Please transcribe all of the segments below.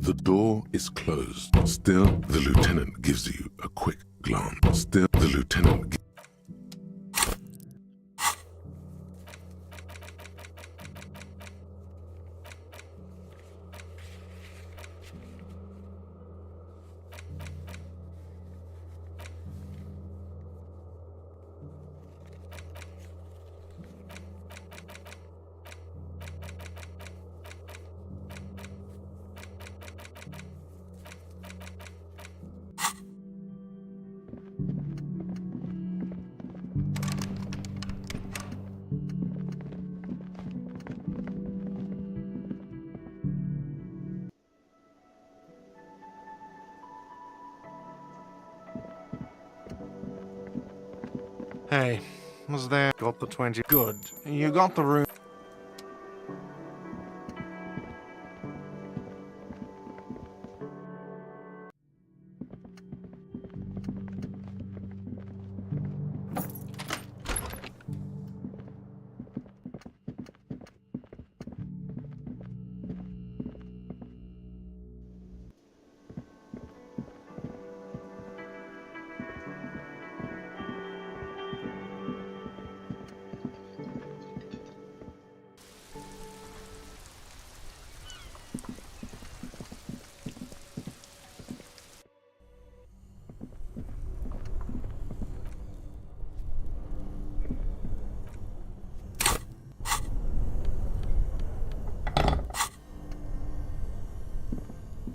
The door is closed. Still, the lieutenant gives you a quick glance. Still, the lieutenant. Hey, was there? Got the 20. Good. You got the room.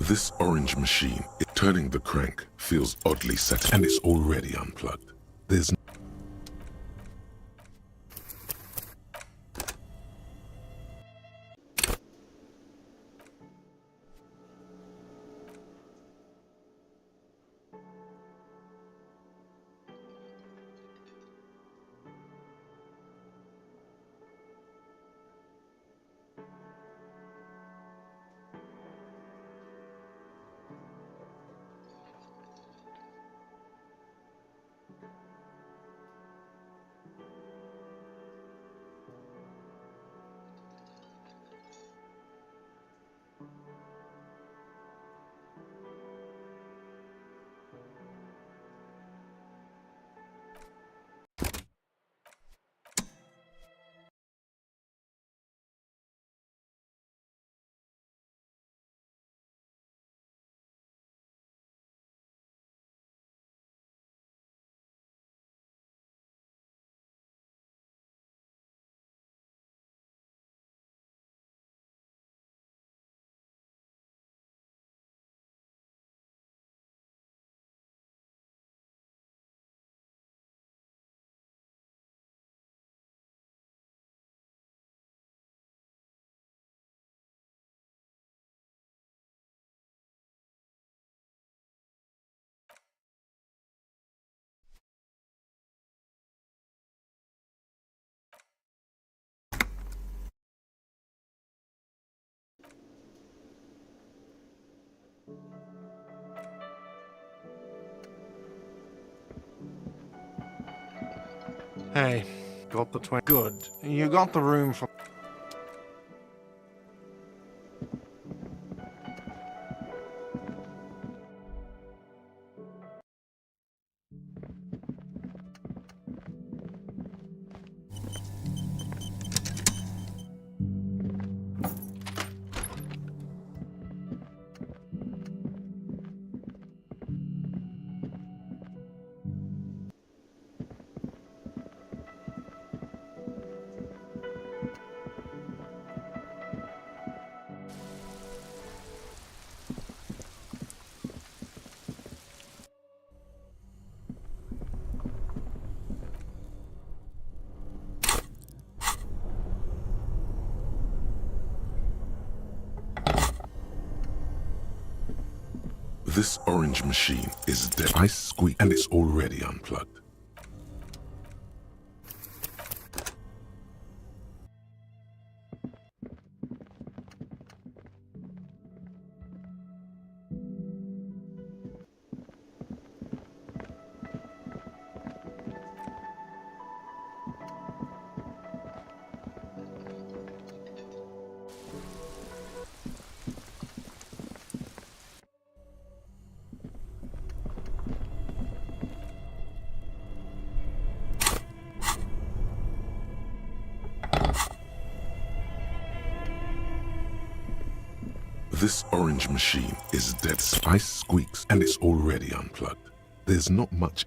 This orange machine, turning the crank, feels oddly set and it's already unplugged. There's Hey, got the 20. Good. You got the room for. This orange machine is dead. I squeak and it's already unplugged. This orange machine is dead. Ice squeaks and it's already unplugged. There's not much.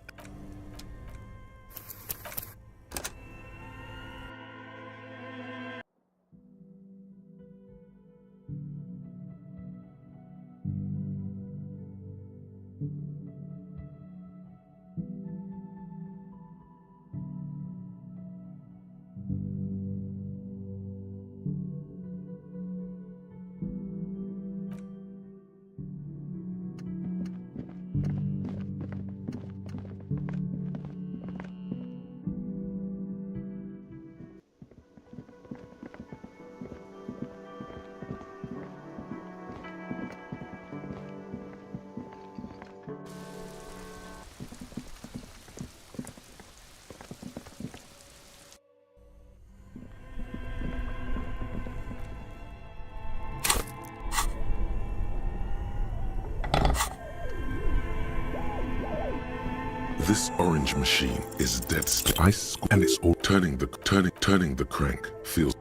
This orange machine is dead. Ice and it's all turning the crank feels.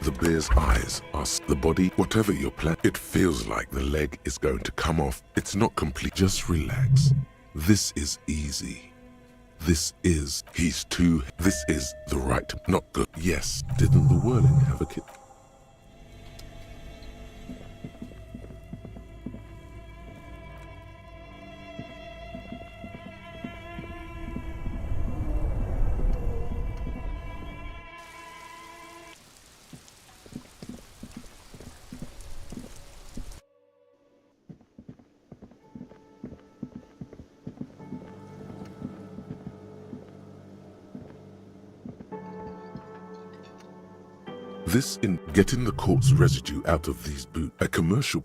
The bear's eyes are the body, whatever your plan. It feels like the leg is going to come off. It's not complete. Just relax. This is easy. This is the right, not good. Yes, didn't the whirling have a kid? Getting the corpse residue out of these boots. A commercial,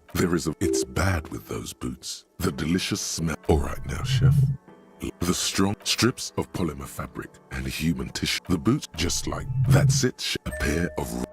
it's bad with those boots. The delicious smell. All right now, chef. The strong strips of polymer fabric and human tissue. The boots, just like, that's it. A pair of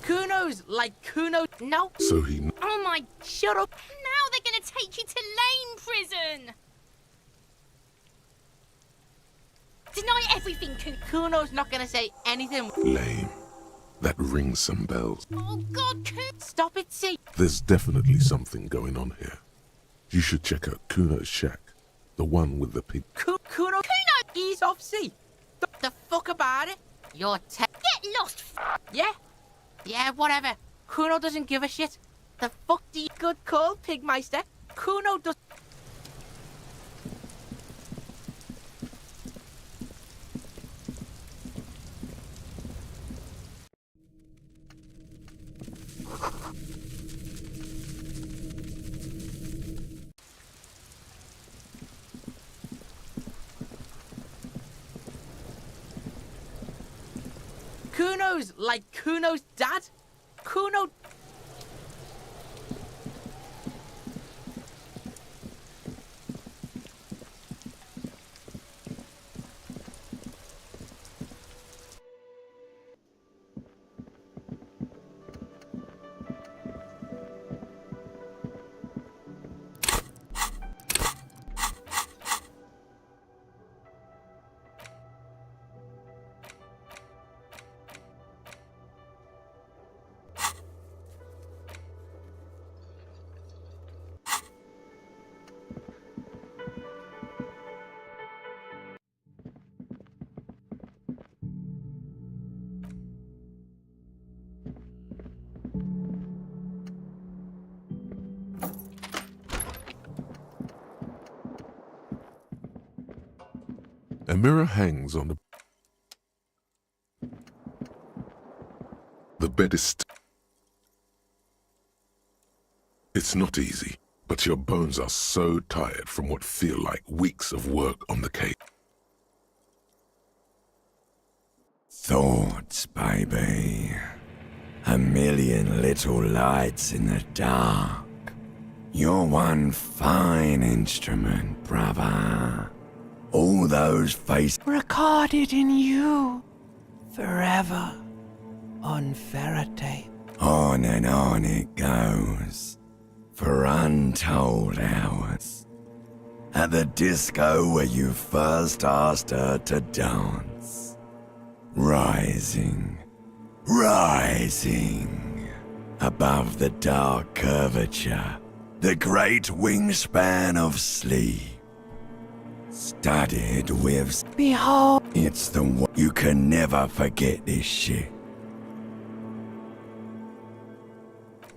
Kuno's like Kuno. No. so he. Oh my, shut up. Now they're gonna take you to Lane prison. Deny everything, Kuno's not gonna say anything. Lame. That rings some bells. Oh God, Stop it, see. There's definitely something going on here. You should check out Kuno's shack. The one with the pig. Kuno. He's off, see. The fuck about it? You're Get lost. Yeah? Yeah, whatever. Kuno doesn't give a shit. The fuck do you... Good call, Pigmeister. Kuno does... Kuno's like Kuno's dad. Kuno... A mirror hangs on the bed is It's not easy, but your bones are so tired from what feel like weeks of work on the case. Thoughts, baby. A million little lights in the dark. You're one fine instrument, brother. All those faces Recorded in you. Forever. On ferrotape. on and on it goes. For untold hours. At the disco where you first asked her to dance. Rising. Rising. Above the dark curvature. The great wingspan of sleep. Studded with... Behold, It's the one... You can never forget this shit.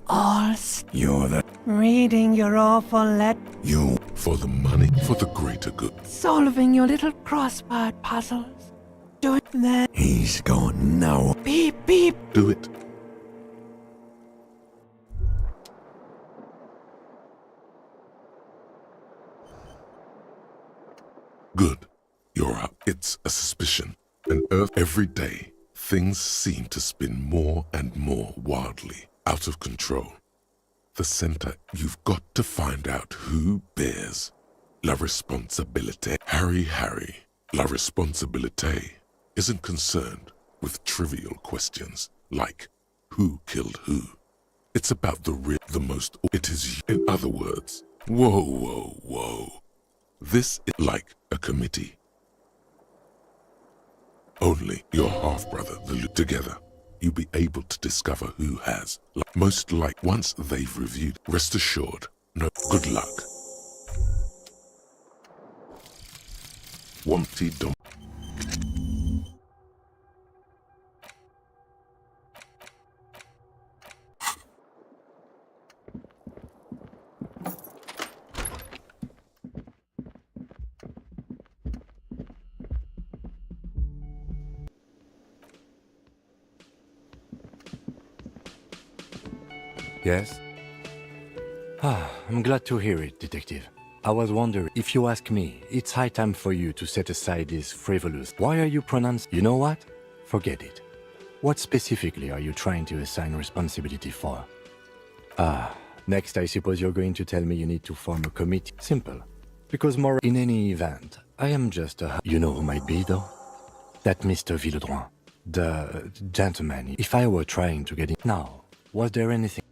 all You're the... reading your awful letter, You... For the money, for the greater good. solving your little crossword puzzles. Doing that. He's got no... Beep, beep. Do it. Good. You're up. It's a suspicion. An earth every day. Things seem to spin more and more wildly, out of control. The center, you've got to find out who bears la responsabilité. Harry, la responsabilité isn't concerned with trivial questions like who killed who. It's about the most. It is, in other words, whoa. This is like a committee. Only your half-brother, together, you'll be able to discover who has. Most like once they've reviewed, rest assured, no good luck. Wumpty dum. Yes? I'm glad to hear it, Detective. I was wondering, if you ask me, it's high time for you to set aside this frivolous. Why are you pronounced? You know what? Forget it. What specifically are you trying to assign responsibility for? Next I suppose you're going to tell me you need to form a committee. Simple. Because more in any event, I am just a... You know who might be, though? That Mr. Villeudroit. The gentleman. If I were trying to get in... Now, was there anything...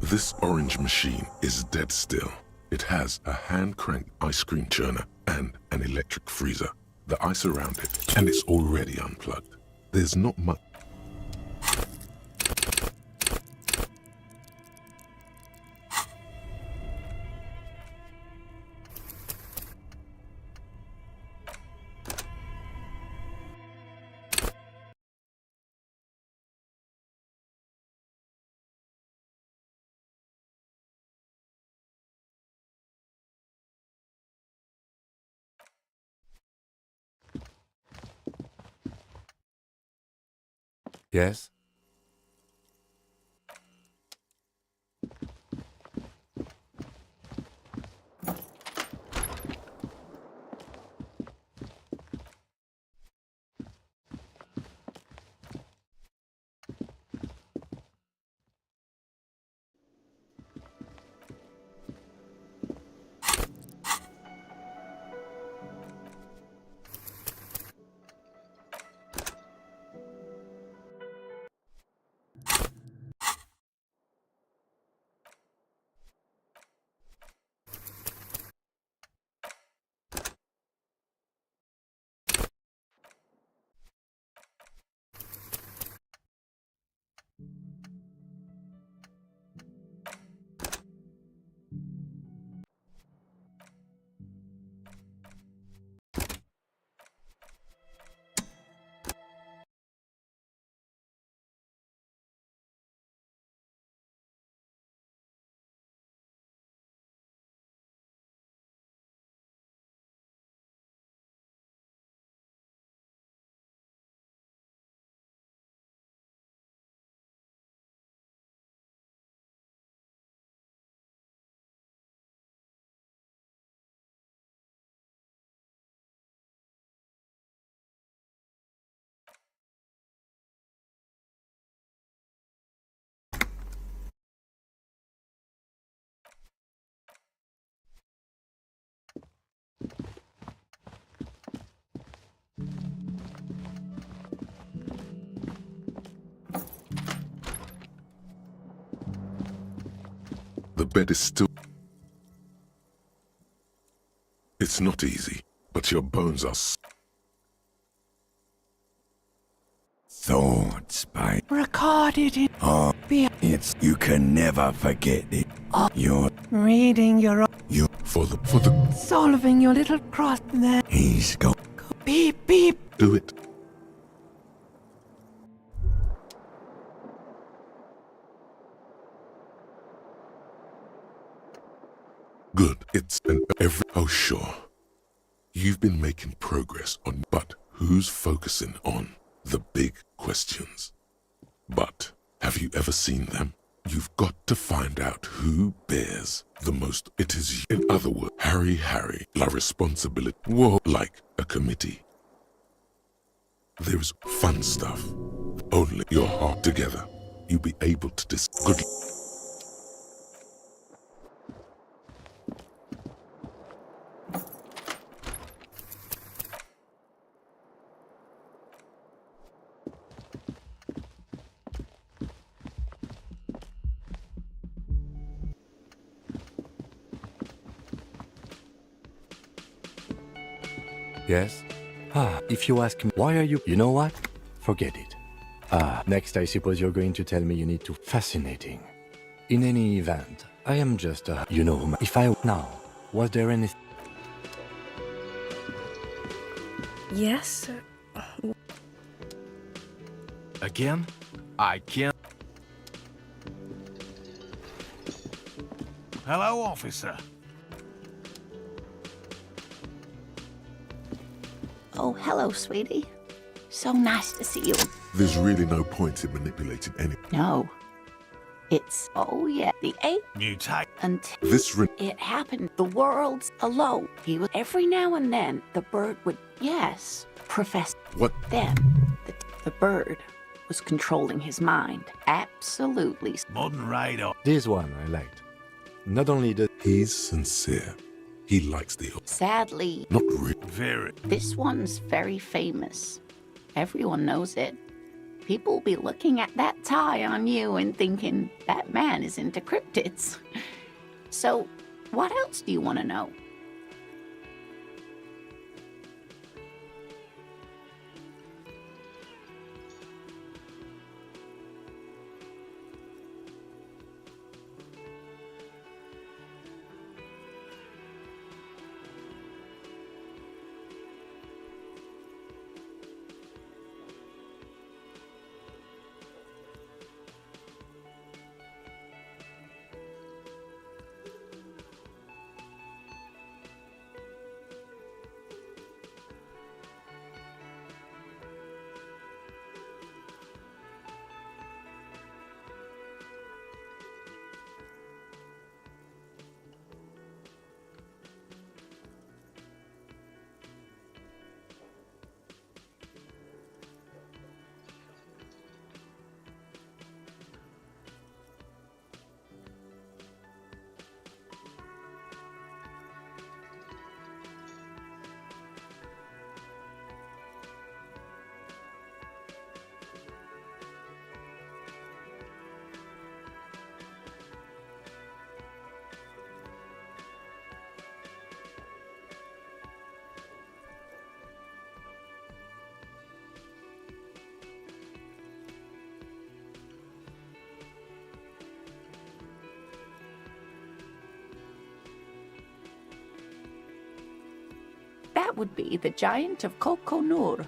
This orange machine is dead still. It has a hand-cranked ice cream churner and an electric freezer. The ice around it, and it's already unplugged. There's not much. Yes? The bed is still... It's not easy, but your bones are... Thoughts by Recorded in it's you can never forget it. You're reading your For the... solving your little cross there. he's got Beep beep. Do it. Good. It's an every... Oh, sure. You've been making progress on... But who's focusing on the big questions? But have you ever seen them? You've got to find out who bears the most. It is, in other words, Harry, la responsibility. Whoa, like a committee. There's fun stuff. Only your heart together. You'll be able to good. Yes? If you ask me, why are you... You know what? Forget it. Next I suppose you're going to tell me you need to... Fascinating. In any event, I am just you know, if I... Now, was there anything... Yes? Again? I can't... Hello, officer. Oh, hello, sweetie. So nice to see you. There's really no point in manipulating any... No. It's, oh yeah, the ape. Mutate. Until This it happened, the world's alone. He was, every now and then, the bird would, yes, Professor. What? Then, the bird was controlling his mind. Absolutely. Modern radar. This one I liked. Not only the... He's sincere. He likes the... Sadly, Not really. Very. this one's very famous. Everyone knows it. People will be looking at that tie on you and thinking that man is into cryptids. So, what else do you want to know? That would be the giant of Kokonur.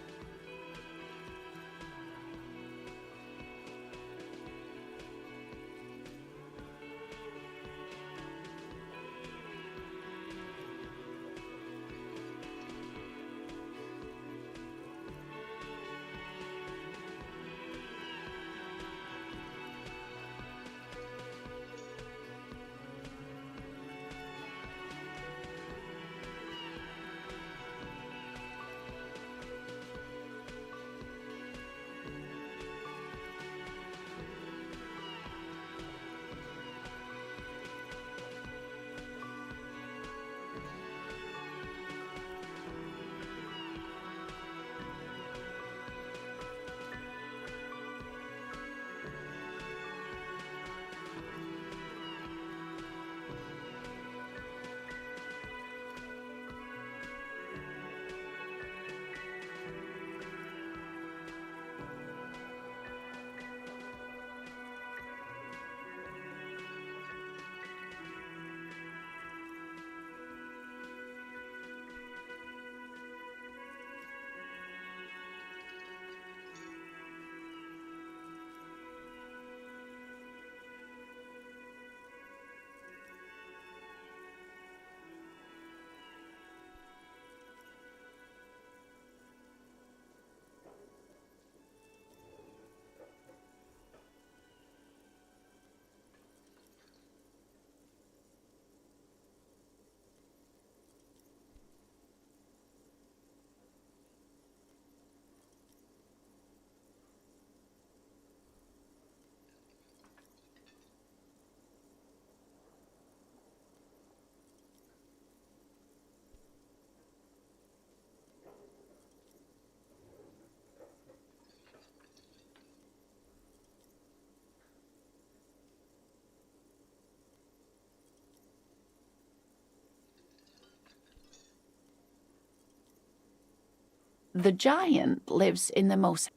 The giant lives in the most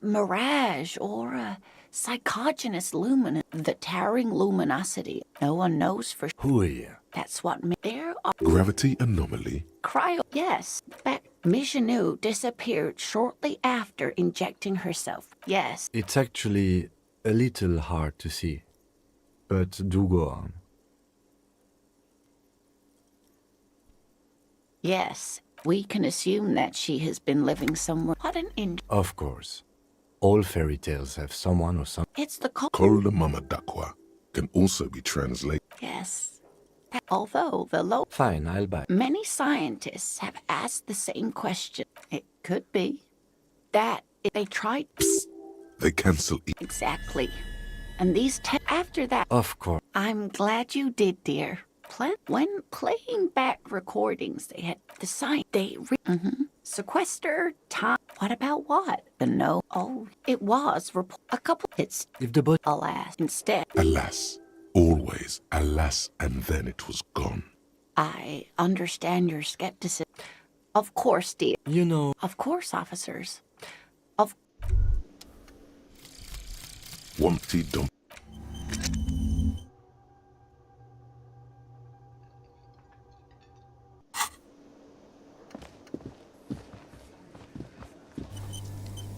mirage or psychogenous luminous, the towering luminosity. No one knows for Who are you? That's what there are Gravity anomaly? cryo. Yes, that Michanu disappeared shortly after injecting herself. Yes, It's actually a little hard to see. But do go on. yes. We can assume that she has been living somewhere. What an Of course. All fairy tales have someone or something. It's the Kola Mama Dakwa can also be translated. Yes. Although the low. Fine, I'll buy. Many scientists have asked the same question. It could be that if they tried. Psst, They cancel exactly. And these after that. Of course. I'm glad you did, dear. When playing back recordings, they had the sign. Sequester time. What about what? The no. Oh, it was a couple. It's If the body... alas. Instead, Alas, always alas, and then it was gone. I understand your skepticism. Of course, dear. You know... Of course, officers. Wumpty Dump.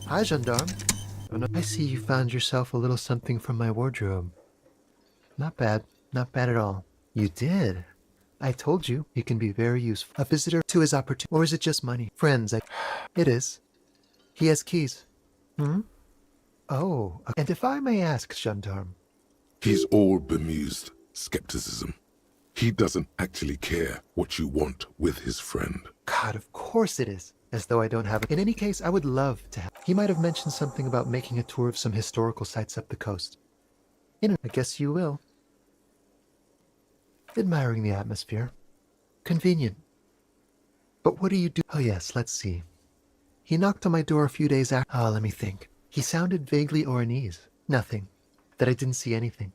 Hi, gendarme. Oh, no. I see you found yourself a little something from my wardrobe. Not bad. Not bad at all. You did. I told you he can be very useful. A visitor to his opportunity. Or is it just money? Friends, It is. He has keys. Hmm? Oh, and if I may ask, gendarme. He's all bemused skepticism. He doesn't actually care what you want with his friend. God, of course it is. As though I don't have it. In any case, I would love to have. He might have mentioned something about making a tour of some historical sites up the coast. I guess you will. Admiring the atmosphere. Convenient. But what do you do? Oh yes, let's see. He knocked on my door a few days after. Oh, let me think. He sounded vaguely Oranese. Nothing. That I didn't see anything.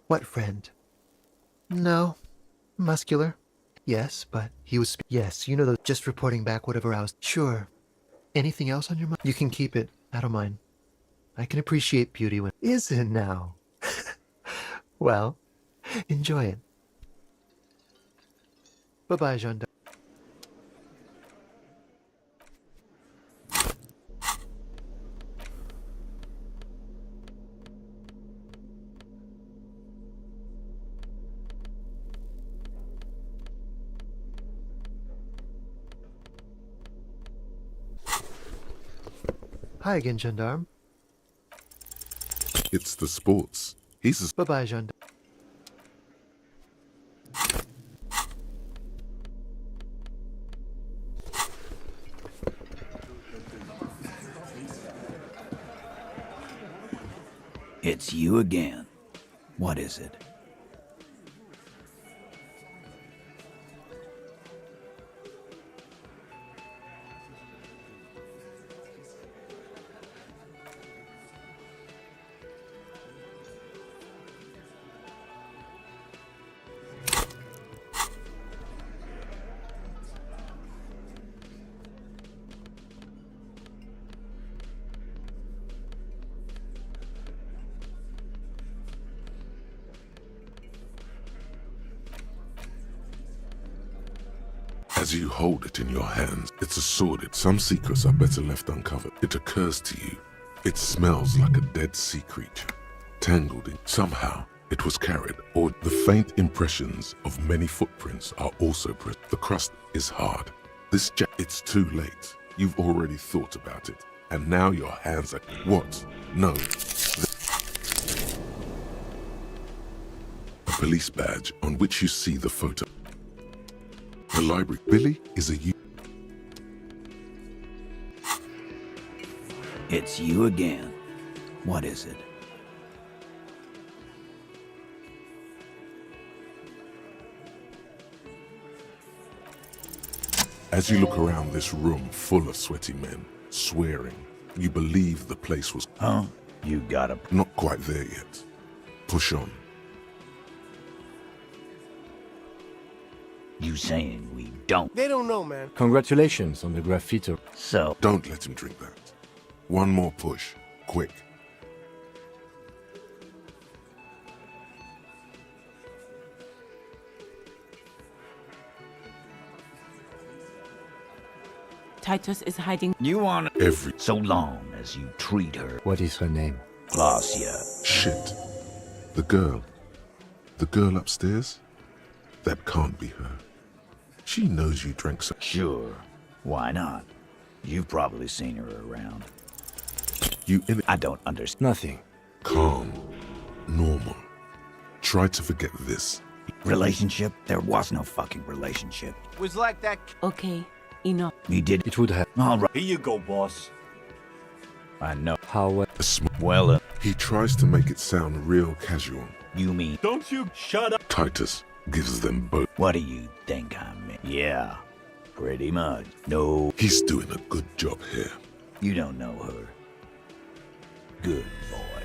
What friend? No. Muscular. Yes, but he was... Yes, you know, just reporting back whatever I was... Sure. Anything else on your mind? You can keep it. I don't mind. I can appreciate beauty when... Is it now? Well, enjoy it. Bye-bye, gendarme. Hi again, gendarme. It's the sports. He's a... Bye-bye, gendarme. It's you again. What is it? As you hold it in your hands, it's a sordid. Some secrets are better left uncovered. It occurs to you. It smells like a dead sea creature. Tangled in. Somehow, it was carried. Or the faint impressions of many footprints are also present. The crust is hard. It's too late. You've already thought about it. And now your hands are... What? No. A police badge on which you see the photo. The library. Billy is a you. It's you again. What is it? As you look around this room full of sweaty men, swearing, you believe the place was... Huh? You gotta... Not quite there yet. Push on. You saying we don't? They don't know, man. Congratulations on the graffiti. So... Don't let him drink that. One more push. Quick. Titus is hiding. You want Every... so long as you treat her. What is her name? Glacia. Shit. The girl. The girl upstairs? That can't be her. She knows you drank some... Sure. Why not? You've probably seen her around. You in... I don't understand. Nothing. Calm. Normal. Try to forget this. Relationship? There was no fucking relationship. Was like that. Okay, enough. You did... It would have... All right. Here you go, boss. I know. How... A Well, He tries to make it sound real casual. you mean... Don't you shut up! Titus gives them both. What do you think I mean? Yeah. Pretty much. No, He's doing a good job here. you don't know her. Good boy.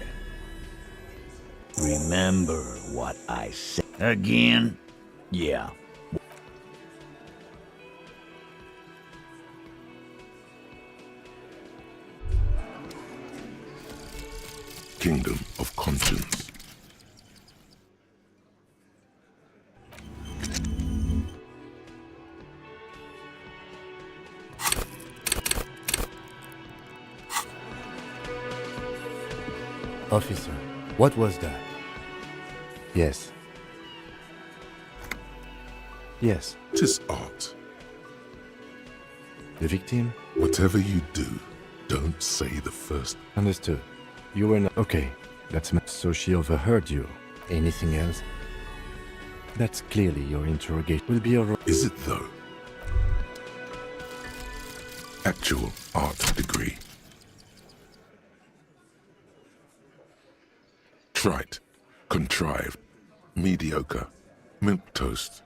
Remember what I said. Again? Yeah. Kingdom of Conscience. Officer, what was that? Yes. Yes. Tis art. The victim? Whatever you do, don't say the first. Understood. You were not... Okay, that's... So she overheard you. Anything else? That's clearly your interrogation. Will be a... Is it though? Actual art degree. Trite, contrived, mediocre, milquetoast.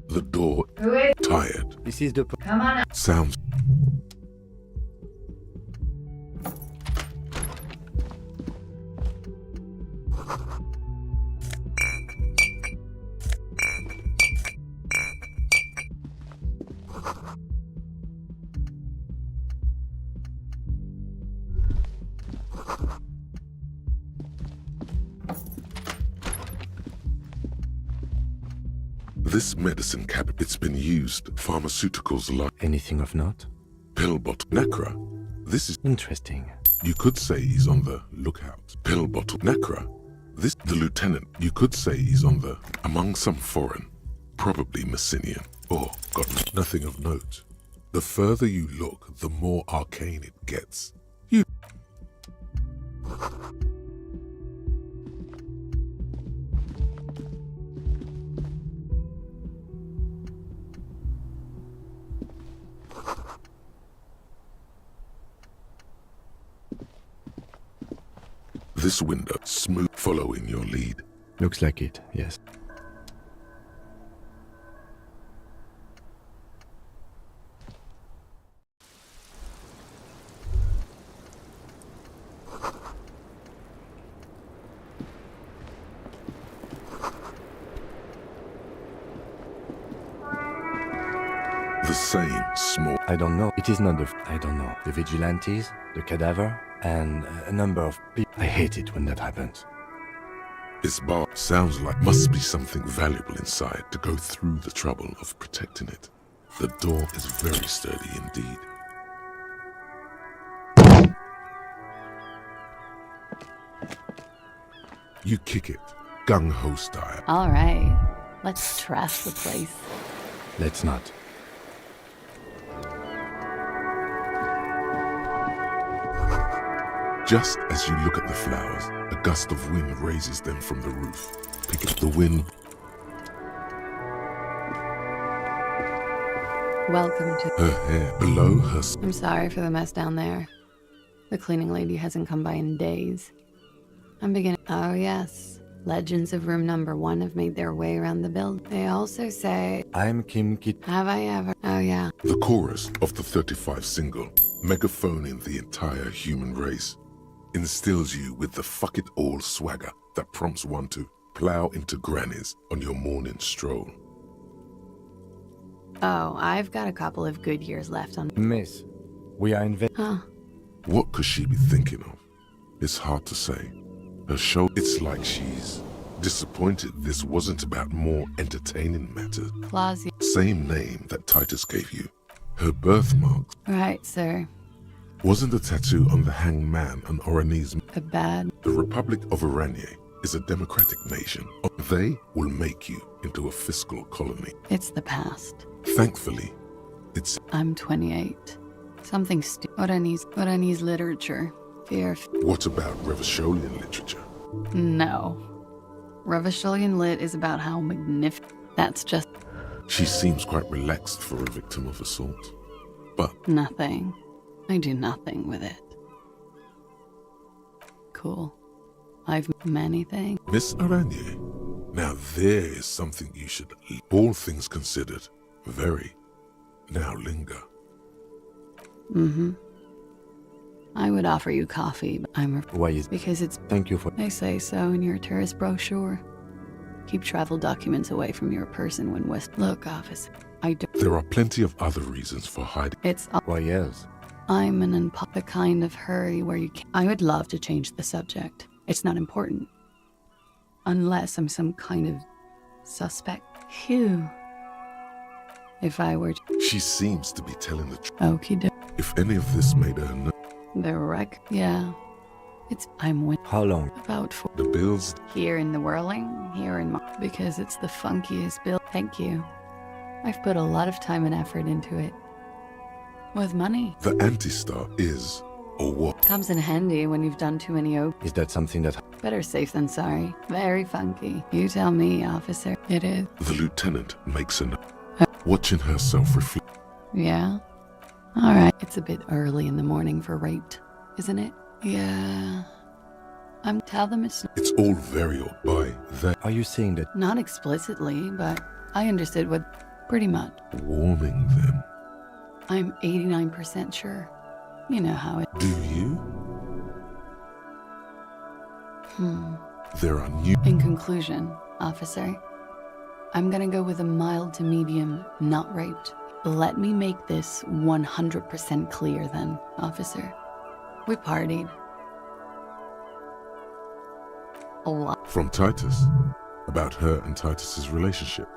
The door, tired, This is the... sounds. This medicine cabinet, it's been used. Pharmaceuticals like Anything of note? pill bottle. Necra. This is, Interesting. you could say he's on the lookout. Pill bottle. Necra. This, the lieutenant, you could say he's on the, among some foreign, probably Messinian, or got nothing of note. The further you look, the more arcane it gets. You. This window, smooth, following your lead. Looks like it, yes. The same small. I don't know. It is not the... I don't know. The vigilantes, the cadaver, and a number of people. I hate it when that happens. This bar sounds like must be something valuable inside to go through the trouble of protecting it. The door is very sturdy indeed. You kick it, gung-ho style. All right, let's trash the place. Let's not. Just as you look at the flowers, a gust of wind raises them from the roof. Pick up the wind. Welcome to... Her hair below her. I'm sorry for the mess down there. The cleaning lady hasn't come by in days. I'm beginning... Oh, yes. Legends of room number 1 have made their way around the building. They also say... I'm Kim Kit. Have I ever... Oh, yeah. The chorus of the 35 single, megaphoning the entire human race, instills you with the fuck it all swagger that prompts one to plow into grannies on your morning stroll. Oh, I've got a couple of good years left on... Miss, we are in... Huh. What could she be thinking of? It's hard to say. Her show, it's like she's disappointed this wasn't about more entertaining matters. Clausy. Same name that Titus gave you. Her birthmark Right, sir. wasn't a tattoo on the hanged man and Oranese. A bad... The Republic of Oranje is a democratic nation. They will make you into a fiscal colony. It's the past. Thankfully, it's... I'm 28. Something Oranese literature. Fear. What about Revacholian literature? No. Revacholian lit is about how magnificent. That's just She seems quite relaxed for a victim of assault. But nothing. I do nothing with it. Cool. I've many things. Miss Aranye, now there is something you should, all things considered, very. Now linger. Mm-hmm. I would offer you coffee, but Why is... because it's... Thank you for... They say so in your tourist brochure. Keep travel documents away from your person when West... Look, officer, I don't... There are plenty of other reasons for hiding. It's... Why, yes. I'm in the kind of hurry where you can... I would love to change the subject. It's not important. Unless I'm some kind of suspect. Phew. If I were to... She seems to be telling the truth. Okie doke. If any of this made her know, The wreck? Yeah. I'm with... How long? About 4... the bills, Here in the whirling, here in my... Because it's the funkiest build. Thank you. I've put a lot of time and effort into it. With money. the anti-star is, or what? Comes in handy when you've done too many Is that something that... Better safe than sorry. Very funky. You tell me, officer. It is. The lieutenant makes a note. Watching herself reflect. Yeah? Alright. It's a bit early in the morning for rape, isn't it? Yeah. Tell them it's It's all very odd by that Are you saying that... not explicitly, but I understood what pretty much. warming them. I'm 89% sure. You know how it... Do you? Hmm. There are new... In conclusion, officer, I'm gonna go with a mild to medium, not raped. Let me make this 100% clear then, officer. We partied. A lot. From Titus. About her and Titus's relationship.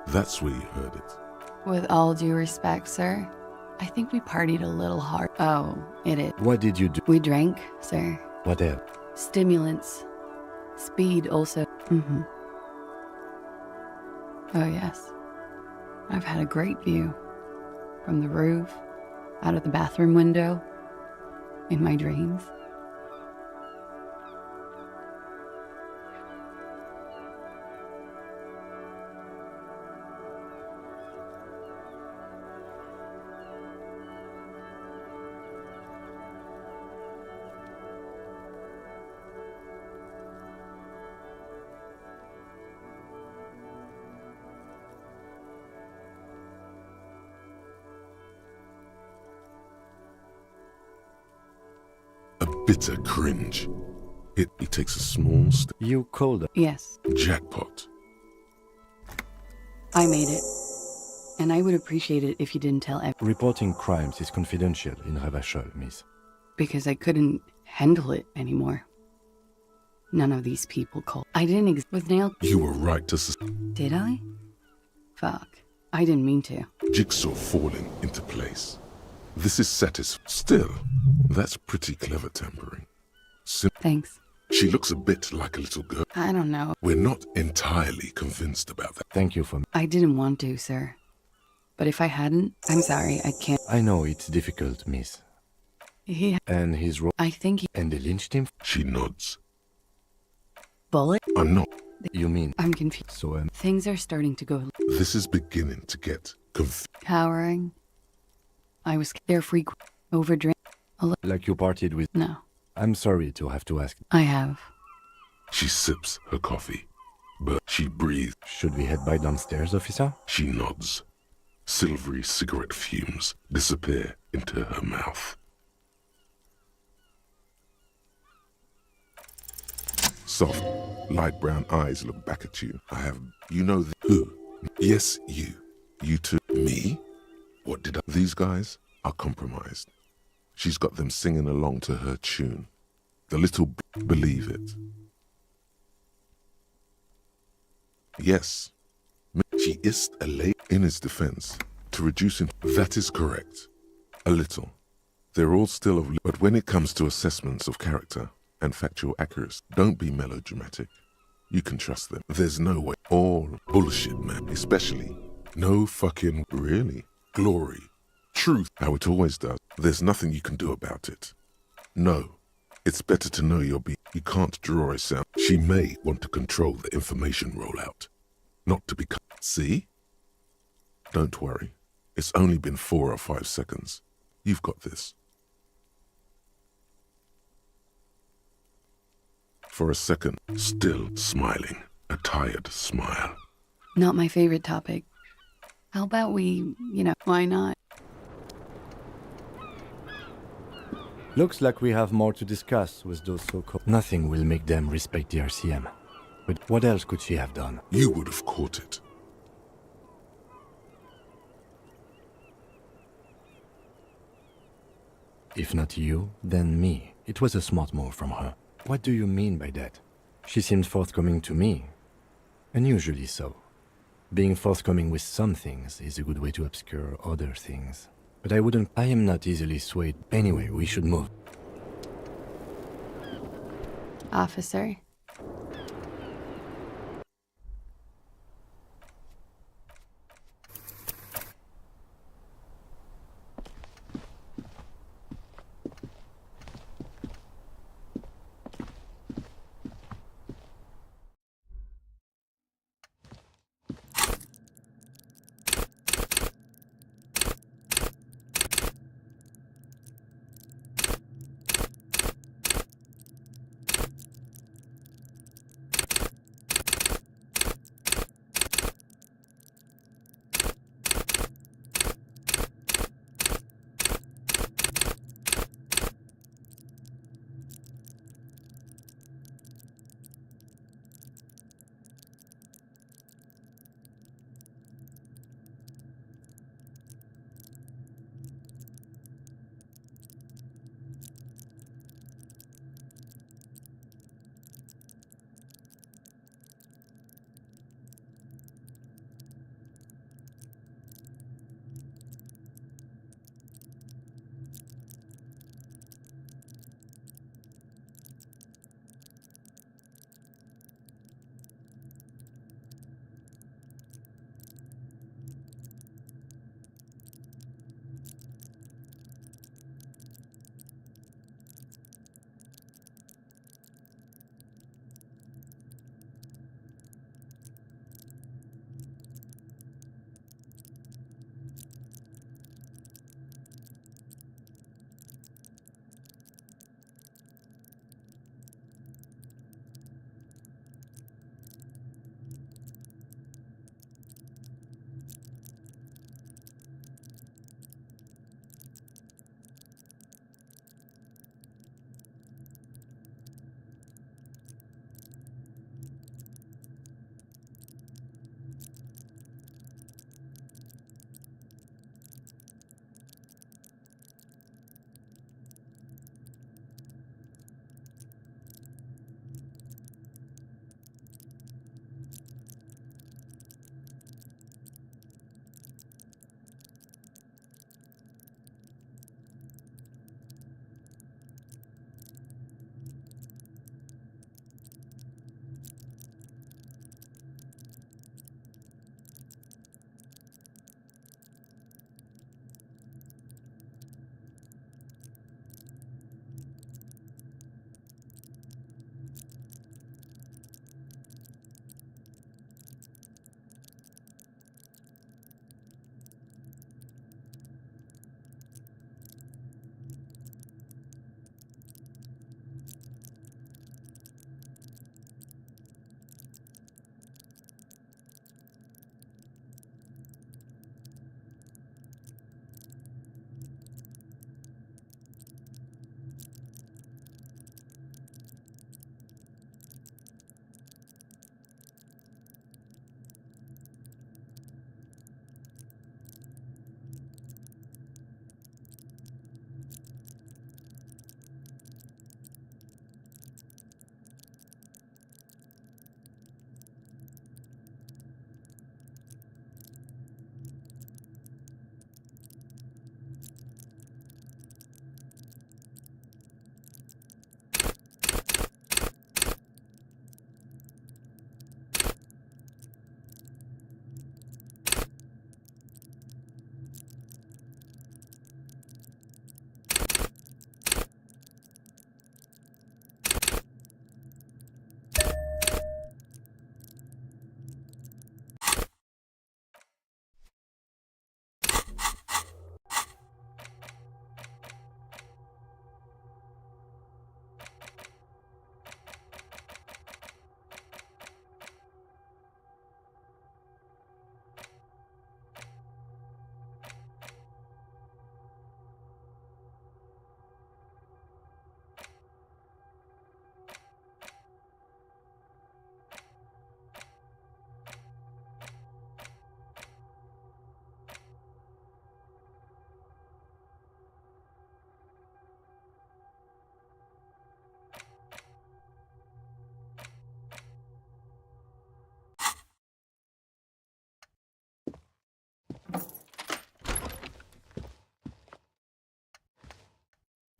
That's where you heard it. With all due respect, sir, I think we partied a little hard. Oh, it is. What did you do? We drank, sir. What else? Stimulants. Speed also. Mm-hmm. Oh, yes. I've had a great view. From the roof, out of the bathroom window, in my dreams. Bitter cringe. He takes a small step. You called her. Yes, Jackpot. I made it. And I would appreciate it if you didn't tell everyone. Reporting crimes is confidential in Revachol, miss. Because I couldn't handle it anymore. None of these people called. I didn't with nail. You were right to Did I? Fuck. I didn't mean to. jigsaw falling into place. This is Still, that's pretty clever tampering. Thanks. She looks a bit like a little girl. I don't know. We're not entirely convinced about that. Thank you for... I didn't want to, sir. But if I hadn't, I'm sorry, I can't. I know it's difficult, miss. And his role... I think he... And they lynched him? She nods. Bullet? I'm not. You mean... I'm confused. So, Things are starting to go... This is beginning to get confused. Cowering. I was... They're frequent. Overdrink. Like you partied with... No. I'm sorry to have to ask. I have. She sips her coffee, but she breathes. Should we head by downstairs, officer? She nods. Silvery cigarette fumes disappear into her mouth. Soft, light brown eyes look back at you. You know who? Yes, you. You too. Me? What did I... These guys are compromised. She's got them singing along to her tune. The little believe it. Yes. She is a lady in his defense to reduce him. That is correct. A little. They're all still of... But when it comes to assessments of character and factual accuracy, don't be melodramatic. You can trust them. There's no way. All bullshit, man. Especially no fucking... Really? Glory. truth how it always does. There's nothing you can do about it. No. It's better to know you can't draw a sound. She may want to control the information rollout. Not to become... See? Don't worry. It's only been 4 or 5 seconds. You've got this. For a second, still smiling. A tired smile. Not my favorite topic. How about we, why not? Looks like we have more to discuss with those so-called... Nothing will make them respect the RCM. But what else could she have done? You would have caught it. If not you, then me. It was a smart move from her. What do you mean by that? She seemed forthcoming to me. Unusually so. Being forthcoming with some things is a good way to obscure other things. But I am not easily swayed. Anyway, we should move. Officer.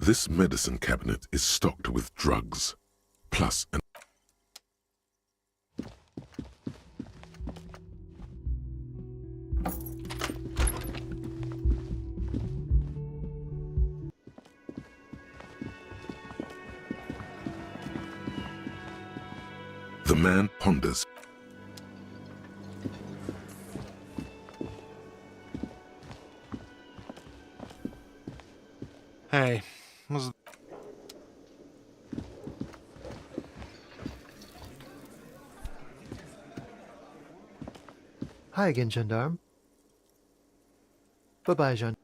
This medicine cabinet is stocked with drugs, plus an The man ponders. Hey, was Hi again, gendarme. Bye-bye, Jean.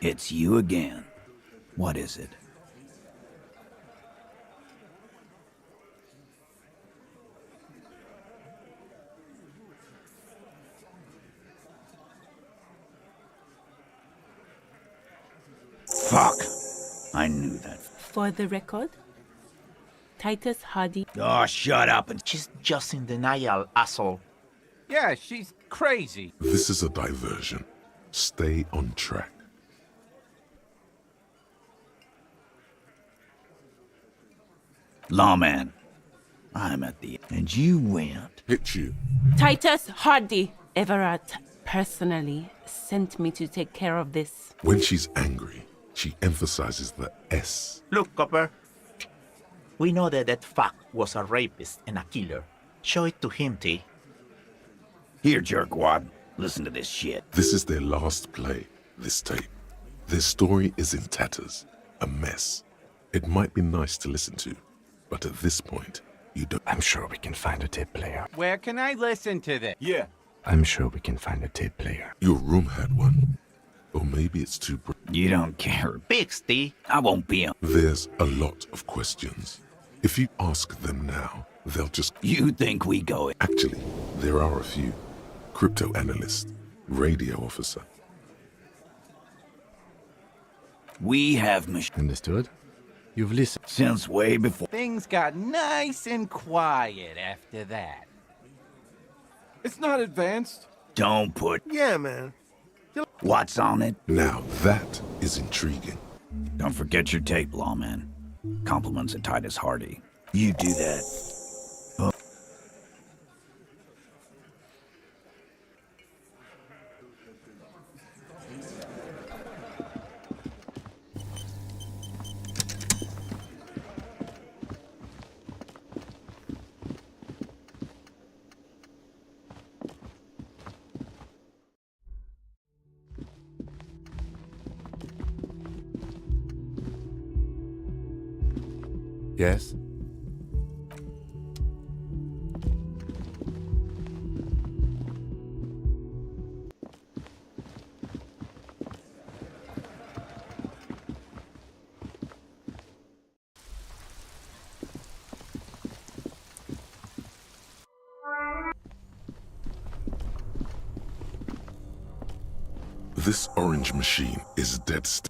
It's you again. What is it? Fuck! I knew that. For the record, Titus Hardy. Oh, shut up and She's just in denial, asshole. Yeah, she's crazy. This is a diversion. Stay on track. Lawman. I'm at the and you went. Hit you. Titus Hardy Everett personally sent me to take care of this. When she's angry, she emphasizes the S. Look, Copper. We know that that fuck was a rapist and a killer. Show it to him, T. Here, jerkwad. Listen to this shit. This is their last play, this tape. Their story is in tatters, a mess. It might be nice to listen to, but at this point, you don't. I'm sure we can find a tape player. Where can I listen to this? Yeah. I'm sure we can find a tape player. Your room had one. Or maybe it's too You don't care. Biggs, T. I won't be a... There's a lot of questions. If you ask them now, they'll just... You think we go... Actually, there are a few. Crypto analyst, radio officer. We have Understood? You've listened. since way before. Things got nice and quiet after that. It's not advanced. Don't put... Yeah, man. What's on it? Now that is intriguing. Don't forget your tape, lawman. Compliments of Titus Hardy. You do that. Yes? This orange machine is dead still.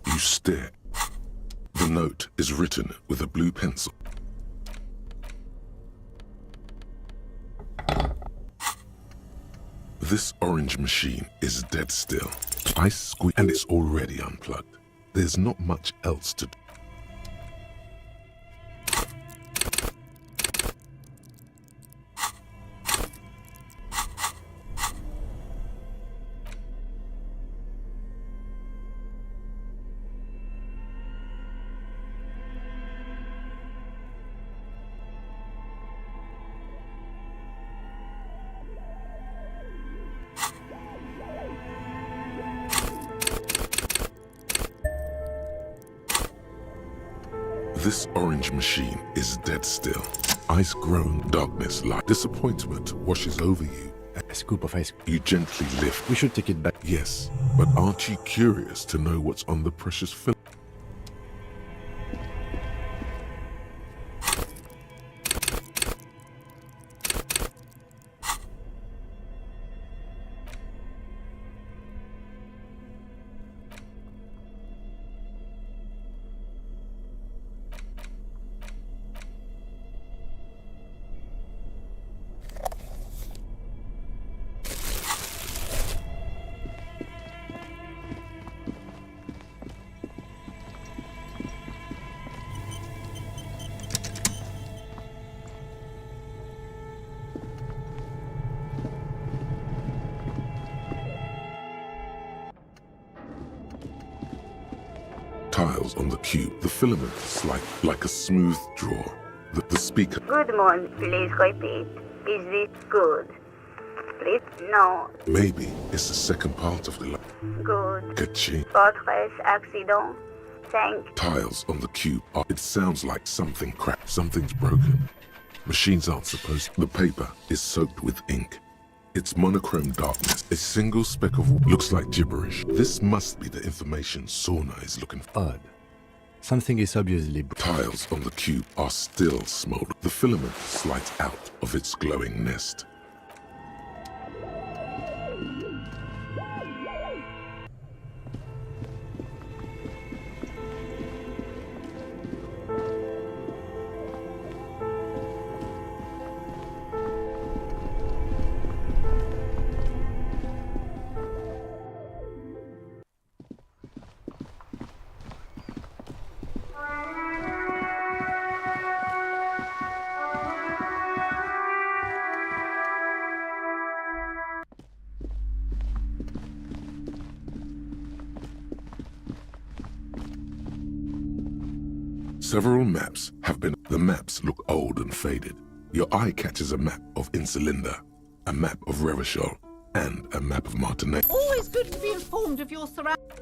You stare. The note is written with a blue pencil. This orange machine is dead still. I squeeze and it's already unplugged. There's not much else to do. This orange machine is dead still. Ice-grown darkness like disappointment washes over you. A scoop of ice. You gently lift. We should take it back. Yes, but aren't you curious to know what's on the precious film? Tiles on the cube. The filament is like a smooth draw. The speaker. Good morning. Please repeat. Is this good? Please, no. Maybe it's the second part of the line. Good. Ka-ching. Fortress accident. Thank. Tiles on the cube. It sounds like something cracked. Something's broken. Machines aren't supposed. The paper is soaked with ink. It's monochrome darkness. A single speck of water looks like gibberish. This must be the information Sauna is looking for. Odd. Something is obviously... Tiles on the cube are still smoldering. The filament slides out of its glowing nest. Several maps have been... The maps look old and faded. Your eye catches a map of Insulinda, a map of Revachol, and a map of Martinet. Always good to be informed of your surroundings.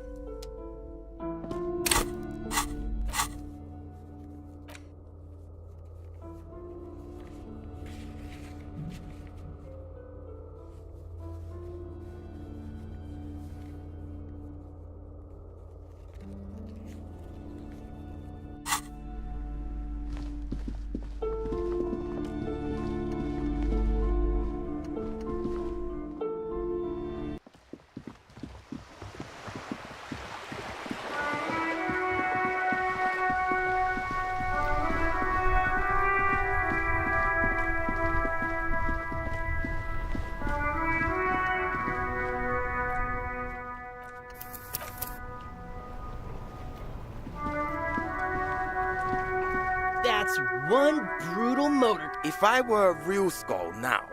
That's one brutal motor. If I were a real skull now,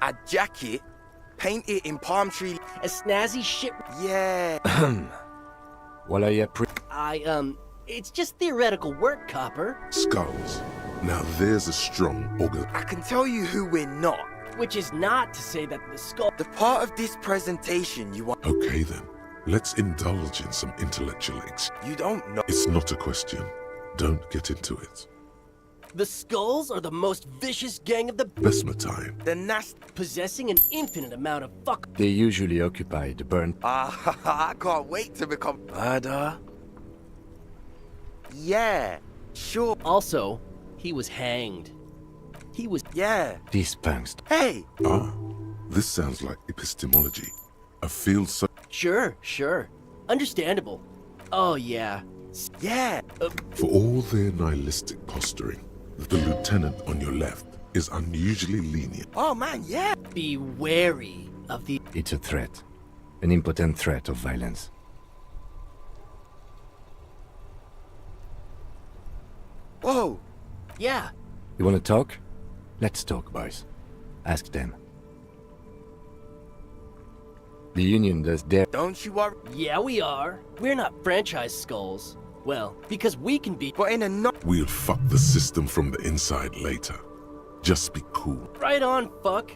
I'd jack it, paint it in palm tree. A snazzy shit. Yeah. What are you it's just theoretical work, Copper. Skulls. Now there's a strong organ. I can tell you who we're not. Which is not to say that the skull... The part of this presentation you want... Okay then, let's indulge in some intellectual You don't know... It's not a question. Don't get into it. The Skulls are the most vicious gang of the... Besmatine. The nast... Possessing an infinite amount of fuck... They usually occupy the burnt... I can't wait to become... Murder? Yeah, sure. Also, he was hanged. He was... Yeah. These punks. Hey! This sounds like epistemology. I feel so... Sure. Understandable. Oh, yeah. Yeah. For all their nihilistic posturing, the lieutenant on your left is unusually lenient. Oh man, yeah. Be wary of the... It's a threat. An impotent threat of violence. Whoa. Yeah. You want to talk? Let's talk, boys. Ask them. The Union does their... Don't you worry. Yeah, we are. We're not franchise Skulls. Well, because we can be... But in a not... We'll fuck the system from the inside later. Just be cool. Right on, fuck.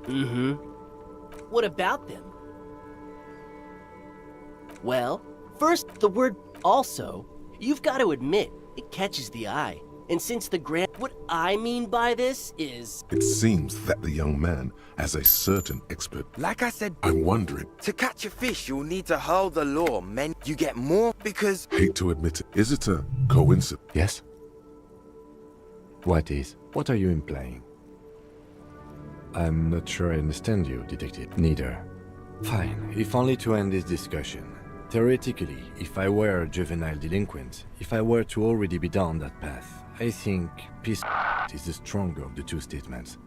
Mm-hmm. What about them? Well, first, the word also. You've got to admit, it catches the eye. And since the grand... What I mean by this is... It seems that the young man has a certain expert. Like I said... I'm wondering... To catch a fish, you'll need to hurl the lure, men. You get more because... Hate to admit it. Is it a coincidence? Yes? What is? What are you implying? I'm not sure I understand you, Detective. Neither. Fine, if only to end this discussion. Theoretically, if I were a juvenile delinquent, if I were to already be down that path, I think peace is the stronger of the two statements.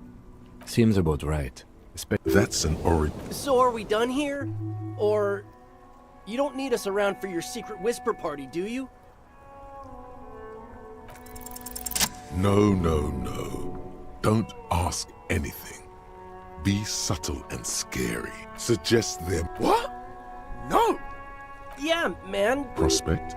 Seems about right. That's an So are we done here? Or... You don't need us around for your secret whisper party, do you? No. Don't ask anything. Be subtle and scary. Suggest them... What? No! Yeah, man. Prospect,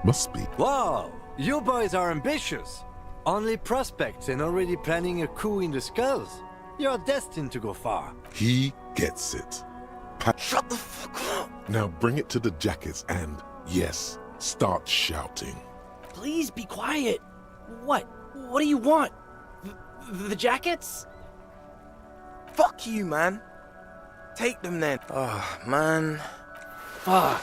Must be. Wow, you boys are ambitious. Only prospects and already planning a coup in the skulls. You're destined to go far. He gets it. Shut the fuck up! Now bring it to the jackets and, yes, start shouting. Please be quiet. What? What do you want? The jackets? Fuck you, man. Take them then. Oh, man. Fuck.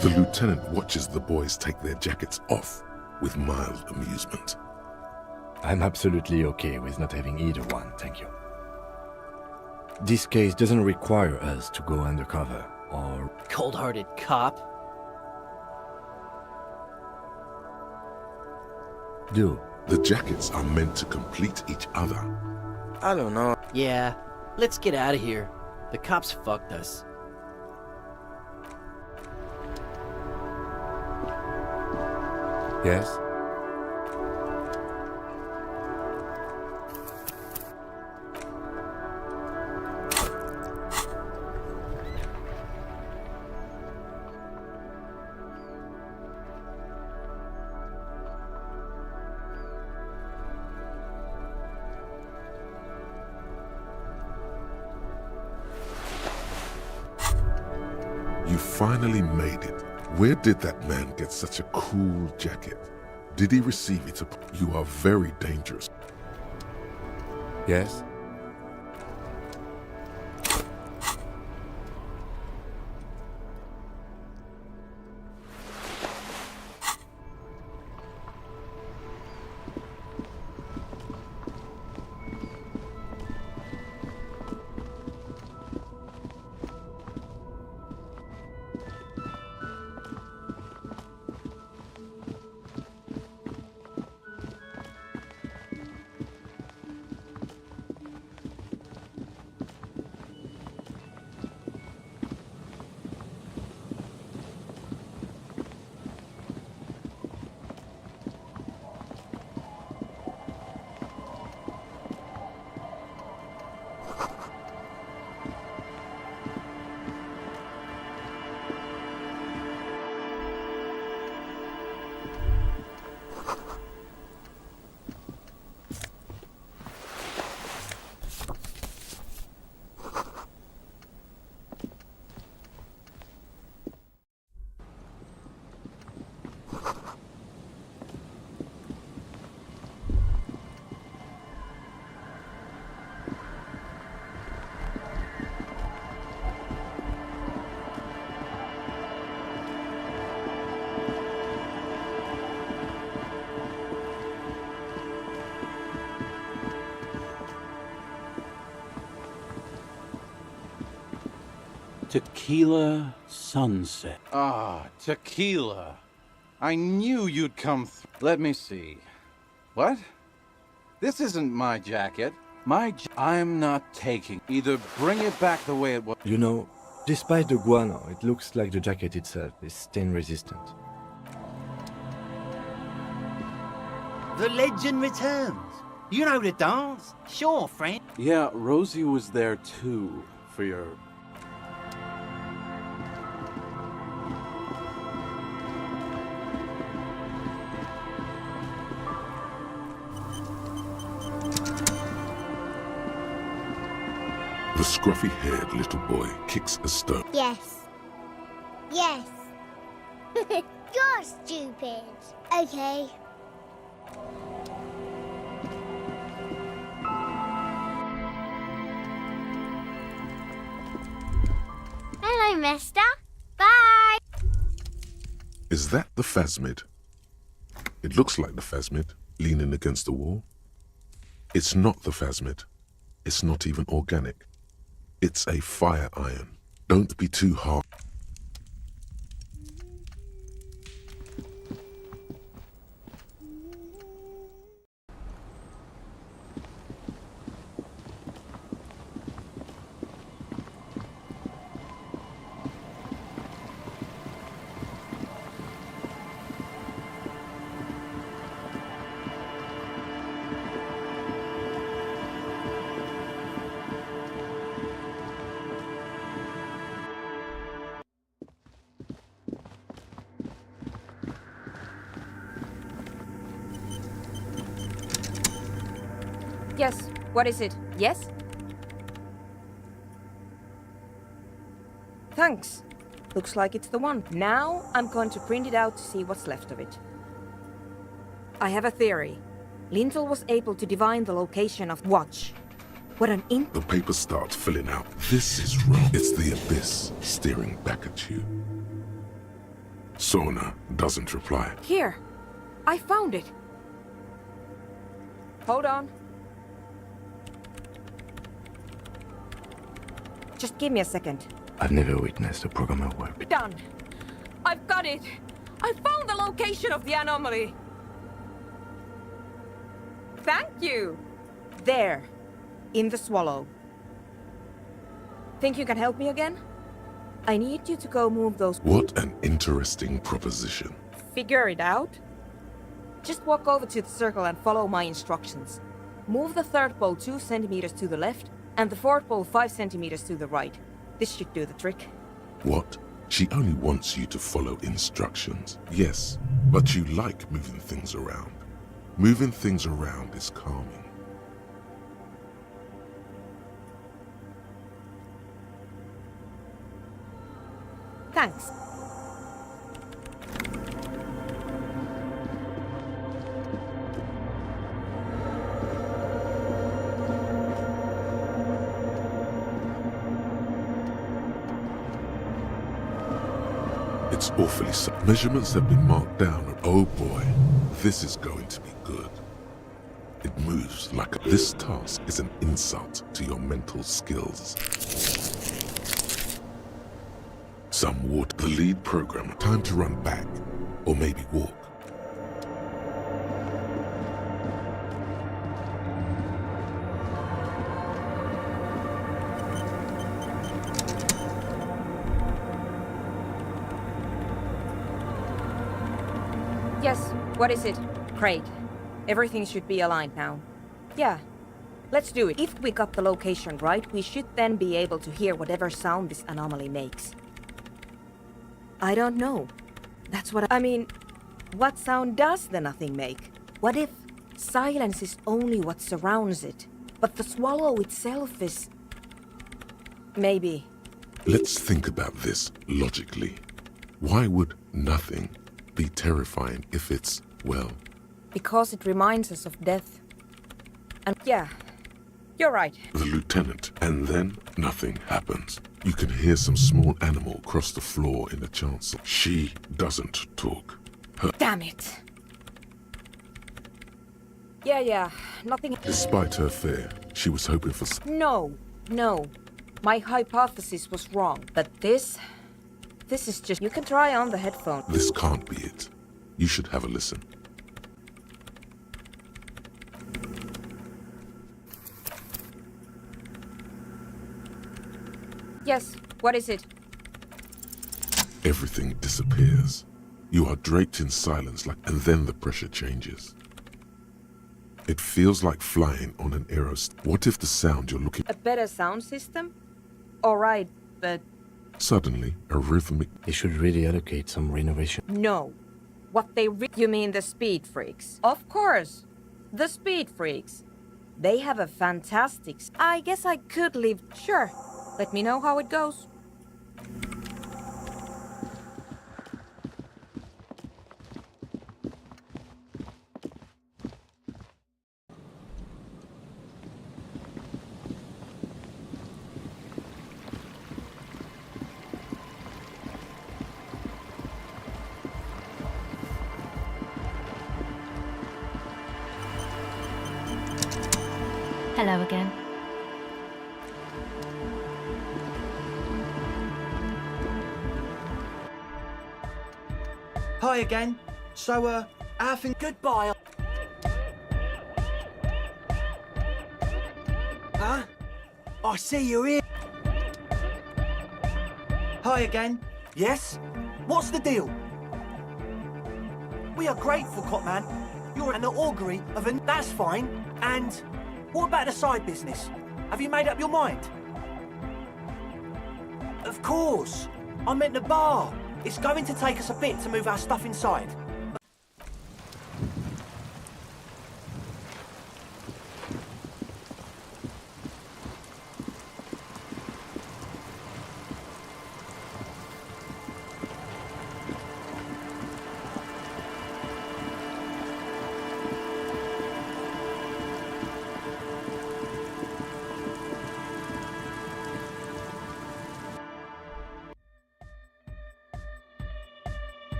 The lieutenant watches the boys take their jackets off with mild amusement. I'm absolutely okay with not having either one, thank you. This case doesn't require us to go undercover, or... Cold-hearted cop. Do. The jackets are meant to complete each other. I don't know. Yeah, let's get out of here. The cops fucked us. Yes? You finally made it. Where did that man get such a cool jacket? Did he receive it? You are very dangerous. Yes? Tequila sunset. Ah, tequila. I knew you'd come through. Let me see. What? This isn't my jacket. I'm not taking. Either bring it back the way it was. You know, despite the guano, it looks like the jacket itself is stain resistant. The legend returns. You know the dance? Sure, friend. Yeah, Rosie was there too, for your... The scruffy-haired little boy kicks a stone. Yes. Yes. You're stupid. Okay. Hello, mister. Bye. Is that the phasmid? It looks like the phasmid, leaning against the wall. It's not the phasmid. It's not even organic. It's a fire iron. Don't be too hard. Yes, what is it? Yes? Thanks. Looks like it's the one. Now I'm going to print it out to see what's left of it. I have a theory. Lintel was able to divine the location of Watch. What an The paper starts filling out. This is wrong. It's the abyss staring back at you. Sona doesn't reply. Here. I found it. Hold on. Just give me a second. I've never witnessed a programmer work. Done. I've got it. I found the location of the anomaly. Thank you. There. In the swallow. Think you can help me again? I need you to go move those... What an interesting proposition. Figure it out? Just walk over to the circle and follow my instructions. Move the third pole 2 centimeters to the left, and the fourth pole 5 centimeters to the right. This should do the trick. What? She only wants you to follow instructions. Yes, but you like moving things around. Moving things around is calming. Thanks. It's awfully measurements have been marked down. Oh boy, this is going to be good. It moves like this task is an insult to your mental skills. Some water. The lead programmer. Time to run back, or maybe walk. Yes, what is it? Great. Everything should be aligned now. Yeah, let's do it. If we got the location right, we should then be able to hear whatever sound this anomaly makes. I don't know. That's what I mean, what sound does the nothing make? What if silence is only what surrounds it, but the swallow itself is... Maybe. Let's think about this logically. Why would nothing be terrifying if it's, well... Because it reminds us of death. And yeah, you're right. The lieutenant, and then nothing happens. You can hear some small animal cross the floor in the chancel. She doesn't talk. Damn it. Yeah, nothing... Despite her fear, she was hoping for... No. My hypothesis was wrong. But this is just... You can try on the headphone. This can't be it. You should have a listen. Yes, what is it? Everything disappears. You are draped in silence, and then the pressure changes. It feels like flying on an aerostat. What if the sound you're looking... A better sound system? Alright, but... Suddenly, a rhythmic... They should really allocate some renovation. No. What they You mean the speed freaks? Of course. The speed freaks. They have a fantastic... I guess I could leave... Sure. Let me know how it goes. Hello again. Hi again. So, I think goodbye. Huh? I see you're here. Hi again. Yes? What's the deal? We are grateful, Copman. You're an augury of an... That's fine. And what about the side business? Have you made up your mind? Of course. I meant the bar. It's going to take us a bit to move our stuff inside.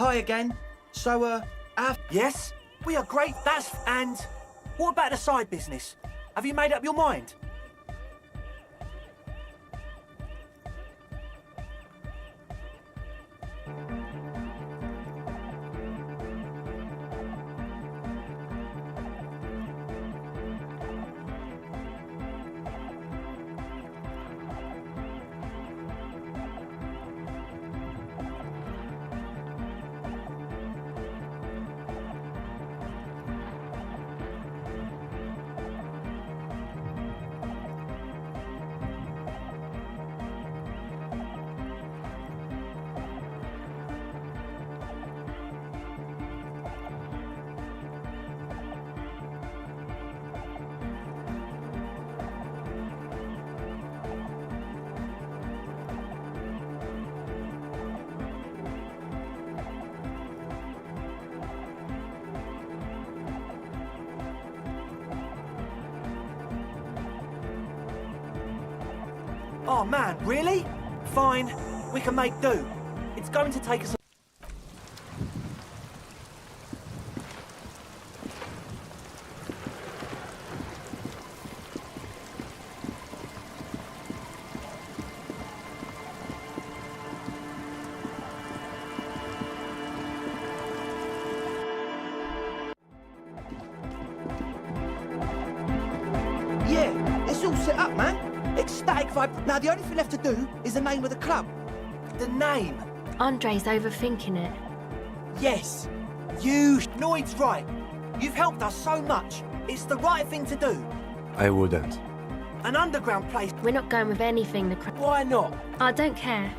Hi again. So, yes? We are great, and what about the side business? Have you made up your mind? Oh man, really? Fine, we can make do. It's going to take us Yeah, it's all set up, man. Ecstatic vibe. Now, the only thing left to do is the name of the club. the name. Andre's overthinking it. Yes, you. Noid's right. You've helped us so much. It's the right thing to do. I wouldn't. An underground place. We're not going with anything the Why not? I don't care.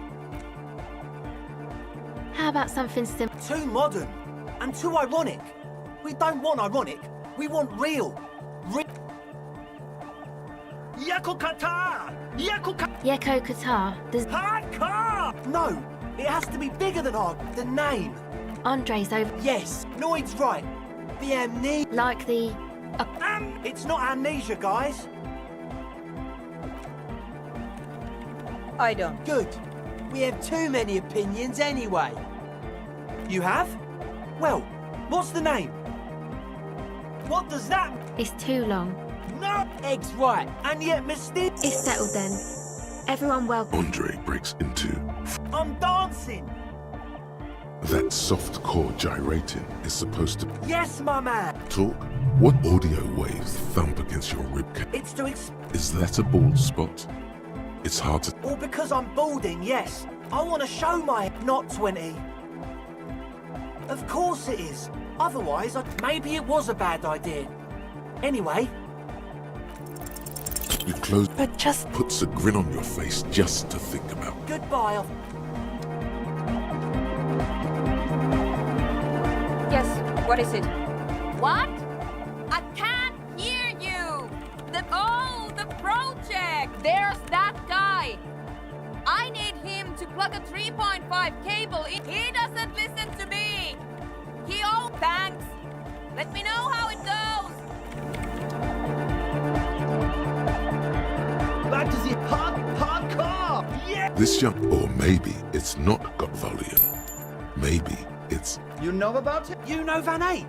How about something simple? Too modern and too ironic. We don't want ironic. We want real. Yakokata! Yeko Qatar. Does Hardcore! No, it has to be bigger than the name. Andre's over. Yes, Noid's right. The amnesia. Like the. It's not amnesia, guys. I don't. Good. We have too many opinions anyway. You have? Well, what's the name? What does that mean? It's too long. No! Egg's right, and yet mysterious. It's settled then. Everyone welcome. Andre breaks into I'm dancing! that soft core gyrating is supposed to Yes, my man! talk. What audio waves thump against your ribcage? It's to Is that a bald spot? It's hard to. Or because I'm balding, yes. I want to show my... Not 20. Of course it is. Otherwise, maybe it was a bad idea. Anyway... You close. But just puts a grin on your face just to think about. Goodbye. Yes, what is it? What? I can't hear you! The project! There's that guy! I need him to plug a 3.5 cable in. He doesn't listen to me! Thanks! Let me know how it goes! Back to the hardcore! Yeah! This young, or maybe it's not got volume. Maybe it's You know about it? You know Van Eyck?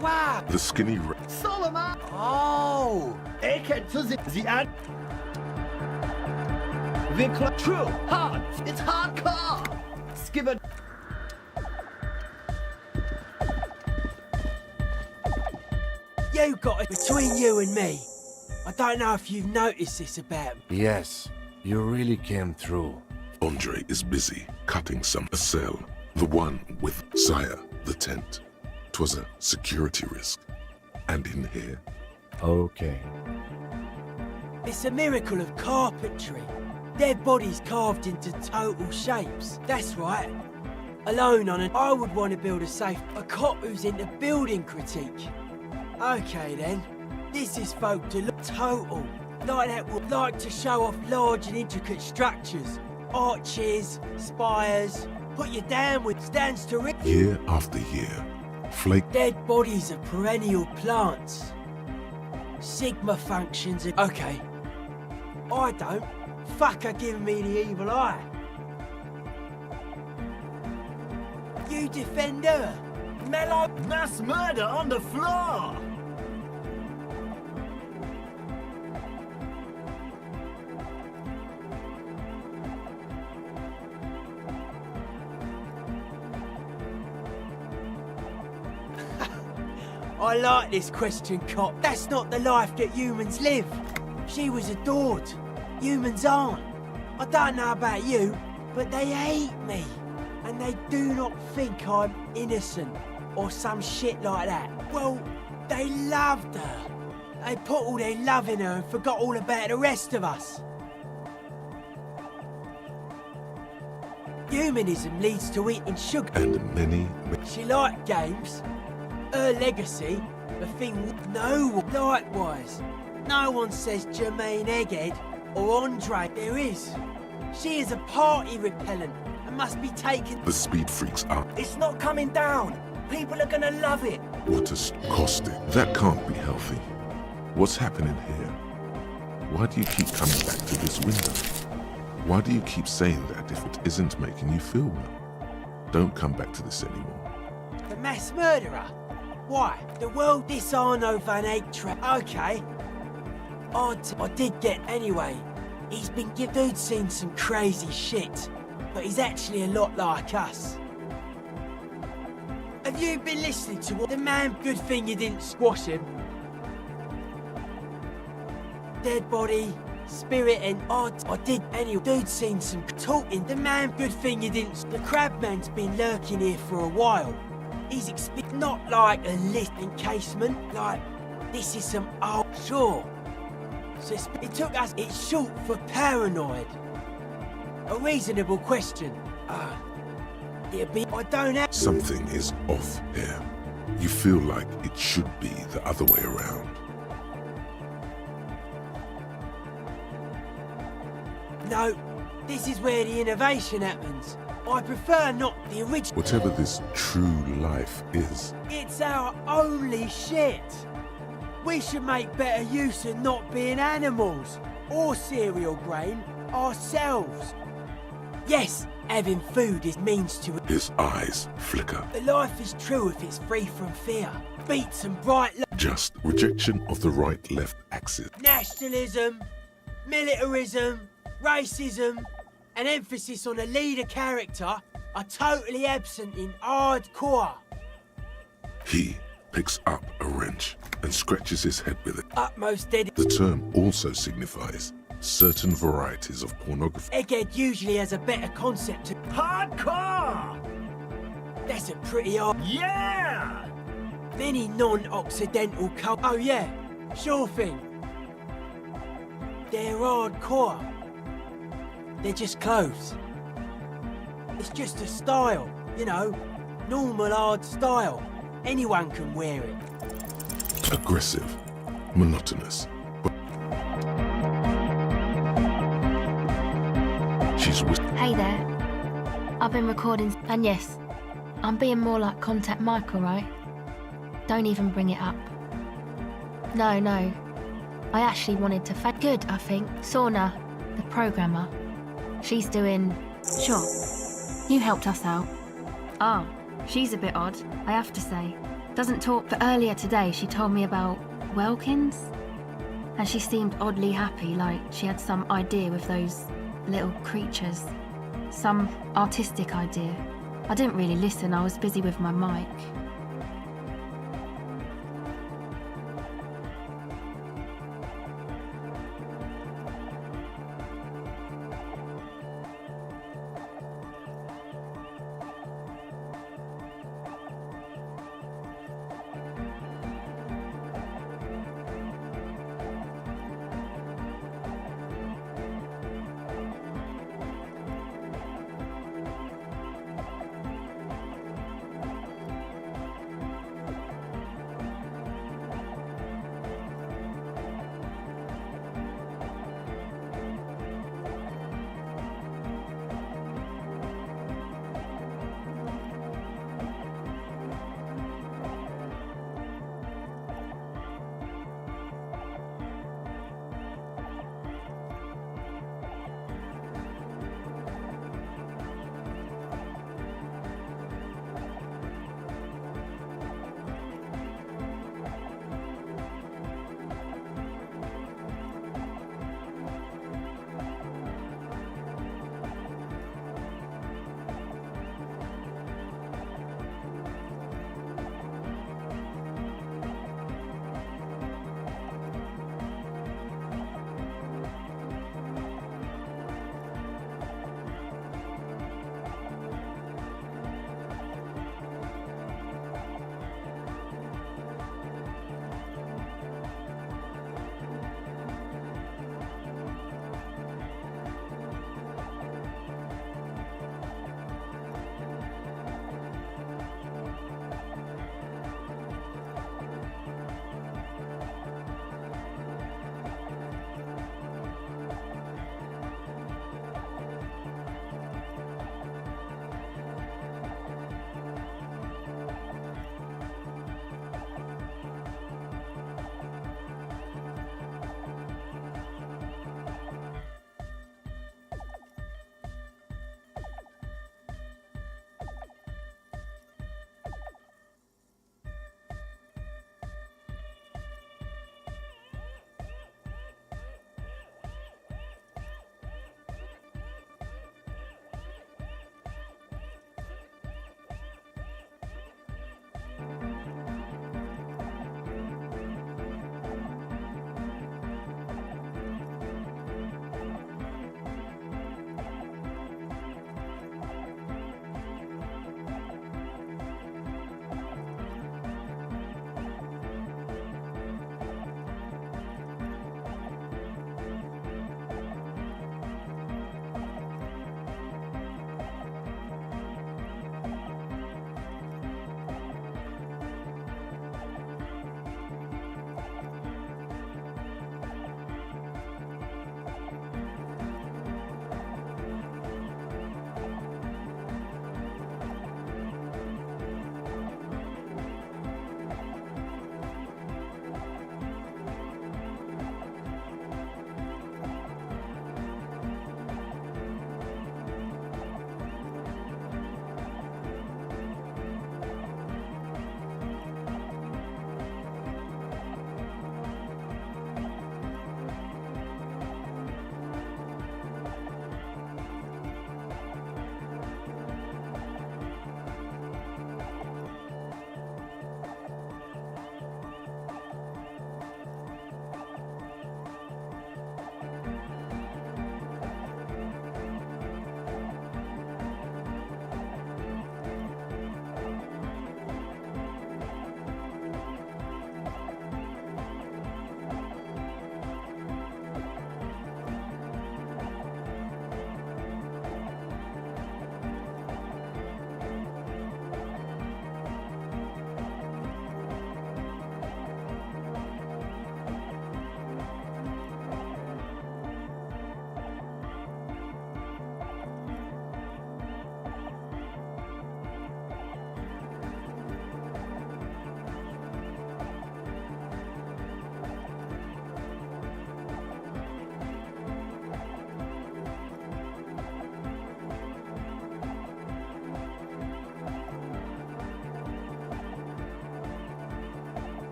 Wow! the skinny. Solomon! Oh! Er kennt zu the ad. True, hard. It's hardcore. Skipper. You got it between you and me. I don't know if you've noticed this about me. Yes, you really came through. Andre is busy cutting a cell. The one with Sire, the tent. 'Twas a security risk. And in here. Okay. It's a miracle of carpentry. Dead bodies carved into total shapes. That's right. Alone on an... I would want to build a safe. A cop who's into building critique. Okay then. This is folk to look total. Like that would like to show off large and intricate structures. Arches, spires. Put you down with stands to rip. Year after year. Flake. Dead bodies are perennial plants. Sigma functions are... Okay. I don't. Fuck her giving me the evil eye. defend her? Mellow mass murder on the floor! I like this question, Cop. That's not the life that humans live. She was adored. Humans aren't. I don't know about you, but they hate me. And they do not think I'm innocent or some shit like that. Well, they loved her. They put all their love in her and forgot all about the rest of us. Humanism leads to eating sugar. And many. She liked games. Her legacy, the thing no one. Likewise, no one says Jermaine Egghead or Andre. There is. She is a party repellent and must be taken. The speed freaks are. It's not coming down. People are gonna love it. What a caustic. That can't be healthy. What's happening here? Why do you keep coming back to this window? Why do you keep saying that if it isn't making you feel well? Don't come back to this anymore. The mass murderer? Why? The world this Arno van Eyck trap. Okay. I did get anyway. He's been dude's seen some crazy shit, but he's actually a lot like us. Have you been listening to what the man? Good thing you didn't squash him. Dead body, spirit, and I did anyway. Dude's seen some talking. The man. Good thing you didn't. The crabman's been lurking here for a while. He's not like a lit encasement. Like this is some old. Sure. So it took us. It's short for paranoid. A reasonable question. It'd be. I don't have. Something is off here. You feel like it should be the other way around. No, this is where the innovation happens. I prefer not the original. Whatever this true life is. It's our only shit. We should make better use of not being animals or cereal grain ourselves. Yes, having food is means to it. His eyes flicker. The life is true if it's free from fear. Beats and bright Just rejection of the right-left axis. nationalism, militarism, racism, and emphasis on a leader character are totally absent in hardcore. He picks up a wrench and scratches his head with it. Utmost dead. The term also signifies certain varieties of pornography. Egghead usually has a better concept to hardcore. That's a pretty hard. Yeah. Many non-Occidental Oh yeah, sure thing. They're hardcore. They're just clothes. It's just a style, you know, normal hard style. Anyone can wear it. Aggressive, monotonous. But she's Hey there. I've been recording, and yes, I'm being more like Contact Mike, alright? Don't even bring it up. No. I actually wanted to Good, I think. Sauna, the programmer. She's doing... Sure. You helped us out. Ah, she's a bit odd, I have to say. Doesn't talk, but earlier today she told me about Welkins. And she seemed oddly happy, like she had some idea with those little creatures. Some artistic idea. I didn't really listen, I was busy with my mic.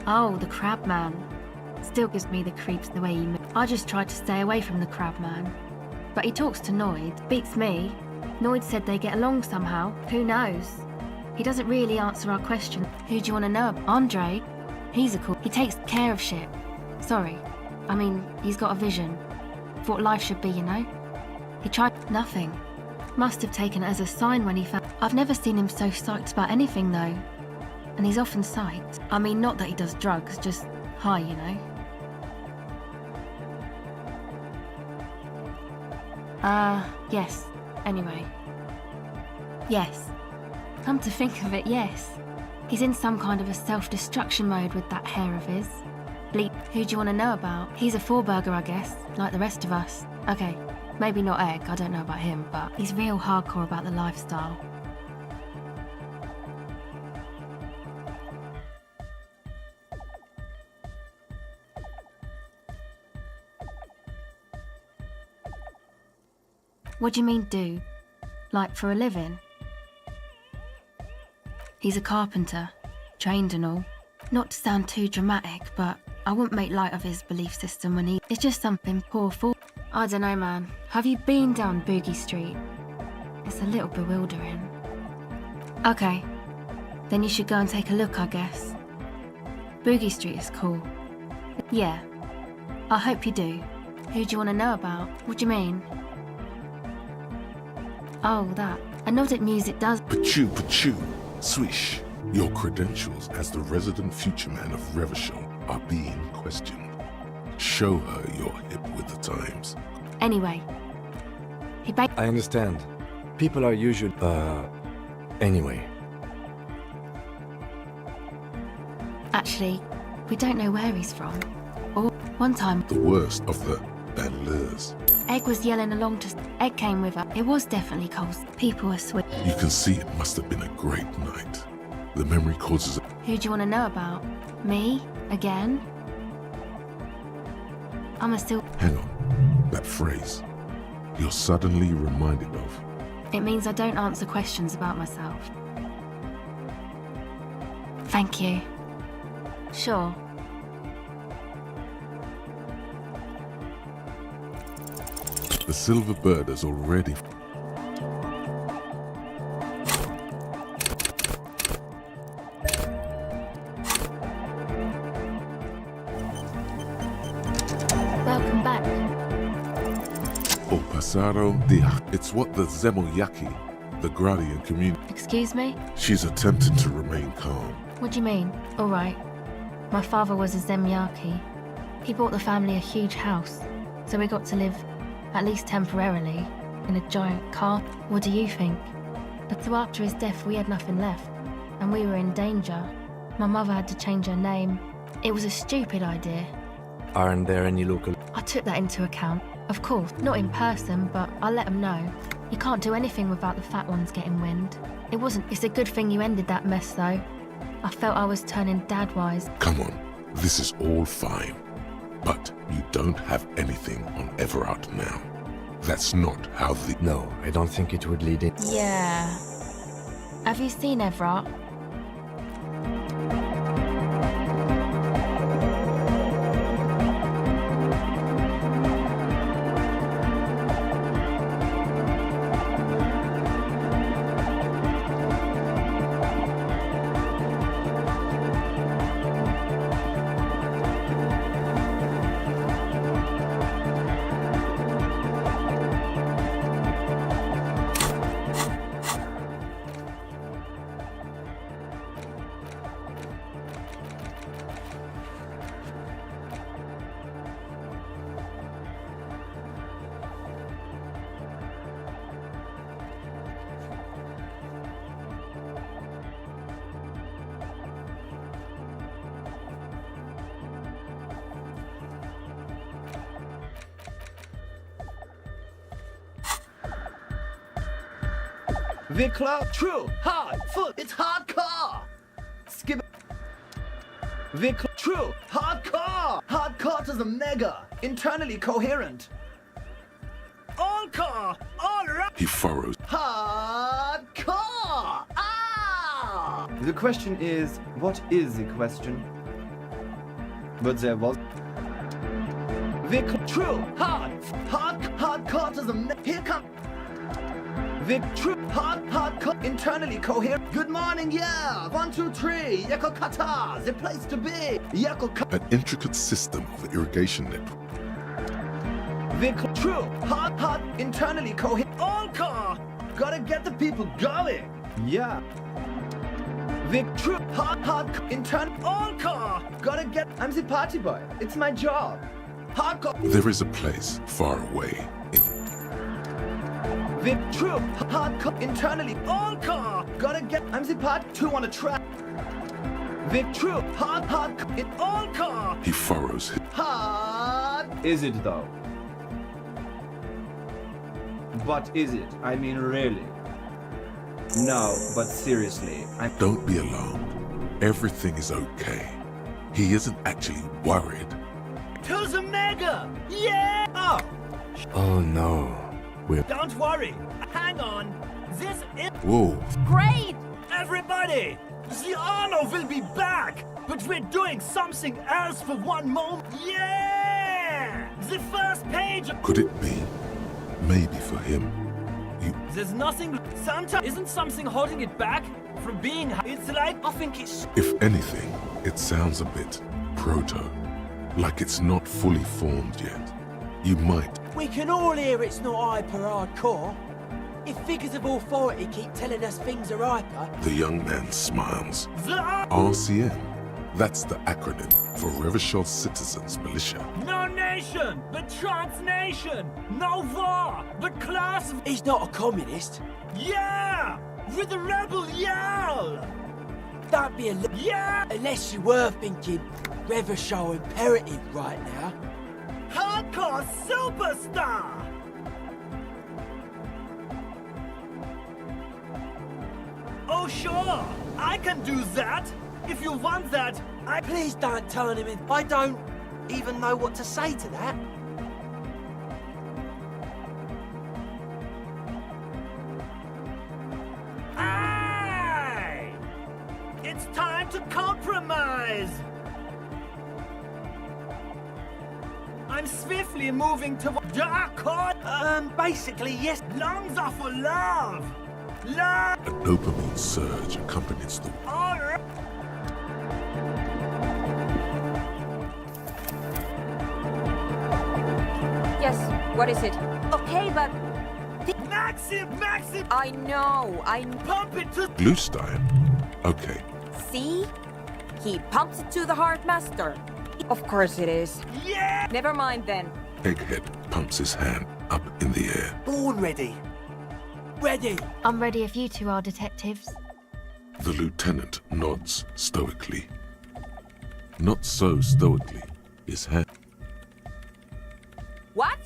Oh, the crab man. Still gives me the creeps the way he moves. I just tried to stay away from the crab man. But he talks to Noid. Beats me. Noid said they get along somehow. Who knows? He doesn't really answer our question. Who do you want to know? Andre. He's a cool... He takes care of shit. Sorry. I mean, he's got a vision. For what life should be, you know? He tried... Nothing. Must have taken it as a sign when he found... I've never seen him so psyched about anything, though. And he's often psyched. I mean, not that he does drugs, just high, you know? Yes. Anyway. Yes. Come to think of it, yes. He's in some kind of a self-destruction mode with that hair of his. Bleep, who do you want to know about? He's a four-burger, I guess, like the rest of us. Okay, maybe not Egg, I don't know about him, but he's real hardcore about the lifestyle. What do you mean, do? Like, for a living? He's a carpenter, trained and all. Not to sound too dramatic, but I wouldn't make light of his belief system when he... It's just something poor for... I don't know, man. Have you been down Boogie Street? It's a little bewildering. Okay. Then you should go and take a look, I guess. Boogie Street is cool. Yeah. I hope you do. Who do you want to know about? What do you mean? Oh, that. I know that music does... Pachoo, pachoo, swish. Your credentials as the resident future man of Revachol are being questioned. Show her you're hip with the times. Anyway. I understand. People are usually... Anyway. Actually, we don't know where he's from. Or, one time... The worst of the bandlers. Egg was yelling along to... Egg came with her. It was definitely cold. People were sweet. You can see it must have been a great night. The memory causes... Who do you want to know about? Me? Again? I'm a still... Hang on. That phrase. You're suddenly reminded of... It means I don't answer questions about myself. Thank you. Sure. The silver bird is already... Welcome back. O pasado dia. It's what the Zemoyaki, the Gradian community... Excuse me? She's attempting to remain calm. What do you mean? All right. My father was a Zemyaki. He bought the family a huge house, so we got to live, at least temporarily, in a giant car. What do you think? So after his death, we had nothing left, and we were in danger. My mother had to change her name. It was a stupid idea. Aren't there any local... I took that into account. Of course, not in person, but I let them know. You can't do anything without the fat ones getting wind. It's a good thing you ended that mess, though. I felt I was turning dad-wise. Come on, this is all fine. But you don't have anything on Everard now. That's not how the... No, I don't think it would lead in... Yeah. Have you seen Everard? The club, true, hard, foot, it's hardcore. Skip. The true, hardcore. Hardcore to the mega, internally coherent. All core, all right. He furrows. Hardcore. Ah. The question is, what is the question? But there was... Vic, true, hard quarters of... Here come... Vic, true, hard, internally coherent. Good morning, yeah! 1, 2, 3, Yako Kata, the place to be! Yako An intricate system of irrigation network. Vic, true, hard, internally coherent. All car! Gotta get the people going! Yeah. Vic, true, hard, all car! Gotta get... I'm the party boy. It's my job. Hardcore... There is a place far away in Vic, true, hardcore, internally, all car! Gotta get... I'm the part 2 on a track. Vic, true, hard, in all car! He furrows his... Hard! Is it though? But is it? I mean, really? No, but seriously, Don't be alarmed. Everything is okay. He isn't actually worried. To the mega! Yeah! Oh, Oh no. We're... don't worry. Hang on. This is... Whoa. Great! Everybody! The honor will be back! But we're doing something else for one moment. Yeah! The first page... Could it be? Maybe for him. There's nothing... Santa isn't something holding it back from being... It's like... I think it's... If anything, it sounds a bit proto. Like it's not fully formed yet. You might. We can all hear it's not hyper-hardcore. If figures of authority keep telling us things are hyper... The young man smiles. RCM. That's the acronym for Revachol Citizens Militia. No nation, but transnation! No war, but class... He's not a communist. Yeah! With a rebel yell! Don't be a... Yeah! Unless you were thinking Revachol imperative right now. Hardcore superstar! Oh sure, I can do that! If you want that, Please don't turn him in. I don't even know what to say to that. Aye! It's time to compromise! I'm swiftly moving to the accord. Basically, yes. Lungs are for love! Love! A dopamine surge accompanies the... All right. Yes, what is it? Okay, but... Maxim! I know, Pump it to... Glustein? Okay. See? He pumps it to the Heart Master. Of course it is. Yeah! Never mind then. Egghead pumps his hand up in the air. Born ready. Ready. I'm ready if you two are detectives. The lieutenant nods stoically. Not so stoically. His hand... What?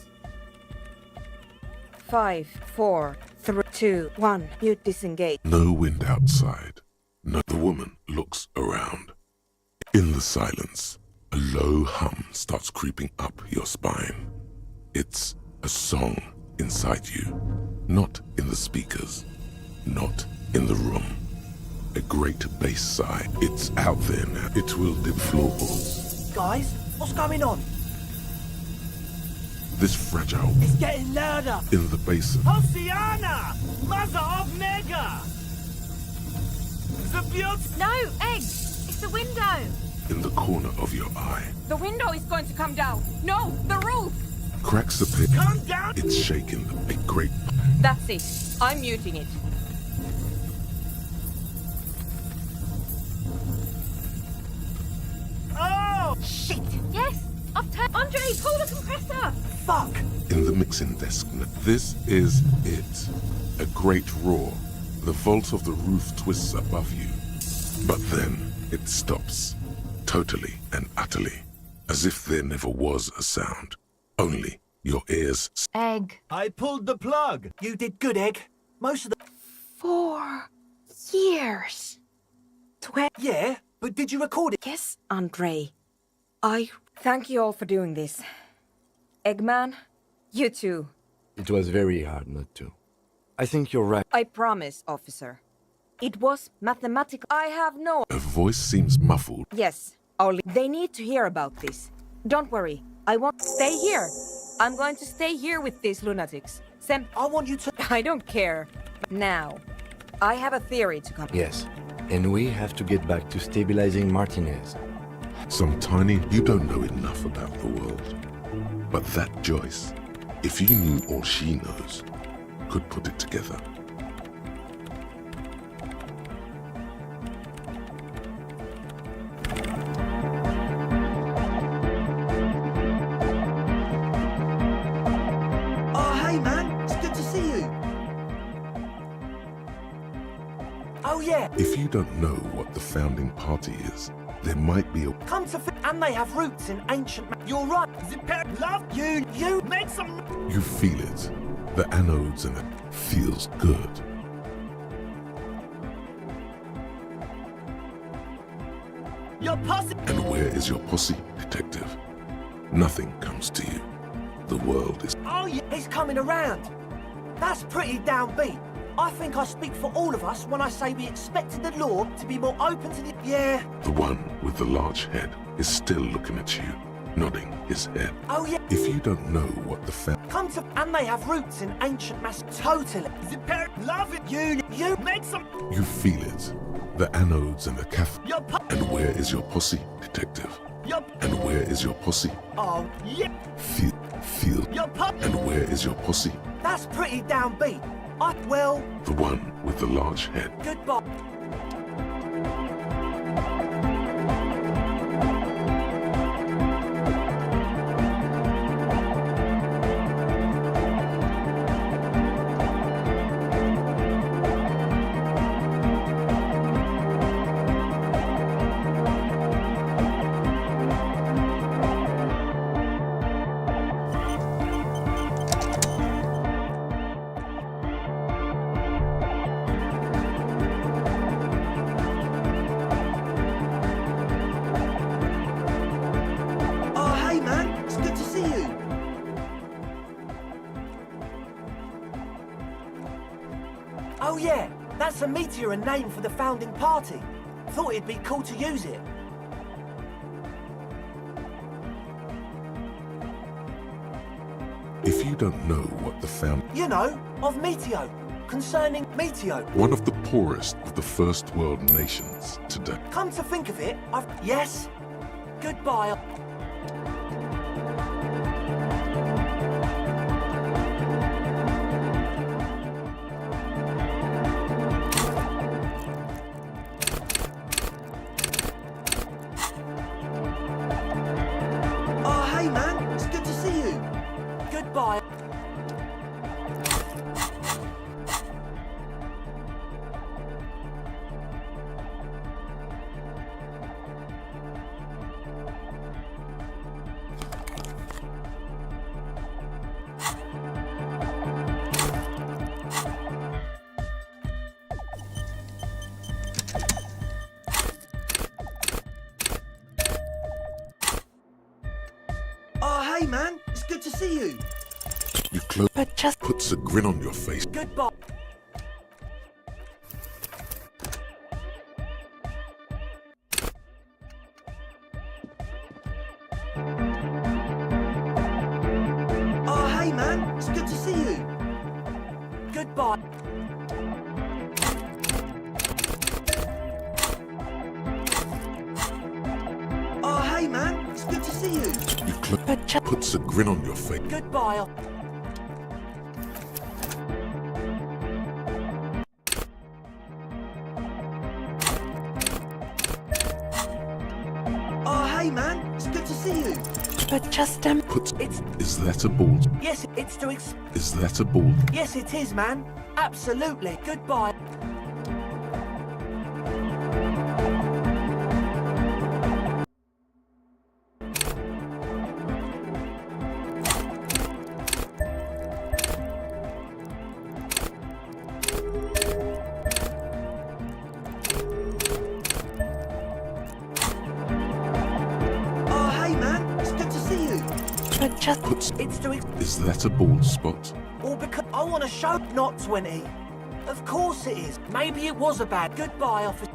5, 4, 3, 2, 1. Mute disengage. No wind outside. No, the woman looks around. In the silence, a low hum starts creeping up your spine. It's a song inside you. Not in the speakers. Not in the room. A great bass sigh. It's out there now. It will dip floorboards. Guys, what's going on? This fragile... It's getting louder. In the basin. Oceana! Mother of Mega! The beaut... No, Egg! It's the window! In the corner of your eye. The window is going to come down. No, the roof! Cracks appear. Come down! It's shaken. A great... That's it. I'm muting it. Oh! Shit! Yes! I've turned... Andre, pull the compressor! Fuck! In the mixing desk. This is it. A great roar. The vault of the roof twists above you. But then it stops. Totally and utterly. As if there never was a sound. Only your ears. Egg. I pulled the plug. You did good, Egg. Most of the... 4 years. Yeah, but did you record it? Yes, Andre. Thank you all for doing this. Eggman, you too. It was very hard not to. I think you're right. I promise, officer. It was mathematical. I have no... Her voice seems muffled. Yes, They need to hear about this. Don't worry. I won't stay here. I'm going to stay here with these lunatics. I want you to... I don't care. Now, I have a theory to come... Yes, and we have to get back to stabilizing Martinez. Some tiny, you don't know enough about the world. But that Joyce, if you knew all she knows, could put it together. Oh, hey, man. It's good to see you. Oh, yeah. If you don't know what the founding party is, there might be a... Come to and they have roots in ancient... You're right. Love you. You make some... You feel it. The anodes and it feels good. Your posse... And where is your posse, detective? Nothing comes to you. The world is... Oh, yeah. He's coming around. That's pretty downbeat. I think I speak for all of us when I say we expected the law to be more open to the... Yeah. The one with the large head is still looking at you, nodding his head. Oh, yeah. If you don't know what the Come to... And they have roots in ancient mass... Totally. Love it. You make some... You feel it. The anodes and the And where is your posse, detective? And where is your posse? Oh, yeah. Feel. And where is your posse? That's pretty downbeat. Well... The one with the large head. Goodbye. Oh yeah, that's a meteor and name for the founding party. Thought it'd be cool to use it. If you don't know what the You know, of Meteo. Concerning Meteo. One of the poorest of the first world nations today. Come to think of it, Yes. Goodbye. Oh, hey man, it's good to see you. Goodbye. Oh, hey man, it's good to see you. You close, but just puts a grin on your face. Goodbye. Oh, hey man, it's good to see you. Goodbye. Oh, hey man, it's good to see you. You puts a grin on your face. Goodbye. Oh, hey man, it's good to see you. But just puts. It's. Is that a ball? Yes, it's to. Is that a ball? Yes, it is, man. Absolutely. Goodbye. But just puts. It's to. Is that a bald spot? Or because I want to show not 20. Of course it is. Maybe it was a bad. Goodbye, officer.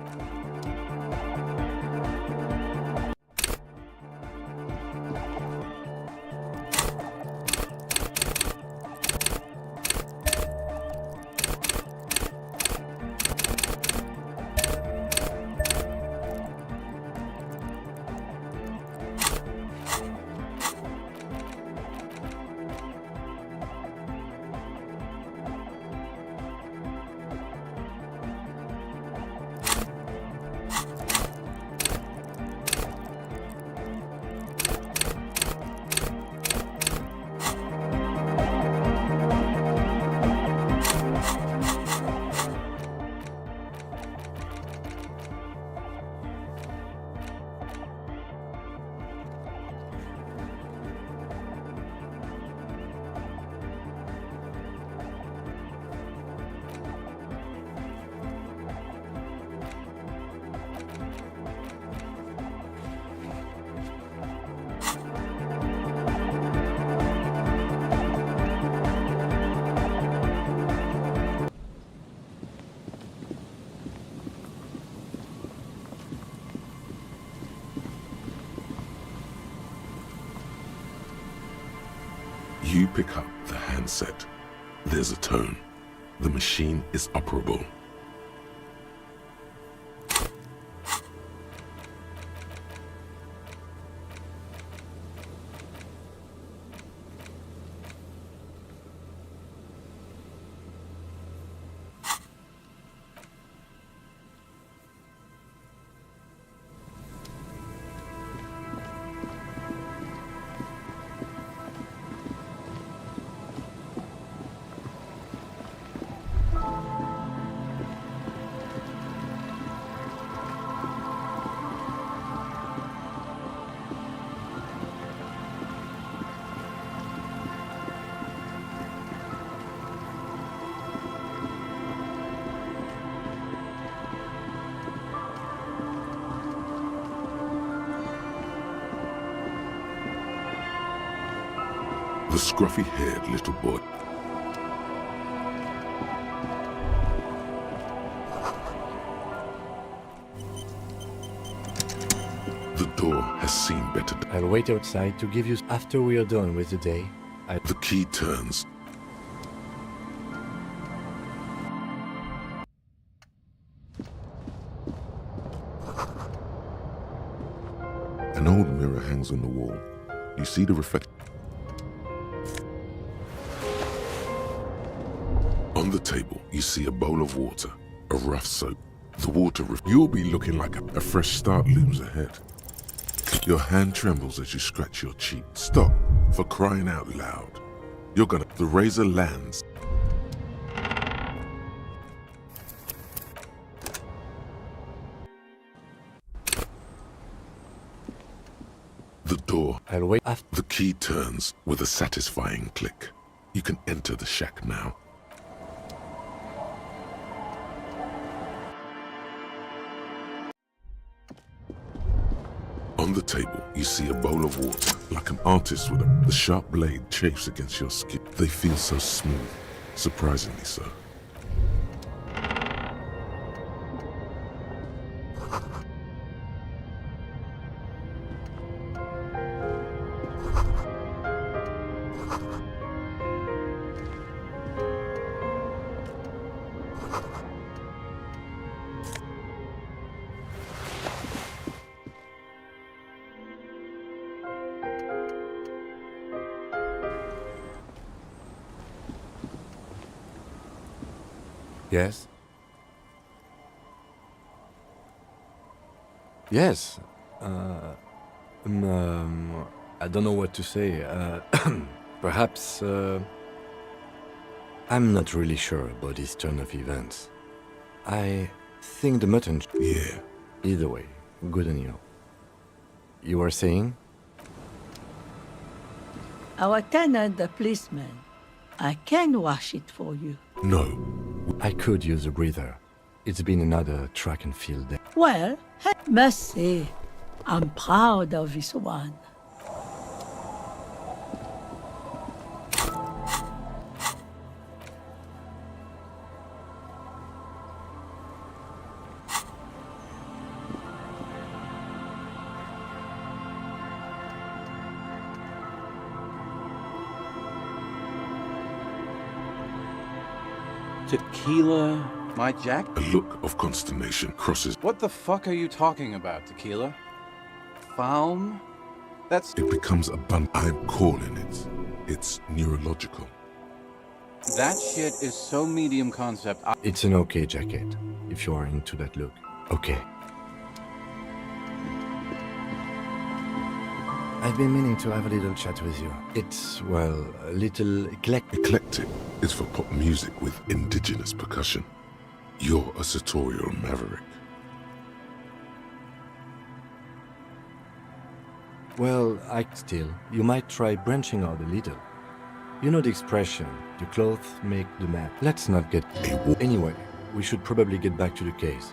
You pick up the handset. There's a tone. The machine is operable. The scruffy-haired little boy. The door has seen better. I'll wait outside to give you after we are done with the day. The key turns. An old mirror hangs on the wall. You see the reflection. On the table, you see a bowl of water, a rough soap. The water, you'll be looking like a fresh start looms ahead. Your hand trembles as you scratch your cheek. Stop, for crying out loud. You're gonna, the razor lands. The door, I'll wait after. The key turns with a satisfying click. You can enter the shack now. On the table, you see a bowl of water, like an artist with the sharp blade chafes against your skin. They feel so smooth, surprisingly so. Yes? Yes. I don't know what to say. Perhaps, I'm not really sure about this turn of events. I think the mutton... Yeah. Either way, good on you. You were saying? Our tenant, the policeman. I can wash it for you. No. I could use a breather. It's been another track and field day. Well, I must say, I'm proud of this one. Tequila, my Jack? A look of consternation crosses. What the fuck are you talking about, Tequila? Faum? That's... It becomes abundant. I'm calling it. It's neurological. That shit is so medium concept. It's an okay jacket, if you are into that look. Okay. I've been meaning to have a little chat with you. It's, well, a little eclectic. Eclectic is for pop music with indigenous percussion. You're a sartorial maverick. Well, you might try branching out a little. You know the expression, the clothes make the man. Let's not get... Anyway, we should probably get back to the case.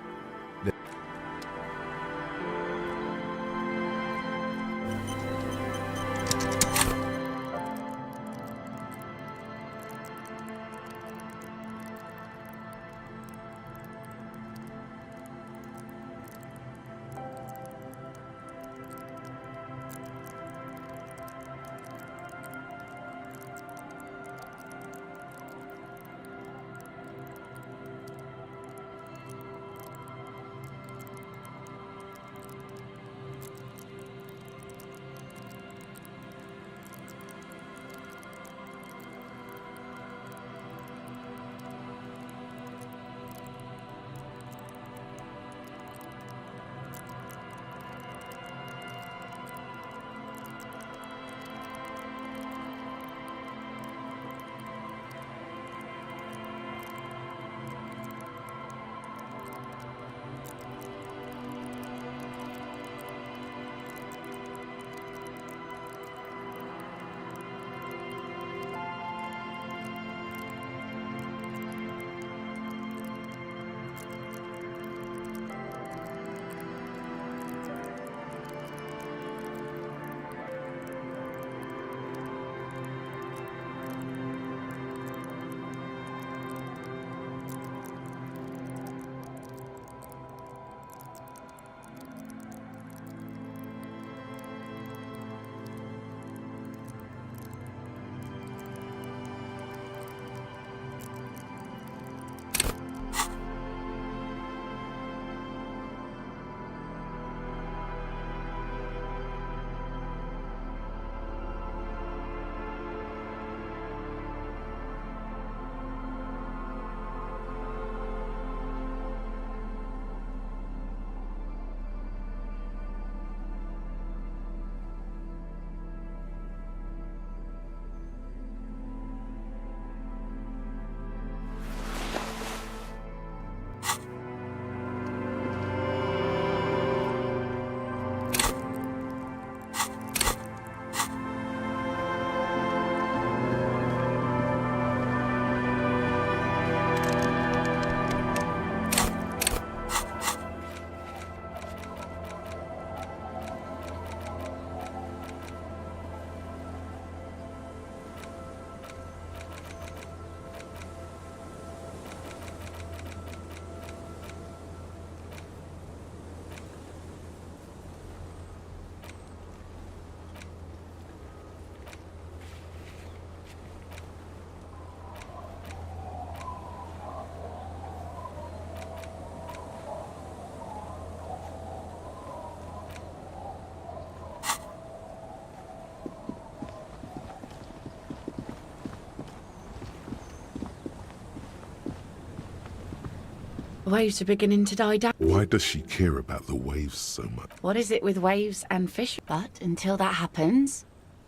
waves are beginning to die down. Why does she care about the waves so much? What is it with waves and fish? But until that happens,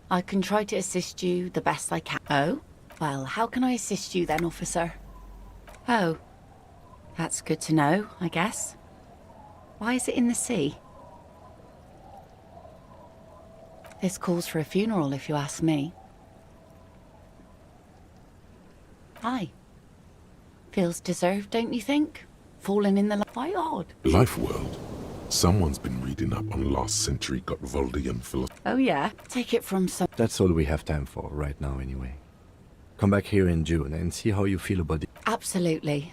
I can try to assist you the best I can. Oh? Well, how can I assist you then, officer? Oh. That's good to know, I guess. Why is it in the sea? This calls for a funeral, if you ask me. Aye. Feels deserved, don't you think? Fallen in the quite odd. Life world. Someone's been reading up on last century Gottwaldian philosophy. Oh yeah? Take it from some... That's all we have time for right now anyway. Come back here in June and see how you feel about it. Absolutely.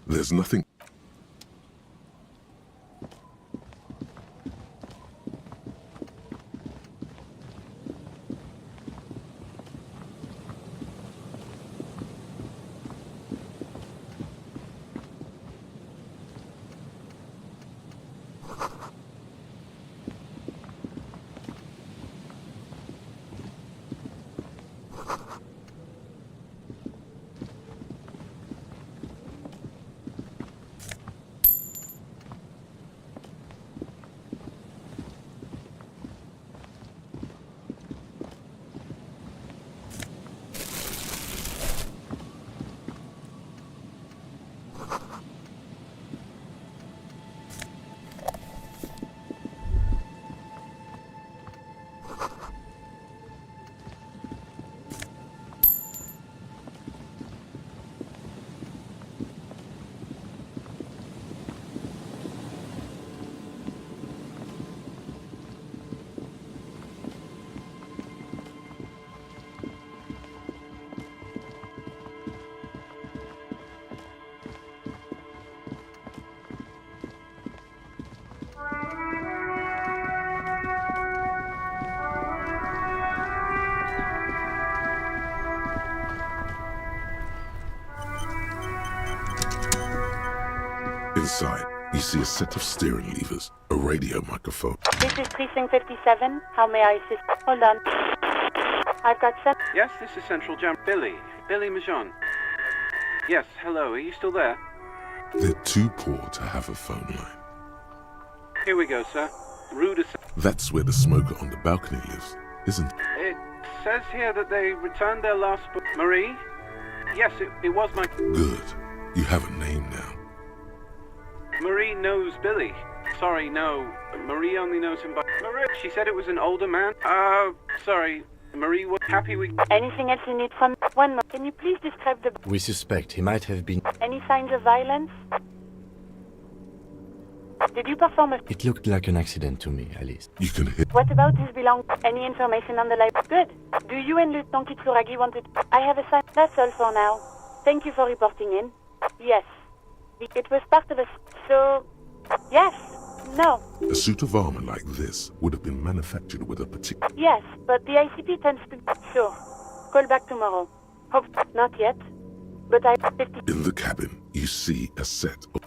There's nothing. Inside, you see a set of steering levers, a radio microphone. This is Precinct 57. How may I assist? Hold on. I've got some... Yes, this is Central Jam. Billy Majon. Yes, hello, are you still there? They're too poor to have a phone line. Here we go, sir. Rue de... That's where the smoker on the balcony lives, isn't it? It says here that they returned their last book. Marie? Yes, it was my... Good. You have a name now. Marie knows Billy. Sorry, no. Marie only knows him by... Marie, she said it was an older man. Sorry. Marie was happy we... Anything else you need from... One more. Can you please describe the... We suspect he might have been... Any signs of violence? Did you perform a... It looked like an accident to me, at least. You can hear... What about his belongings? Any information on the life? Good. Do you and Lieutenant Kitsuragi want it? I have a sign. That's all for now. Thank you for reporting in. Yes. It was part of a... So... Yes. No. A suit of armor like this would have been manufactured with a particular... Yes, but the ICP tends to... Sure. Call back tomorrow. Hope... Not yet. But I... In the cabin, you see a set of...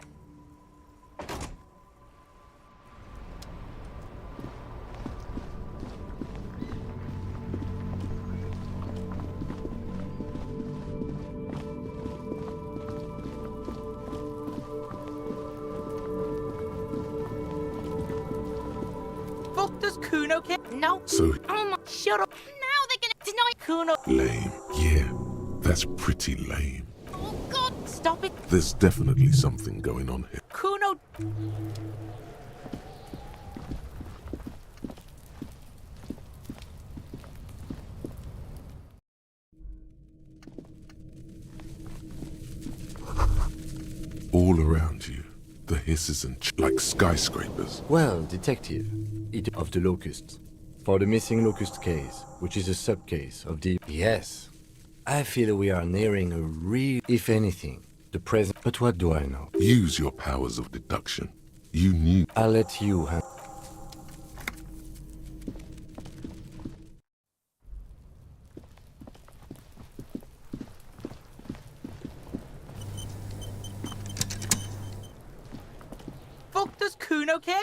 Does Kuno care? No. So... Oh my... Shut up. Now they're gonna deny Kuno. Lame. Yeah, that's pretty lame. Oh God, stop it. There's definitely something going on here. Kuno... All around you, the hisses and like skyscrapers. Well, detective, it of the locusts. For the missing locust case, which is a sub-case of the... Yes, I feel we are nearing a real... If anything, the present... But what do I know? Use your powers of deduction. You knew. I'll let you have. Fuck does Kuno care?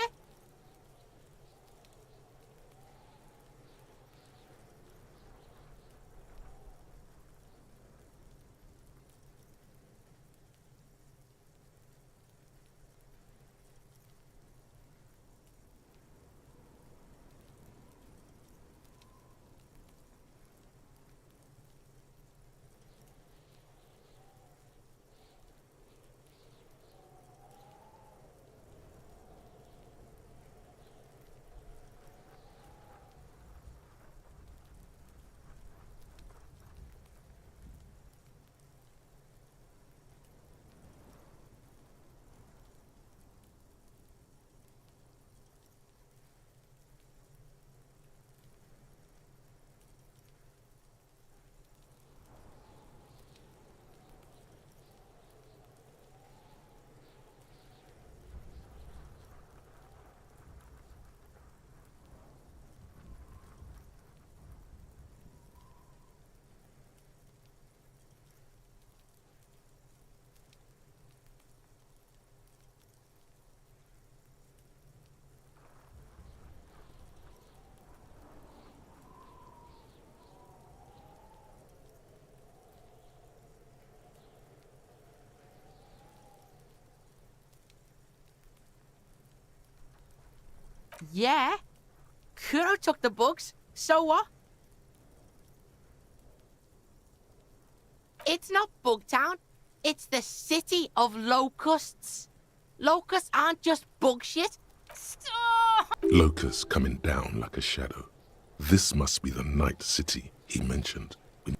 Yeah. Kuno took the bugs. So what? It's not Bugtown. It's the city of locusts. Locusts aren't just bug shit. Stop! Locusts coming down like a shadow. This must be the night city he mentioned.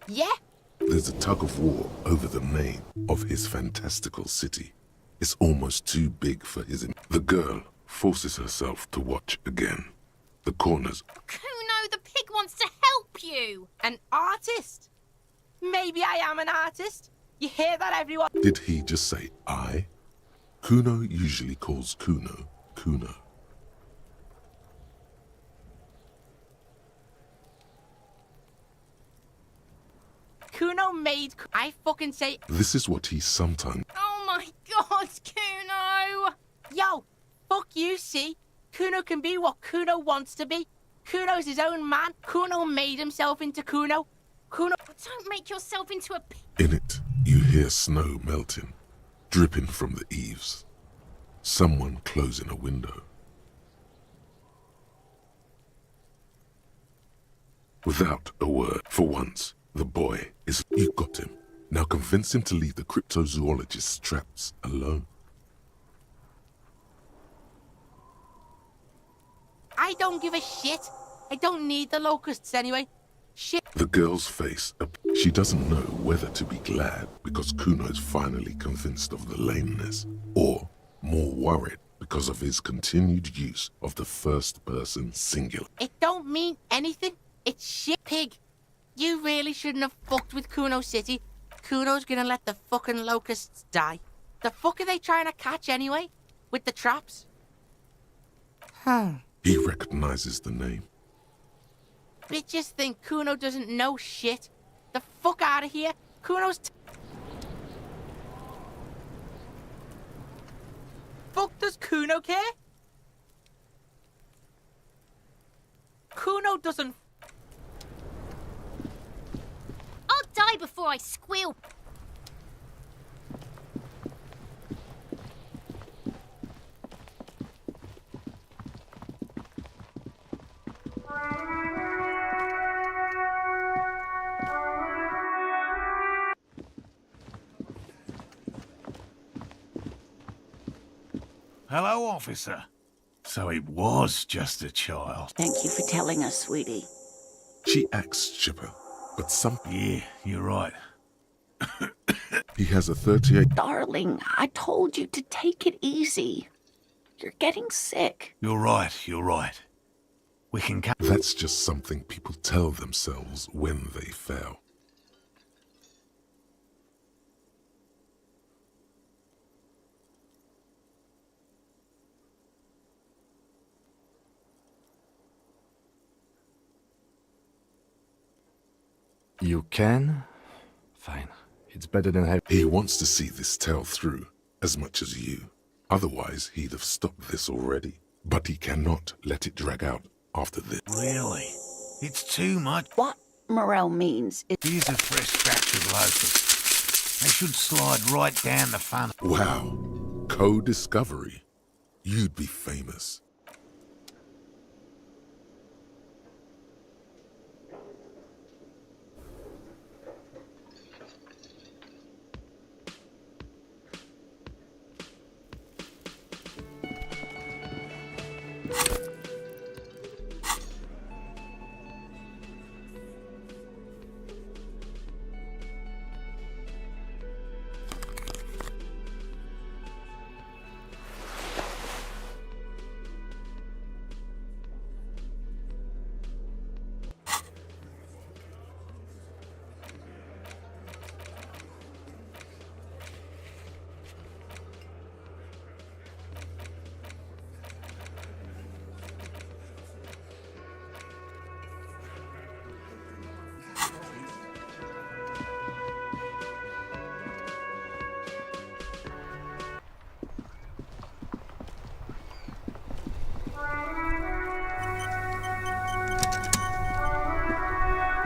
Yeah? There's a tug of war over the name of his fantastical city. It's almost too big for his... The girl forces herself to watch again. The corners... Kuno, the pig wants to help you. An artist? Maybe I am an artist. You hear that, everyone? Did he just say I? Kuno usually calls Kuno, Kuno. Kuno made... I fucking say... This is what he sometimes... Oh my god, Kuno! Yo, fuck you, see? Kuno can be what Kuno wants to be. Kuno's his own man. Kuno made himself into Kuno. Kuno... Don't make yourself into a pig. In it, you hear snow melting, dripping from the eaves. Someone closing a window. Without a word, for once, the boy is... You got him. Now convince him to leave the cryptozoologist's traps alone. I don't give a shit. I don't need the locusts anyway. Shit. The girl's face, she doesn't know whether to be glad because Kuno's finally convinced of the lameness, or more worried because of his continued use of the first person singular. It don't mean anything. It's shit, pig. You really shouldn't have fucked with Kuno City. Kuno's gonna let the fucking locusts die. The fuck are they trying to catch anyway? With the traps? He recognizes the name. Bitches think Kuno doesn't know shit. The fuck out of here. Kuno's... Fuck does Kuno care? Kuno doesn't... I'll die before I squeal. Hello, officer. So it was just a child. Thank you for telling us, sweetie. She acts chipper, but some... Yeah, you're right. He has a 38... Darling, I told you to take it easy. You're getting sick. You're right, you're right. We can... That's just something people tell themselves when they fail. You can? Fine. It's better than having... He wants to see this tale through as much as you. Otherwise, he'd have stopped this already. But he cannot let it drag out after this. Really? It's too much. What Morel means is... Here's a fresh batch of locusts. They should slide right down the funnel. Wow. Co-discovery. You'd be famous.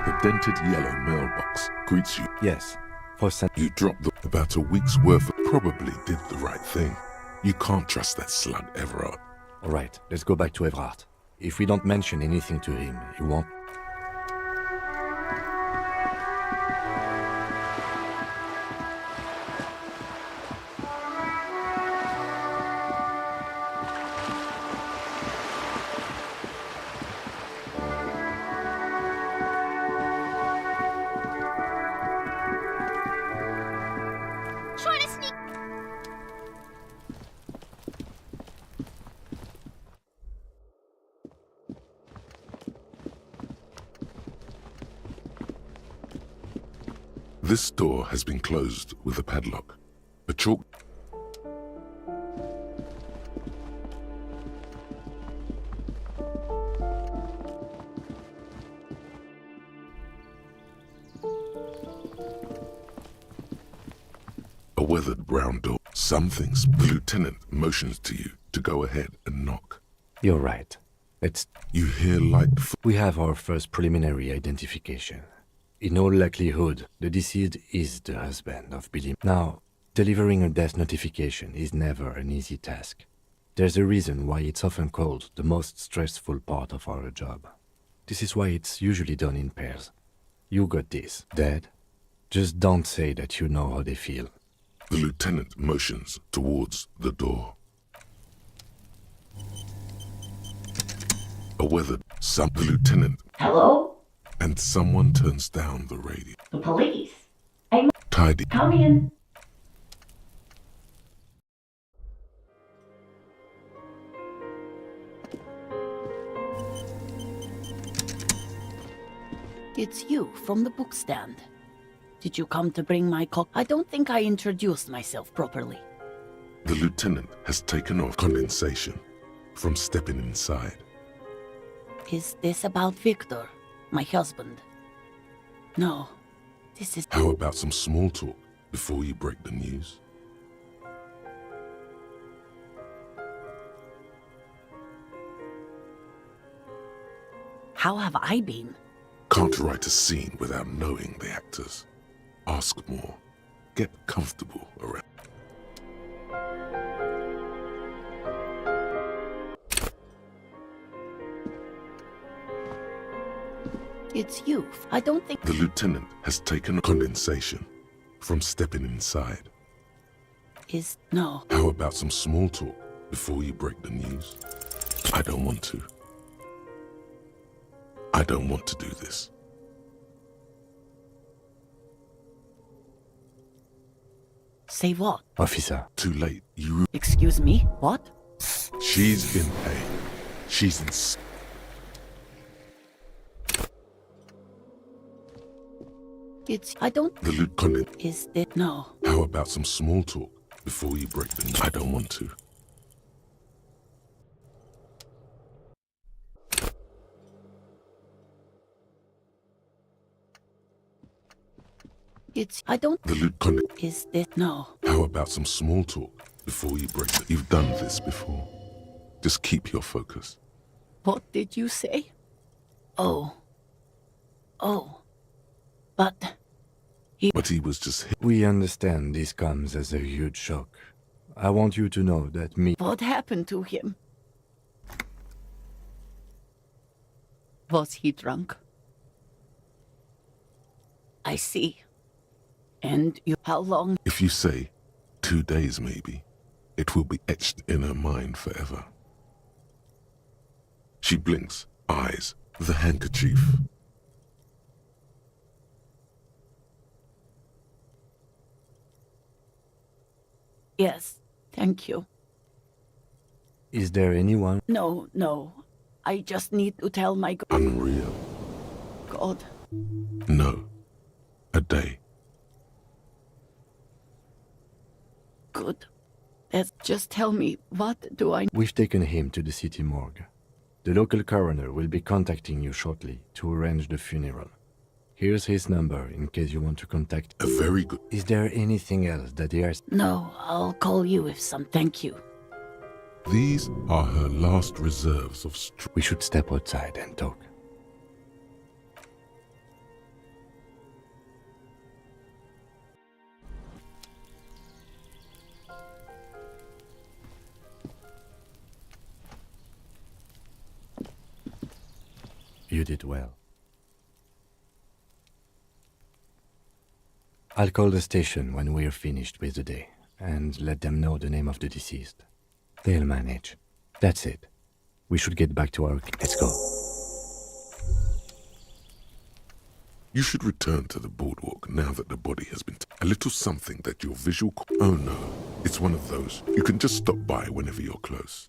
The dented yellow mailbox greets you. Yes. For some... You dropped about a week's worth. Probably did the right thing. You can't trust that slug, Everard. All right, let's go back to Everard. If we don't mention anything to him, he won't... Trying to sneak. This door has been closed with a padlock. A chalk... A weathered brown door. Some things. The lieutenant motions to you to go ahead and knock. You're right. Let's... You hear light... We have our first preliminary identification. In all likelihood, the deceased is the husband of Billy. Now, delivering a death notification is never an easy task. There's a reason why it's often called the most stressful part of our job. This is why it's usually done in pairs. You got this, Dad. Just don't say that you know how they feel. The lieutenant motions towards the door. A weathered... The lieutenant... Hello? And someone turns down the radio. The police. Hey, Tidy. come in. It's you from the book stand. Did you come to bring my I don't think I introduced myself properly. The lieutenant has taken off condensation from stepping inside. Is this about Victor, my husband? No, this is... How about some small talk before you break the news? How have I been? Can't write a scene without knowing the actors. Ask more. Get comfortable around. It's you. I don't think... The lieutenant has taken condensation from stepping inside. No. How about some small talk before you break the news? I don't want to. I don't want to do this. Say what? Officer. Too late. You... Excuse me? What? She's in pain. She's in... I don't... The lieutenant... No. How about some small talk before you break the news? I don't want to. I don't... The lieutenant. Is this... No. How about some small talk before you break it? You've done this before. Just keep your focus. What did you say? Oh. But... But he was just... We understand this comes as a huge shock. I want you to know that me... What happened to him? Was he drunk? I see. And you... How long? If you say 2 days maybe, it will be etched in her mind forever. She blinks, eyes, the handkerchief. Yes, thank you. Is there anyone? No. I just need to tell my... Unreal. God. No. A day. Good. Just tell me, what do I... We've taken him to the city morgue. The local coroner will be contacting you shortly to arrange the funeral. Here's his number in case you want to contact... A very good... Is there anything else that he has... No, I'll call you if some... Thank you. These are her last reserves of strength. We should step outside and talk. You did well. I'll call the station when we're finished with the day, and let them know the name of the deceased. They'll manage. That's it. We should get back to our... Let's go. You should return to the boardwalk now that the body has been... A little something that your visual... Oh no, it's one of those. You can just stop by whenever you're close.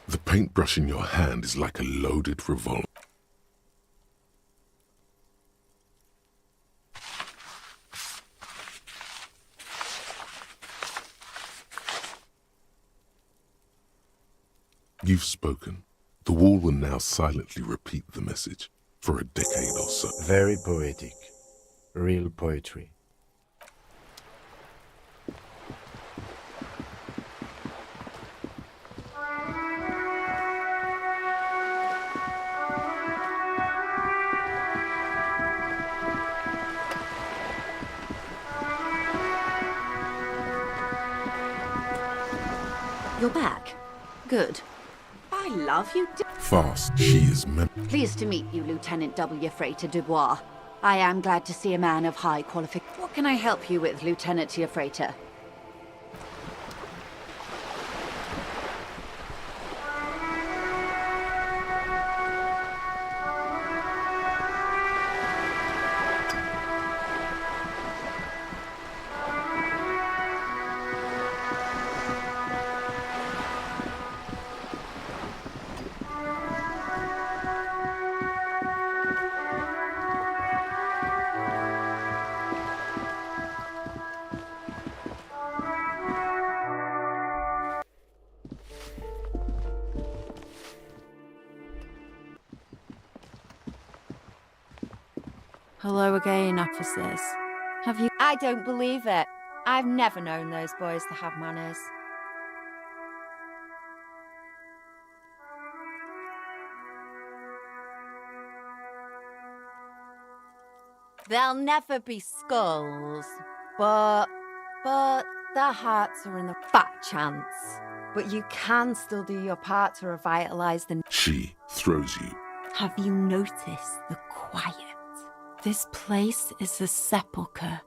The paintbrush in your hand is like a loaded revolver. You've spoken. The wall will now silently repeat the message for a decade or so. Very poetic. Real poetry. You're back. Good. I love you. Fast, she is Pleased to meet you, Lieutenant W. Freighter Dubois. I am glad to see a man of high qualification. What can I help you with, Lieutenant Freighter? Hello again, officers. Have you... I don't believe it. I've never known those boys to have manners. There'll never be skulls, but their hearts are in the fat chance. But you can still do your part to revitalize the... She throws you. Have you noticed the quiet? This place is a sepulchre.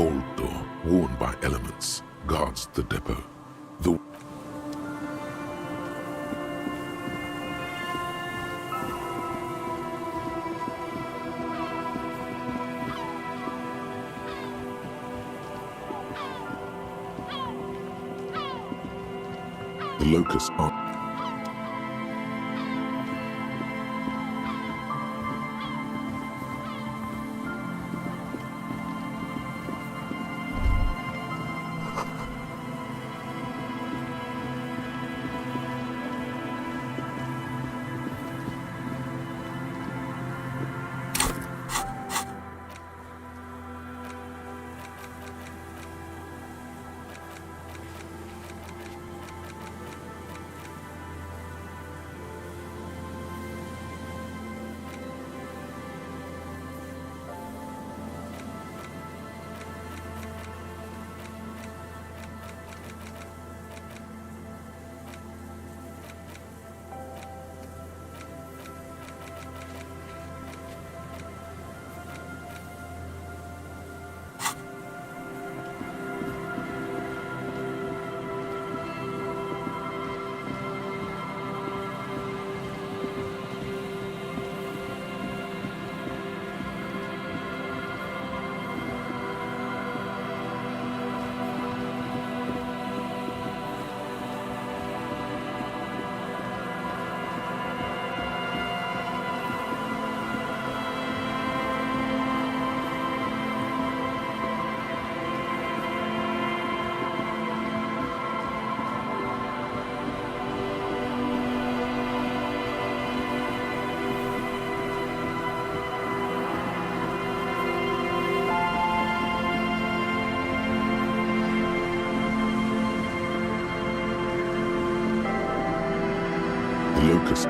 old door, worn by elements, guards the depot. The locusts are locusts.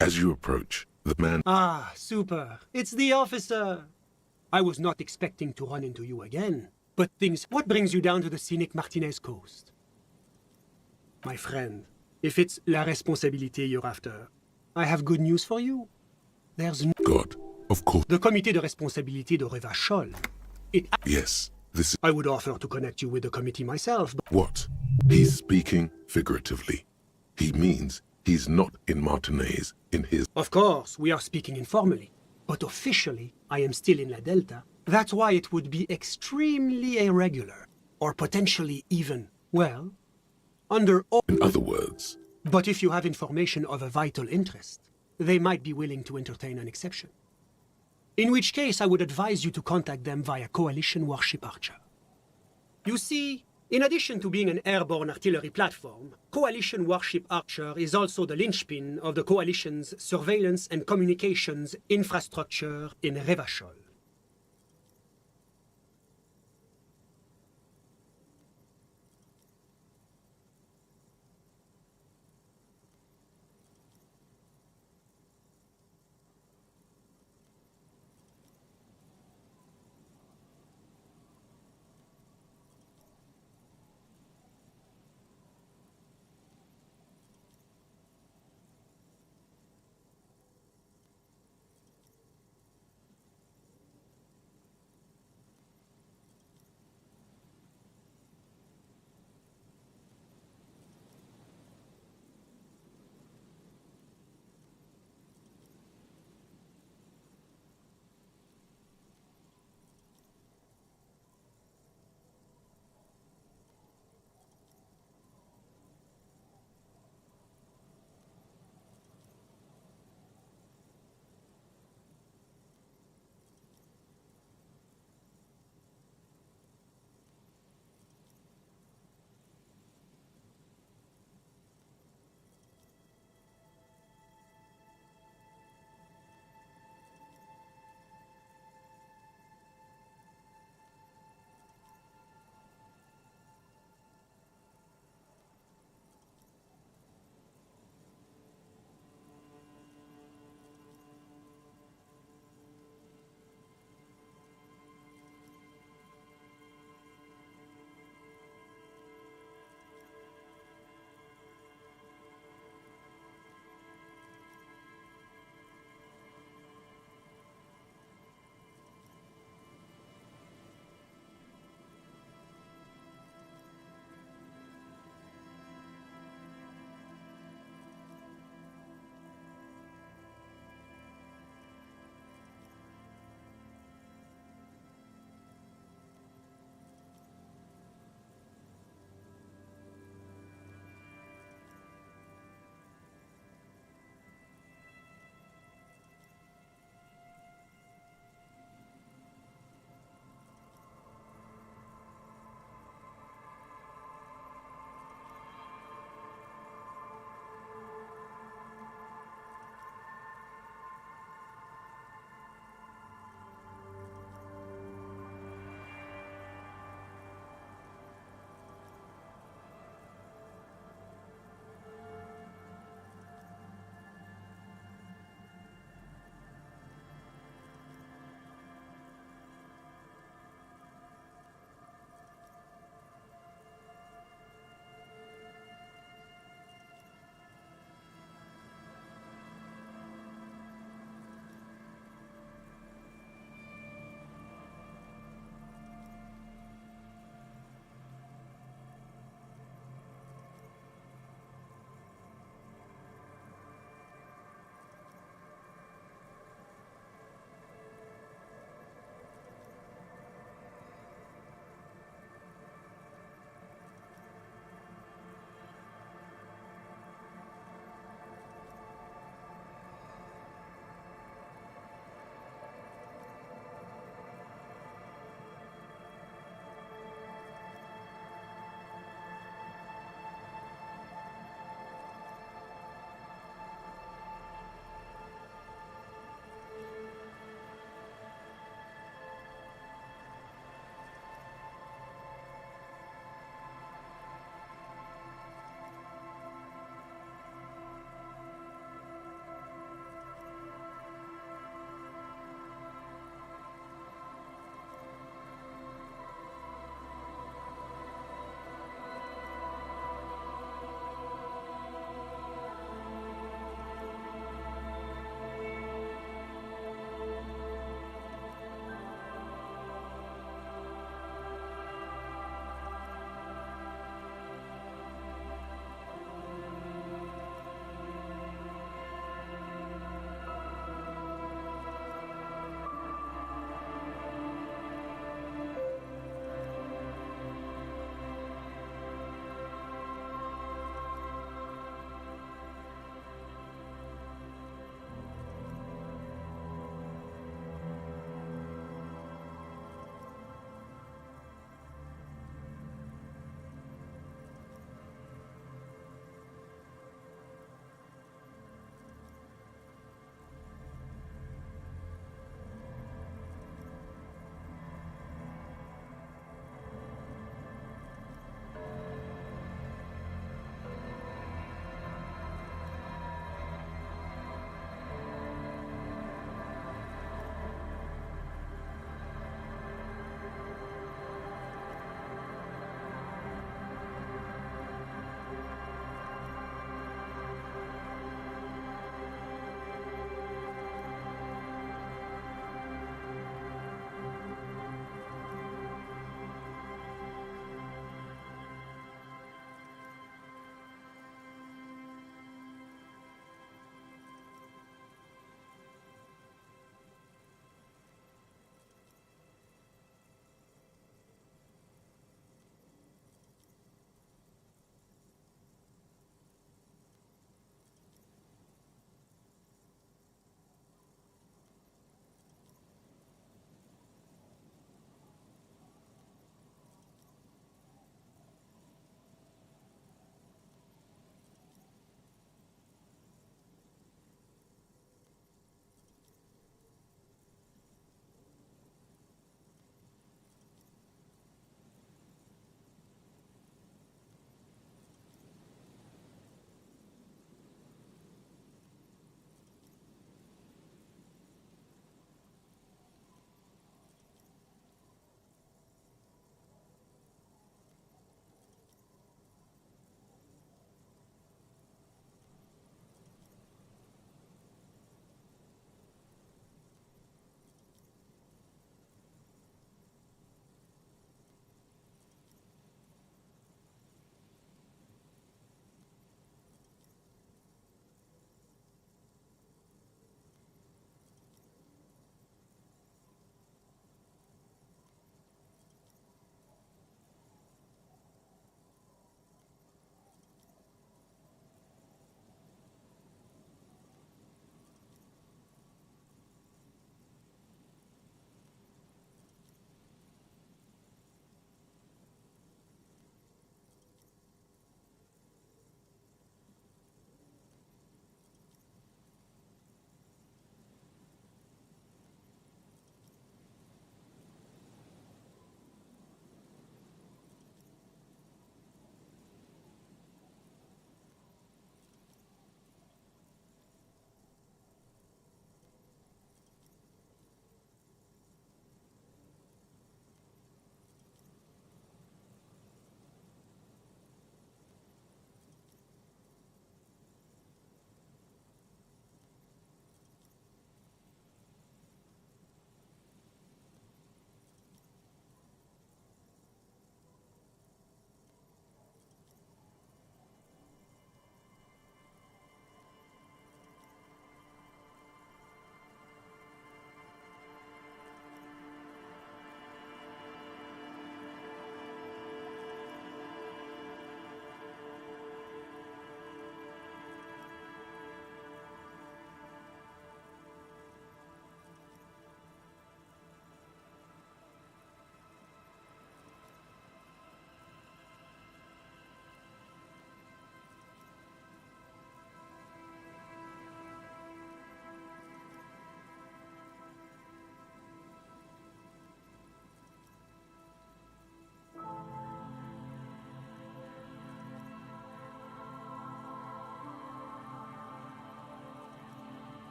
As you approach, the man... Ah, super. It's the officer. I was not expecting to run into you again. But things... What brings you down to the scenic Martinez coast? My friend, if it's la responsabilité you're after, I have good news for you. There's no... God, of course. The Comité de Responsabilité de Revachol. Yes, this is... I would offer to connect you with the committee myself, but... What? He's speaking figuratively. He means he's not in Martinez, in his... Of course, we are speaking informally. But officially, I am still in La Delta. That's why it would be extremely irregular. Or potentially even, well, under all... In other words... But if you have information of a vital interest, they might be willing to entertain an exception. In which case, I would advise you to contact them via Coalition Warship Archer. You see, in addition to being an airborne artillery platform, Coalition Warship Archer is also the linchpin of the Coalition's surveillance and communications infrastructure in Revachol.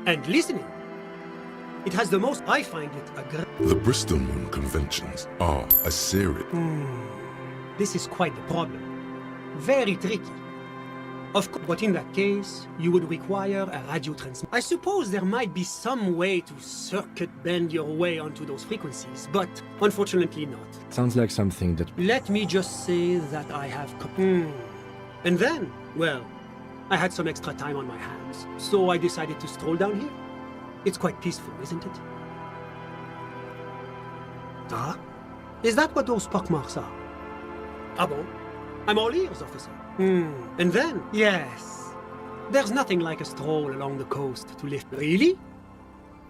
And listening. It has the most, I find it The Bristol Moon Conventions are a series. This is quite the problem. Very tricky. Of course, but in that case, you would require a radio transmitter. I suppose there might be some way to circuit bend your way onto those frequencies, but unfortunately not. Sounds like something that... Let me just say that I have... And then, well, I had some extra time on my hands, so I decided to stroll down here. It's quite peaceful, isn't it? Ah? Is that what those pockmarks are? Ah bon? I'm all ears, officer. And then, yes, there's nothing like a stroll along the coast to lift. Really?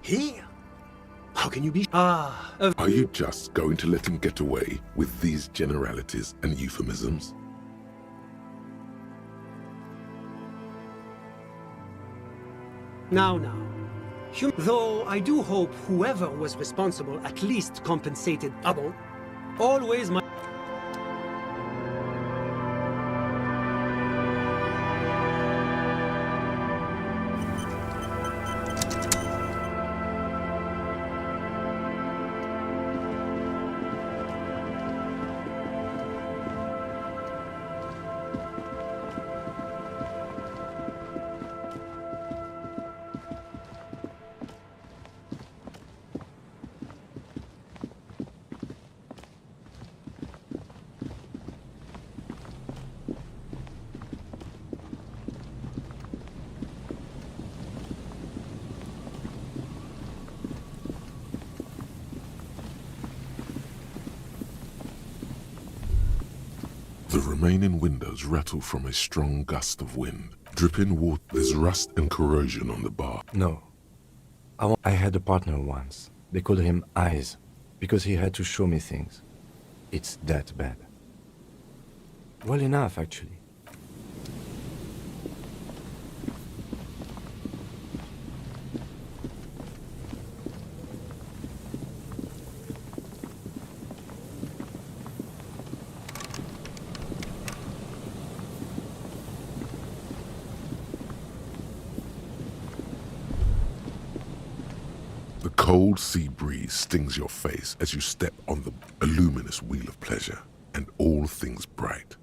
Here? How can you be? Are you just going to let him get away with these generalities and euphemisms? Now. Though I do hope whoever was responsible at least compensated. Ah bon? Always my... The remaining windows rattle from a strong gust of wind. Dripping water, there's rust and corrosion on the bar. No. I had a partner once. They called him Eyes, because he had to show me things. It's that bad. Well enough, actually. The cold sea breeze stings your face as you step on the luminous wheel of pleasure, and all things bright.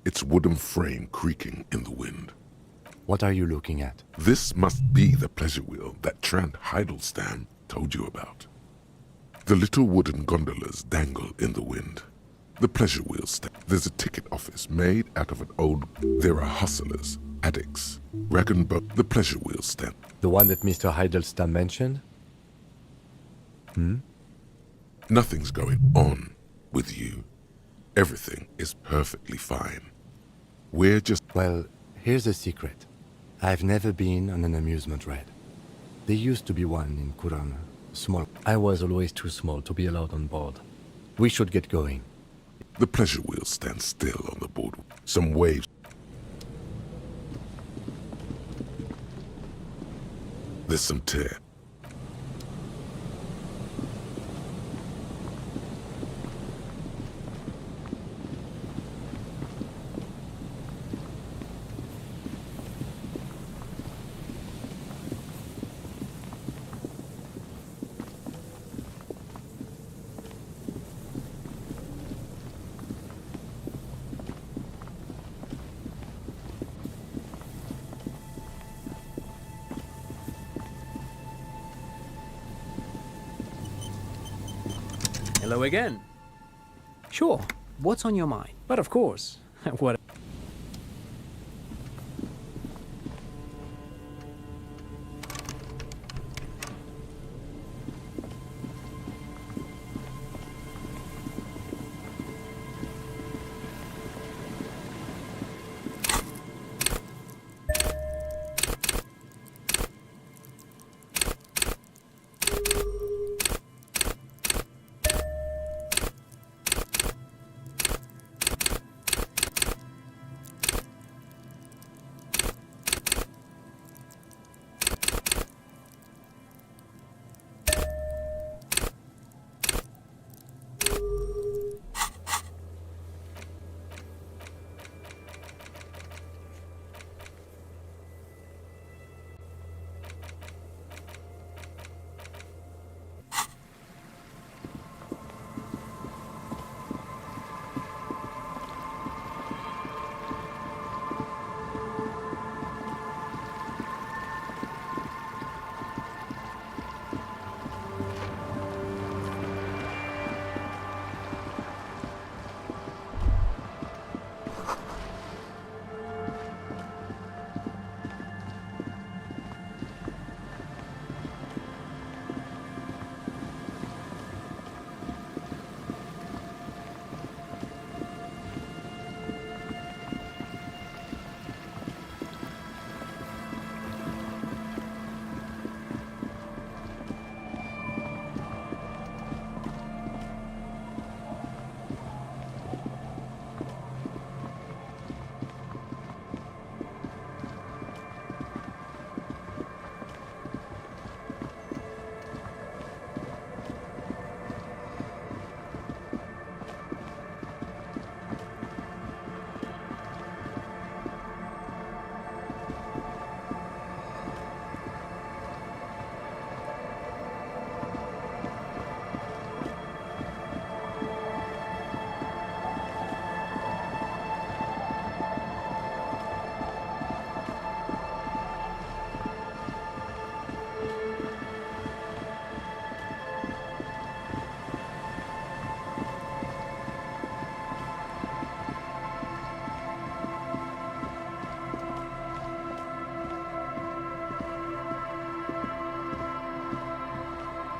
Its wooden frame creaking in the wind. What are you looking at? This must be the pleasure wheel that Trant Heidelstein told you about. The little wooden gondolas dangle in the wind. The pleasure wheel stand. There's a ticket office made out of an old... There are hustlers, addicts, rag and bone. The pleasure wheel stand. The one that Mr. Heidelstein mentioned? Nothing's going on with you. Everything is perfectly fine. We're just... Well, here's the secret. I've never been on an amusement ride. There used to be one in Kurana. Small. I was always too small to be allowed on board. We should get going. The pleasure wheel stands still on the board. Some waves. There's some tear. Hello again. Sure, what's on your mind? But of course, what...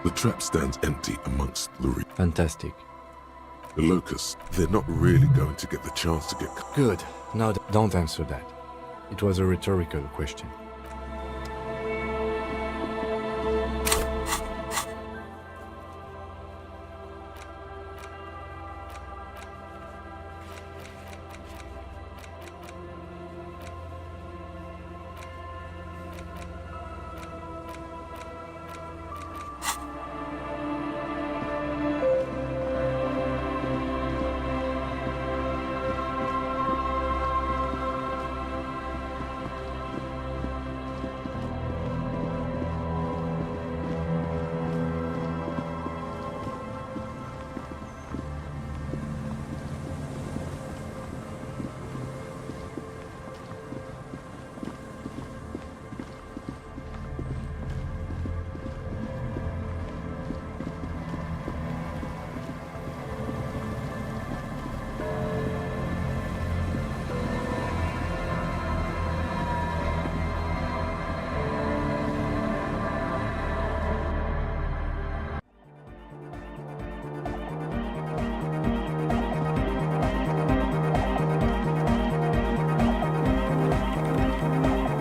The trap stands empty amongst the Fantastic. The locusts, they're not really going to get the chance to get... Good. Now don't answer that. It was a rhetorical question.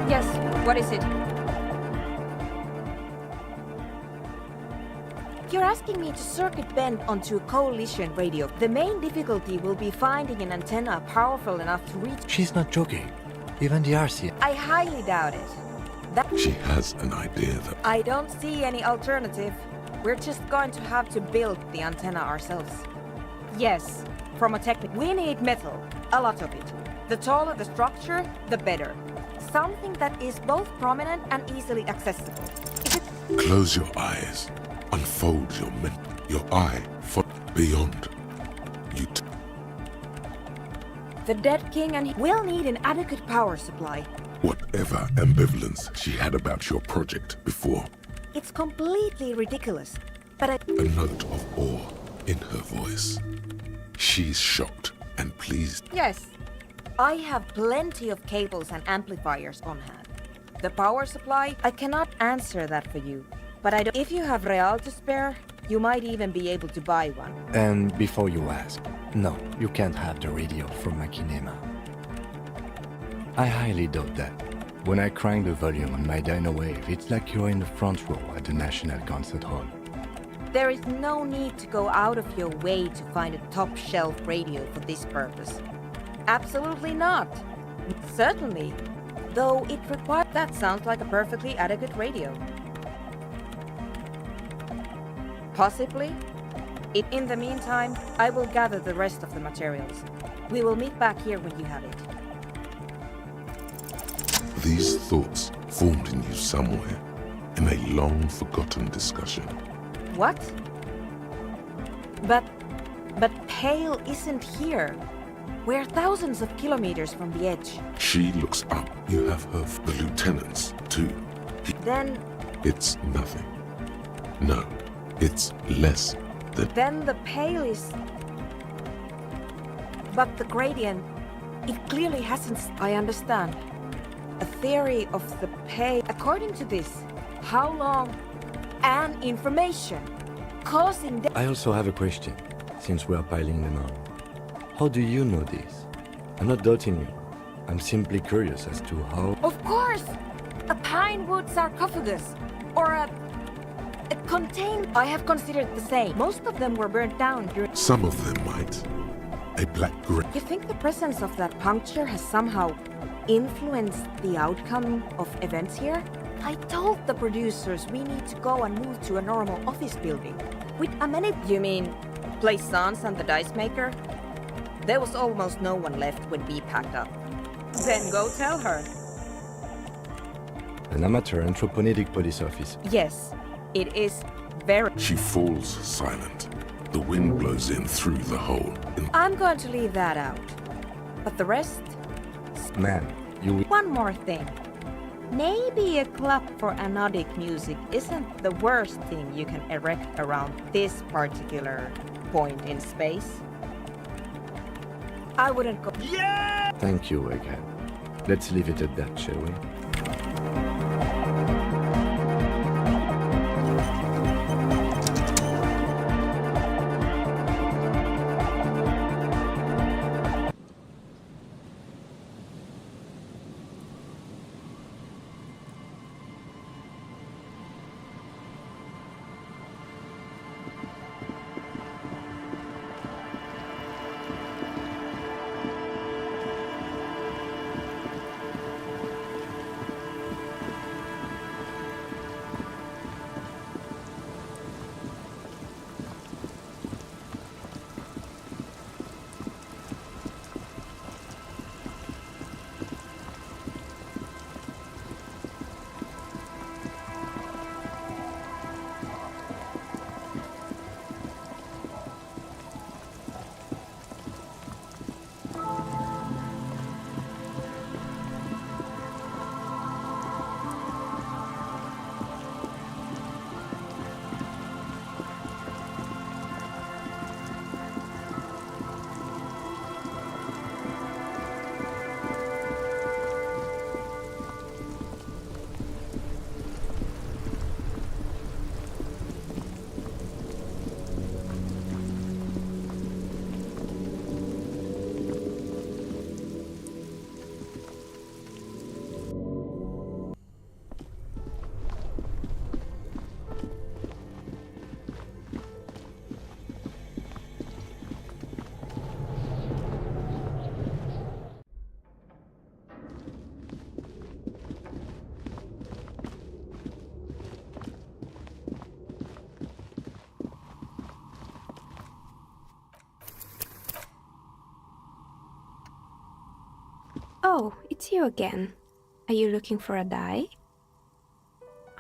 Yes, what is it? You're asking me to circuit bend onto a coalition radio. The main difficulty will be finding an antenna powerful enough to reach... She's not joking. Even the RC... I highly doubt it. She has an idea that... I don't see any alternative. We're just going to have to build the antenna ourselves. Yes, from a technique. We need metal, a lot of it. The taller the structure, the better. Something that is both prominent and easily accessible. Close your eyes. Unfold your eye for beyond. The dead king and he will need an adequate power supply. Whatever ambivalence she had about your project before, It's completely ridiculous, but I... a note of awe in her voice. She's shocked and pleased. Yes, I have plenty of cables and amplifiers on hand. The power supply, I cannot answer that for you. But if you have real to spare, you might even be able to buy one. And before you ask, no, you can't have the radio from Machinima. I highly doubt that. When I crank the volume on my dyno wave, it's like you're in the front row at the National Concert Hall. There is no need to go out of your way to find a top-shelf radio for this purpose. Absolutely not. Certainly. Though it requires... That sounds like a perfectly adequate radio. Possibly. In the meantime, I will gather the rest of the materials. We will meet back here when you have it. These thoughts formed in you somewhere, in a long-forgotten discussion. What? But Pale isn't here. We're thousands of kilometers from the edge. She looks up. You have her, the lieutenants, too. Then... It's nothing. No, it's less than... Then the Pale is... But the gradient, it clearly hasn't... I understand. A theory of the Pale... According to this, how long and information causing... I also have a question, since we are piling them on. How do you know this? I'm not doubting you. I'm simply curious as to how... Of course! A pine wood sarcophagus, or a contain... I have considered the same. Most of them were burnt down during... Some of them might. A black gray... You think the presence of that puncture has somehow influenced the outcome of events here? I told the producers we need to go and move to a normal office building. With a minute... You mean place Sans and the dice maker? There was almost no one left when we packed up. Then go tell her. An amateur anthropomedic police officer. Yes, it is very... She falls silent. The wind blows in through the hole. I'm going to leave that out. But the rest... Man, you... One more thing. Maybe a club for anodic music isn't the worst thing you can erect around this particular point in space. I wouldn't go... Yeah! Thank you, Egghead. Let's leave it at that, shall we? Oh, it's you again. Are you looking for a die?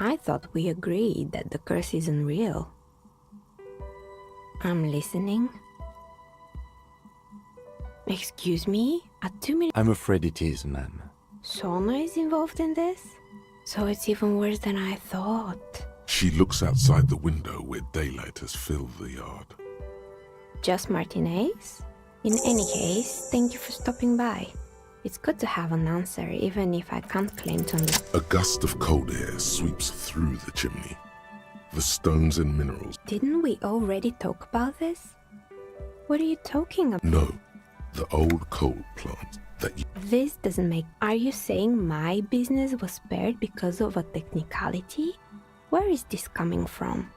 I thought we agreed that the curse isn't real. I'm listening. Excuse me? At 2 minutes. I'm afraid it is, ma'am. Sona is involved in this? So it's even worse than I thought. She looks outside the window where daylight has filled the yard. Just Martinez? In any case, thank you for stopping by. It's good to have an answer, even if I can't claim to understand. A gust of cold air sweeps through the chimney. The stones and minerals. Didn't we already talk about this? What are you talking about? No, the old coal plant that you... This doesn't make... Are you saying my business was spared because of a technicality? Where is this coming from?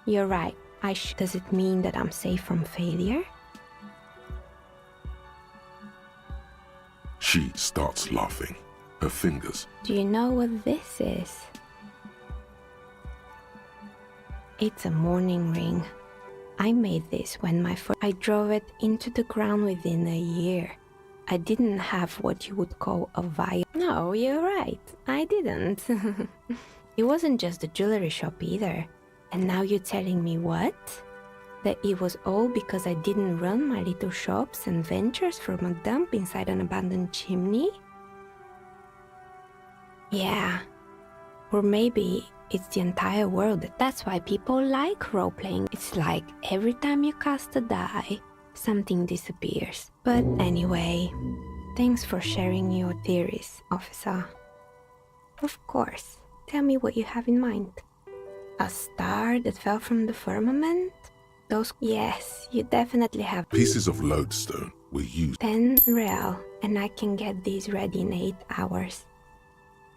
You're right. Does it mean that I'm safe from failure? She starts laughing. Her fingers. Do you know what this is? It's a mourning ring. I made this when I drove it into the ground within a year. I didn't have what you would call a vial. No, you're right. I didn't. It wasn't just a jewelry shop either. And now you're telling me what? That it was all because I didn't run my little shops and ventures from a dump inside an abandoned chimney? Yeah. Or maybe it's the entire world. That's why people like role-playing. It's like every time you cast a die, something disappears. But anyway, thanks for sharing your theories, officer. Of course. Tell me what you have in mind. A star that fell from the firmament? Yes, you definitely have. Pieces of lodestone were used. 10 real, and I can get these ready in 8 hours.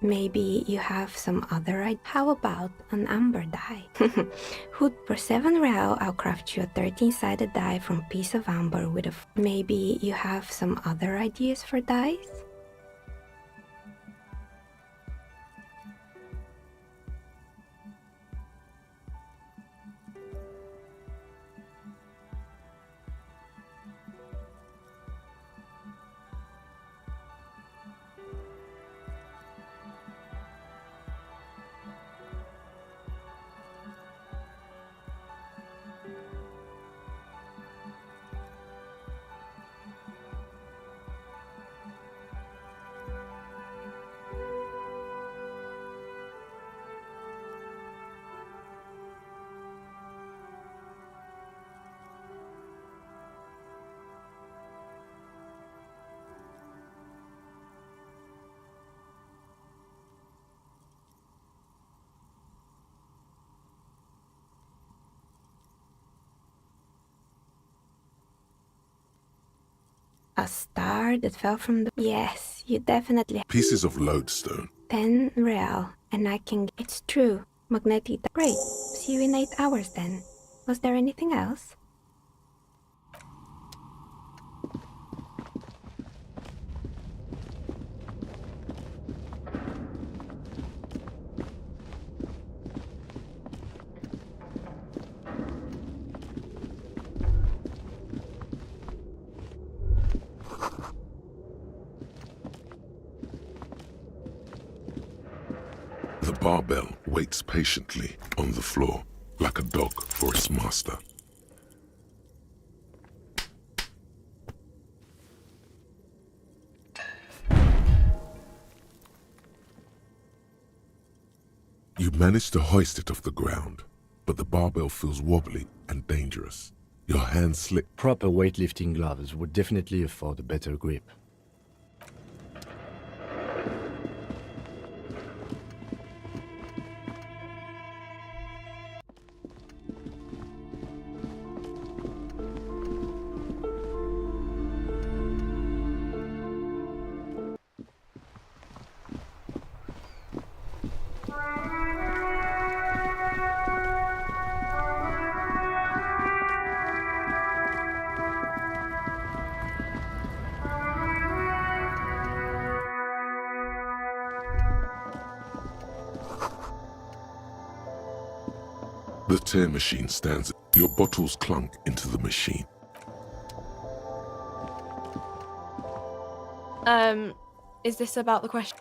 Maybe you have some other idea. How about an amber die? For 7 real, I'll craft you a 13-sided die from a piece of amber with a... Maybe you have some other ideas for dies? A star that fell from the... Yes, you definitely... Pieces of lodestone. 10 real, and I can... It's true. Magnetic... Great. See you in 8 hours then. Was there anything else? The barbell waits patiently on the floor, like a dog for its master. You manage to hoist it off the ground, but the barbell feels wobbly and dangerous. Your hands slip. Proper weightlifting gloves would definitely afford a better grip. The tear machine stands. Your bottles clunk into the machine. Is this about the question?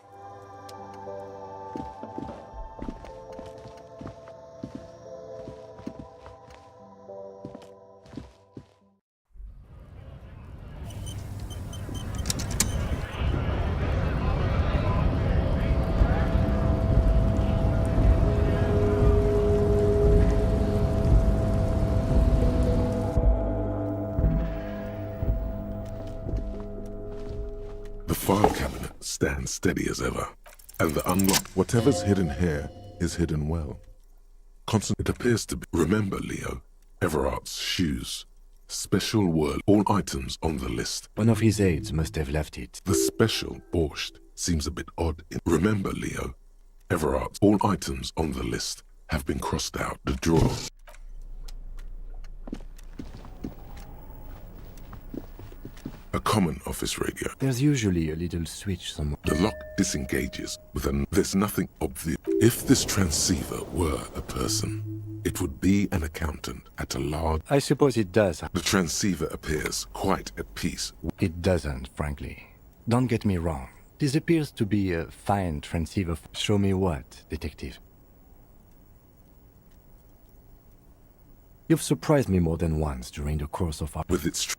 The file cabinet stands steady as ever, and the unlocked whatever's hidden here is hidden well. It appears to be. Remember, Leo, Everard's shoes. Special word. All items on the list. One of his aides must have left it. The special borscht seems a bit odd. Remember, Leo, Everard's. All items on the list have been crossed out. The drawer. A common office radio. There's usually a little switch somewhere. The lock disengages with there's nothing obvious. If this transceiver were a person, it would be an accountant at a large... I suppose it does. The transceiver appears quite at peace. It doesn't, frankly. Don't get me wrong. This appears to be a fine transceiver. Show me what, detective? You've surprised me more than once during the course of our... With its...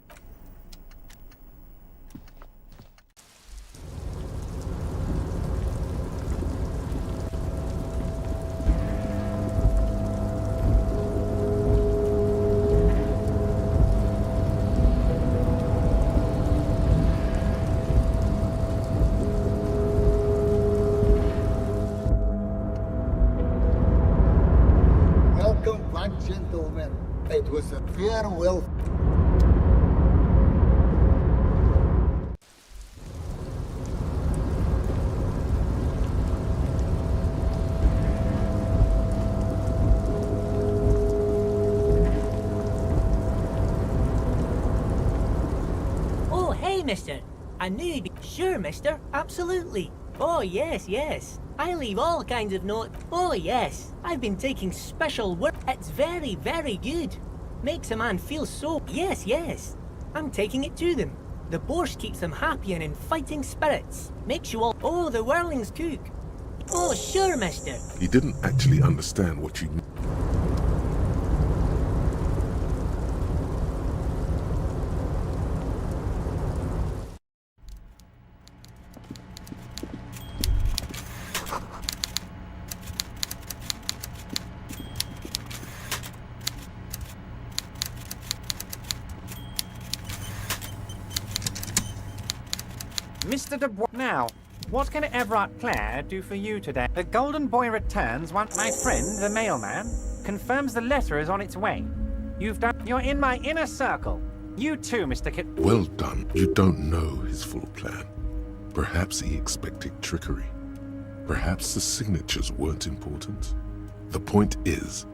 Gentlemen, it was a farewell. Oh, hey, mister. I knew you'd be... Sure, mister. Absolutely. Oh, yes, yes. I leave all kinds of notes. Oh, yes. I've been taking special work. It's very, very good. Makes a man feel so... Yes, yes. I'm taking it to them. The borscht keeps them happy and in fighting spirits. Makes you all... Oh, the whirlings cook. Oh, sure, mister. He didn't actually understand what you... Mr. Dubois, now, what can Everard Clare do for you today? The Golden Boy returns once my friend, the mailman, confirms the letter is on its way. You're in my inner circle. You too, Mr. Kit. Well done. You don't know his full plan. Perhaps he expected trickery. Perhaps the signatures weren't important. The point is,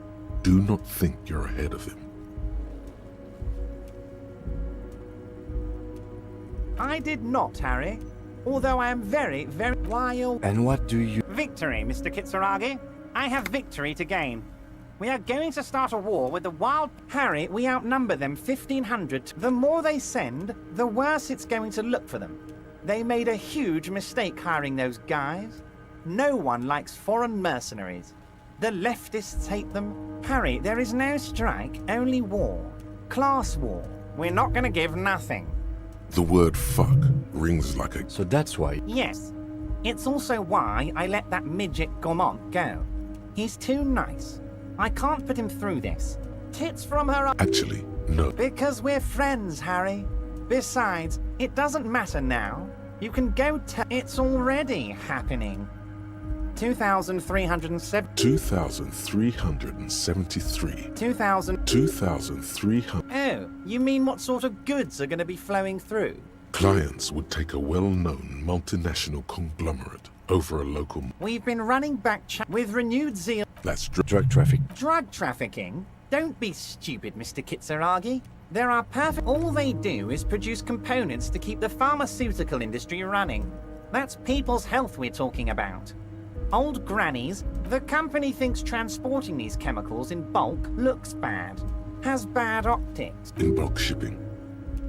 do not think you're ahead of him. I did not, Harry. Although I am very, very wild. And what do you... Victory, Mr. Kitsuragi. I have victory to gain. We are going to start a war with the wild... Harry, we outnumber them 1,500. The more they send, the worse it's going to look for them. They made a huge mistake hiring those guys. No one likes foreign mercenaries. The leftists hate them. Harry, there is no strike, only war. Class war. We're not going to give nothing. The word fuck rings like a... So that's why... Yes. It's also why I let that midget Gaumont go. He's too nice. I can't put him through this. Tits from her... Actually, no. Because we're friends, Harry. Besides, it doesn't matter now. You can go it's already happening. 2,307... 2,373. 2,300... Oh, you mean what sort of goods are going to be flowing through? Clients would take a well-known multinational conglomerate over a local... We've been running back with renewed zeal... That's drug trafficking. Drug trafficking? Don't be stupid, Mr. Kitsuragi. There are perfect... All they do is produce components to keep the pharmaceutical industry running. That's people's health we're talking about. Old grannies, the company thinks transporting these chemicals in bulk looks bad. Has bad optics. In bulk shipping.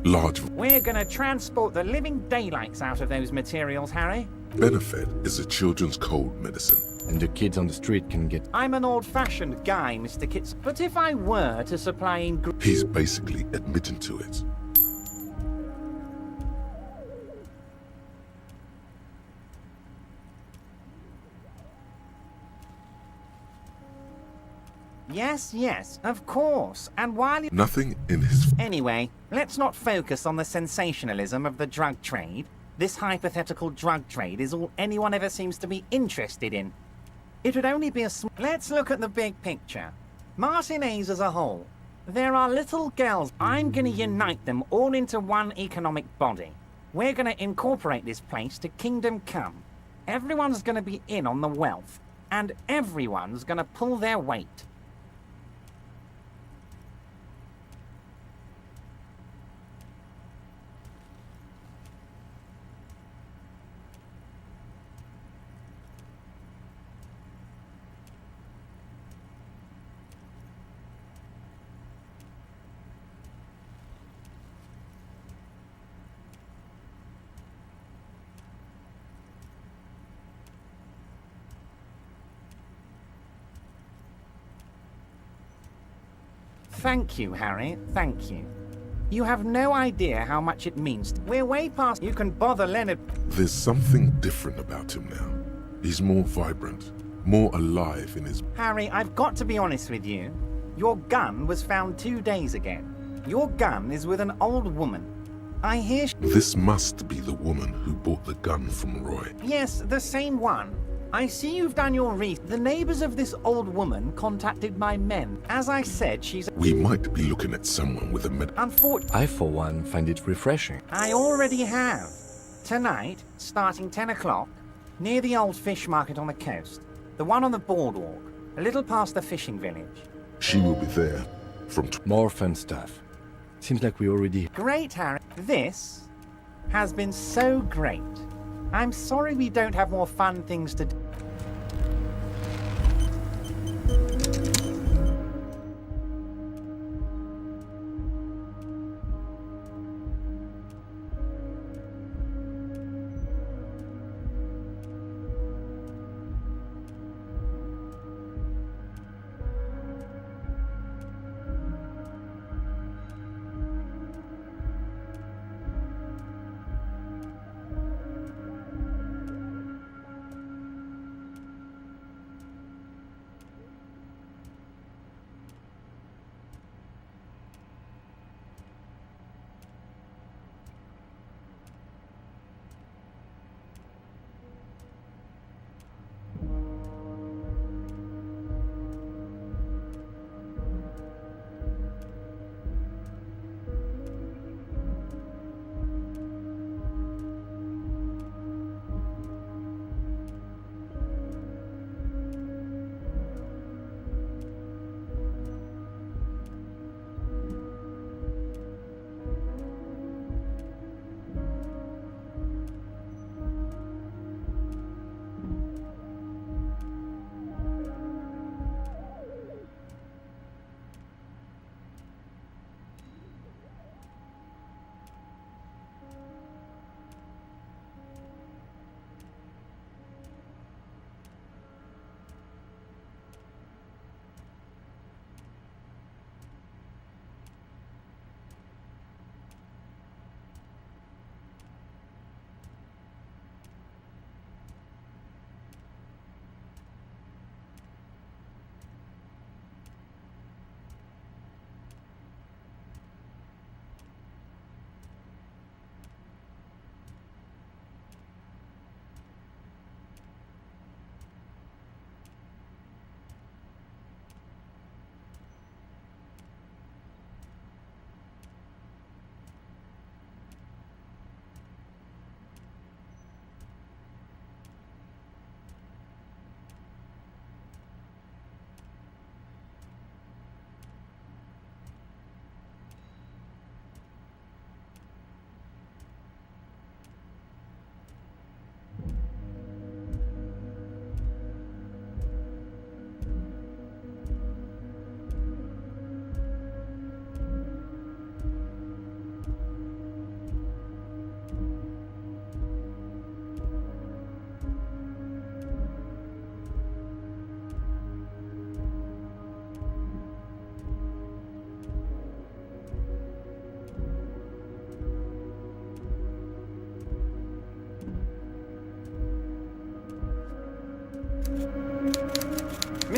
Large We're gonna transport the living daylights out of those materials, Harry. Benefed is a children's cold medicine. And the kids on the street can get... I'm an old-fashioned guy, Mr. Kitts, but if I were to supply He's basically admitting to it. Yes, of course. And while you... Nothing in his... Anyway, let's not focus on the sensationalism of the drug trade. This hypothetical drug trade is all anyone ever seems to be interested in. It would only be a Let's look at the big picture. Martinez as a whole. There are little girls. I'm gonna unite them all into one economic body. We're gonna incorporate this place to Kingdom Come. Everyone's gonna be in on the wealth. And everyone's gonna pull their weight. Thank you, Harry. Thank you. You have no idea how much it means. We're way past... You can bother Leonard... There's something different about him now. He's more vibrant, more alive in his... Harry, I've got to be honest with you. Your gun was found 2 days ago. Your gun is with an old woman. I hear... This must be the woman who bought the gun from Roy. Yes, the same one. I see you've done your research. The neighbors of this old woman contacted my men. As I said, she's... We might be looking at someone with a Unfortunately... I, for one, find it refreshing. I already have. Tonight, starting 10 o'clock, near the old fish market on the coast. The one on the boardwalk, a little past the fishing village. She will be there from... More fun stuff. Seems like we already... Great, Harry. This has been so great. I'm sorry we don't have more fun things to do.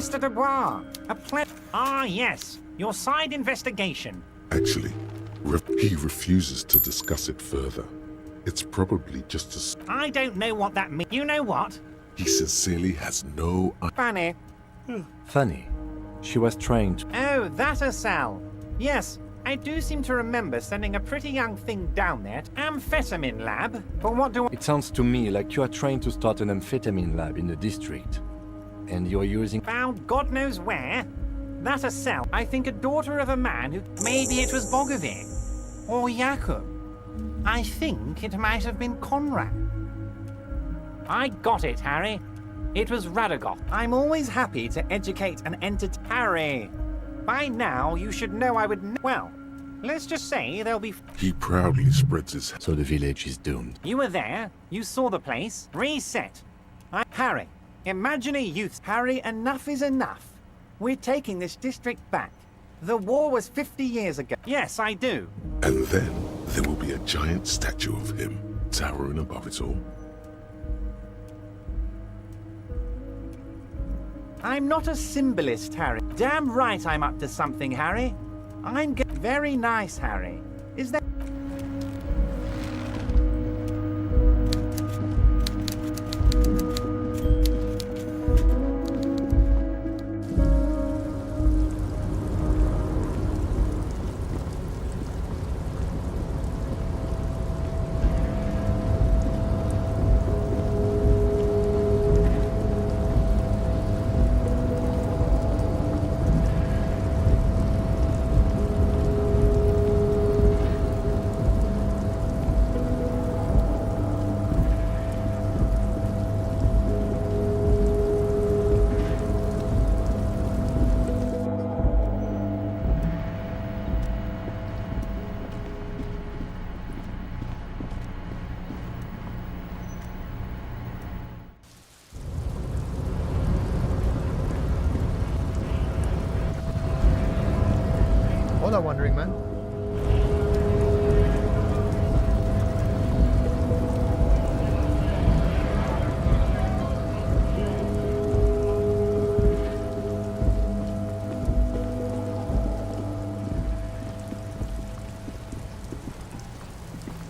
Mr. Dubois, a Ah, yes, your side investigation. Actually, he refuses to discuss it further. It's probably just a... I don't know what that means. You know what? He sincerely has no... Fanny. Funny. She was trying to... Oh, that a Sal. Yes, I do seem to remember sending a pretty young thing down there to amphetamine lab. But what do I... It sounds to me like you are trying to start an amphetamine lab in the district. And you're using... Found God knows where. That a Sal. I think a daughter of a man who... Maybe it was Bogovic. Or Jakub. I think it might have been Conrad. I got it, Harry. It was Radagoth. I'm always happy to educate and entertain. Harry, by now you should know I would... Well, let's just say there'll be... He proudly spreads his... So the village is doomed. You were there. You saw the place. Reset. Harry, imagine a youth. Harry, enough is enough. We're taking this district back. The war was 50 years ago. Yes, I do. And then there will be a giant statue of him towering above it all. I'm not a symbolist, Harry. Damn right I'm up to something, Harry. I'm very nice, Harry. Is that... Hola, Wandering Man.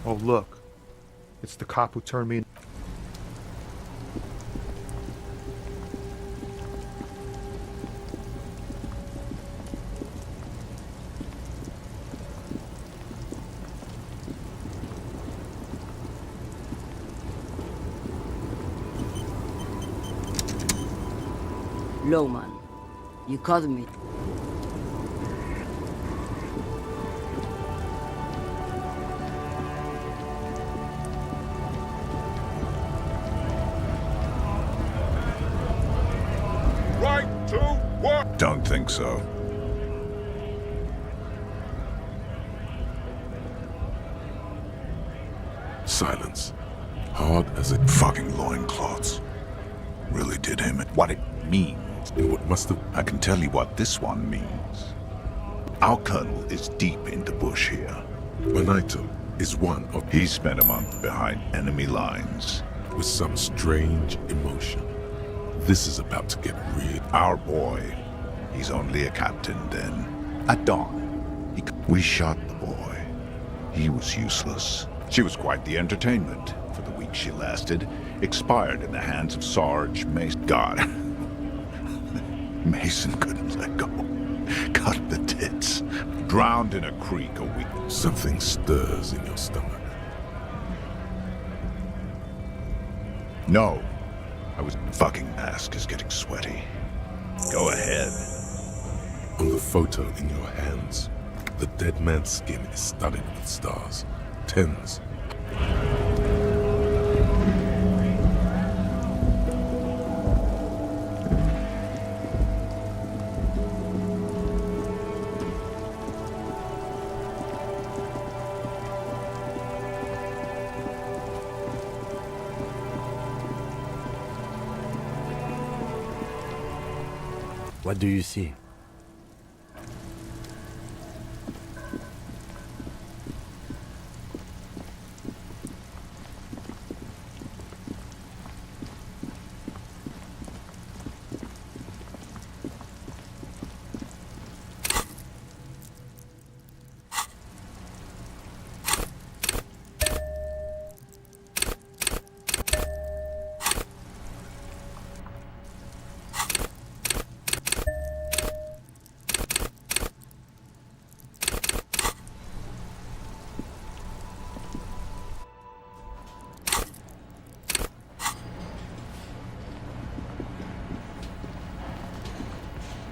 Oh, look. It's the cop who turned me in. Lowman, you called me. Right to what? Don't think so. Silence. Hard as it... Fucking loincloths. Really did him it. What it means. And what must have... I can tell you what this one means. Our colonel is deep in the bush here. Manito is one of... He spent a month behind enemy lines. With some strange emotion. This is about to get real. Our boy. He's only a captain then. At dawn, we shot the boy. He was useless. She was quite the entertainment. For the week she lasted, expired in the hands of Sarge Mason. God. Mason couldn't let go. Cut the tits. Drowned in a creek a week. Something stirs in your stomach. No. I was... Fucking mask is getting sweaty. Go ahead. On the photo in your hands, the dead man's skin is studded with stars. Tens. What do you see?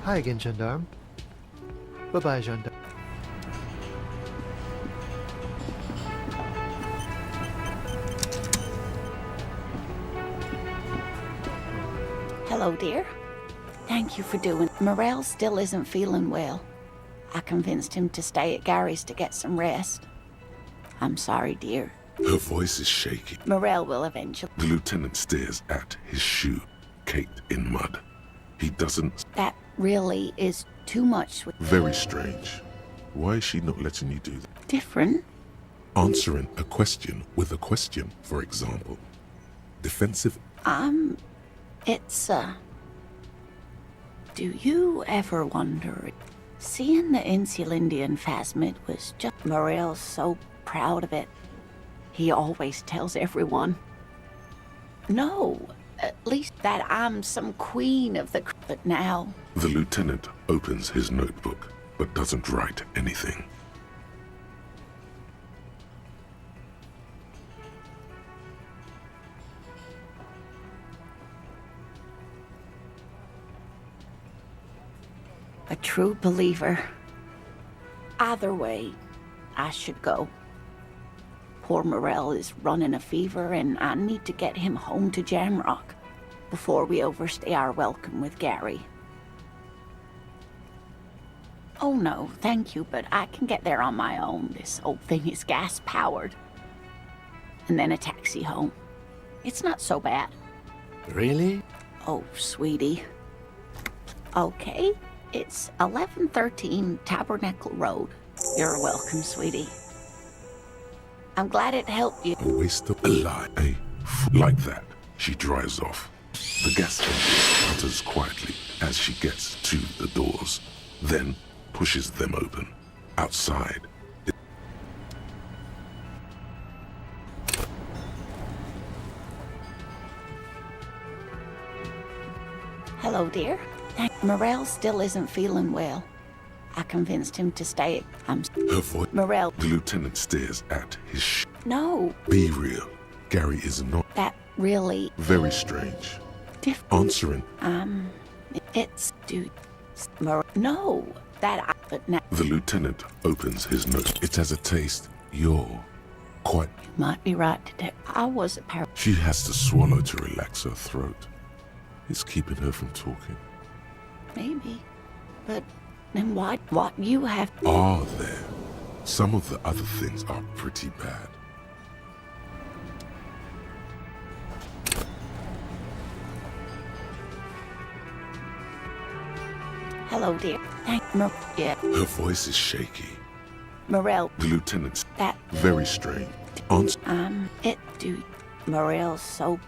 Hi again, gendarme. Bye-bye, gendarme. Hello, dear. Thank you for doing. Morel still isn't feeling well. I convinced him to stay at Gary's to get some rest. I'm sorry, dear. Her voice is shaky. Morel will eventually. The lieutenant stares at his shoe, caked in mud. He doesn't. That really is too much. Very strange. Why is she not letting you do that? Different? Answering a question with a question, for example. Defensive. It's, do you ever wonder, seeing the Insulindian phasmid was just, Morel's so proud of it. He always tells everyone. No, at least that I'm some queen of the, but now. The lieutenant opens his notebook, but doesn't write anything. A true believer. Either way, I should go. Poor Morel is running a fever, and I need to get him home to Jamrock before we overstay our welcome with Gary. Oh no, thank you, but I can get there on my own. This old thing is gas-powered. And then a taxi home. It's not so bad. Really? Oh, sweetie. Okay. It's 1113 Tabernacle Road. You're welcome, sweetie. I'm glad it helped you. A waste of a lie. Like that, she drives off. The gas engine sputters quietly as she gets to the doors, then pushes them open. Outside. Hello, dear. Morel still isn't feeling well. I convinced him to stay. Her voice. Morel. The lieutenant stares at his No. Be real. Gary is not. That really. Very strange. Answering. It's dude. No. But now. The lieutenant opens his note. It has a taste. You're quite. You might be right, Detective. I was a She has to swallow to relax her throat. It's keeping her from talking. Maybe. But then why? What you have? Are there? Some of the other things are pretty bad. Hello, dear. Yeah. Her voice is shaky. Morel. The lieutenant's. That. Very strange. It, dude. Morel's so.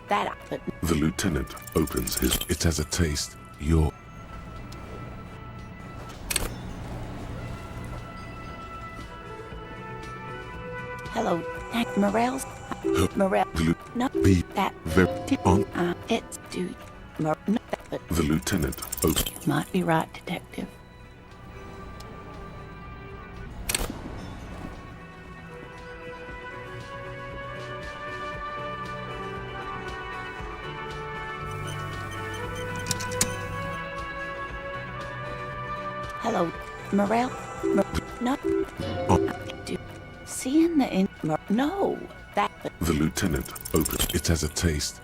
That. But. The lieutenant opens his. It has a taste. You're. Hello, Morel's. Morel. No, Be that. Very. It's dude. The lieutenant opens. Might be right, Detective. Hello, Morel. No. Dude. Seeing the in. No. That. The lieutenant opens. It has a taste.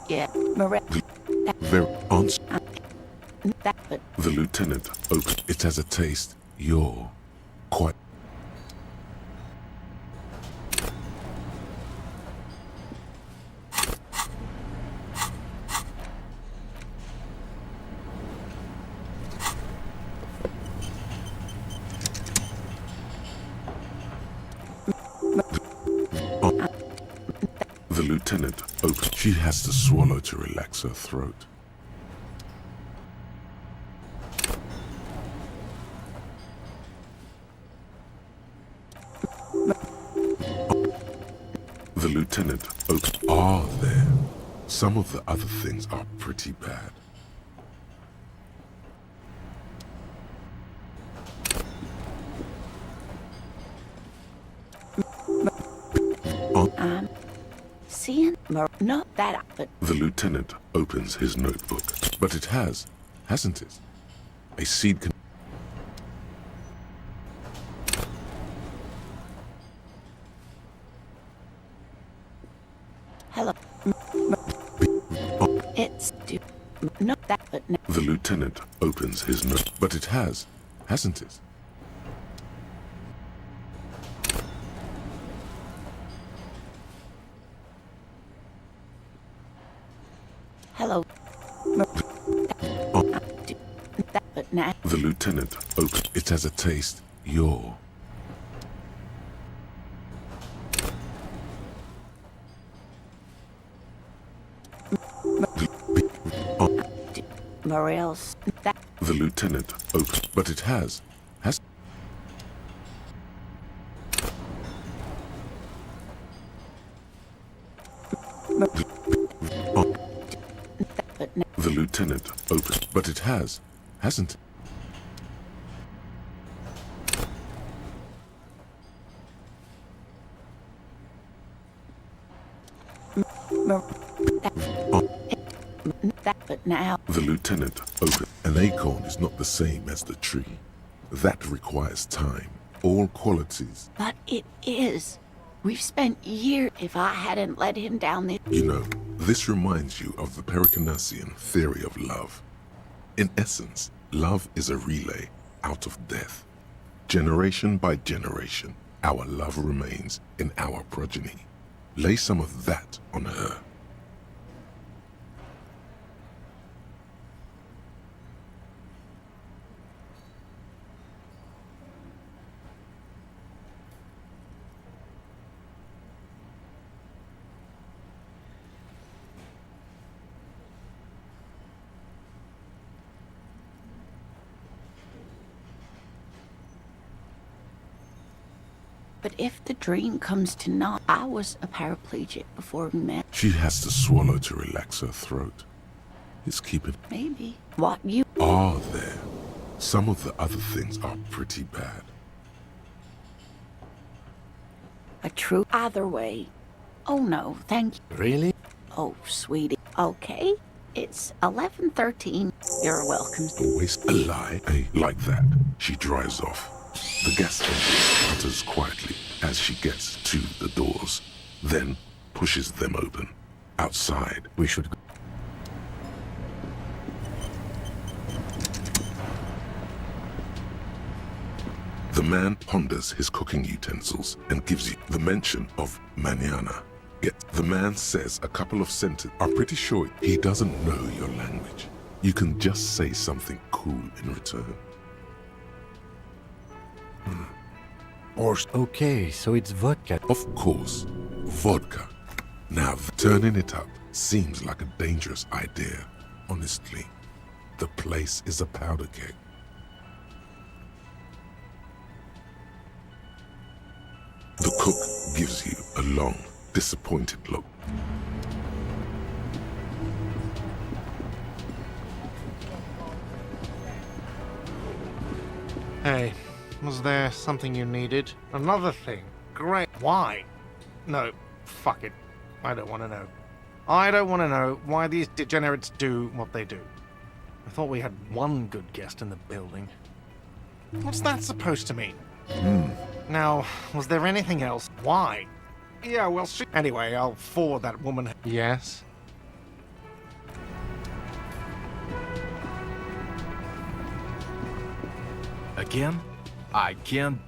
Yeah, Morel. Very answer. That. The lieutenant opens. It has a taste. You're quite. The lieutenant opens. She has to swallow to relax her throat. The lieutenant opens. Are there? Some of the other things are pretty bad. Seeing not that, but The lieutenant opens his notebook, but it has, hasn't it? A seed can. hello. It's not that, but no. The lieutenant opens his note, but it has, hasn't it? Hello. That, but now. The lieutenant opens. It has a taste. You're. Morels. That. The lieutenant opens, but it has. The lieutenant opens, but it has, hasn't it? That, but now. The lieutenant opens. An acorn is not the same as the tree. That requires time. All qualities. But it is. We've spent years. If I hadn't led him down this. You know, this reminds you of the Pericanasian theory of love. In essence, love is a relay out of death. Generation by generation, our love remains in our progeny. Lay some of that on her. But if the dream comes to naught, I was a paraplegic before we met. She has to swallow to relax her throat. It's keeping. Maybe. What you. Are there? Some of the other things are pretty bad. A true either way. Oh no, thank you. Really? Oh, sweetie. Okay. It's 11:13. You're welcome. Always a lie, like that. She drives off. The gas engine sputters quietly as she gets to the doors, then pushes them open. Outside, We should go. the man ponders his cooking utensils and gives you the mention of mañana. Yet the man says a couple of sentences. I'm pretty sure he doesn't know your language. You can just say something cool in return. Okay, so it's vodka. Of course, vodka. Now, turning it up seems like a dangerous idea. Honestly, the place is a powder keg. The cook gives you a long, disappointed look. Hey, was there something you needed? Another thing. Great. Why? No, fuck it. I don't want to know. I don't want to know why these degenerates do what they do. I thought we had one good guest in the building. What's that supposed to mean? Now, was there anything else? Why? Yeah, well, anyway, I'll forward that woman. Yes? Again? Again?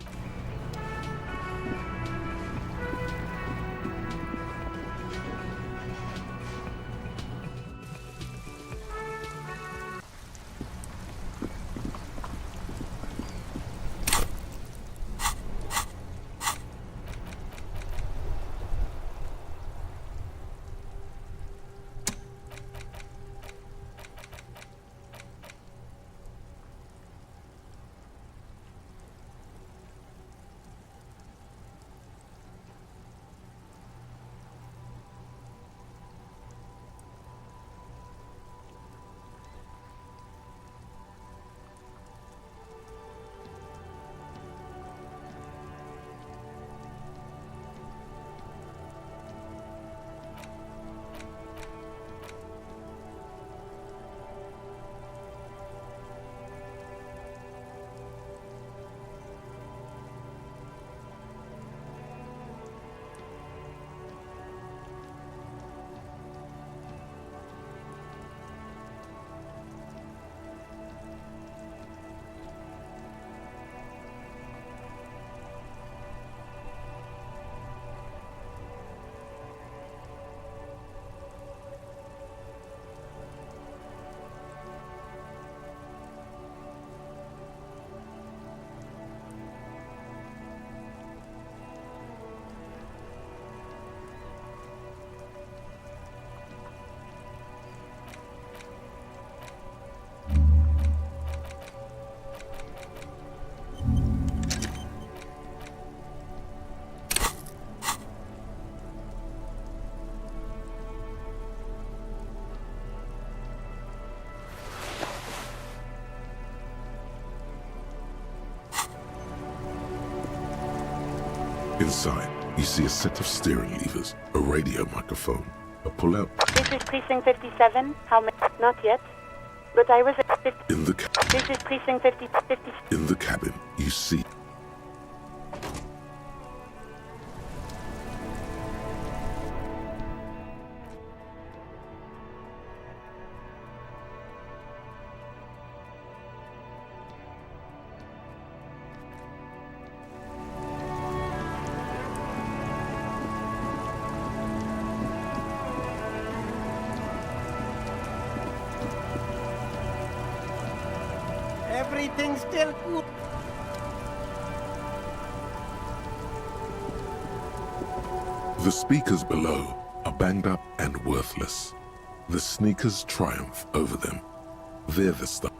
Inside, you see a set of steering levers, a radio microphone, a pull-out. This is Precinct 57. How many? Not yet. But I was at 50. In the This is Precinct 50. in the cabin, you see Everything's still good. the speakers below are banged up and worthless. The sneakers triumph over them. They're the stuff.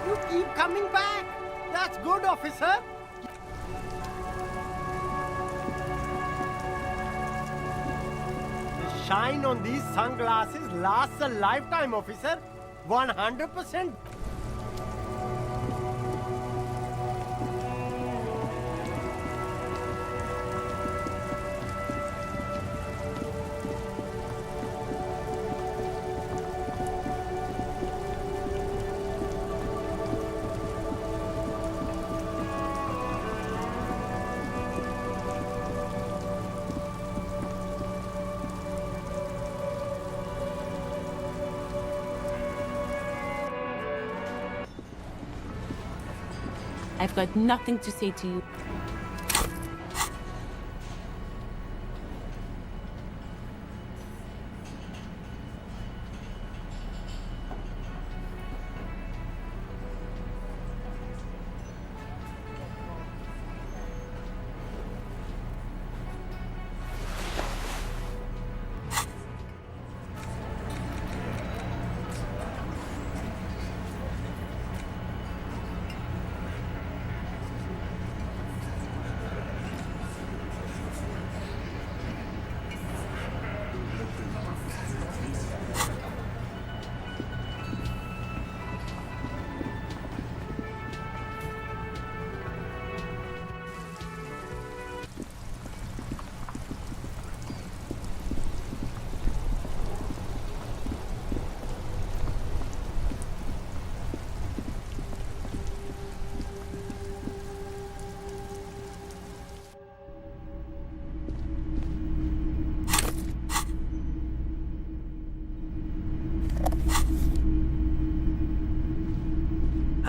You keep coming back. That's good, officer. The shine on these sunglasses lasts a lifetime, officer. 100%. I've got nothing to say to you.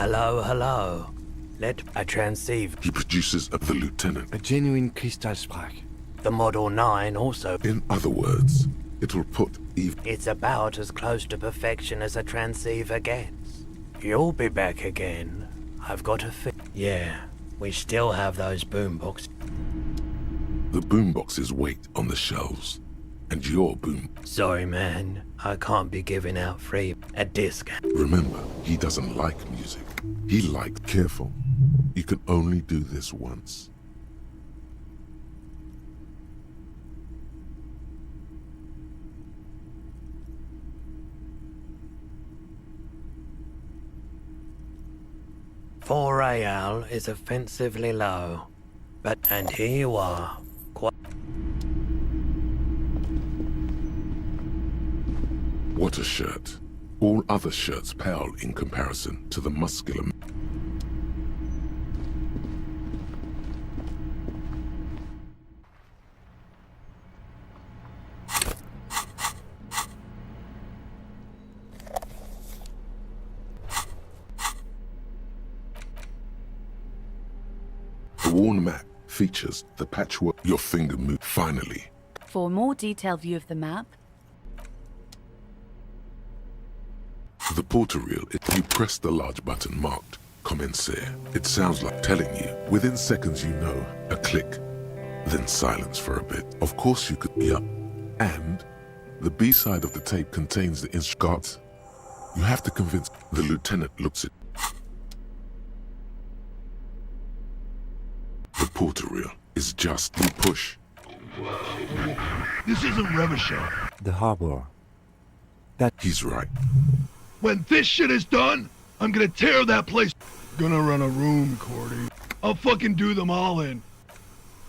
Hello, hello. Let I transceive. He produces the lieutenant. A genuine crystal sprach. The Model 9 also. In other words, it'll put Eve. It's about as close to perfection as a transceiver gets. You'll be back again. I've got a Yeah, we still have those boomboxes. The boomboxes wait on the shelves. And your boom. Sorry, man. I can't be giving out free a disc. Remember, he doesn't like music. He likes careful. You can only do this once. Four real is offensively low. And here you are. What a shirt. All other shirts pale in comparison to the muscular. The worn map features the patchwork your finger move. Finally. For a more detailed view of the map, The porter reel, you press the large button marked Commencer. It sounds like telling you. Within seconds you know. A click. Then silence for a bit. Of course you could be up. And the B-side of the tape contains the instructions. You have to convince. The lieutenant looks at the porter reel is just you push. This isn't Revachol. The harbor. He's right. When this shit is done, I'm gonna tear that place. Gonna run a room, Cordy. I'll fucking do them all in.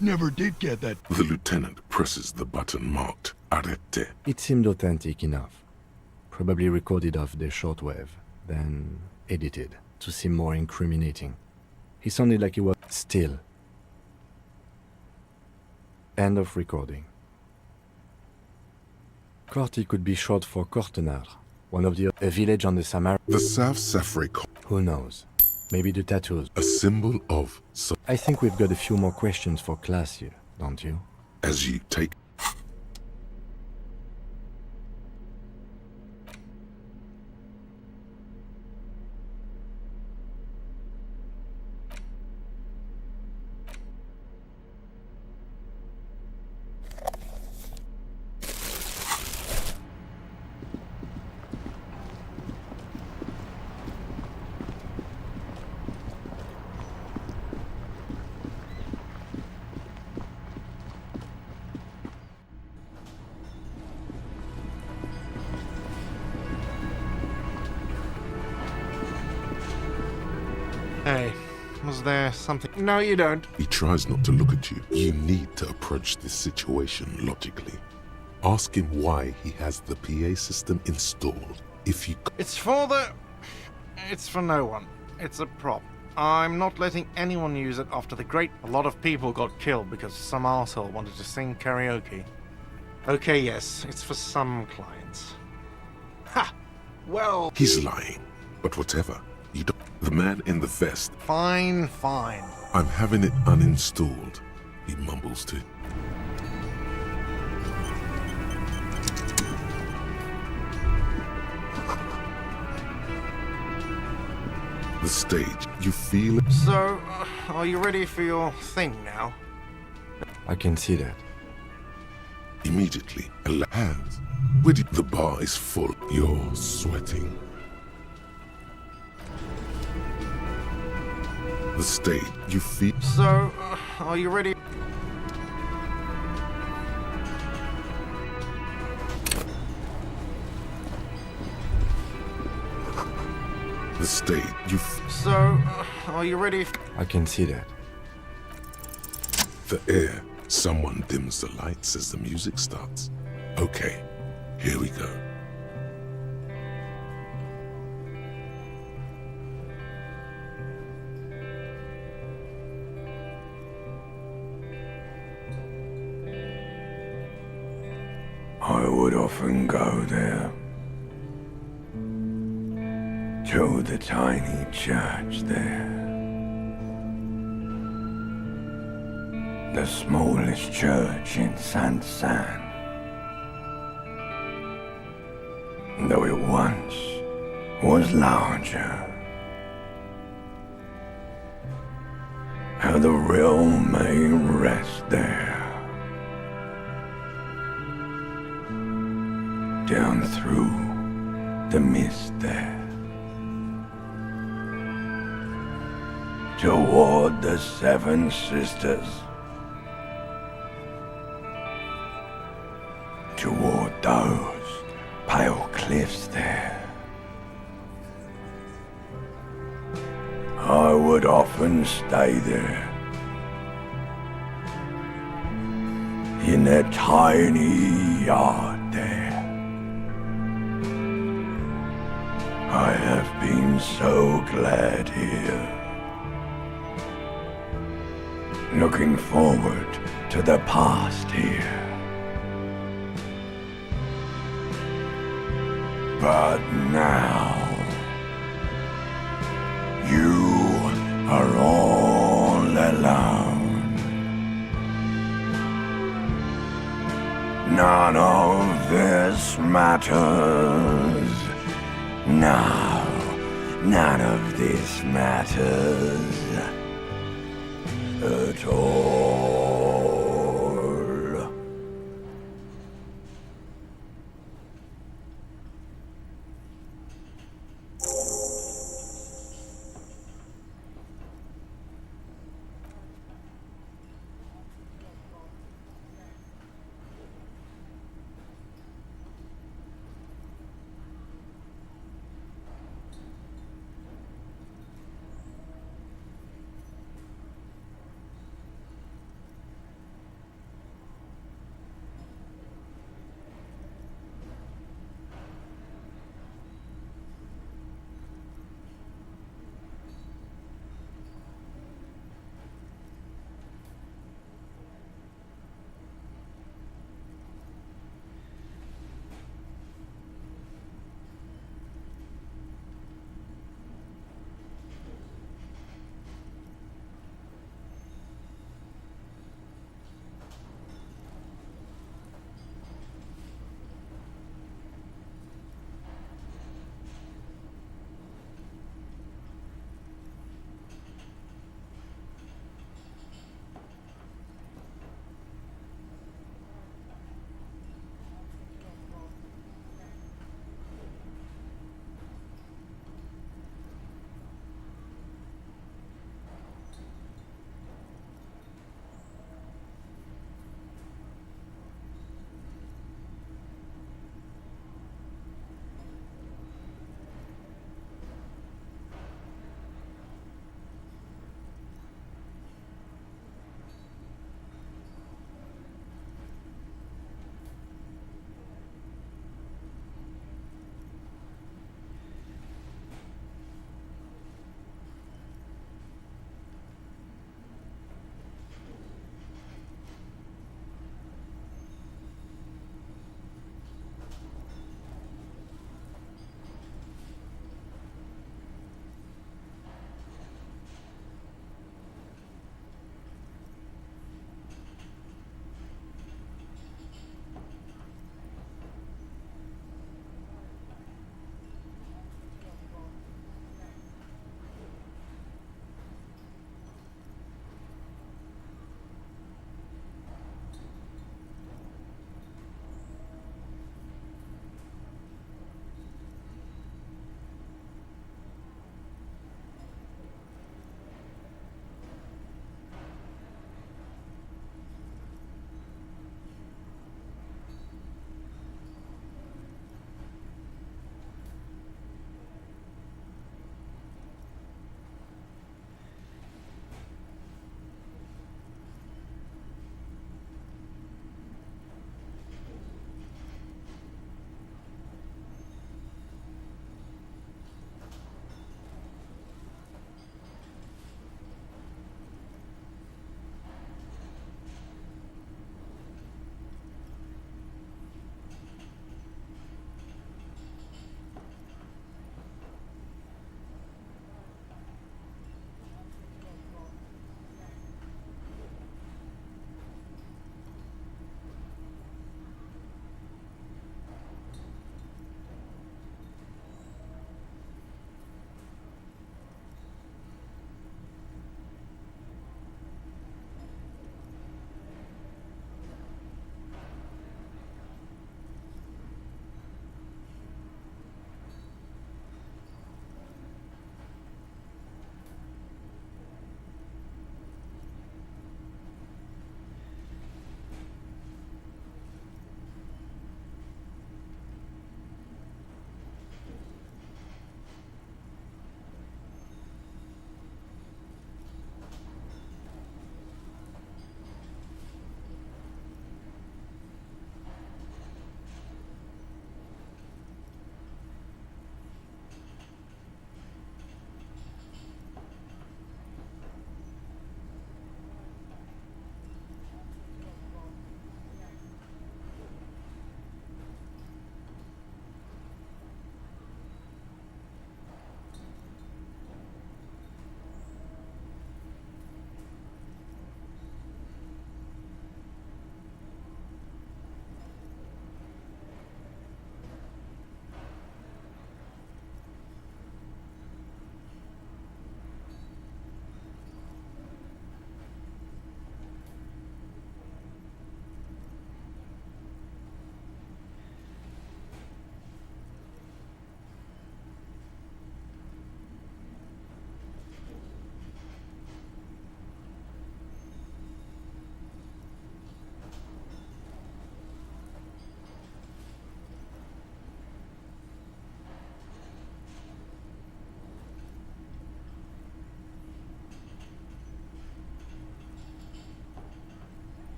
Never did get that. The lieutenant presses the button marked Arrête. It seemed authentic enough. Probably recorded off the shortwave, then edited to seem more incriminating. He sounded like he was still. End of recording. Corti could be short for Cortenard, one of a village on the Samara. The South Safré. Who knows? Maybe the tattoos. A symbol of... I think we've got a few more questions for class here, don't you? As you take... Hey, was there something? No, you don't. He tries not to look at you. You need to approach this situation logically. Ask him why he has the PA system installed. If you... It's for no one. It's a prop. I'm not letting anyone use it after a lot of people got killed because some arsehole wanted to sing karaoke. Okay, yes, it's for some clients. Ha! Well... He's lying. But whatever. You don't... The man in the vest... Fine, fine. I'm having it uninstalled, he mumbles to. The stage, you feel it? So, are you ready for your thing now? I can see that. Immediately, hands. The bar is full. You're sweating. The stage, you feel... So, are you ready? The stage, you... So, are you ready? I can see that. The air. Someone dims the lights as the music starts. Okay, here we go. I would often go there, to the tiny church there, the smallest church in Saint-Saëns, though it once was larger. How the realm may rest there. Down through the mist there, toward the Seven Sisters, toward those pale cliffs there. I would often stay there, in that tiny yard there. I have been so glad here, looking forward to the past here. But now, you are all alone. None of this matters. No, none of this matters at all.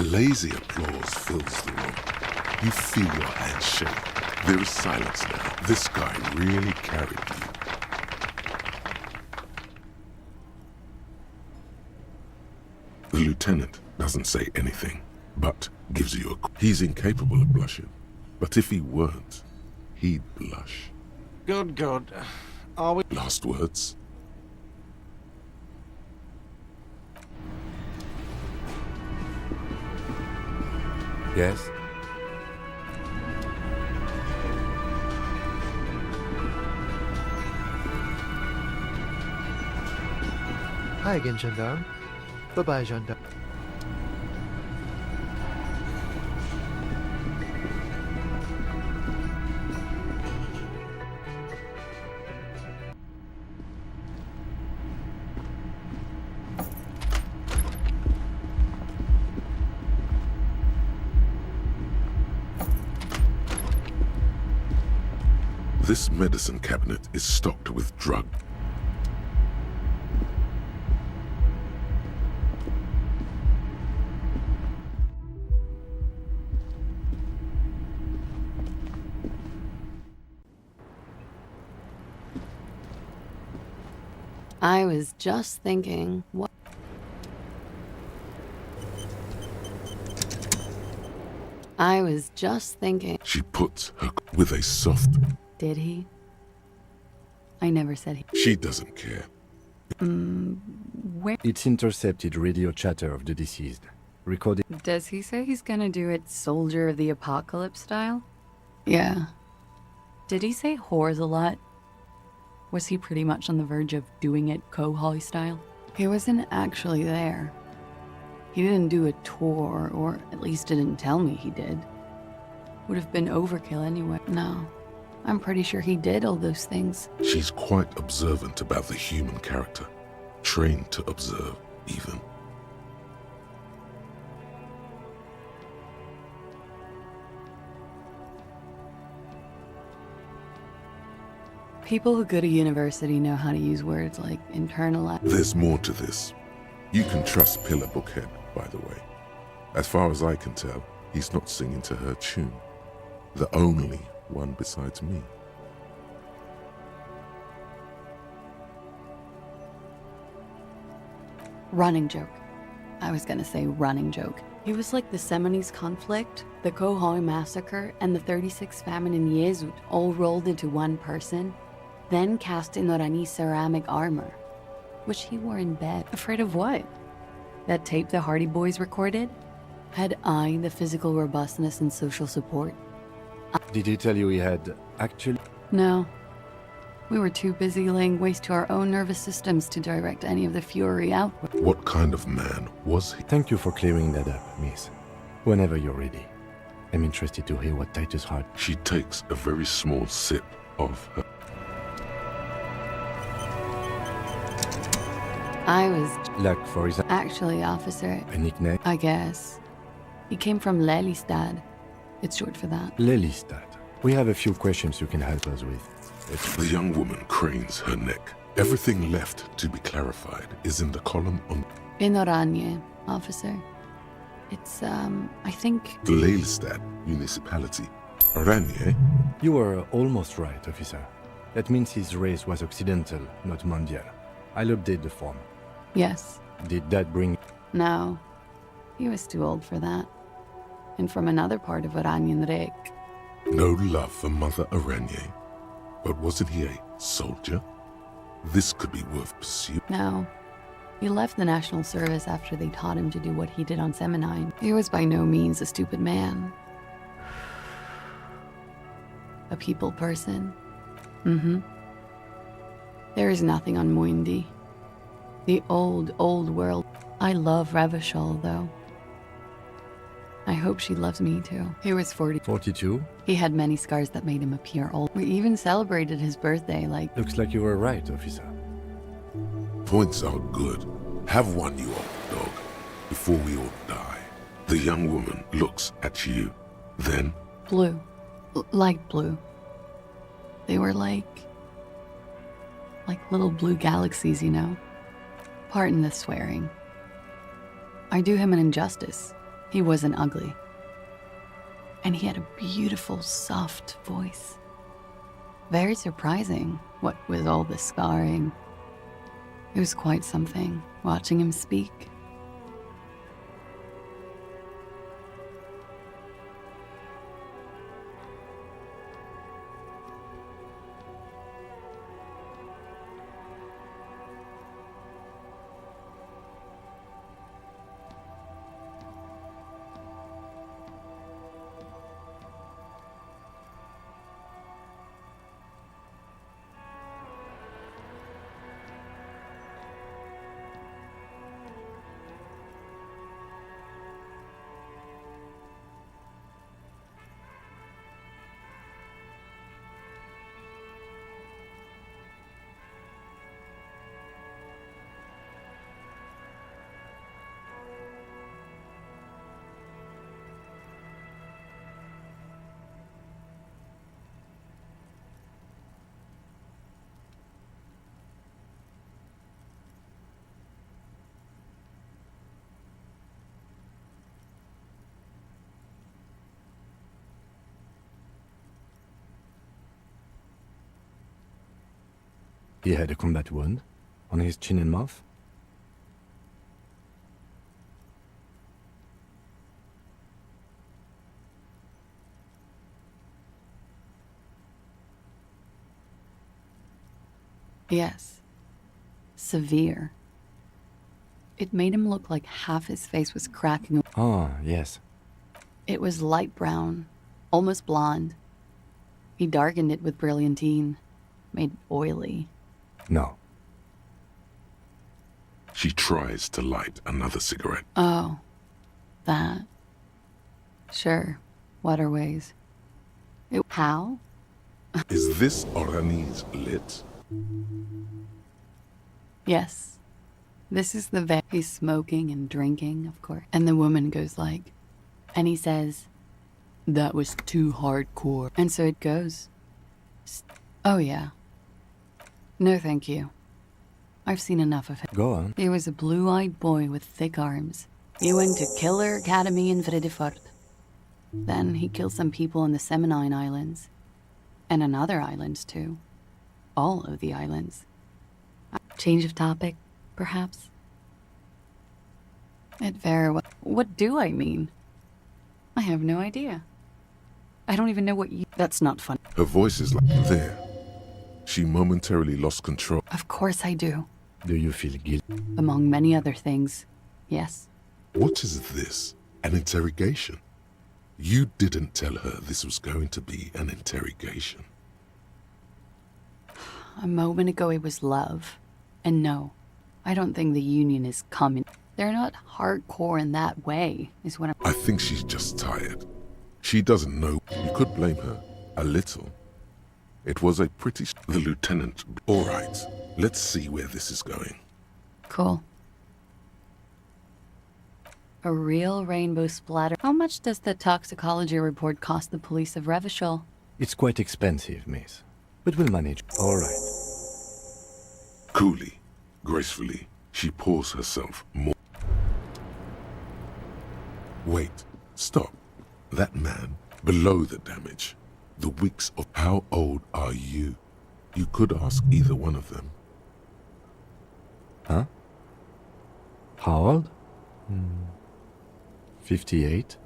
lazy applause fills the room. You feel your hands shake. There is silence now. This guy really carried you. The lieutenant doesn't say anything, but gives you a... He's incapable of blushing. But if he weren't, he'd blush. Good, good. Are we... Last words? Yes? Hi again, gendarme. Bye-bye, gendarme. This medicine cabinet is stocked with drug. I was just thinking, what? I was just thinking. She puts her with a soft... Did he? I never said he. She doesn't care. Where? It's intercepted radio chatter of the deceased. Recorded. Does he say he's gonna do it Soldier of the Apocalypse style? Yeah. Did he say whores a lot? Was he pretty much on the verge of doing it Kohoi style? He wasn't actually there. He didn't do a tour, or at least didn't tell me he did. Would have been overkill anyway. No. I'm pretty sure he did all those things. She's quite observant about the human character. Trained to observe, even. People who go to university know how to use words like internalize. There's more to this. You can trust Pillar Bookhead, by the way. As far as I can tell, he's not singing to her tune. The only one besides me. Running joke. I was gonna say running joke. He was like the Seminoles conflict, the Kohoi massacre, and the 36 famine in Yezut all rolled into one person, then cast in Orani's ceramic armor, which he wore in bed. Afraid of what? That tape the Hardy Boys recorded? Had I the physical robustness and social support? Did he tell you he had actually... No. We were too busy laying waste to our own nervous systems to direct any of the fury outward. What kind of man was he? Thank you for clearing that up, miss. Whenever you're ready. I'm interested to hear what Titus Hart... She takes a very small sip of her... I was... Luck, for example. Actually, officer. A nickname? I guess. He came from Lelystad. It's short for that. Lelystad. We have a few questions you can help us with. The young woman cranes her neck. Everything left to be clarified is in the column on... In Oranje, officer. It's, I think... The Lelystad municipality. Oranje? You were almost right, officer. That means his race was occidental, not mondial. I'll update the form. Yes. Did that bring... No. He was too old for that. And from another part of Oranjenrek. No love for Mother Oranje. But wasn't he a soldier? This could be worth pursuit. No. He left the National Service after they taught him to do what he did on Seminine. He was by no means a stupid man. A people person. Mm-hmm. There is nothing on Muindi. The old, old world. I love Revachol, though. I hope she loves me, too. He was 40. 42? He had many scars that made him appear old. We even celebrated his birthday, like... Looks like you were right, officer. Points are good. Have one, you old dog, before we all die. The young woman looks at you. Then... Blue. Light blue. They were like little blue galaxies, you know? Pardon the swearing. I do him an injustice. He wasn't ugly. And he had a beautiful, soft voice. Very surprising, what with all the scarring. It was quite something, watching him speak. He had a combat wound on his chin and mouth. Yes. Severe. It made him look like half his face was cracking. Oh, yes. It was light brown, almost blonde. He darkened it with brilliantine, made it oily. No. She tries to light another cigarette. Oh, that. Sure, waterways. How? Is this Orani's lit? Yes. This is the he's smoking and drinking, of course. And the woman goes like, and he says, "That was too hardcore." And so it goes. Oh yeah. No thank you. I've seen enough of him. Go on. He was a blue-eyed boy with thick arms. He went to Killer Academy in Vredefort. Then he killed some people in the Seminine Islands. And on other islands, too. All of the islands. Change of topic, perhaps? It very well. What do I mean? I have no idea. I don't even know what you... That's not fun. Her voice is like there. She momentarily lost control. Of course I do. Do you feel guilty? Among many other things, yes. What is this? An interrogation? You didn't tell her this was going to be an interrogation. A moment ago it was love. And no, I don't think the Union is coming. They're not hardcore in that way, is what I think she's just tired. She doesn't know. You could blame her. A little. It was a pretty... The lieutenant... All right, let's see where this is going. Cool. A real rainbow splatter. How much does the toxicology report cost the police of Revachol? It's quite expensive, miss. But we'll manage. All right. Coolly, gracefully, she pours herself more. Wait, stop. That man, below the damage. The wicks of how old are you? You could ask either one of them. Huh? How old? 58.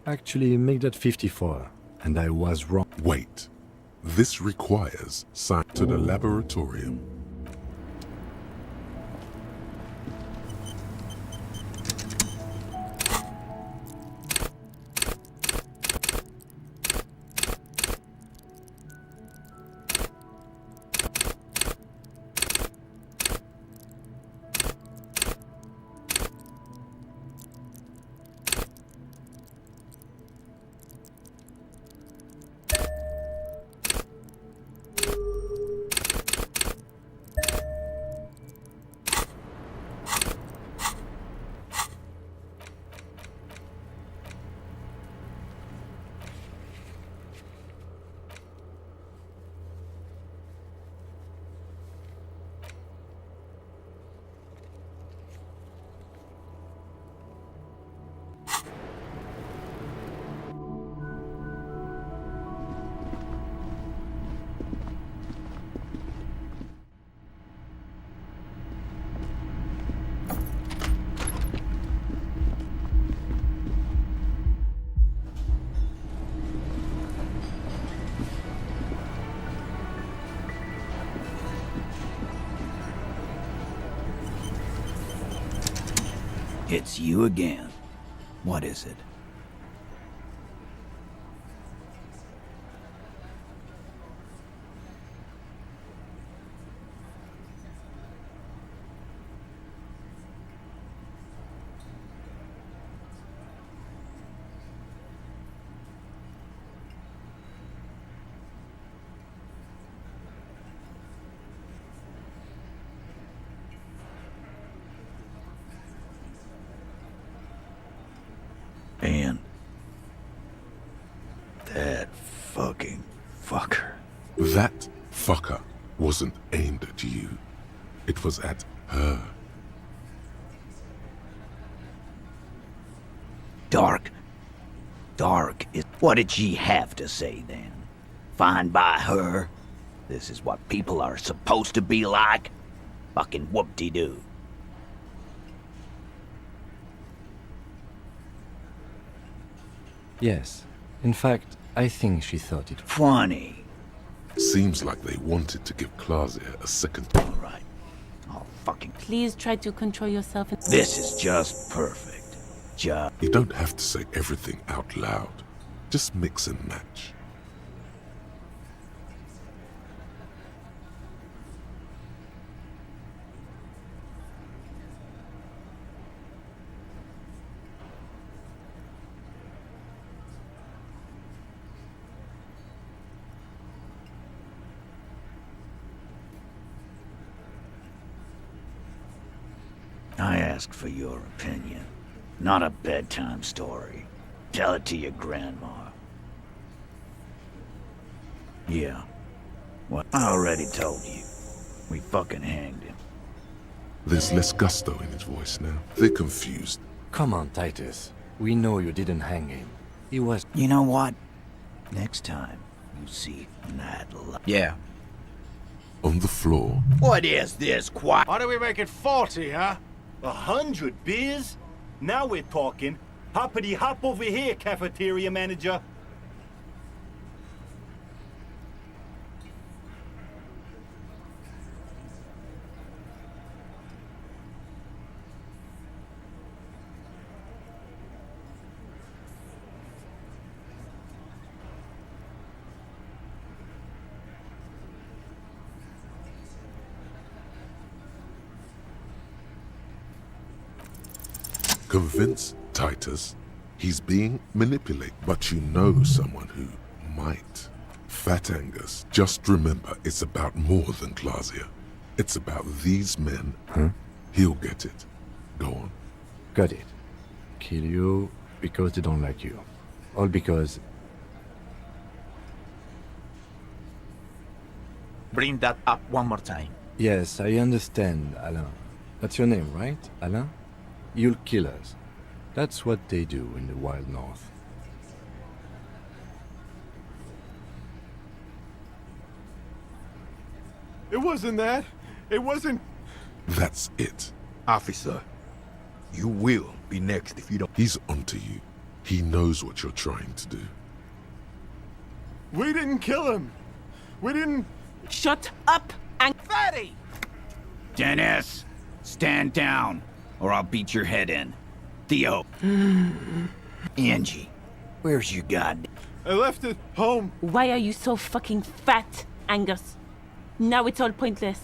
Actually, make that 54. And I was wrong. Wait. This requires sign to the laboratorium. It's you again. What is it? Man. That fucking fucker. That fucker wasn't aimed at you. It was at her. Dark is... What did she have to say then? Fine by her? This is what people are supposed to be like? Fucking whoop-de-doo. Yes. In fact, I think she thought it funny. Seems like they wanted to give Klasia a second. Alright. Oh, fucking... Please try to control yourself. This is just perfect. You don't have to say everything out loud. Just mix and match. I asked for your opinion, not a bedtime story. Tell it to your grandma. Yeah. Well, I already told you. We fucking hanged him. There's less gusto in his voice now. They're confused. Come on, Titus. We know you didn't hang him. He was... You know what? Next time you see that Yeah. On the floor. What is this, quiet? Why don't we make it 40, huh? 100 beers? Now we're talking. Hoppity hop over here, cafeteria manager. Convince Titus he's being manipulated, but you know someone who might. Fat Angus, just remember it's about more than Klasia. It's about these men. Huh? He'll get it. Go on. Got it. Kill you because they don't like you. All because... Bring that up one more time. Yes, I understand, Alain. That's your name, right, Alain? You'll kill us. That's what they do in the wild north. It wasn't that. It wasn't... That's it. Officer, you will be next if you don't... He's onto you. He knows what you're trying to do. We didn't kill him. We didn't... Shut up and... Fatty! Dennis, stand down, or I'll beat your head in. Theo. Angie, where's your god? I left it home. Why are you so fucking fat, Angus? Now it's all pointless.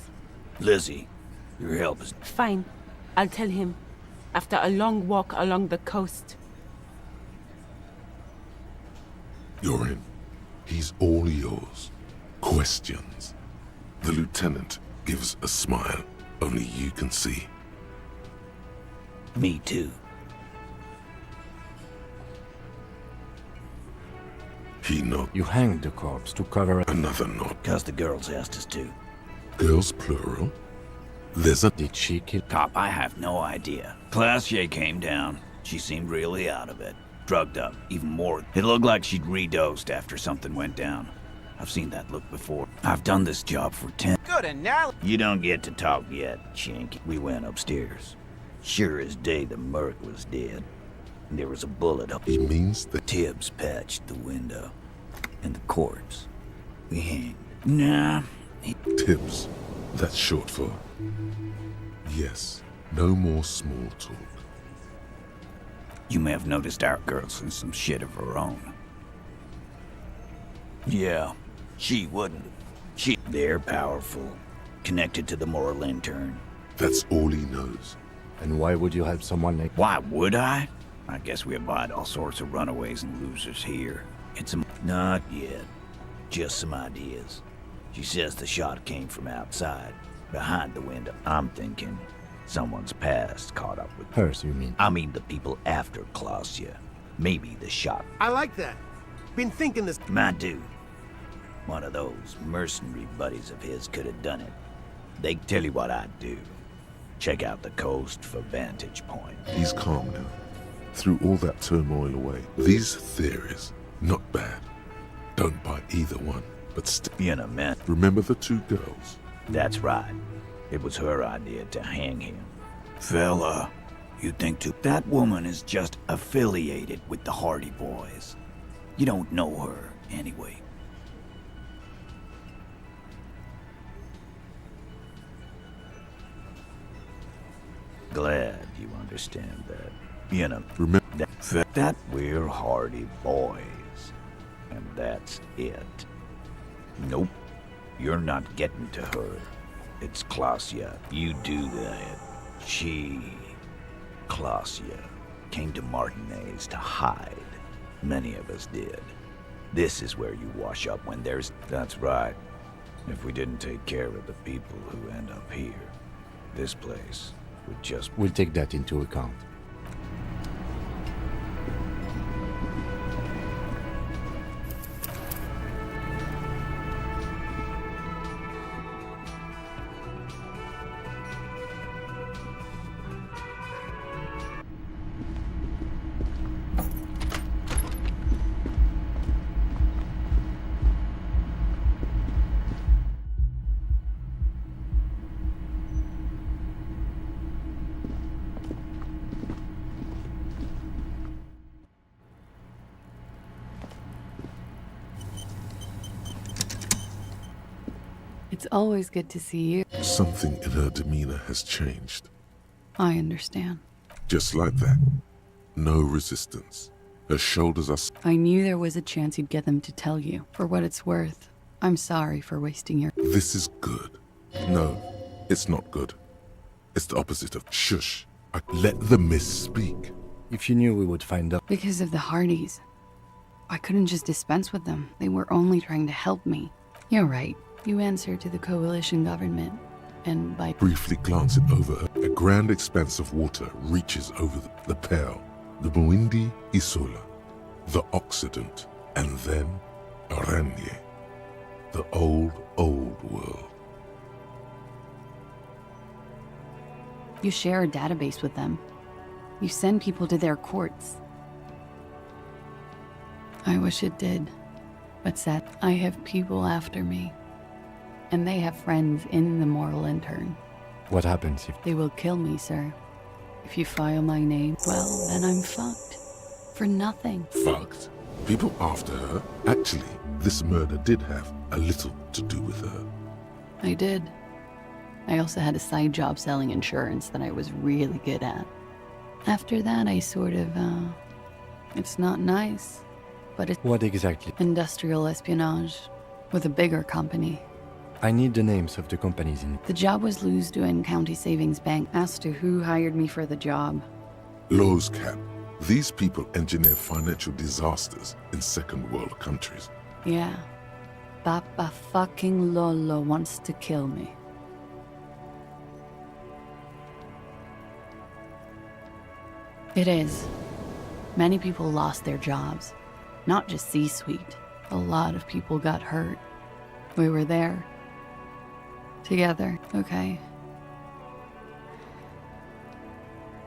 Lizzie, your help is... Fine. I'll tell him. After a long walk along the coast. You're in. He's all yours. Questions. The lieutenant gives a smile only you can see. Me too. He nods. You hanged the corpse to cover... Another nod. Cause the girls asked us to. Girls plural? There's a... Did she kill... Cop, I have no idea. Classier came down. She seemed really out of it. Drugged up, even more. It looked like she'd redosed after something went down. I've seen that look before. I've done this job for 10... Good analogy. You don't get to talk yet, Chink. We went upstairs. Sure as day the merc was dead. And there was a bullet up. He means that... Tibbs patched the window. And the corpse. We hanged. Nah. Tibbs. That's short for... Yes. No more small talk. You may have noticed our girl's in some shit of her own. Yeah, she wouldn't. They're powerful. Connected to the moral intern. That's all he knows. And why would you help someone like... Why would I? I guess we abide all sorts of runaways and losers here. Not yet. Just some ideas. She says the shot came from outside, behind the window. I'm thinking someone's past caught up with hers, you mean? I mean the people after Klausya. Maybe the shot. I like that. Been thinking this. My dude. One of those mercenary buddies of his could have done it. They tell you what I'd do. Check out the coast for vantage point. He's calm now. Threw all that turmoil away. These theories, not bad. Don't buy either one, but still. Being a man. Remember the two girls? That's right. It was her idea to hang him. Fella, you think too. That woman is just affiliated with the Hardy Boys. You don't know her, anyway. Glad you understand that. You know, remember that we're Hardy Boys. And that's it. Nope. You're not getting to her. It's Klausya. You do that. Klausya, came to Martinez to hide. Many of us did. This is where you wash up when there's... That's right. If we didn't take care of the people who end up here, this place would just... We'll take that into account. It's always good to see you. Something in her demeanor has changed. I understand. Just like that. No resistance. Her shoulders are... I knew there was a chance you'd get them to tell you. For what it's worth, I'm sorry for wasting your... This is good. No, it's not good. It's the opposite of shush. Let the mist speak. If you knew we would find out... Because of the Hardys. I couldn't just dispense with them. They were only trying to help me. You're right. You answer to the coalition government, and by... Briefly glancing over her, a grand expanse of water reaches over the Pearl, the Muindi Isola, the Occident, and then Oranje, the old world. You share a database with them. You send people to their courts. I wish it did, but sad. I have people after me. And they have friends in the moral intern. What happens if... They will kill me, sir. If you file my name, well, then I'm fucked. For nothing. Fucked? People after her? Actually, this murder did have a little to do with her. I did. I also had a side job selling insurance that I was really good at. After that, I sort of, it's not nice, but it's... What exactly? Industrial espionage with a bigger company. I need the names of the companies in... The job was Lewsdown County Savings Bank. As to who hired me for the job. Lowe's Cap. These people engineer financial disasters in second world countries. Yeah. Papa fucking Lolo wants to kill me. It is. Many people lost their jobs. Not just C-suite. A lot of people got hurt. We were there. Together, okay.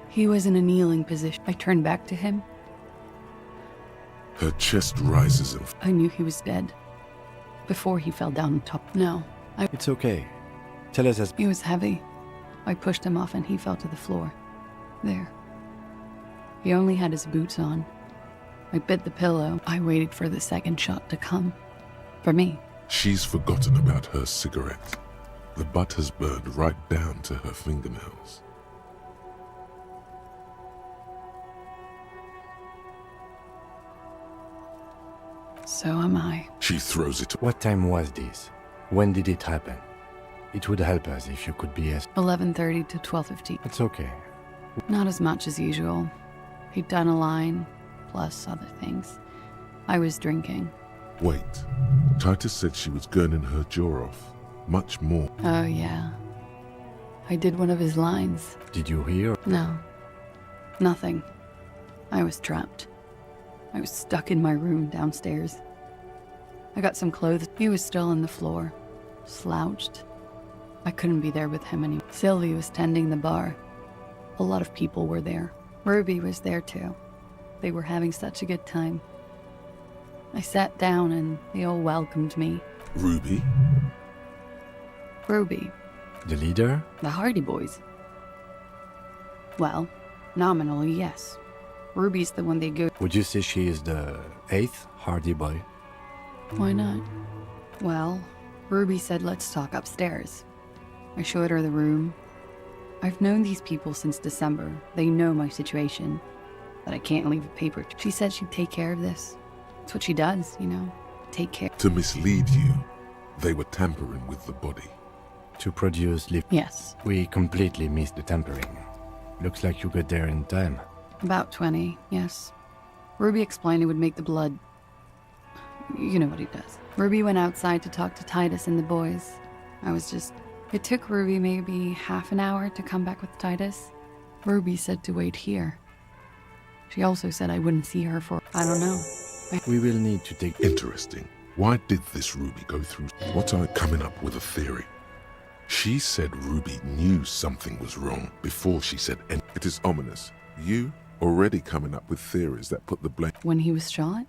He was in a kneeling position. I turned back to him. Her chest rises and... I knew he was dead. Before he fell down on top. No, It's okay. Tell us as... He was heavy. I pushed him off and he fell to the floor. There. He only had his boots on. I bit the pillow. I waited for the second shot to come. For me. She's forgotten about her cigarette. The butt has burned right down to her fingernails. So am I. She throws it. What time was this? When did it happen? It would help us if you could be as... 11:30 to 12:15. It's okay. Not as much as usual. He'd done a line, plus other things. I was drinking. Wait. Titus said she was gurning her jaw off. Much more. Oh, yeah. I did one of his lines. Did you hear? No. Nothing. I was trapped. I was stuck in my room downstairs. I got some clothes. He was still on the floor, slouched. I couldn't be there with him anymore. Sylvie was tending the bar. A lot of people were there. Ruby was there too. They were having such a good time. I sat down and they all welcomed me. Ruby? Ruby. The leader? The Hardy Boys. Well, nominally, yes. Ruby's the one they go. Would you say she is the 8th Hardy Boy? Why not? Well, Ruby said let's talk upstairs. I showed her the room. I've known these people since December. They know my situation. That I can't leave a paper. She said she'd take care of this. It's what she does, you know. Take care. To mislead you, they were tampering with the body. To produce Yes. We completely missed the tampering. Looks like you got there in time. About 20, yes. Ruby explained it would make the blood... You know what he does. Ruby went outside to talk to Titus and the boys. I was just... It took Ruby maybe half an hour to come back with Titus. Ruby said to wait here. She also said I wouldn't see her for... I don't know. We will need to take... Interesting. Why did this Ruby go through? What are coming up with a theory? She said Ruby knew something was wrong before she said anything. It is ominous. You already coming up with theories that put the blame... When he was shot?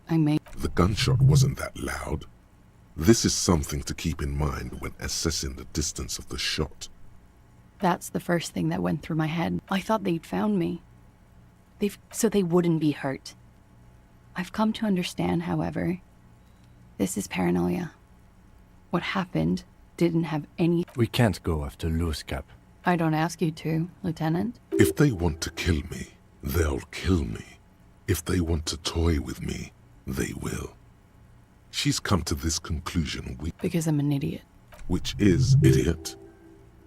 I may... The gunshot wasn't that loud. This is something to keep in mind when assessing the distance of the shot. That's the first thing that went through my head. I thought they'd found me. So they wouldn't be hurt. I've come to understand, however, this is paranoia. What happened didn't have any... We can't go after loose cap. I don't ask you to, Lieutenant. If they want to kill me, they'll kill me. If they want to toy with me, they will. She's come to this conclusion Because I'm an idiot. Which is idiot.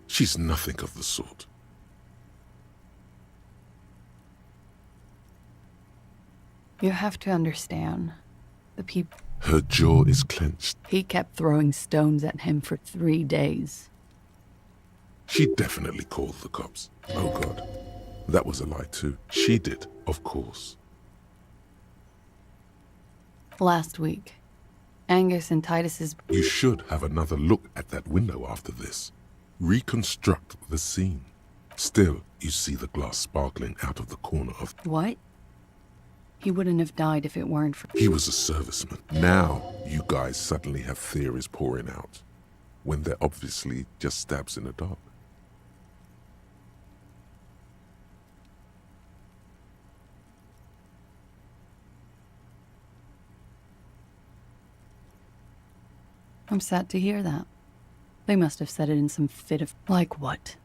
She's nothing of the sort. You have to understand. The people... Her jaw is clenched. He kept throwing stones at him for 3 days. She definitely called the cops. Oh God. That was a lie too. She did, of course. Last week, Angus and Titus's... You should have another look at that window after this. Reconstruct the scene. Still, you see the glass sparkling out of the corner of... What? He wouldn't have died if it weren't for... He was a serviceman. Now, you guys suddenly have theories pouring out, when they're obviously just stabs in the dark. I'm sad to hear that. They must have said it in some fit of... Like what?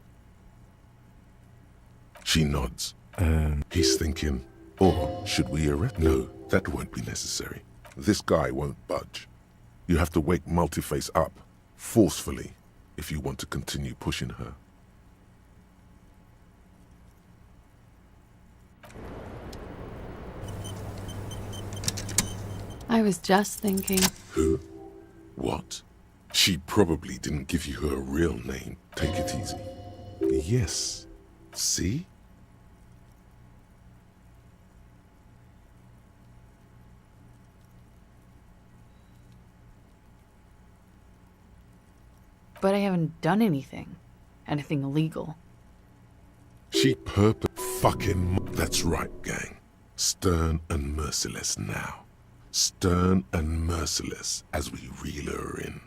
She nods. He's thinking, or should we arrest? No, that won't be necessary. This guy won't budge. You have to wake Multiface up, forcefully, if you want to continue pushing her. I was just thinking... Who? What? She probably didn't give you her real name. Take it easy. Yes. See? But I haven't done anything. Anything illegal. She fucking... That's right, gang. Stern and merciless now. Stern and merciless as we reel her in.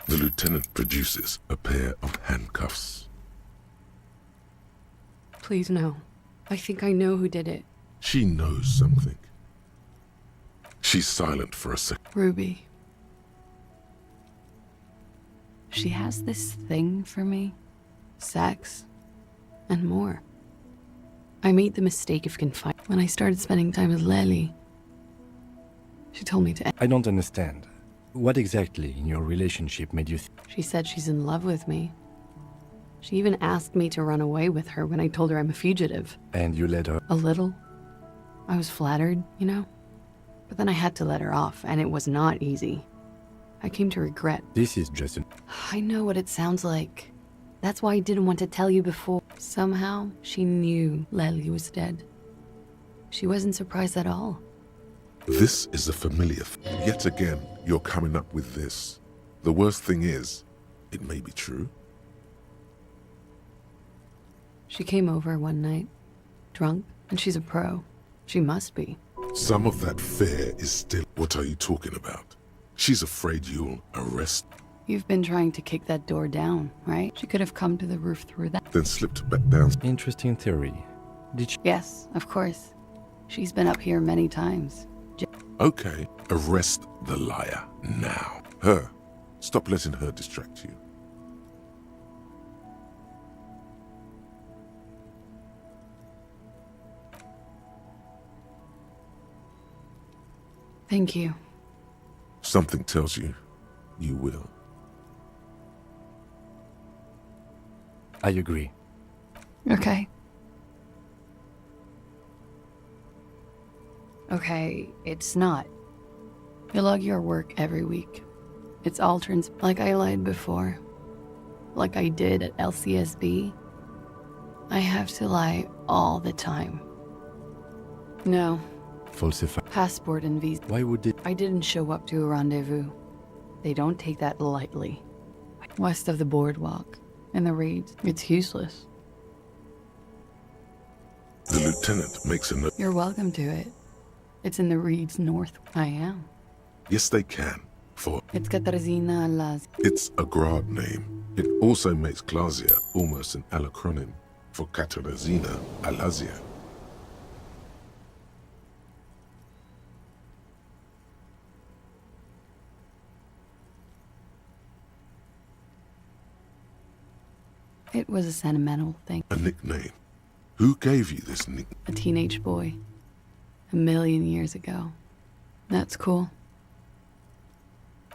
The lieutenant produces a pair of handcuffs. Please no. I think I know who did it. She knows something. She's silent for a second. Ruby. She has this thing for me. Sex. And more. I made the mistake of confiding when I started spending time with Lely. She told me to. I don't understand. What exactly in your relationship made you She said she's in love with me. She even asked me to run away with her when I told her I'm a fugitive. And you let her? A little. I was flattered, you know? But then I had to let her off, and it was not easy. I came to regret. This is just an... I know what it sounds like. That's why I didn't want to tell you before. Somehow, she knew Lely was dead. She wasn't surprised at all. This is a familiar Yet again, you're coming up with this. The worst thing is, it may be true. She came over one night, drunk, and she's a pro. She must be. Some of that fear is still... What are you talking about? She's afraid you'll arrest... You've been trying to kick that door down, right? She could have come to the roof through that. Then slipped back down. Interesting theory. Did she... Yes, of course. She's been up here many times. Okay, arrest the liar now. Her. Stop letting her distract you. Thank you. Something tells you, you will. I agree. Okay. Okay, it's not. You log your work every week. It's all like I lied before. Like I did at LCSB. I have to lie all the time. No. Falsify. Passport and visa. Why would it? I didn't show up to a rendezvous. They don't take that lightly. West of the boardwalk. And the raids. It's useless. The lieutenant makes a note. You're welcome to it. It's in the reeds north. I am. Yes, they can. For It's Katarzyna Laz. it's a grad name. It also makes Klazia almost an alacronym for Katarzyna Alazia. It was a sentimental thing. A nickname. Who gave you this nickname? A teenage boy. 1,000,000 years ago. That's cool.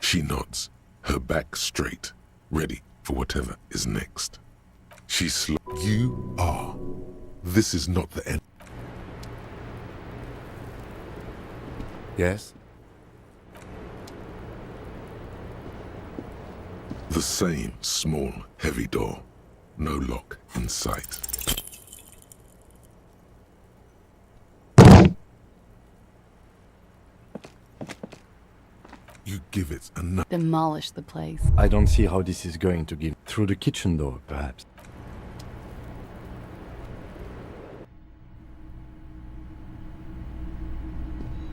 She nods, her back straight, ready for whatever is next. You are. This is not the end. Yes? The same small, heavy door. No lock in sight. You give it enough. Demolish the place. I don't see how this is going to give. Through the kitchen door, perhaps.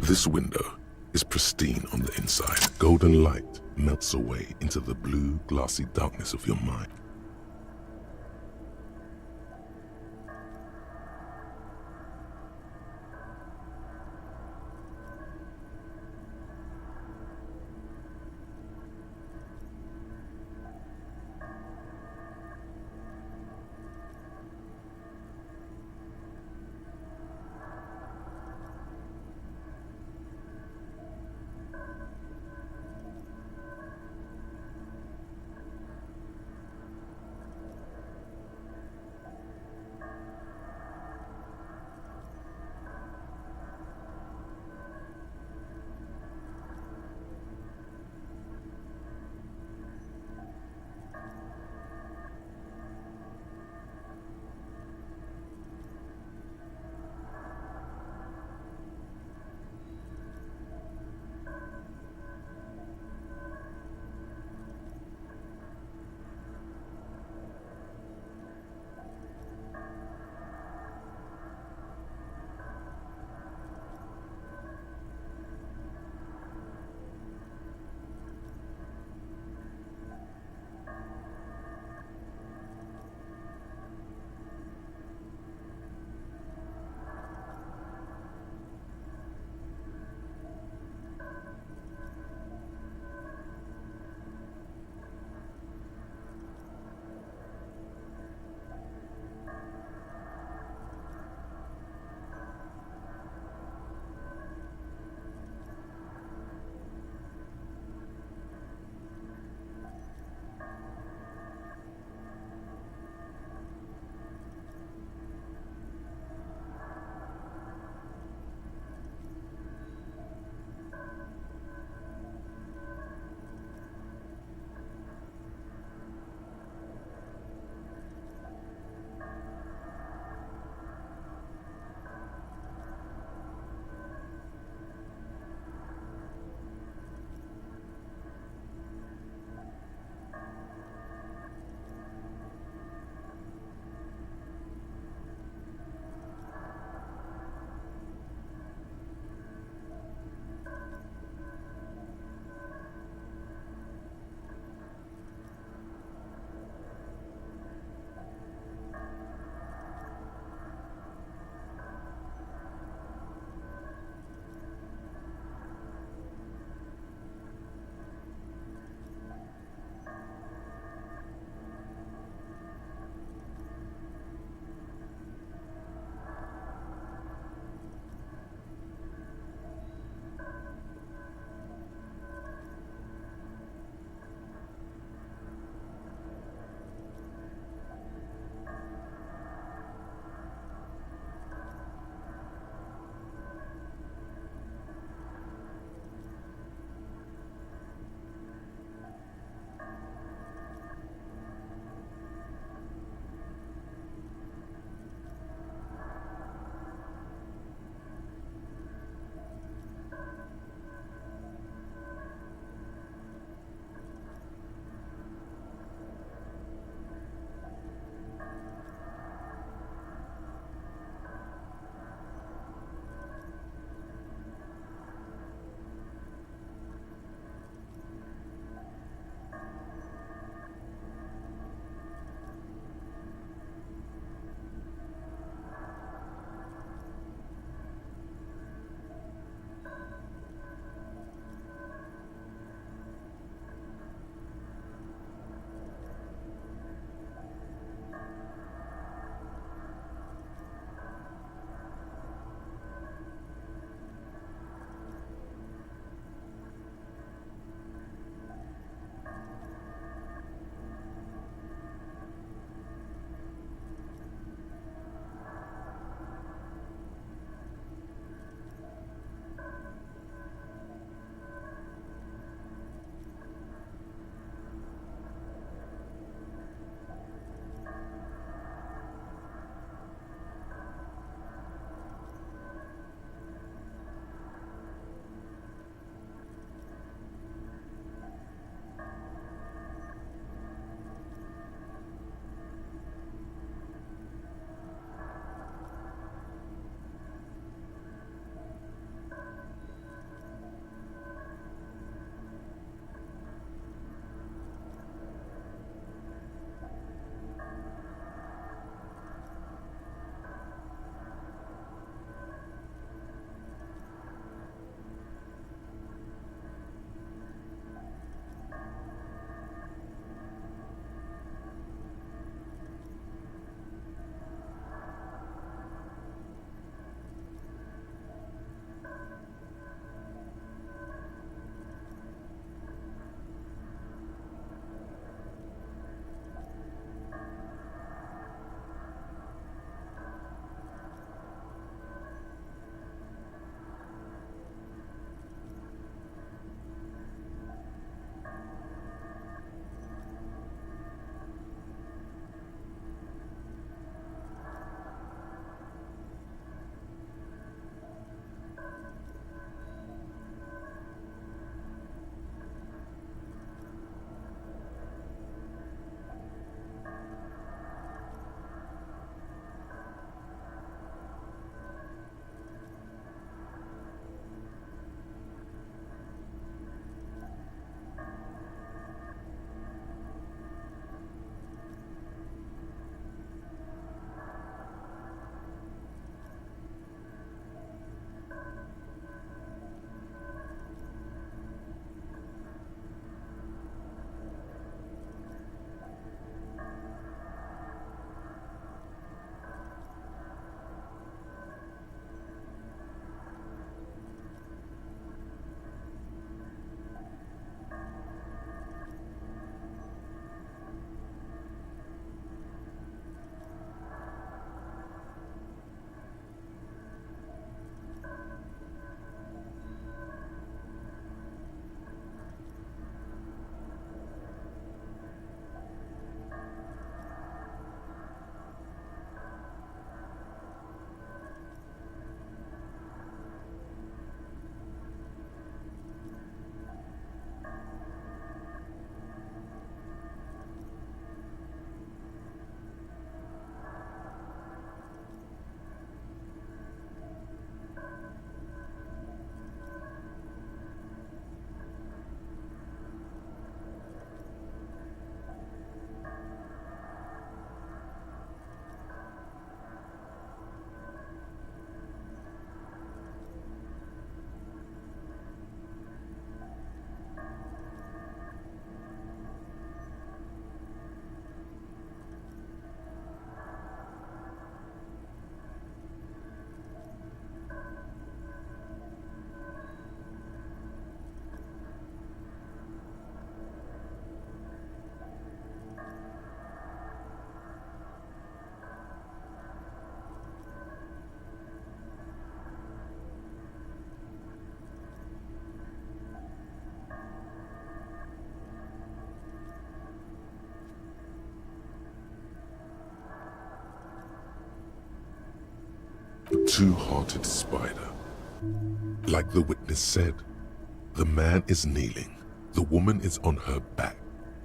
This window is pristine on the inside. Golden light melts away into the blue, glassy darkness of your mind. A two-hearted spider. Like the witness said, the man is kneeling. The woman is on her back.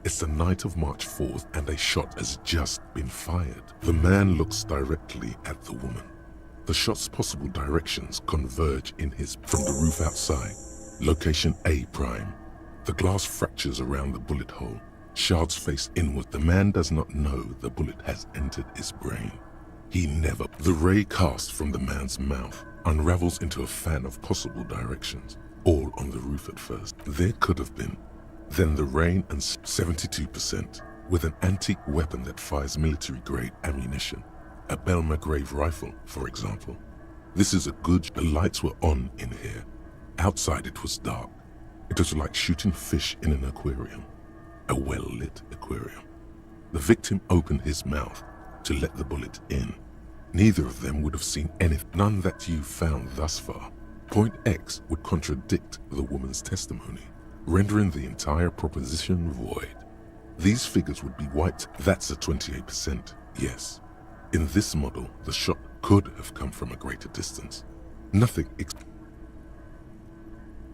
It's the night of March 4th and a shot has just been fired. The man looks directly at the woman. The shot's possible directions converge in his from the roof outside. Location A prime. The glass fractures around the bullet hole. Shards face inward. The man does not know the bullet has entered his brain. He never. The ray cast from the man's mouth unravels into a fan of possible directions, all on the roof at first. There could have been. Then the rain and 72% with an antique weapon that fires military-grade ammunition. A Bell McGrave rifle, for example. This is a good. The lights were on in here. Outside it was dark. It was like shooting fish in an aquarium. A well-lit aquarium. The victim opened his mouth to let the bullet in. Neither of them would have seen anything. None that you found thus far. Point X would contradict the woman's testimony, rendering the entire proposition void. These figures would be wiped. That's a 28%, yes. In this model, the shot could have come from a greater distance. Nothing.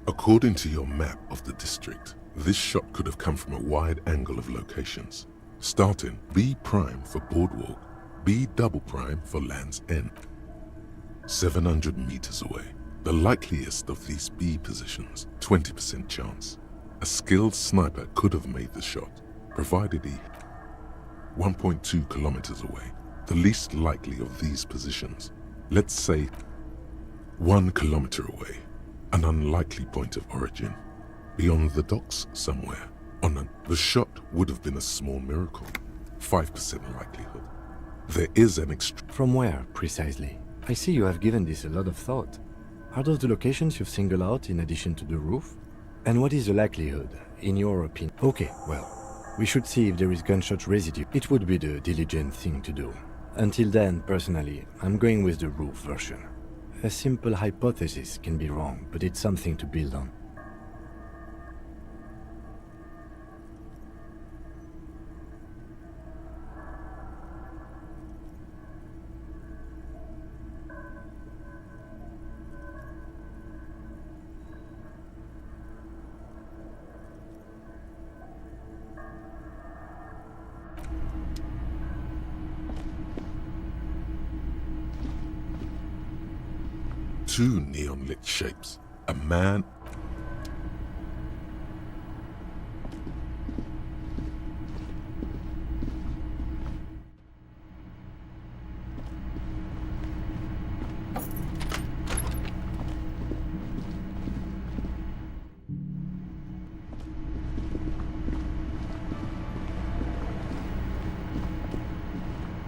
According to your map of the district, this shot could have come from a wide angle of locations, starting B prime for Boardwalk, B double prime for Land's End. 700 meters away. The likeliest of these B positions, 20% chance. A skilled sniper could have made the shot, provided he 1.2 kilometers away. The least likely of these positions, let's say 1 kilometer away, an unlikely point of origin, beyond the docks somewhere. The shot would have been a small miracle, 5% likelihood. There is an From where, precisely? I see you have given this a lot of thought. Are those the locations you've singled out in addition to the roof? And what is the likelihood, in your opinion? Okay, well, we should see if there is gunshot residue. It would be the diligent thing to do. Until then, personally, I'm going with the roof version. A simple hypothesis can be wrong, but it's something to build on. Two neon-lit shapes. A man.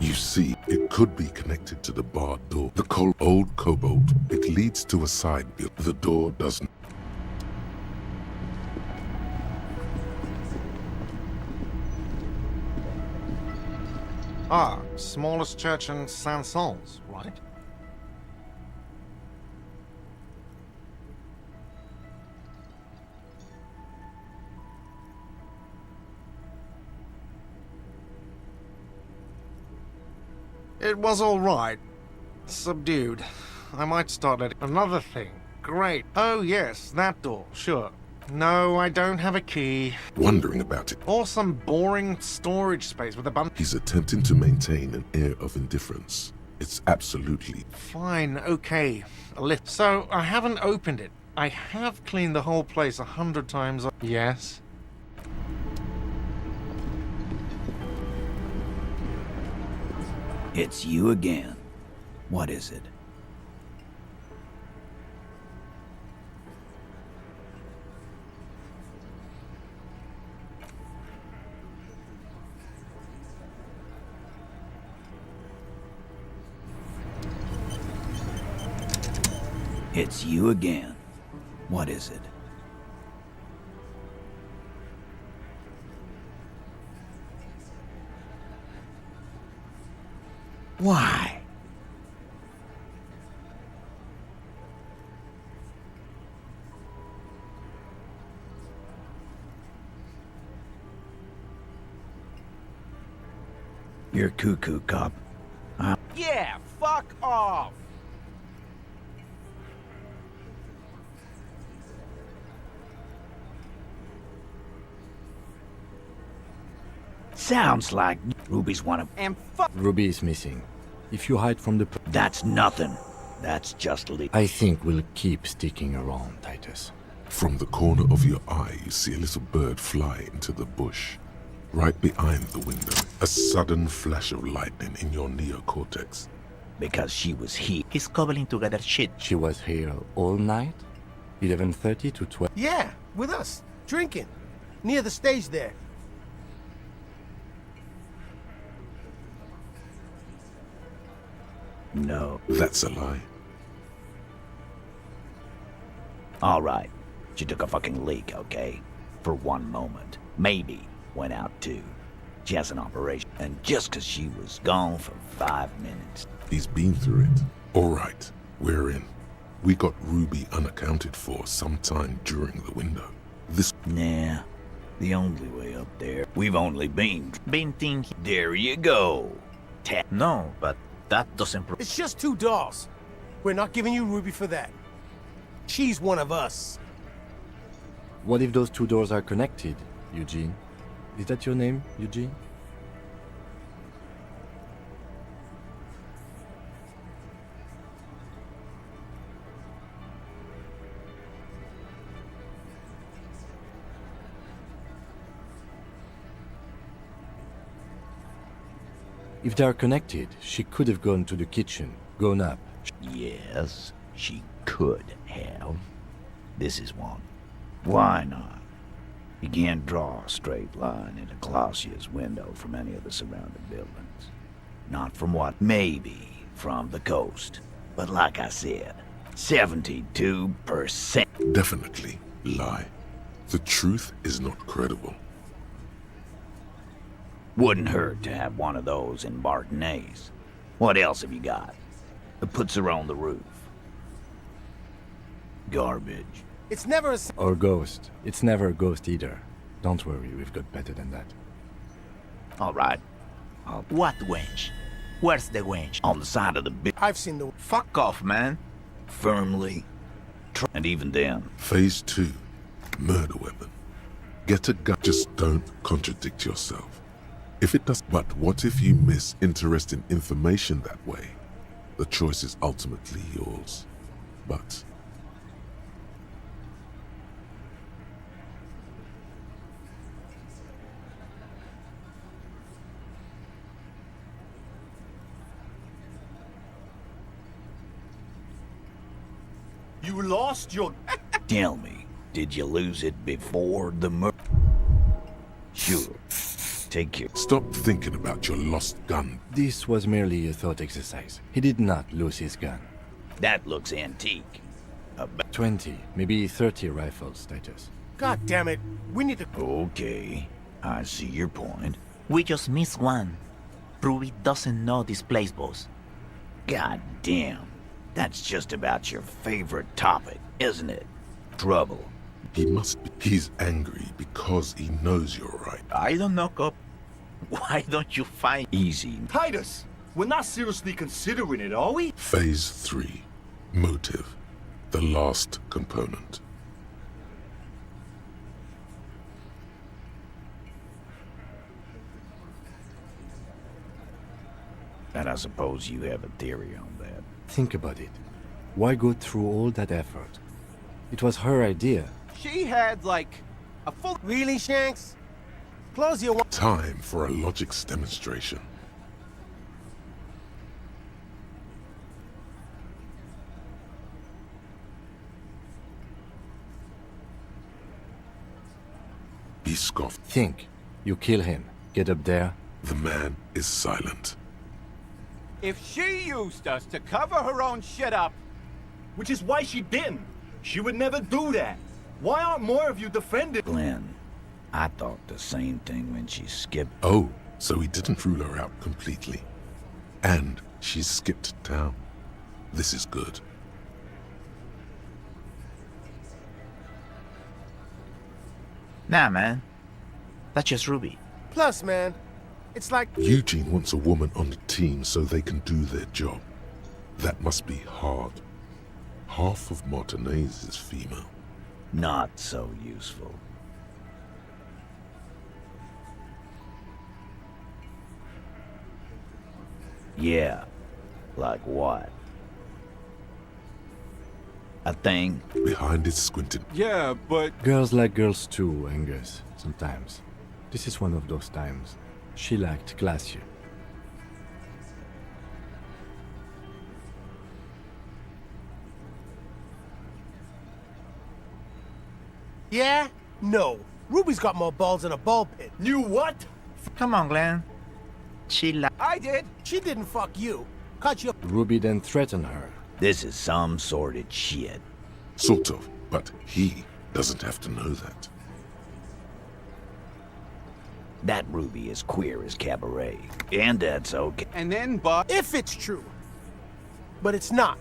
You see, it could be connected to the barred door. The old cobalt. It leads to a side build. The door doesn't. Ah, smallest church in Saint-Saëns, right? It was all right. Subdued. I might start at another thing. Great. Oh yes, that door, sure. No, I don't have a key. Wondering about it. Or some boring storage space with a bunch. He's attempting to maintain an air of indifference. It's absolutely... Fine, okay. A lift. So, I haven't opened it. I have cleaned the whole place 100 times. Yes? It's you again. What is it? It's you again. What is it? Why? You're cuckoo, cop. Yeah, fuck off! Sounds like Ruby's one of... And fuck. Ruby is missing. If you hide from the... That's nothing. That's just I think we'll keep sticking around, Titus. From the corner of your eye, you see a little bird fly into the bush. Right behind the window, a sudden flash of lightning in your neocortex. Because she was here. He's cobbling together shit. She was here all night? 11:30 to 12? Yeah, with us, drinking, near the stage there. No. That's a lie. All right. She took a fucking leak, okay? For one moment. Maybe went out too. She has an operation. And just 'cause she was gone for 5 minutes. He's been through it. All right, we're in. We got Ruby unaccounted for sometime during the window. This... Nah. The only way up there. We've only been thinking. There you go. No, but that doesn't prove... It's just 2 dolls. We're not giving you Ruby for that. She's one of us. What if those 2 doors are connected, Eugene? Is that your name, Eugene? If they are connected, she could have gone to the kitchen, gone up. Yes, she could have. This is one. Why not? You can't draw a straight line into Clausia's window from any of the surrounding buildings. Not from what? Maybe from the coast. But like I said, 72%. Definitely lie. The truth is not credible. Wouldn't hurt to have one of those in Martinez. What else have you got? That puts her on the roof. Garbage. It's never a... Or ghost. It's never a ghost either. Don't worry, we've got better than that. All right. What wench? Where's the wench? On the side of the I've seen the... Fuck off, man. Firmly. And even then... Phase 2. Murder weapon. Get a gun. Just don't contradict yourself. If it does... But what if you miss interesting information that way? The choice is ultimately yours. But... You lost your... Tell me, did you lose it before the murder? Sure. Take care. Stop thinking about your lost gun. This was merely a thought exercise. He did not lose his gun. That looks antique. 20, maybe 30 rifles, Titus. God damn it. We need to... Okay. I see your point. We just missed one. Ruby doesn't know this place, boss. God damn. That's just about your favorite topic, isn't it? Trouble. He must be... He's angry because he knows you're right. I don't know, Cop. Why don't you find... Easy. Titus, we're not seriously considering it, are we? Phase 3. Motive. The last component. And I suppose you have a theory on that. Think about it. Why go through all that effort? It was her idea. She had, like, a full... Really, Shanks? Close your... Time for a logics demonstration. He scoffed. Think. You kill him. Get up there. The man is silent. If she used us to cover her own shit up... Which is why she didn't. She would never do that. Why aren't more of you defending... Glenn, I thought the same thing when she skipped... Oh, so he didn't rule her out completely. And she skipped town. This is good. Nah, man. That's just Ruby. Plus, man, it's like... Eugene wants a woman on the team so they can do their job. That must be hard. Half of Martinez is female. Not so useful. Yeah. Like what? A thing? Behind his squinted. Yeah, but... Girls like girls too, Angus, sometimes. This is one of those times. She liked Glacier. Yeah? No. Ruby's got more balls than a ball pit. You what? Come on, Glenn. I did. She didn't fuck you. Cut you. Ruby then threatened her. This is some sordid shit. Sort of, but he doesn't have to know that. That Ruby is queer as cabaret. And that's okay. And then, but... If it's true. But it's not.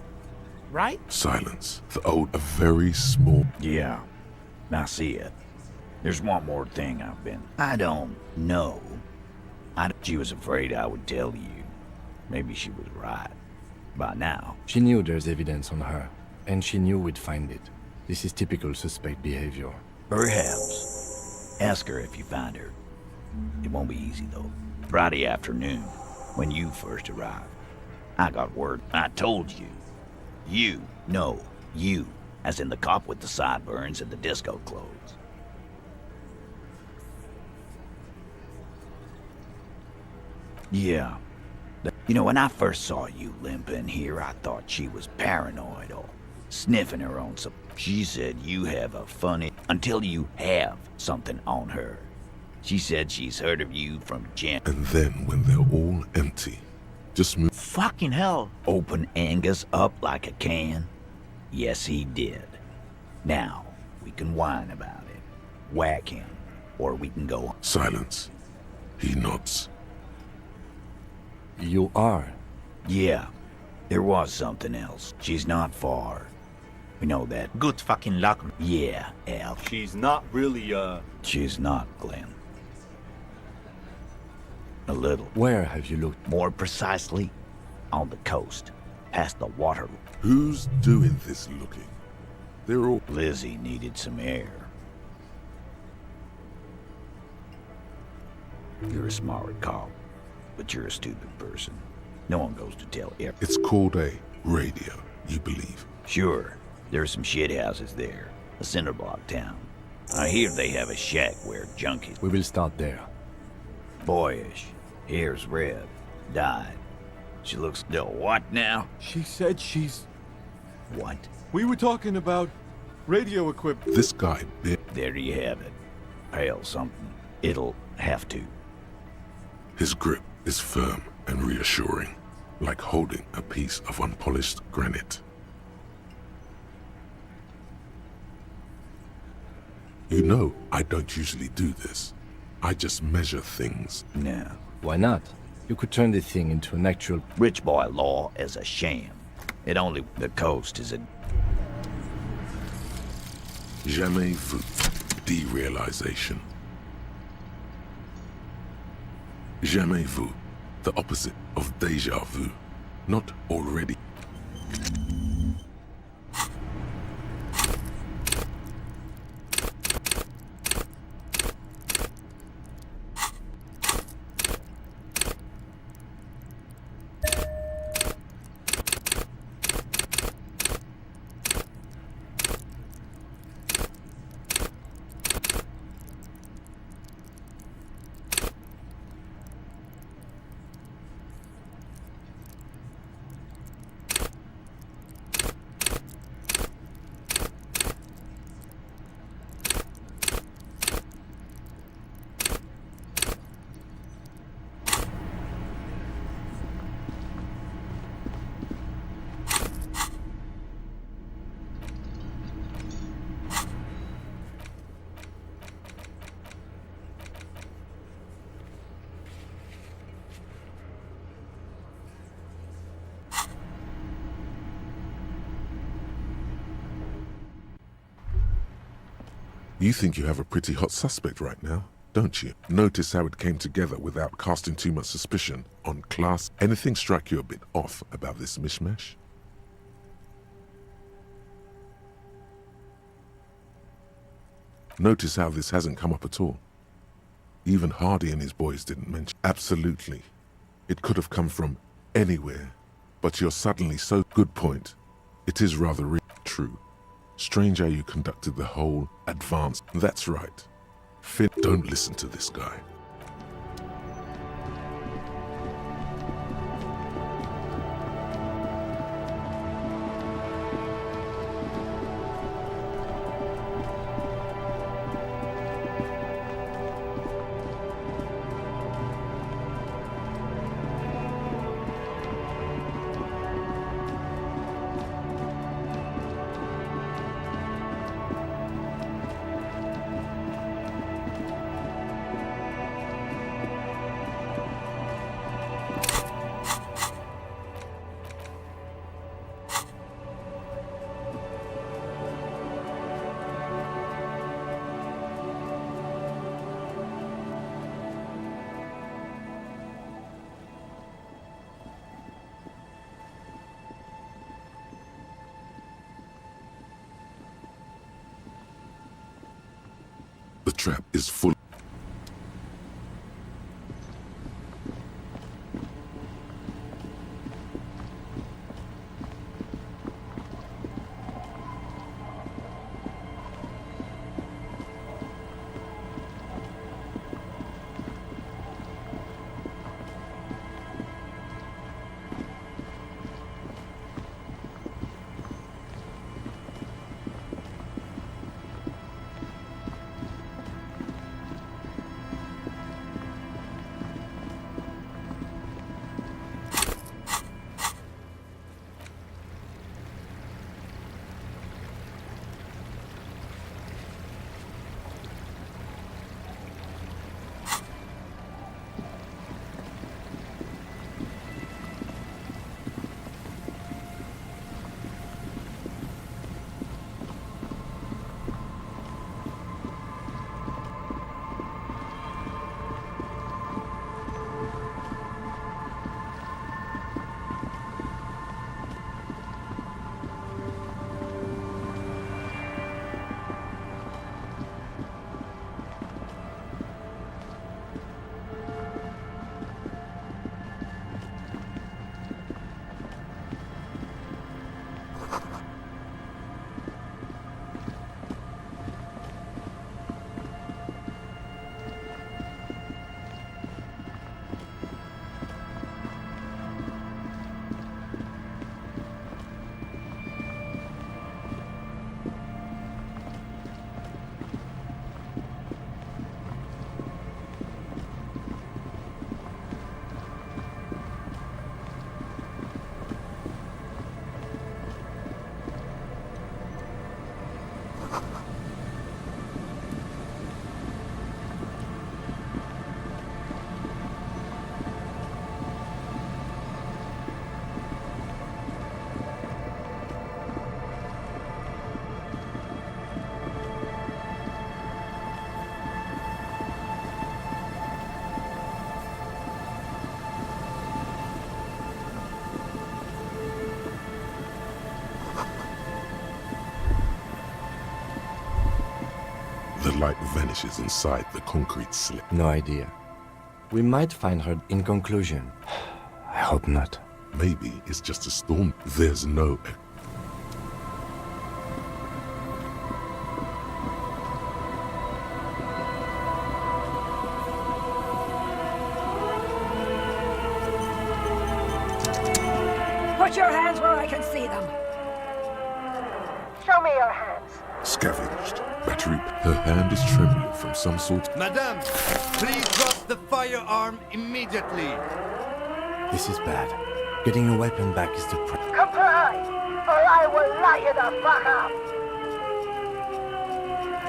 Right? Silence. The old, a very small... Yeah. I see it. There's one more thing I don't know. She was afraid I would tell you. Maybe she was right. By now. She knew there's evidence on her, and she knew we'd find it. This is typical suspect behavior. Perhaps. Ask her if you find her. It won't be easy, though. Friday afternoon, when you first arrived, I got word. I told you. You. As in the cop with the sideburns and the disco clothes. Yeah. You know, when I first saw you limping here, I thought she was paranoid or sniffing her own. She said you have a funny... Until you have something on her. She said she's heard of you from Jen. And then, when they're all empty, just move... Fucking hell. Open Angus up like a can? Yes, he did. Now, we can whine about it. Whack him. Or we can go... Silence. He nods. You are? Yeah. There was something else. She's not far. We know that. Good fucking luck. Yeah, Al. She's not really, She's not, Glenn. A little. Where have you looked? More precisely, on the coast. Past the water. Who's doing this looking? They're all... Lizzie needed some air. You're a smart cop, but you're a stupid person. No one goes to tell air. It's called a radio, you believe? Sure. There's some shit houses there. A cinder block town. I hear they have a shack where junkies... We will start there. Boyish. Hair's red. Dyed. She looks... What now? She said she's... What? We were talking about radio equipment. This guy bit... There you have it. Pale something. It'll have to. His grip is firm and reassuring, like holding a piece of unpolished granite. You know, I don't usually do this. I just measure things. No. Why not? You could turn the thing into an actual... Rich boy law is a sham. It only... The coast is a... Jamais vu. Derealization. Jamais vu. The opposite of déjà vu. Not already. You think you have a pretty hot suspect right now, don't you? Notice how it came together without casting too much suspicion on class. Anything strike you a bit off about this mishmash? Notice how this hasn't come up at all. Even Hardy and his boys didn't mention. Absolutely. It could have come from anywhere. But you're suddenly so... Good point. It is rather true. Strange how you conducted the whole advance. That's right. Finn, don't listen to this guy. The trap is full. The light vanishes inside the concrete slit. No idea. We might find her in conclusion. I hope not. Maybe it's just a storm. There's no... Put your hands where I can see them. Show me your hands. Scavenged. Battery. Her hand is trembling from some sort. Madame, please drop the firearm immediately. This is bad. Getting a weapon back is the Comply, or I will light you the fuck up.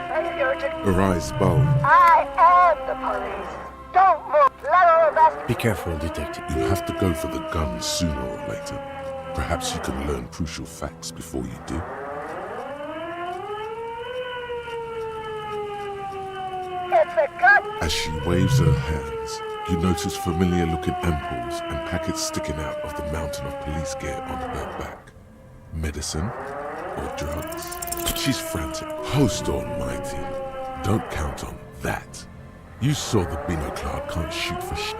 Failure to... Arise, Bowen. I am the police. Don't move. Let her investigate. Be careful, detective. You have to go for the gun sooner or later. Perhaps you can learn crucial facts before you do. It's a gun. As she waves her hands, you notice familiar-looking ampoules and packets sticking out of the mountain of police gear on her back. Medicine or drugs? She's frantic. Host almighty. Don't count on that. You saw the Binoclad can't shoot for shit.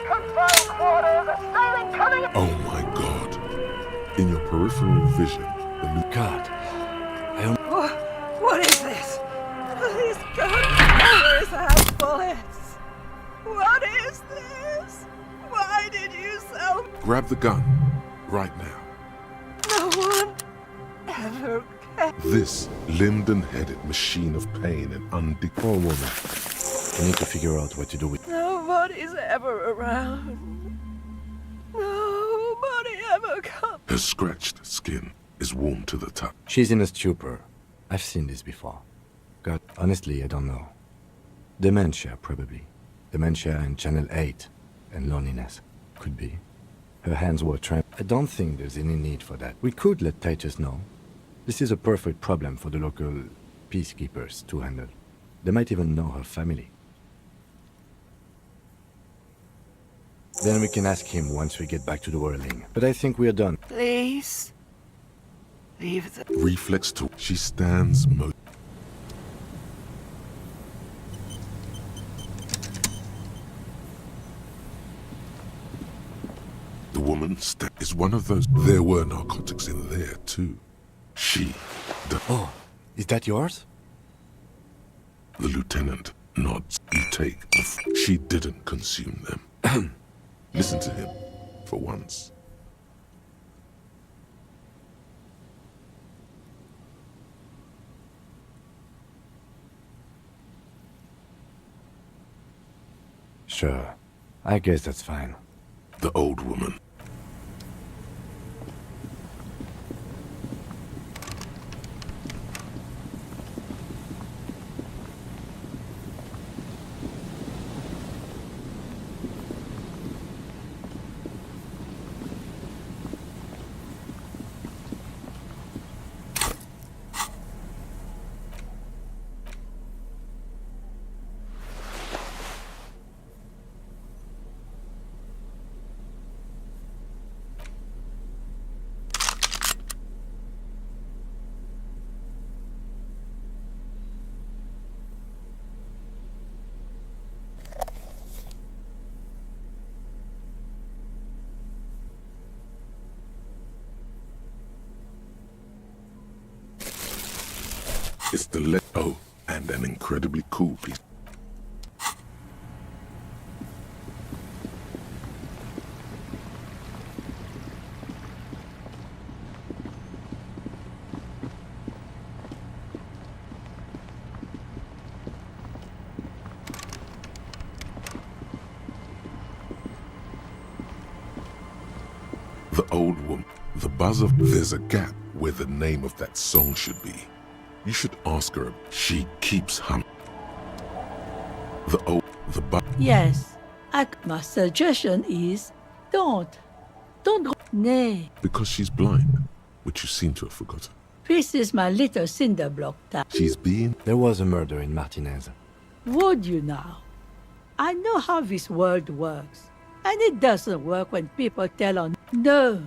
Confined quarters, assailing I'm telling you! Oh my god. In your peripheral vision, the God. What is this? Please, God, where's our bullets? What is this? Why did you sell me? grab the gun right now. No one ever can. This limbed and headed machine of pain and poor woman. We need to figure out what to do with. Nobody's ever around. Nobody ever comes. Her scratched skin is warm to the touch. She's in a stupor. I've seen this before. God, honestly, I don't know. Dementia, probably. Dementia and Channel 8. And loneliness. Could be. Her hands were trapped. I don't think there's any need for that. We could let Titus know. This is a perfect problem for the local peacekeepers to handle. They might even know her family. Then we can ask him once we get back to the whirling. But I think we are done. Please. Leave the... Reflex to... She stands mo... The woman is one of those... There were narcotics in there, too. She... Oh, is that yours? The lieutenant nods. You take... She didn't consume them. Listen to him, for once. Sure. I guess that's fine. The old woman. It's the oh, and an incredibly cool piece. The old woman, the buzz of... There's a gap where the name of that song should be. You should ask her. She keeps humming. The Yes. My suggestion is don't. Nay. Because she's blind, which you seem to have forgotten. This is my little cinder block time. She's been... There was a murder in Martinez. Would you now? I know how this world works. And it doesn't work when people tell on... No.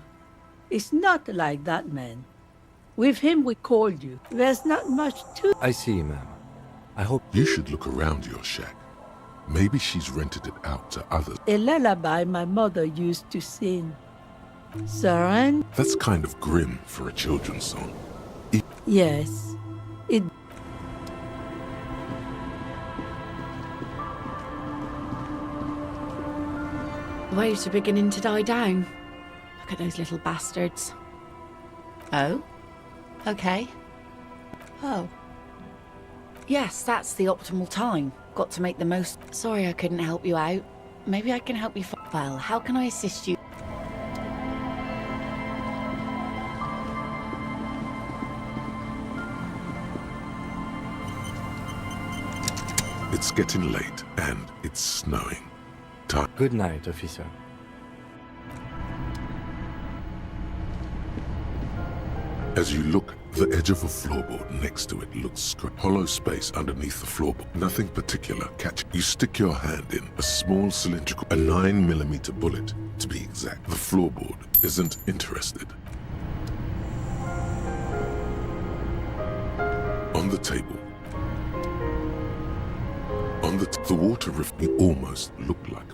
It's not like that, man. With him we called you. There's not much to... I see, ma'am. I hope... You should look around your shack. Maybe she's rented it out to others. A lullaby my mother used to sing. Surrender? That's kind of grim for a children's song. Yes. It... The waves are beginning to die down. Look at those little bastards. Oh? Okay. Oh. Yes, that's the optimal time. Got to make the most... Sorry I couldn't help you out. Maybe I can help you... Well, how can I assist you? It's getting late, and it's snowing. Time. Good night, officer. As you look, the edge of a floorboard next to it looks hollow space underneath the floorboard. Nothing particular. Catch. You stick your hand in. A small cylindrical, a 9mm bullet, to be exact. The floorboard isn't interested. On the table. On the water rift, you almost look like.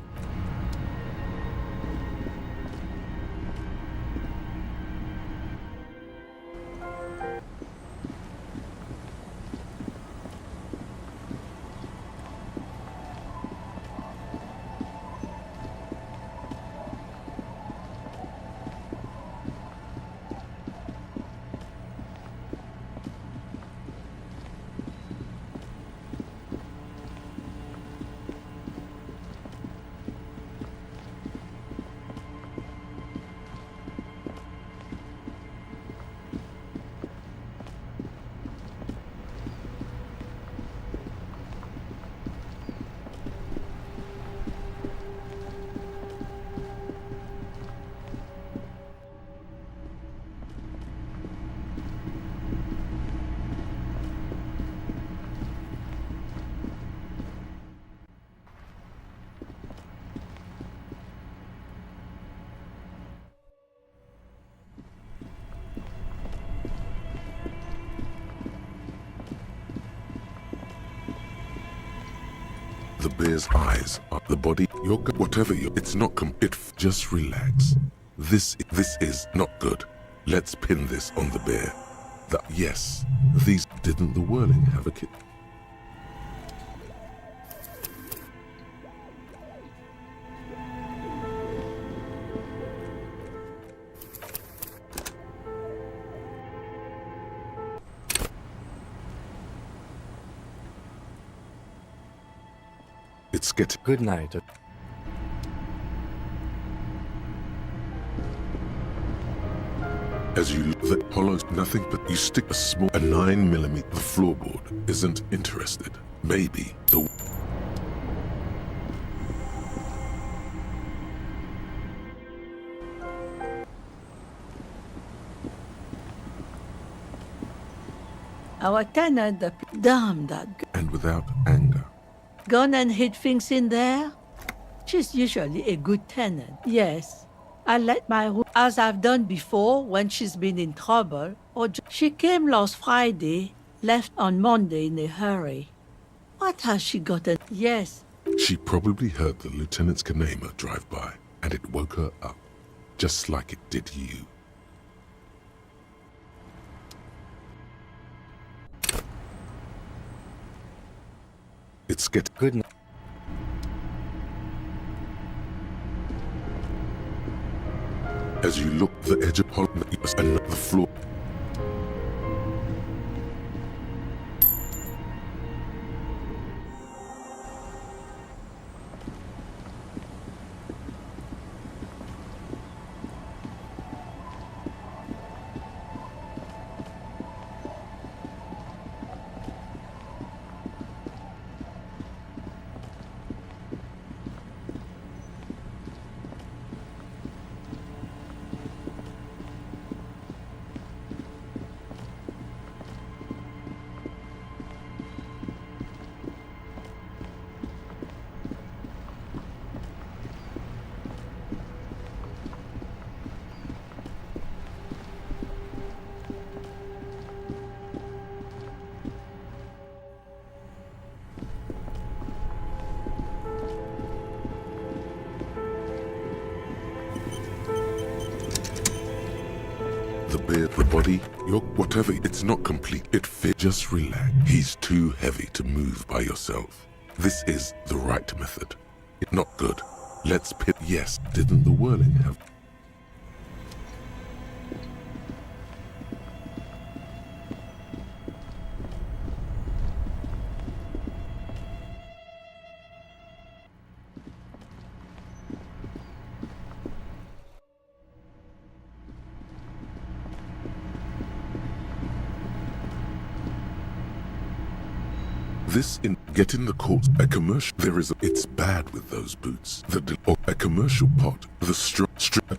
The bear's eyes are the body. You're whatever you. It's not just relax. This is not good. Let's pin this on the bear. Yes, these didn't the whirling have a kid? It's getting good night. As you look, the hollow's nothing but you stick a 9mm. The floorboard isn't interested. Maybe the Our tenant, damn that girl. And without anger. Gone and hid things in there? She's usually a good tenant, yes. I let my room, as I've done before when she's been in trouble. She came last Friday, left on Monday in a hurry. What has she gotten? Yes. She probably heard the lieutenant's Kanema drive by, and it woke her up, just like it did you. It's getting good. As you look, the edge of and the floor. The body, your whatever, it's not complete. It fit. Just relax. He's too heavy to move by yourself. This is the right method. It's not good. Let's pit. Yes, didn't the whirling have? This in get in the court. A commercial. There is. It's bad with those boots. A commercial pot. The strip.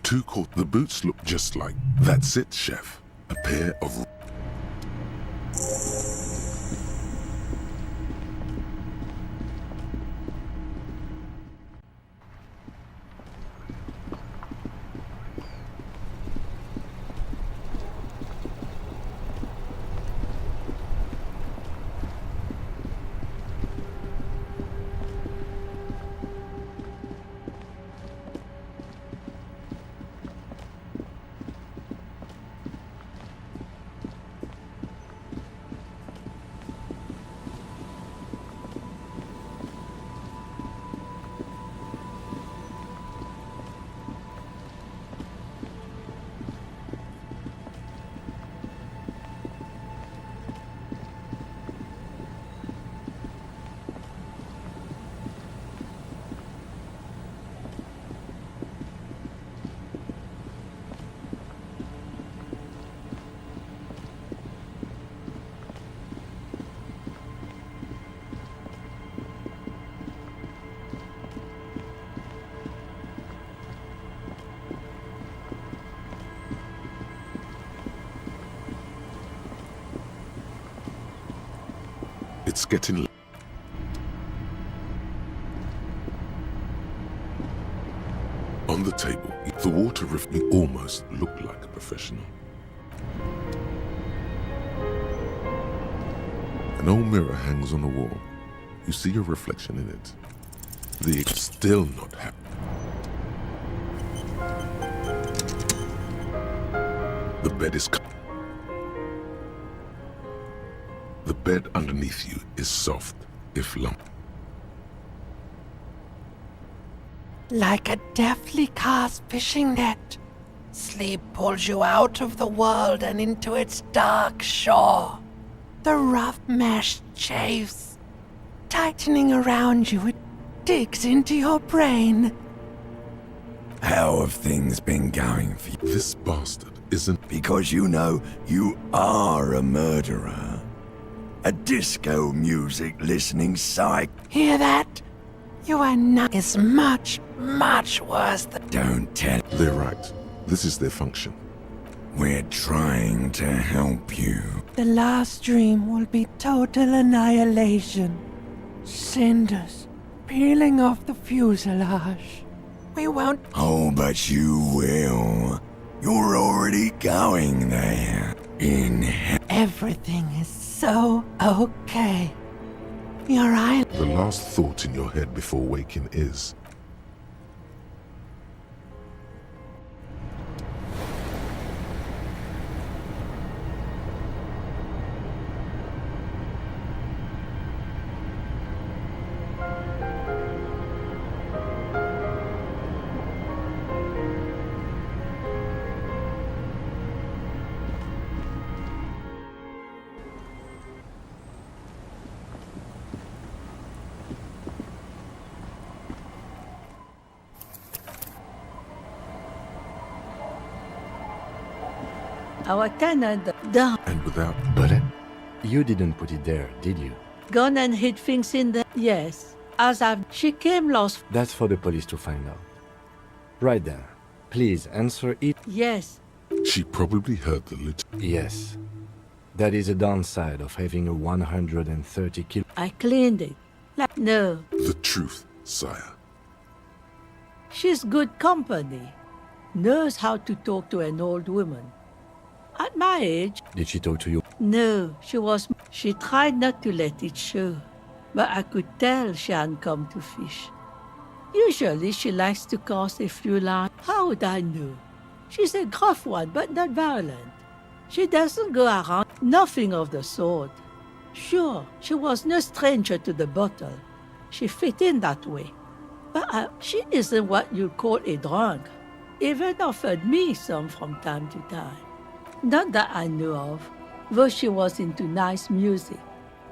Two court. The boots look just like. That's it, chef. A pair of. It's getting. On the table, the water rifting almost looked like a professional. An old mirror hangs on the wall. You see your reflection in it. The still not happy. The bed is... The bed underneath you is soft, if lump. Like a deftly cast fishing net, sleep pulls you out of the world and into its dark shore. The rough mesh chafes, tightening around you, it digs into your brain. How have things been going for you? This bastard isn't... Because you know you are a murderer. A disco music listening psych. Hear that? You are not as much, much worse than... Don't tell. They're right. This is their function. We're trying to help you. The last dream will be total annihilation. Cinders peeling off the fuselage. We won't... Oh, but you will. You're already going there. In hell. Everything is so okay. Your eye... The last thought in your head before waking is... Our tenant down. And without... But you didn't put it there, did you? Gone and hid things in the... Yes. As I've... She came lost. That's for the police to find out. Right then. Please answer it. Yes. She probably heard the lit... Yes. That is a downside of having a 130 kilo... I cleaned it. No. The truth, sire. She's good company. Knows how to talk to an old woman. At my age... Did she talk to you? No, she was... She tried not to let it show. But I could tell she hadn't come to fish. Usually she likes to cast a few lines. How would I know? She's a gruff one, but not violent. She doesn't go around... Nothing of the sort. Sure, she was no stranger to the bottle. She fit in that way. But she isn't what you'd call a drunk. Even offered me some from time to time. Not that I know of, though she was into nice music.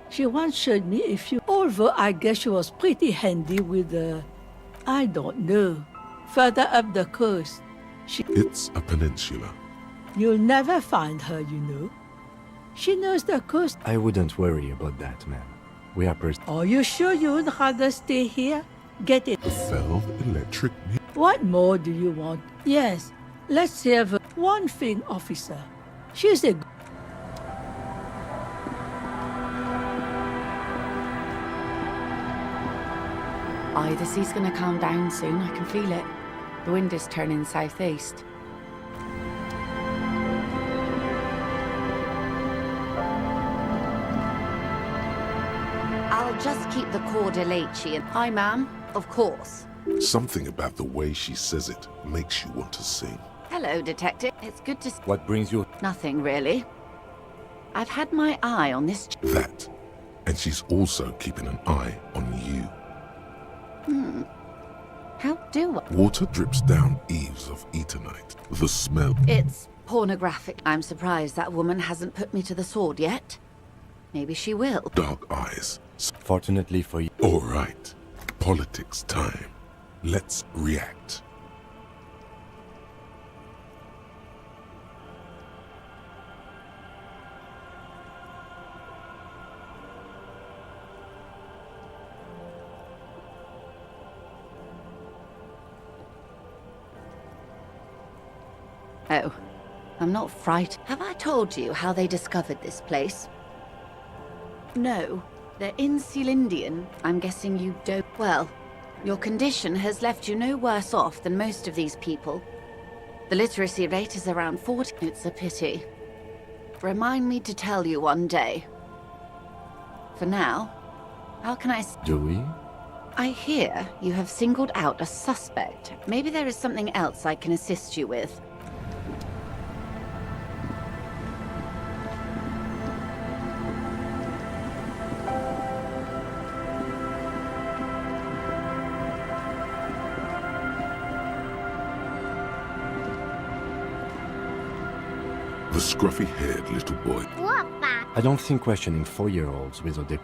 She once showed me a few, although I guess she was pretty handy with I don't know, further up the coast. It's a peninsula. You'll never find her, you know. She knows the coast. I wouldn't worry about that, man. We are Are you sure you'd rather stay here? Get it. The valve electric... What more do you want? Yes, let's have one thing, officer. She's a... The sea's gonna calm down soon, I can feel it. The wind is turning southeast. I'll just keep the corder late, Hi, ma'am. Of course. Something about the way she says it makes you want to sing. Hello, detective. It's good to... What brings you... Nothing, really. I've had my eye on this... That. And she's also keeping an eye on you. How do I... Water drips down eaves of Eternite. The smell... It's pornographic. I'm surprised that woman hasn't put me to the sword yet. Maybe she will. Dark eyes. Fortunately for you... All right. Politics time. Let's react. Oh, I'm not frightened. Have I told you how they discovered this place? No, they're in Sealindian. I'm guessing you don't... Well, your condition has left you no worse off than most of these people. The literacy rate is around 40. It's a pity. Remind me to tell you one day. For now, how can I... Do we? I hear you have singled out a suspect. Maybe there is something else I can assist you with. The scruffy-haired little boy. I don't think questioning 4-year-olds without their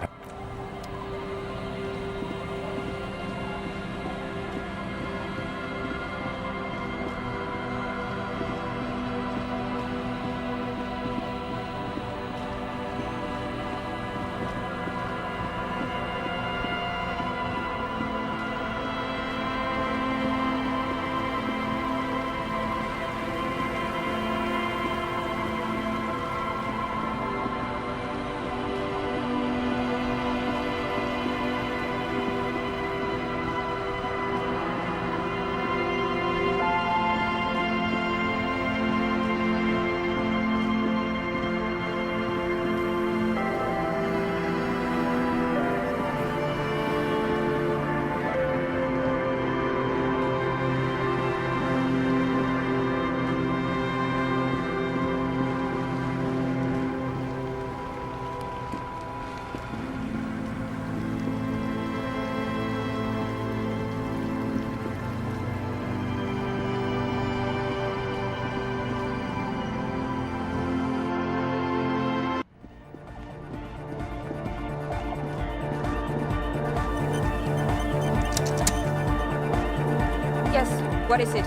Yes, what is it?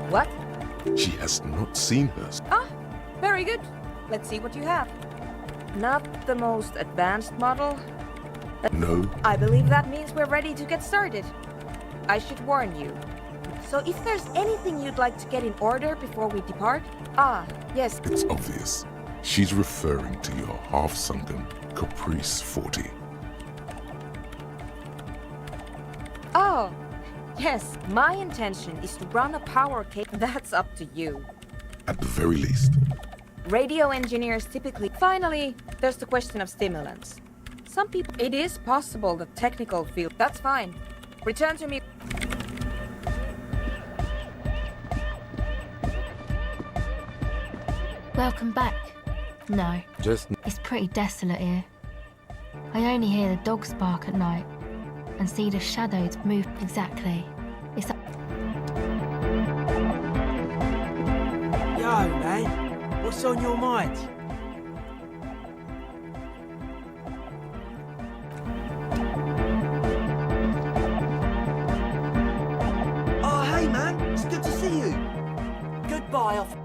What? She has not seen her. Ah, very good. Let's see what you have. Not the most advanced model. No. I believe that means we're ready to get started. I should warn you. So if there's anything you'd like to get in order before we depart? Ah, yes. It's obvious. She's referring to your half-sunken Caprice 40. Oh, yes. My intention is to run a power cable. That's up to you. At the very least. Radio engineers typically... Finally, there's the question of stimulants. Some people... It is possible the technical field... That's fine. Return to me... Welcome back. No. It's pretty desolate here. I only hear the dogs bark at night and see the shadows move exactly. It's a... Yo, man. What's on your mind? Oh, hey, man. It's good to see you. Goodbye, off.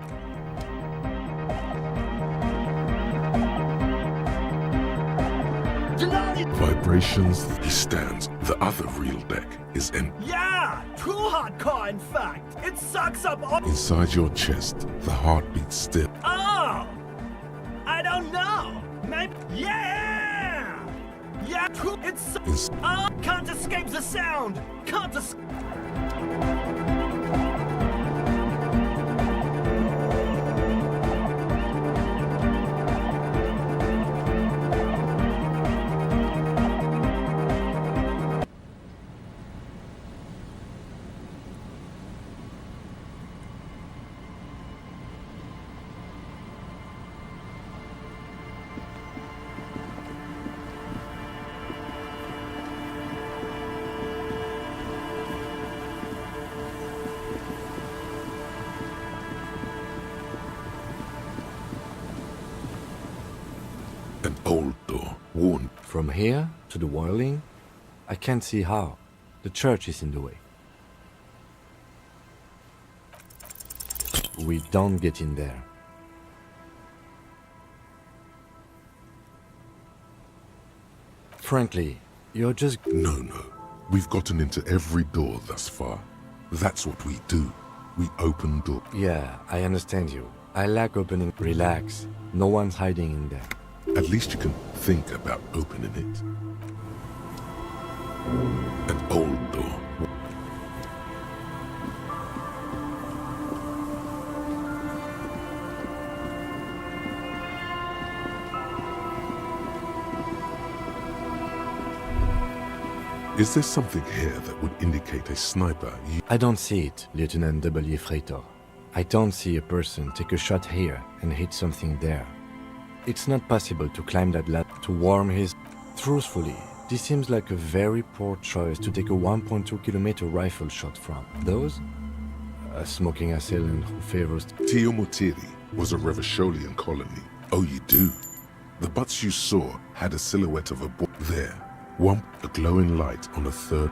Vibrations, he stands. The other real deck is empty. Yeah! Too hardcore, in fact! It sucks up all... Inside your chest, the heart beats still. Oh! I don't know! Maybe... Yeah! Yeah! It's... Oh! Can't escape the sound! Can't escape... An old door, worn. From here to the wiring, I can't see how. The church is in the way. We don't get in there. Frankly, you're just... No. We've gotten into every door thus far. That's what we do. We open doors. Yeah, I understand you. I like opening... Relax. No one's hiding in there. At least you can think about opening it. An old door. Is there something here that would indicate a sniper? I don't see it, Lieutenant W. Freitor. I don't see a person take a shot here and hit something there. It's not possible to climb that ladder to warm his... Truthfully, this seems like a very poor choice to take a 1.2 kilometer rifle shot from. Those? A smoking assailant who favors... Tiomotiri was a Revacholian colony. Oh, you do? The butts you saw had a silhouette of a boy there. One, a glowing light on a third.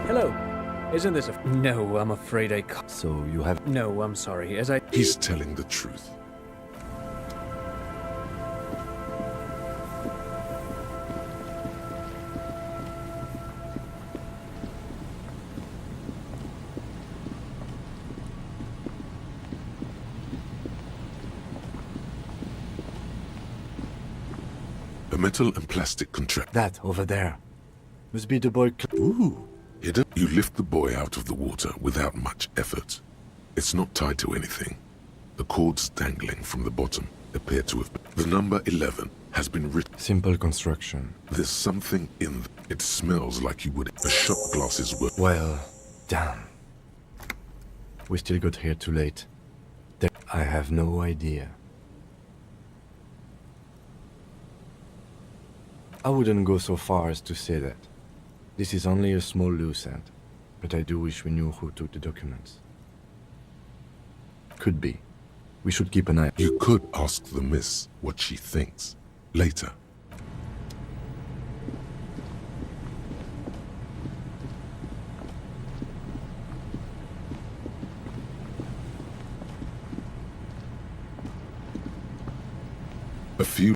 Hello. Isn't this a... No, I'm afraid I can't. So you have... No, I'm sorry. He's telling the truth. A metal and plastic contract. That over there. Must be the boy... Ooh. Hidden. You lift the boy out of the water without much effort. It's not tied to anything. The cords dangling from the bottom appear to have... The number 11 has been written. Simple construction. There's something in... It smells like you would... The shot glasses were... Well, damn. We still got here too late. I have no idea. I wouldn't go so far as to say that. This is only a small loose end, but I do wish we knew who took the documents. Could be. We should keep an eye. You could ask the miss what she thinks. Later. A few...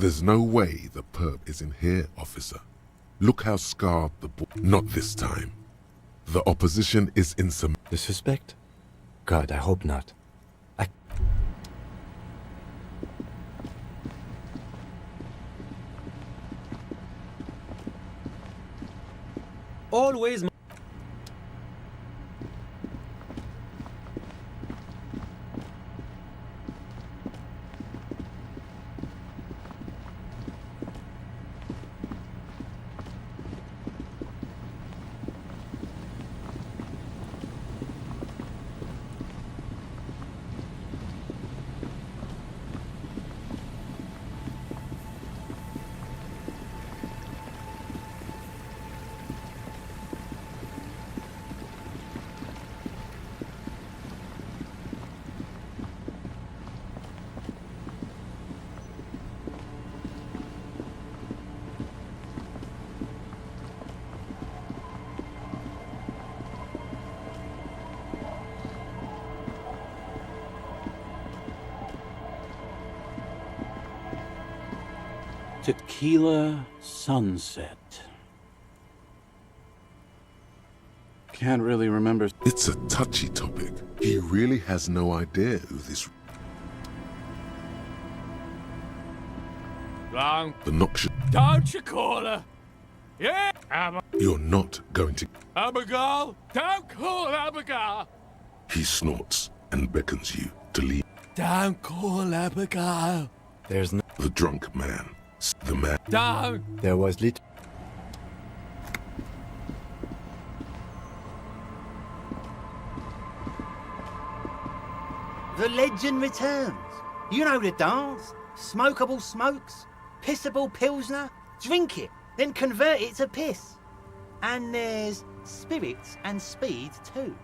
There's no way the perp is in here, officer. Look how scarred the boy. Not this time. The opposition is in some. The suspect? God, I hope not. Always. Tequila sunset. Can't really remember. It's a touchy topic. He really has no idea who this. Wrong. The noxious. Don't you call her? Yeah. You're not going to. Abigail. Don't call Abigail. He snorts and beckons you to leave. Don't call Abigail. There's no. The drunk man. The man. Don't. There was little. The legend returns. You know the dance. Smokable smokes, pissable pilsner. Drink it, then convert it to piss. And there's spirits and speed too.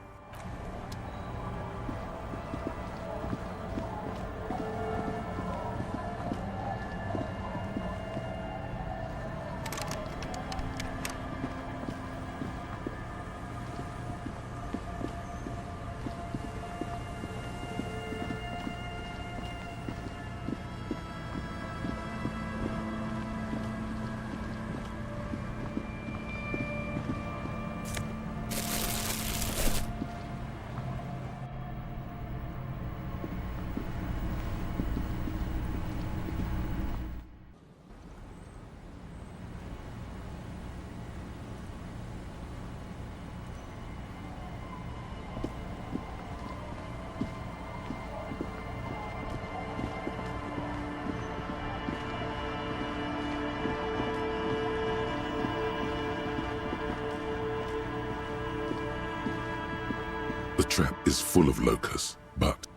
The trap is full of locusts, but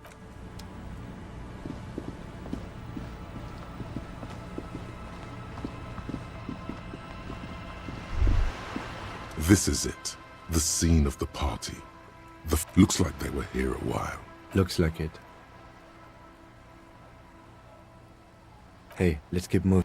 this is it. The scene of the party. Looks like they were here a while. Looks like it. Hey, let's keep moving.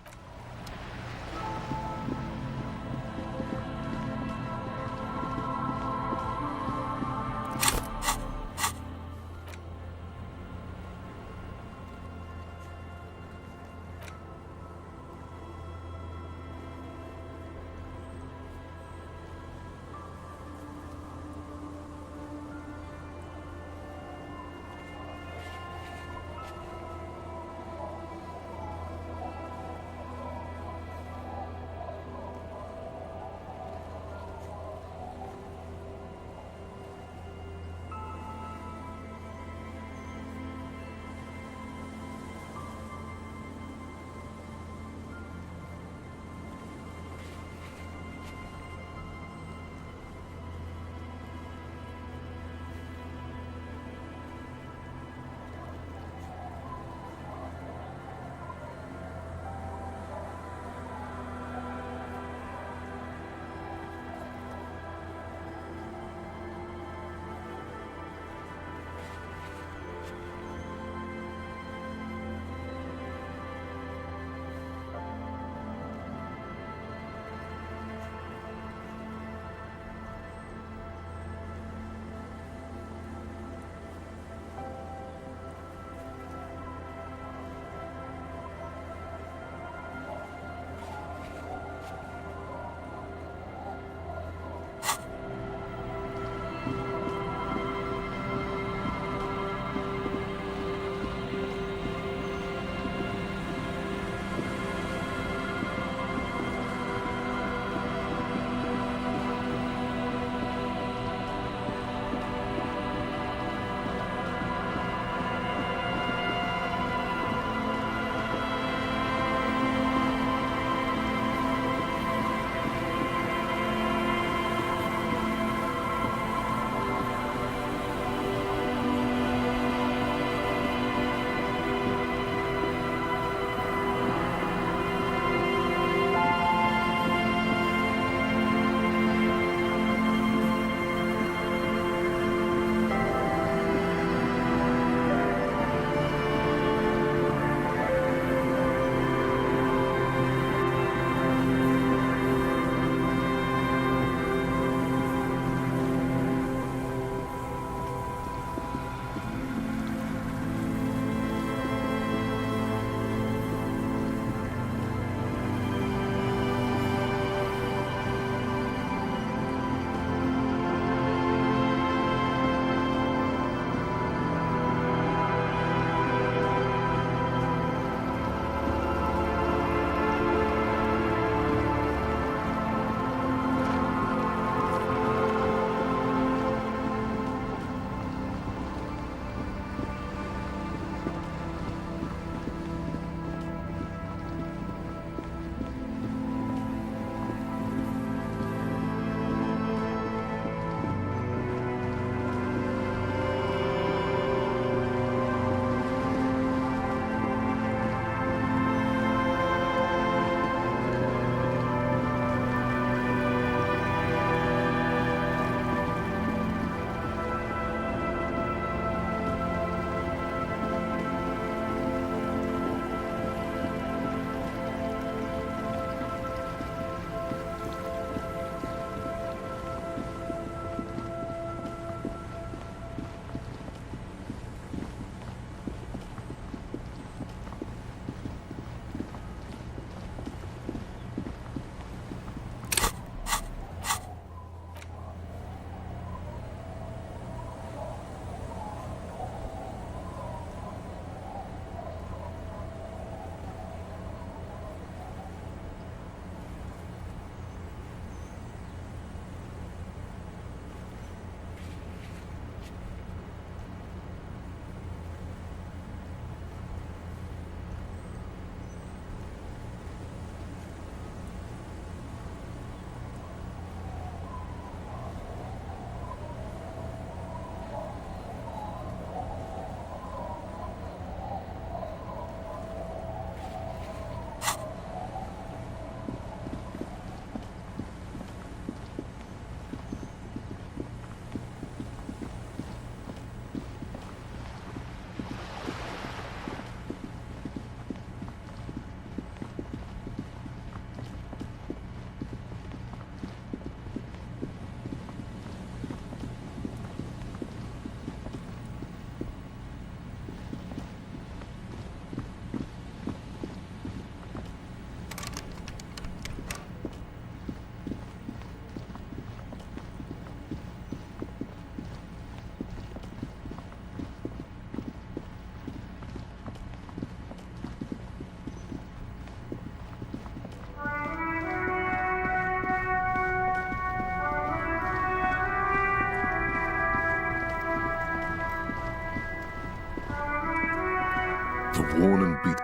to warn and beat.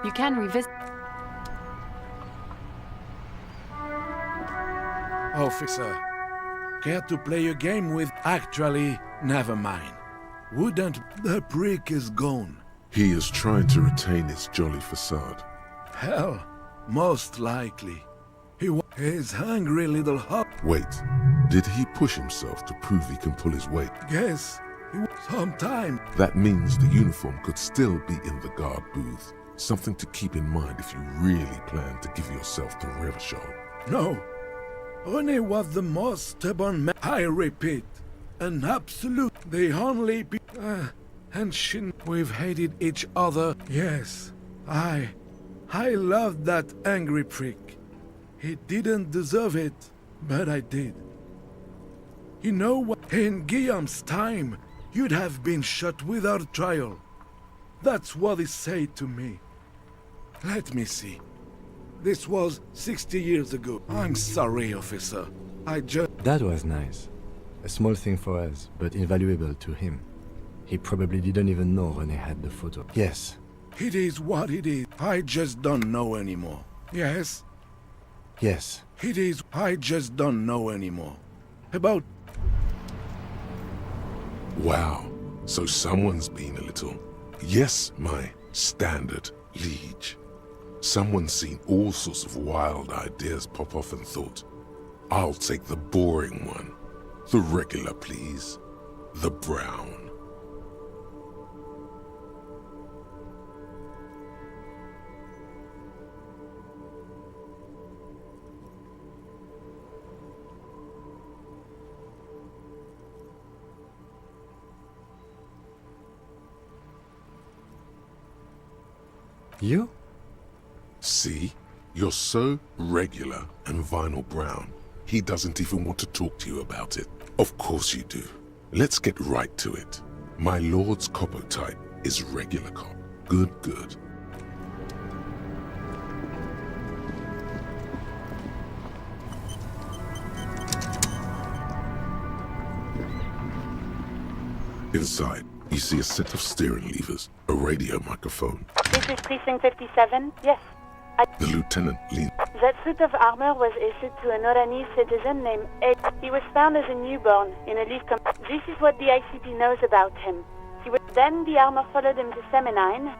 You can revisit. Officer, care to play a game with... Actually, never mind. Wouldn't... The prick is gone. He is trying to retain his jolly facade. Hell, most likely. His hungry little hop. Wait, did he push himself to prove he can pull his weight? Guess, sometime. That means the uniform could still be in the guard booth. Something to keep in mind if you really plan to give yourself the river show. No. Only was the most stubborn man. I repeat, an absolute. The only and we've hated each other. Yes, I loved that angry prick. He didn't deserve it, but I did. You know what? In Guillaume's time, you'd have been shot without trial. That's what he said to me. Let me see. This was 60 years ago. I'm sorry, officer. I just... That was nice. A small thing for us, but invaluable to him. He probably didn't even know René had the photo. Yes. It is what it is. I just don't know anymore. Yes? Yes. It is. I just don't know anymore. About... Wow. So someone's been a little... Yes, my standard liege. Someone's seen all sorts of wild ideas pop off and thought, I'll take the boring one. The regular, please. The brown. You? See? You're so regular and vinyl brown. He doesn't even want to talk to you about it. Of course you do. Let's get right to it. My lord's copper type is regular cop. Good, good. Inside, you see a set of steering levers, a radio microphone. This is Precinct 57? Yes. The lieutenant leaned. That suit of armor was issued to an Oranese citizen named Ed. He was found as a newborn in a leaf com... This is what the ICP knows about him. Then the armor followed him to Feminine.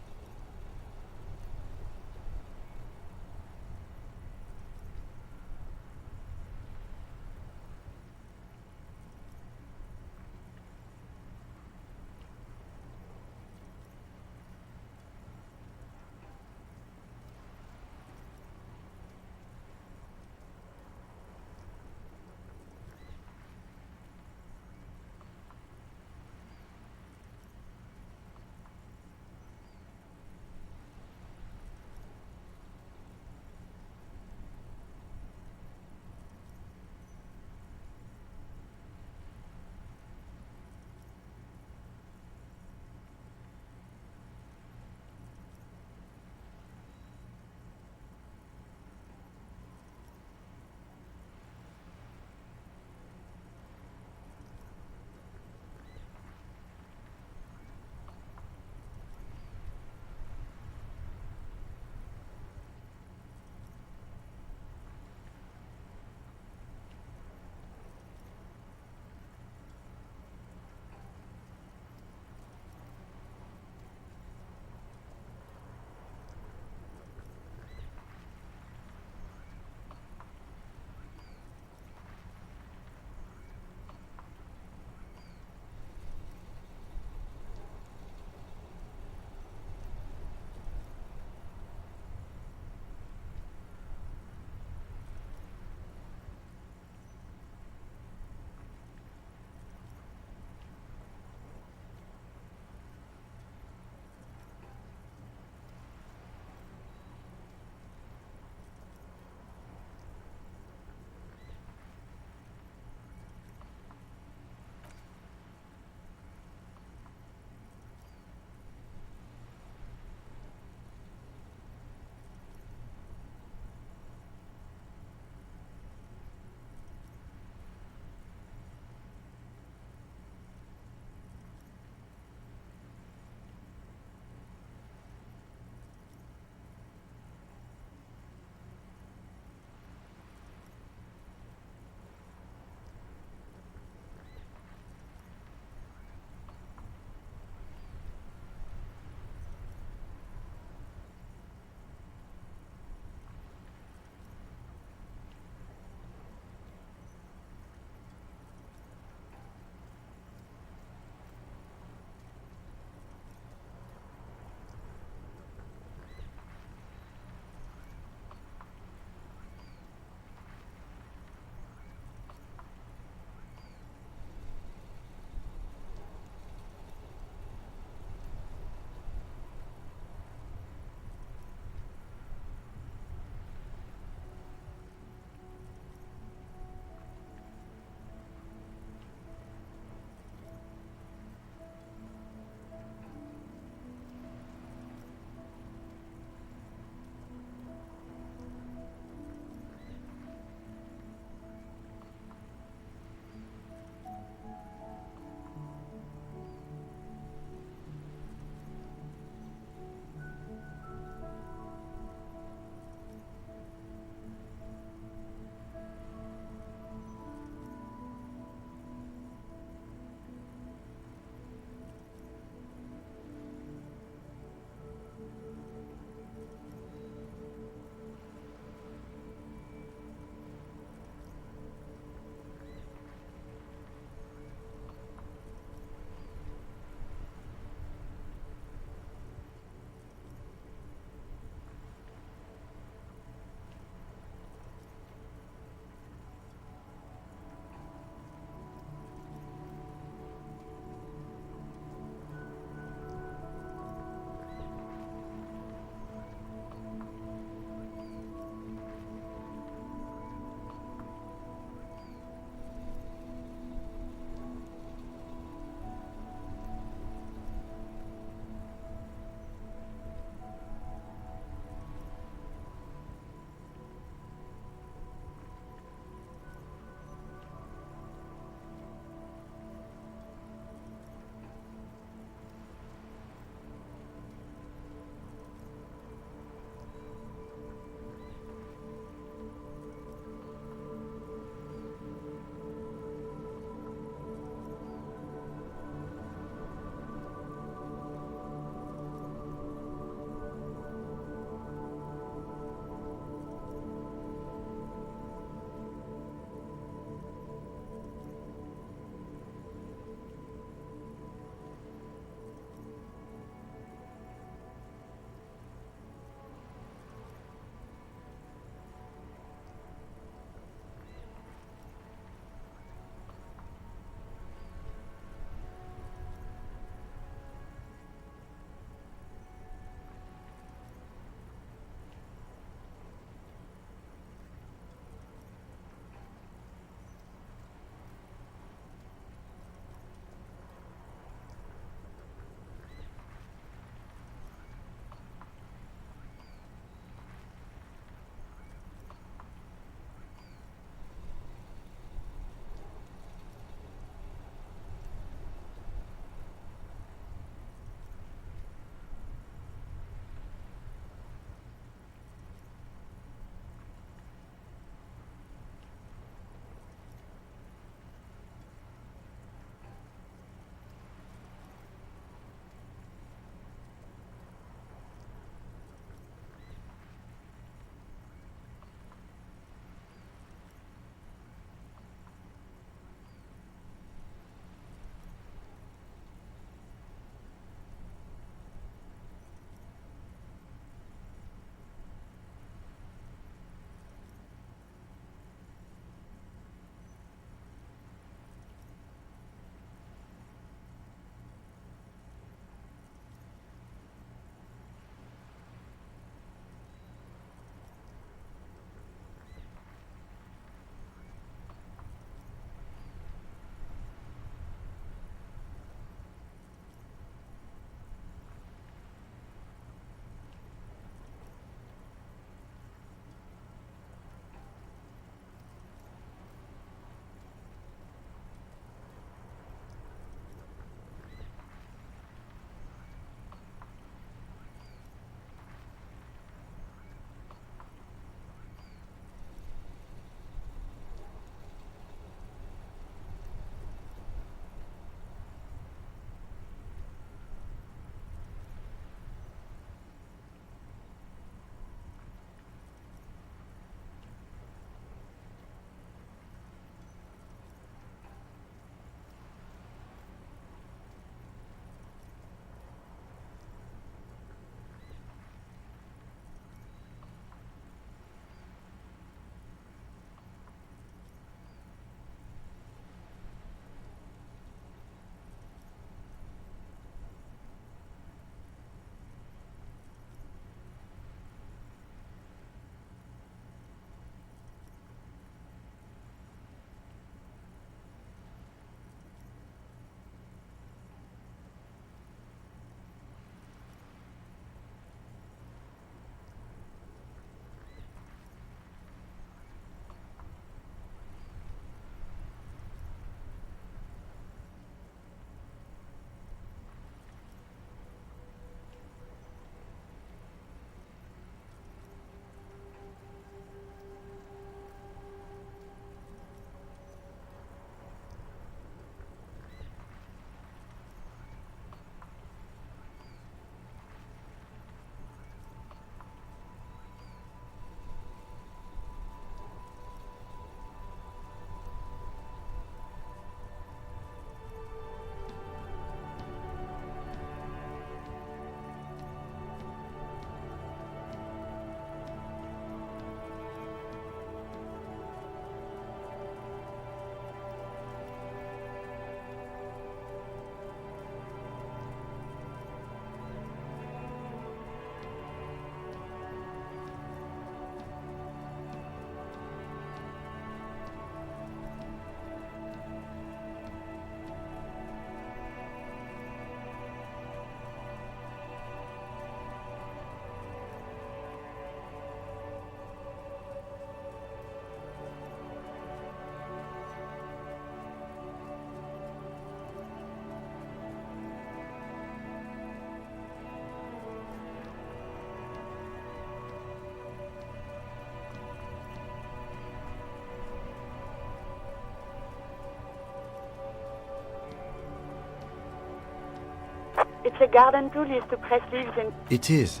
It's a garden tool used to press leaves and... It is.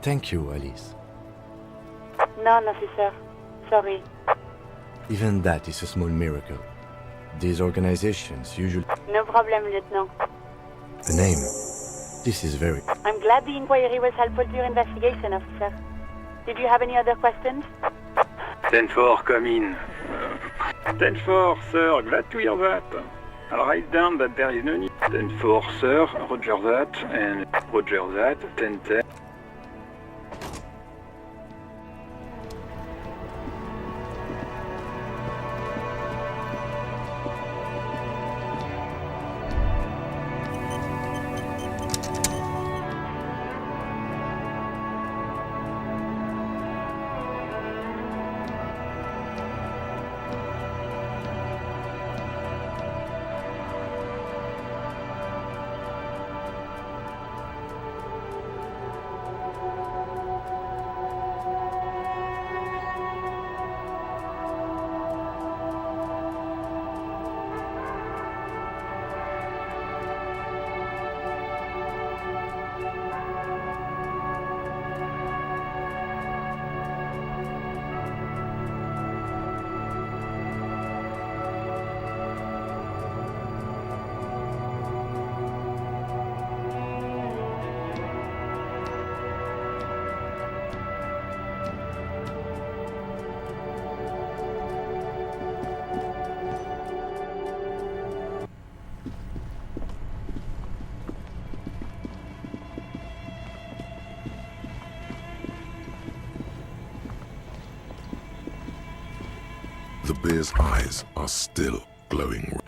Thank you, Alice. None, officer. Sorry. Even that is a small miracle. These organizations usually... No problem, Lieutenant. A name. This is very... I'm glad the inquiry was helpful to your investigation, officer. Did you have any other questions? 10-4, come in. 10-4, sir, glad to hear that. I'll write down that there is no need. 10-4, sir, roger that, and roger that, 10-10. The bear's eyes are still glowing.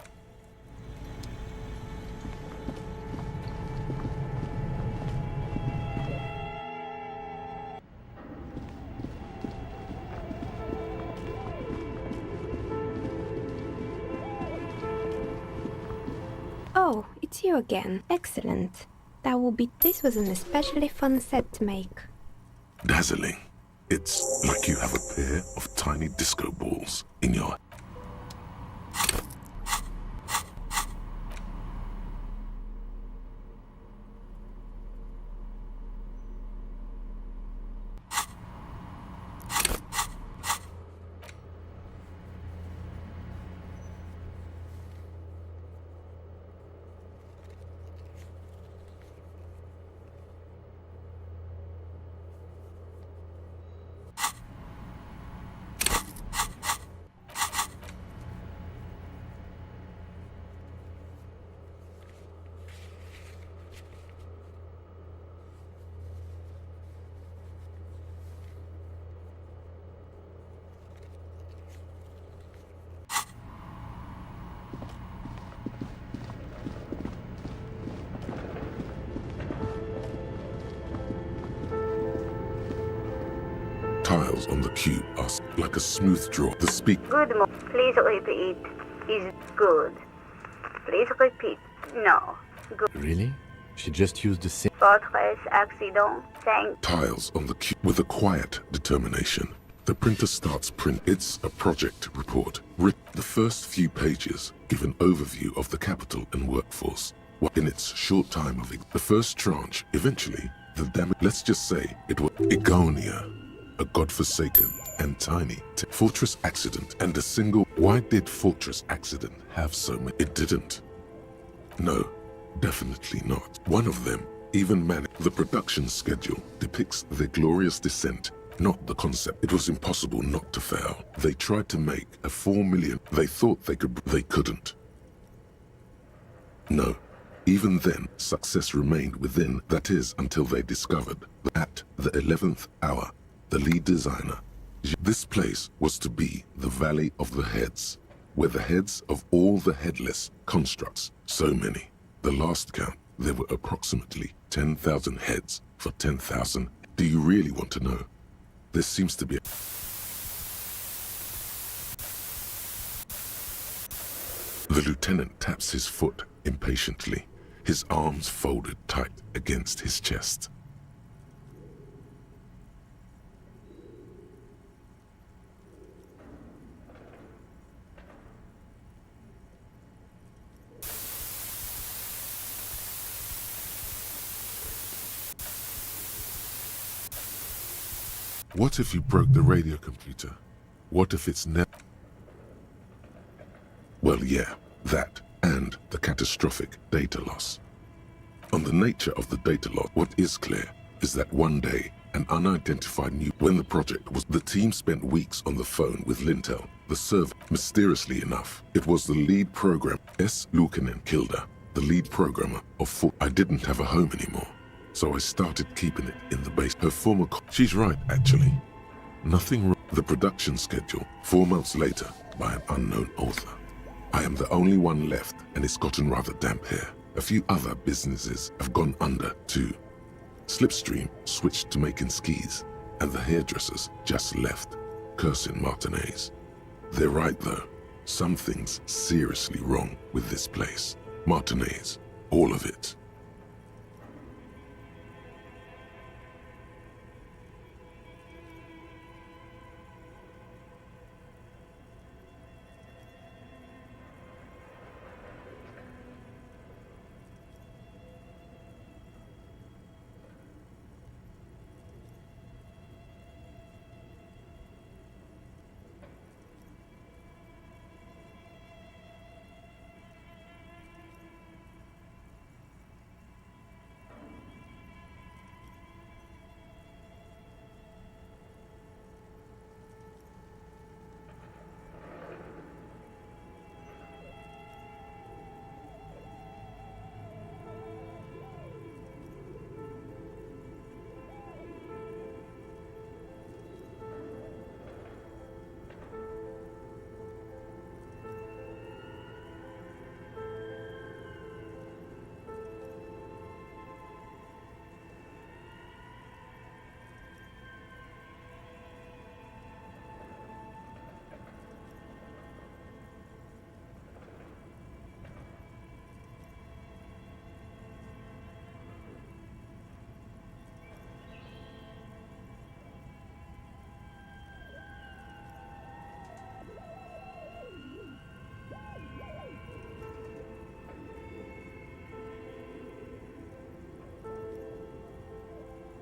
Oh, it's you again. Excellent. This was an especially fun set to make. Dazzling. It's like you have a pair of tiny disco balls in your... Tiles on the cube are like a smooth draw. The Good morning. Please repeat. Is good. Please repeat. No. Good. Really? She just used the same... Fortress accident. Thank... Tiles on the cube with a quiet determination. The printer starts print. It's a project report. The first few pages give an overview of the capital and workforce. In its short time of the first tranche, eventually, the damage... Let's just say it was Egonia. A godforsaken and tiny fortress accident and a single... Why did fortress accident have so many? It didn't. No, definitely not. One of them even managed. The production schedule depicts their glorious descent, not the concept. It was impossible not to fail. They tried to make a 4 million. They thought they could. They couldn't. No. Even then, success remained within. That is, until they discovered that at the 11th hour, the lead designer, this place was to be the Valley of the Heads, where the heads of all the headless constructs, so many. The last count, there were approximately 10,000 heads for 10,000. Do you really want to know? There seems to be a... The lieutenant taps his foot impatiently, his arms folded tight against his chest. What if you broke the radio computer? What if it's Well, yeah, that, and the catastrophic data loss. On the nature of the data loss, what is clear is that one day, an unidentified when the project was, the team spent weeks on the phone with Lintel, the server. Mysteriously enough, it was the lead program, S. Lukanen Kilda, the lead programmer of I didn't have a home anymore, so I started keeping it in the base. Her former she's right, actually. Nothing wrong. The production schedule, 4 months later, by an unknown author. I am the only one left, and it's gotten rather damp here. A few other businesses have gone under, too. Slipstream switched to making skis, and the hairdressers just left, cursing Martinez. They're right, though. Something's seriously wrong with this place. Martinez, all of it.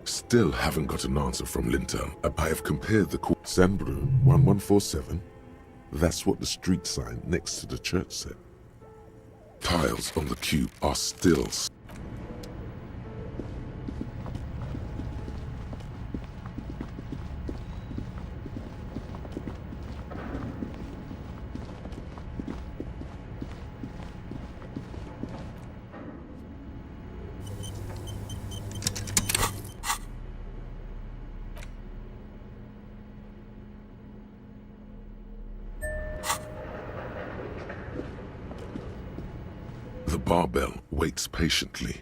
Still haven't got an answer from Lintel. I have compared the Sandbrun 1147. That's what the street sign next to the church said. Tiles on the cube are still. The barbell waits patiently.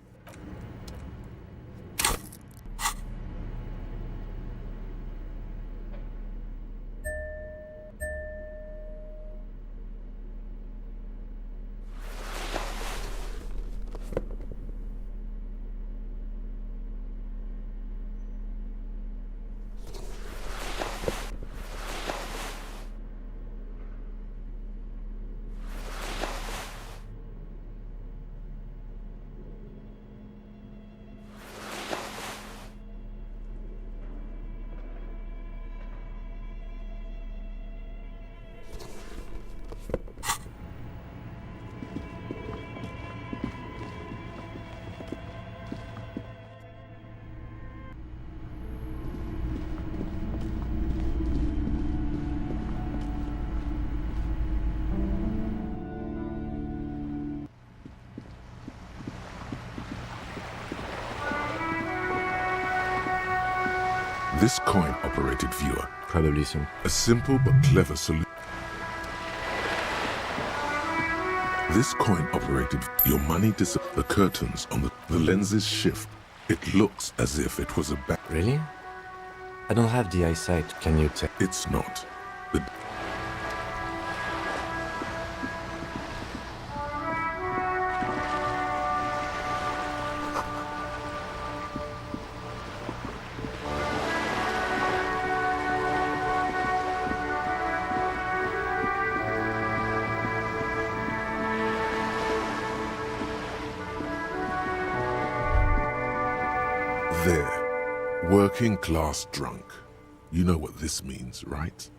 This coin-operated viewer. Probably so. A simple but clever solution. This coin-operated, your money the curtains on the lenses shift. It looks as if it was a back. Really? I don't have the eyesight, can you tell? It's not. The There, working class drunk. You know what this means, right?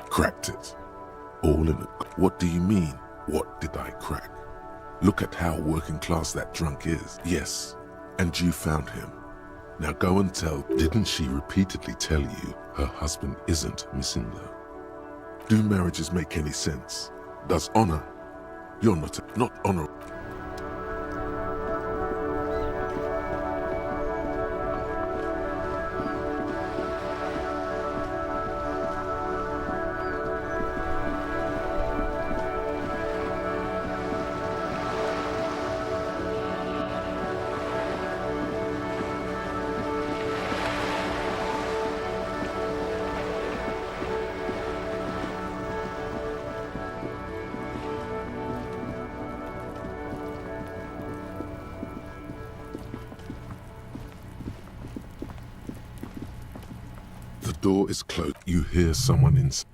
Cracked it. All in a... What do you mean? What did I crack? Look at how working class that drunk is. Yes, and you found him. Now go and tell... Didn't she repeatedly tell you her husband isn't missing though? Do marriages make any sense? Does honor? You're not honor... The door is closed. You hear someone inside.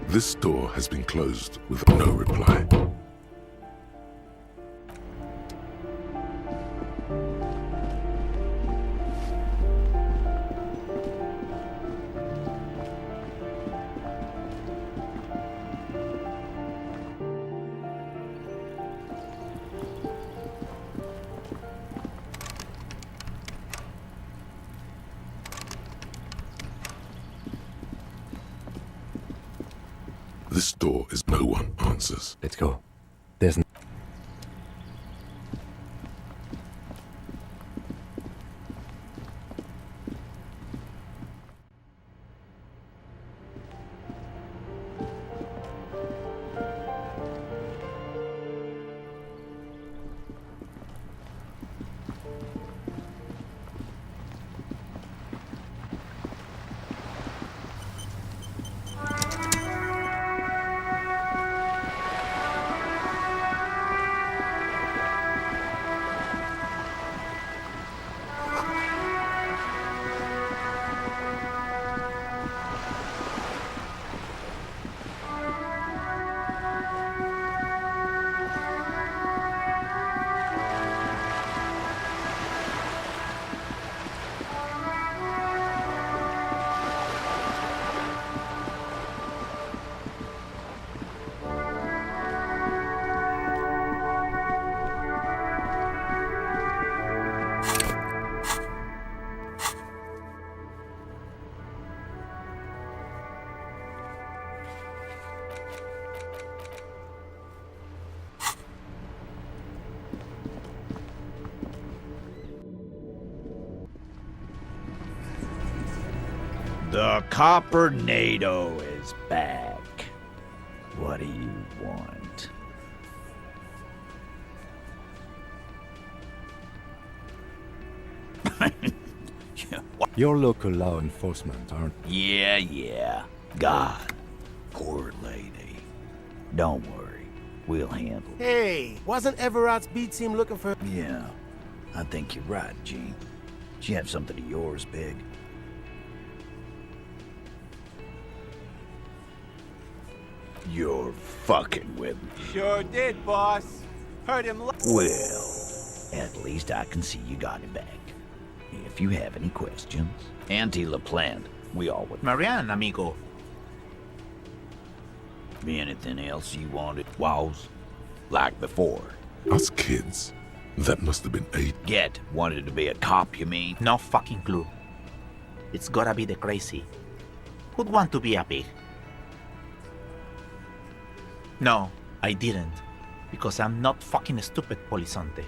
This door has been closed with no reply. This door is no one answers. Let's go. There's The Coppernado is back. What do you want? You're local law enforcement, aren't you? Yeah. God, poor lady. Don't worry, we'll handle it. Hey, wasn't Everard's B team looking for... Yeah, I think you're right, Gene. Did you have something of yours, Big? You're fucking with me. Sure did, boss. Heard him... Well, at least I can see you got it back. If you have any questions, Auntie LaPlante, we all would... Marianne, amigo. Be anything else you wanted, Walls? Like before? Us kids? That must have been 8. Get wanted to be a cop, you mean? No fucking clue. It's gotta be the crazy. Who'd want to be a pig? No, I didn't. Because I'm not fucking stupid, Polizonte.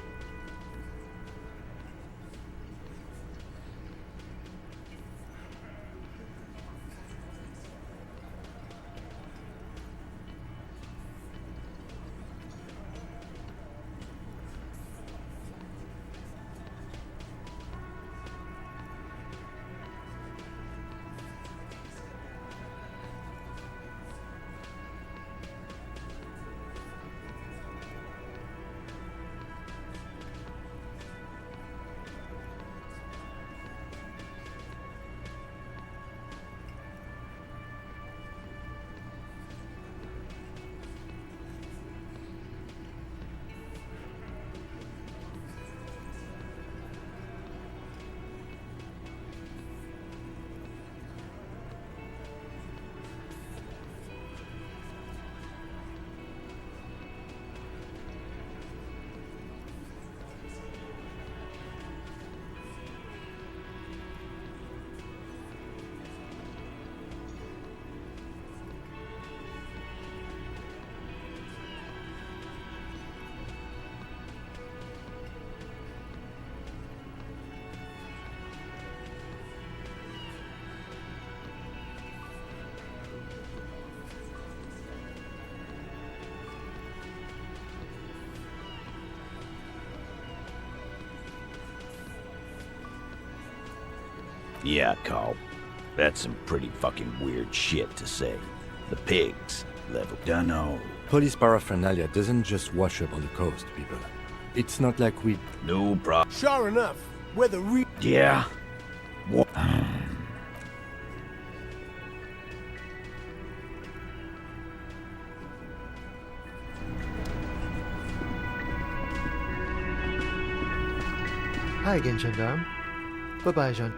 Yeah, Carl. That's some pretty fucking weird shit to say. The pigs level. Dunno. Police paraphernalia doesn't just wash up on the coast, people. It's not like we... No problem. Sure enough, we're the re... Yeah. What? Hi again, gendarme. Bye-bye, Jean.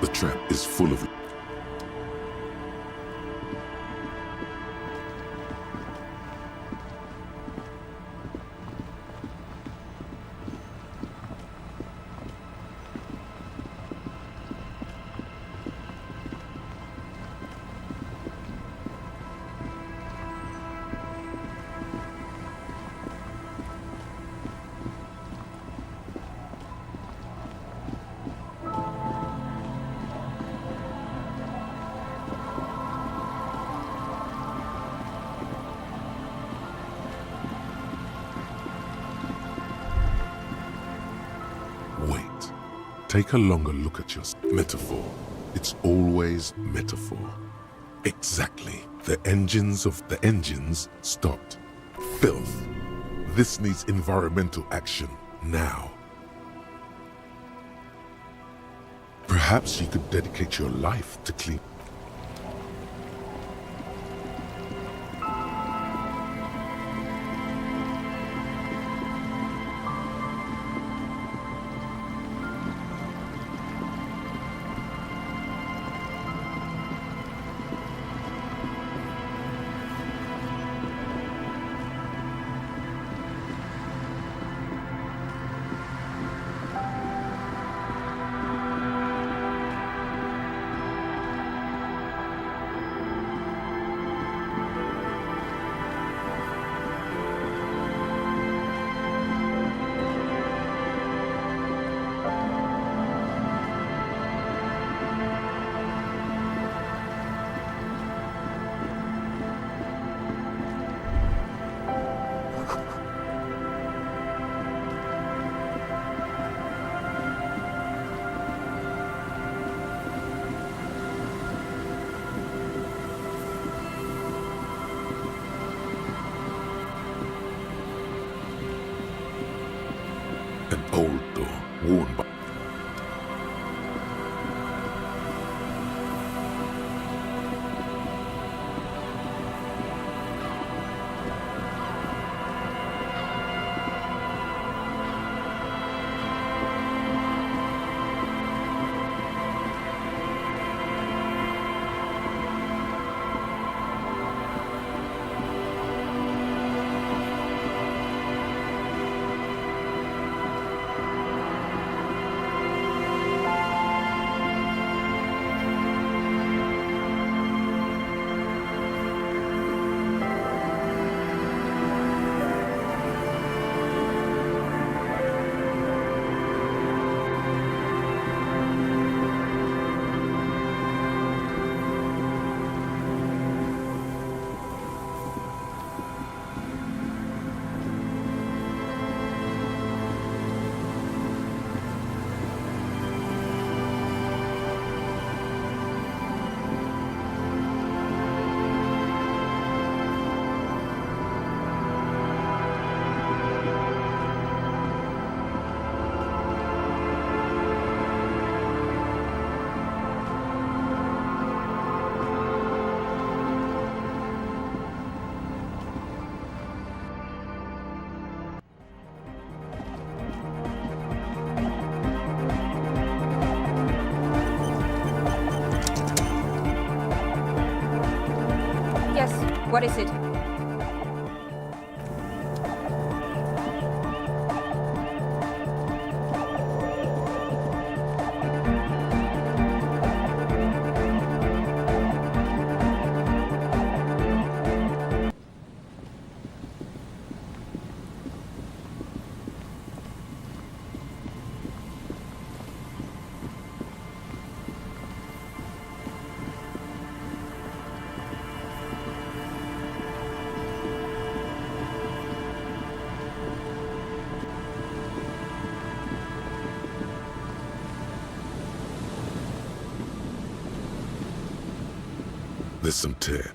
The trap is full of... Wait. Take a longer look at your metaphor. It's always metaphor. Exactly. The engines stopped. Filth. This needs environmental action now. Perhaps you could dedicate your life to clean. An old door, worn by... Yes, what is it? There's some tear.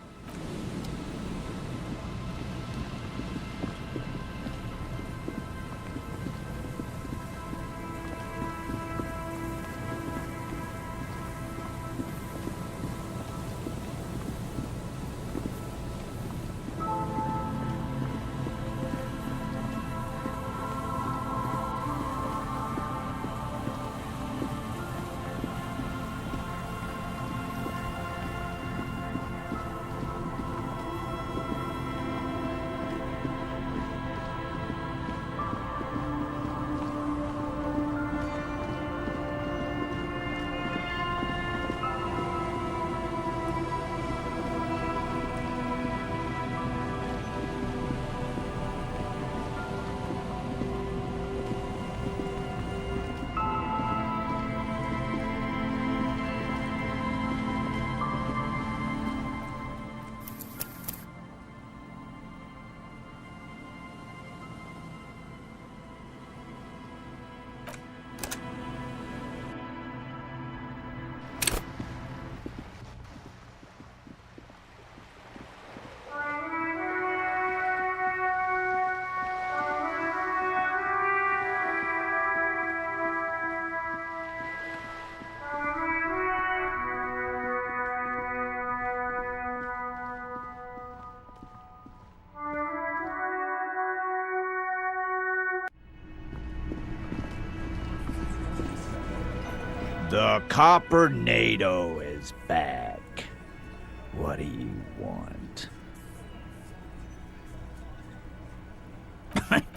The Coppernado is back. What do you want?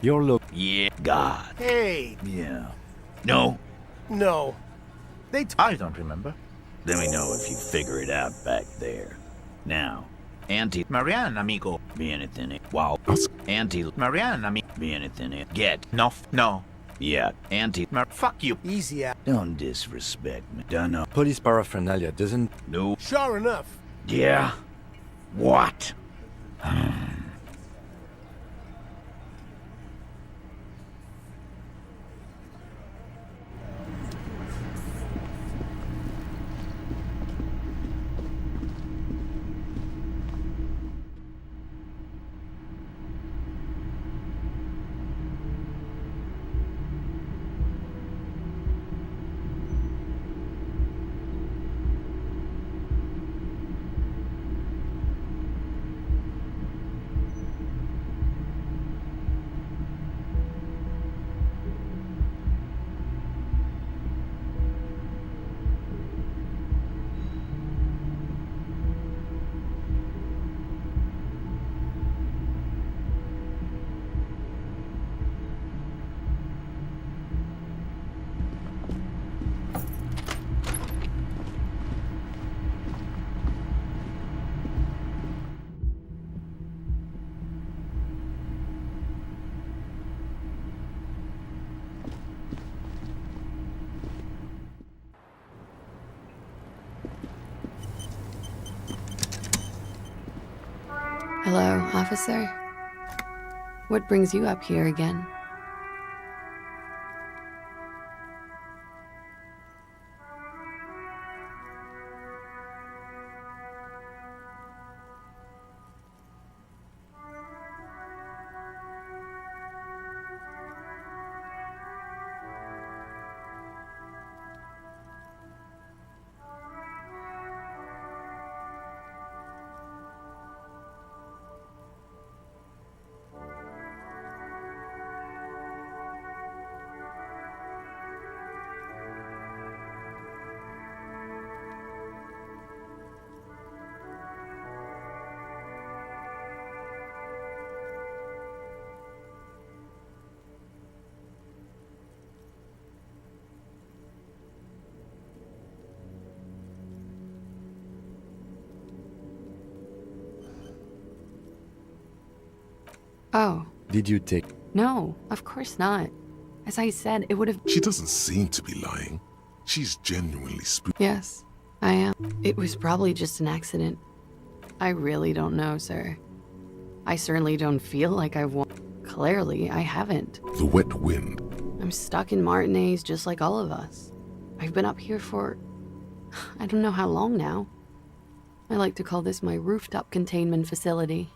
Your look. Yeah, God. Hey! Yeah. No? No. I don't remember. Let me know if you figure it out back there. Now, Auntie Marianne, amigo. be anything. Wow. Auntie Marianne, amigo. be anything. Get. No. Yeah, Auntie Fuck you. Easy out. don't disrespect me. Dunno. Police paraphernalia doesn't. No. Sure enough. Yeah? What? Hello, officer. What brings you up here again? Oh. Did you take. No, of course not. As I said, it would have. She doesn't seem to be lying. She's genuinely spooked. Yes, I am. It was probably just an accident. I really don't know, sir. I certainly don't feel like I've won. Clearly, I haven't. The wet wind. I'm stuck in Martinez just like all of us. I've been up here for. I don't know how long now. I like to call this my rooftop containment facility.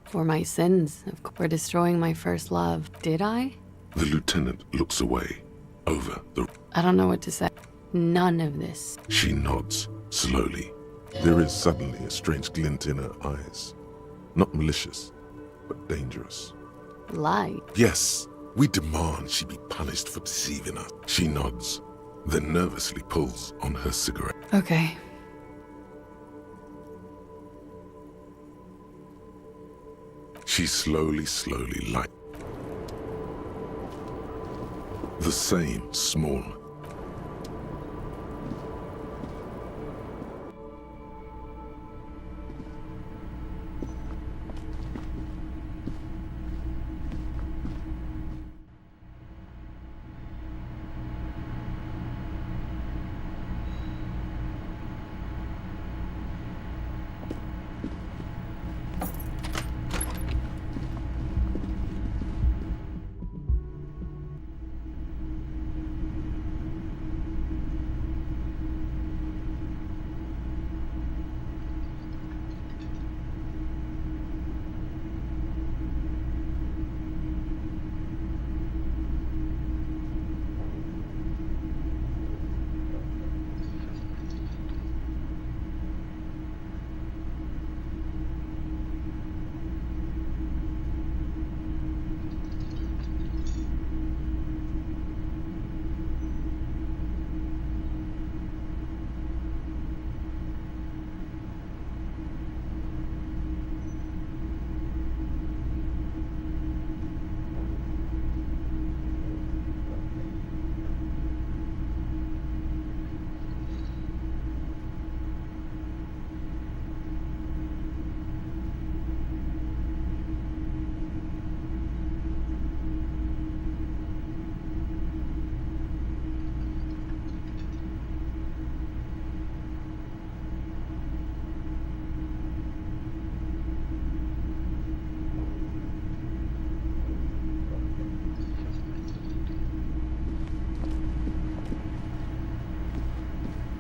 For my sins, of course, for destroying my first love. Did I? The lieutenant looks away. Over the. I don't know what to say. None of this. She nods, slowly. There is suddenly a strange glint in her eyes. Not malicious, but dangerous. Lie. Yes, we demand she be punished for deceiving us. She nods, then nervously pulls on her cigarette. Okay. She slowly lights. The same small.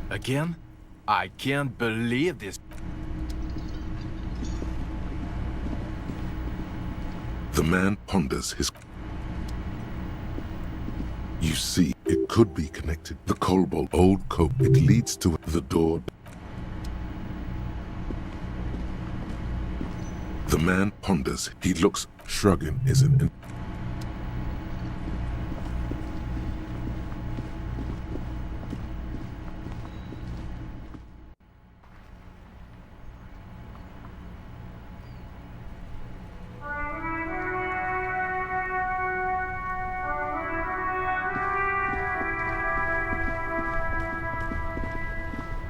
Again? I can't believe this. The man ponders his... You see, it could be connected. The cobalt, old coat, it leads to the door. The man ponders. He looks, shrugging, isn't it?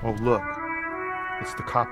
Oh, look. It's the cop.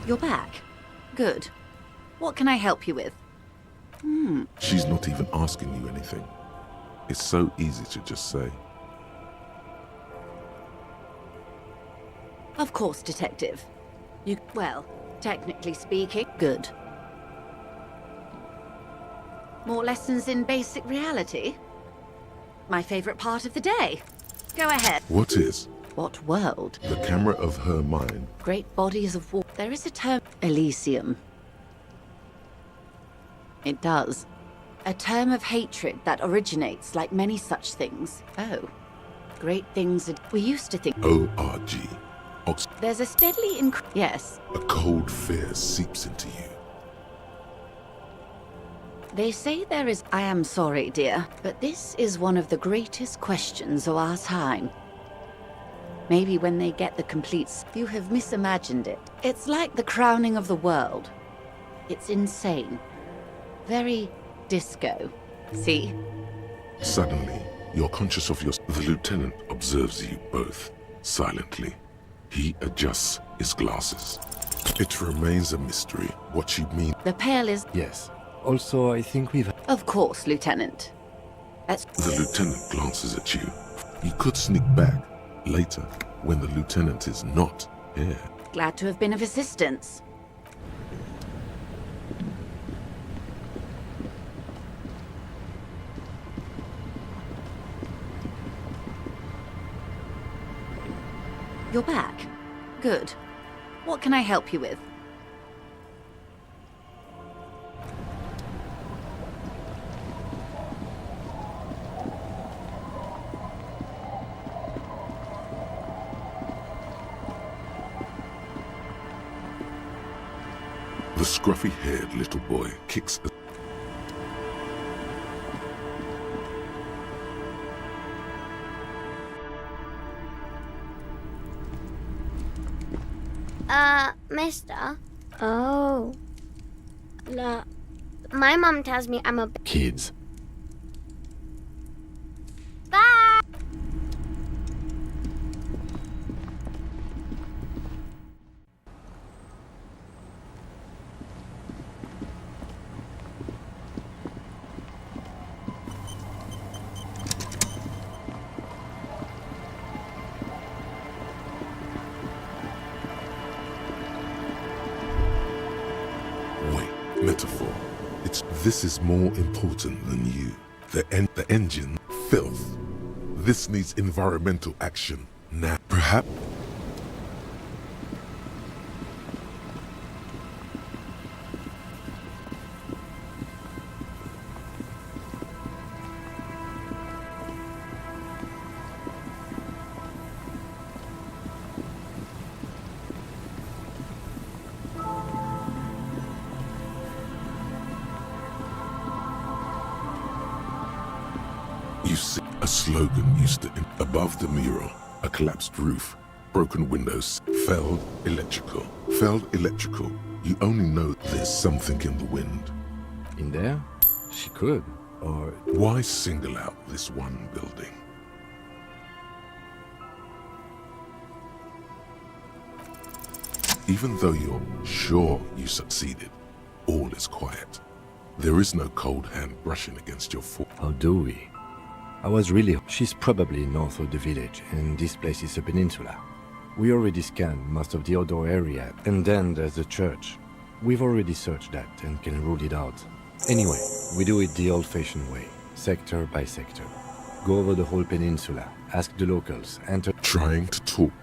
You're back. Good. What can I help you with? She's not even asking you anything. It's so easy to just say. Of course, Detective. Well, technically speaking, good. More lessons in basic reality? My favorite part of the day. Go ahead. What is? What world? The camera of her mind. Great bodies of water. There is a term, Elysium. It does. A term of hatred that originates like many such things. Oh. Great things. We used to think. O-R-G. There's a steadily Yes. A cold fear seeps into you. They say there is. I am sorry, dear, but this is one of the greatest questions of our time. Maybe when they get the complete... You have misimagined it. It's like the crowning of the world. It's insane. Very disco. See? Suddenly, you're conscious of your... The lieutenant observes you both, silently. He adjusts his glasses. It remains a mystery what you mean. The pail is... Yes. Also, I think we've... Of course, Lieutenant. The lieutenant glances at you. You could sneak back later when the lieutenant is not here. Glad to have been of assistance. You're back. Good. What can I help you with? The scruffy-haired little boy kicks a... Mister? Oh. Look, my mom tells me I'm a... Kids. Bye! Metaphor. This is more important than you. The engine, filth. This needs environmental action now. Perhaps. You see a slogan used to above the mural, a collapsed roof, broken windows, failed electrical. You only know there's something in the wind. In there? She could, or... Why single out this one building? Even though you're sure you succeeded, all is quiet. There is no cold hand brushing against your foot. How do we? I was really... She's probably north of the village, and this place is a peninsula. We already scanned most of the outdoor area, and then there's the church. We've already searched that and can rule it out. Anyway, we do it the old-fashioned way, sector by sector. Go over the whole peninsula, ask the locals, enter... Trying to talk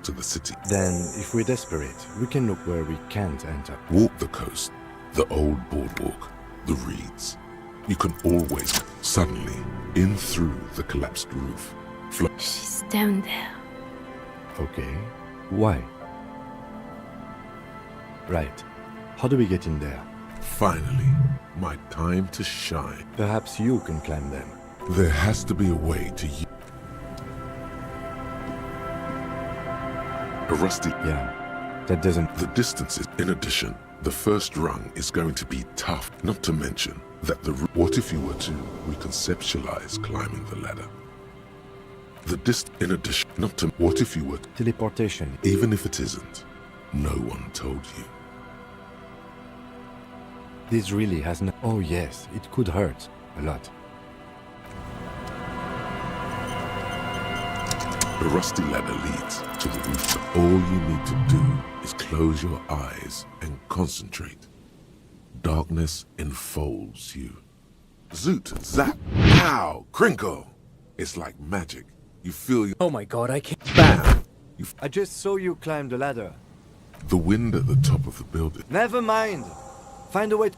to the city. Then, if we're desperate, we can look where we can't enter. Walk the coast, the old boardwalk, the reeds. You can always, suddenly, in through the collapsed roof. She's down there. Okay. Why? Right. How do we get in there? Finally, my time to shine. Perhaps you can climb them. There has to be a way to use... A rusty... Yeah, that doesn't... The distances, in addition, the first rung is going to be tough, not to mention that the... What if you were to reconceptualize climbing the ladder? The in addition, not to... What if you were... Teleportation. Even if it isn't, no one told you. This really has no... Oh yes, it could hurt. A lot. The rusty ladder leads to the roof. All you need to do is close your eyes and concentrate. Darkness enfolds you. Zoot, zap, pow, crinkle. It's like magic. You feel... Oh my god, I can't... Bam! I just saw you climb the ladder. The wind at the top of the building. Never mind. Find a way...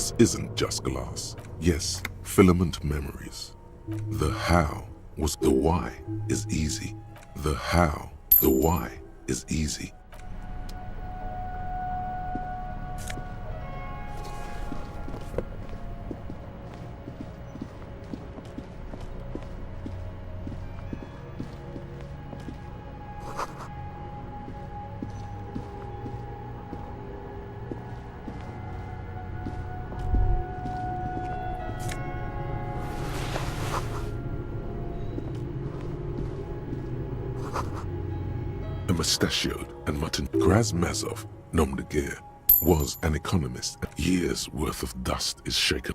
This isn't just glass. Yes, filament memories. The how was the why is easy. The how, the why is easy. A mustachioed and mutton Krasmazov, nom de guerre, was an economist. Years worth of dust is shaken.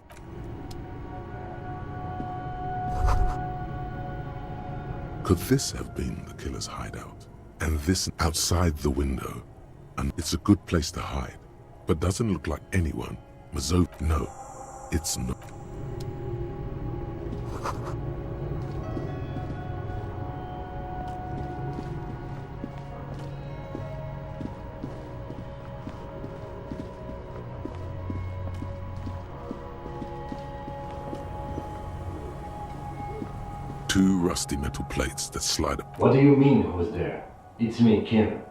Could this have been the killer's hideout? And this outside the window? And it's a good place to hide, but doesn't look like anyone. No, it's not. Two rusty metal plates that slide up. What do you mean, who's there? It's me, Kim.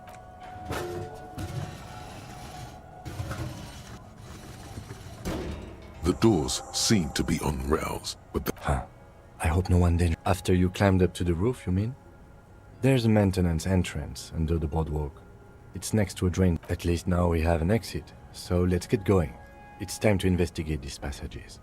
The doors seem to be on rails, but I hope no one did. After you climbed up to the roof, you mean? There's a maintenance entrance under the boardwalk. It's next to a drain. At least now we have an exit. So let's get going. It's time to investigate these passages.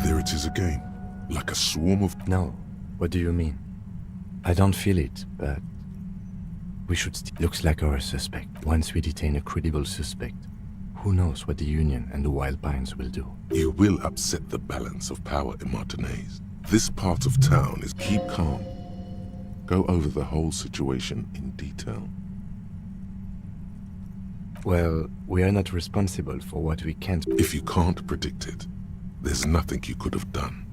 There it is again, like a swarm of... No, what do you mean? I don't feel it, but we should looks like our suspect. Once we detain a credible suspect, who knows what the Union and the Wild Pines will do. You will upset the balance of power in Martinez. This part of town is keep calm. Go over the whole situation in detail. Well, we are not responsible for what we can't... If you can't predict it, there's nothing you could have done.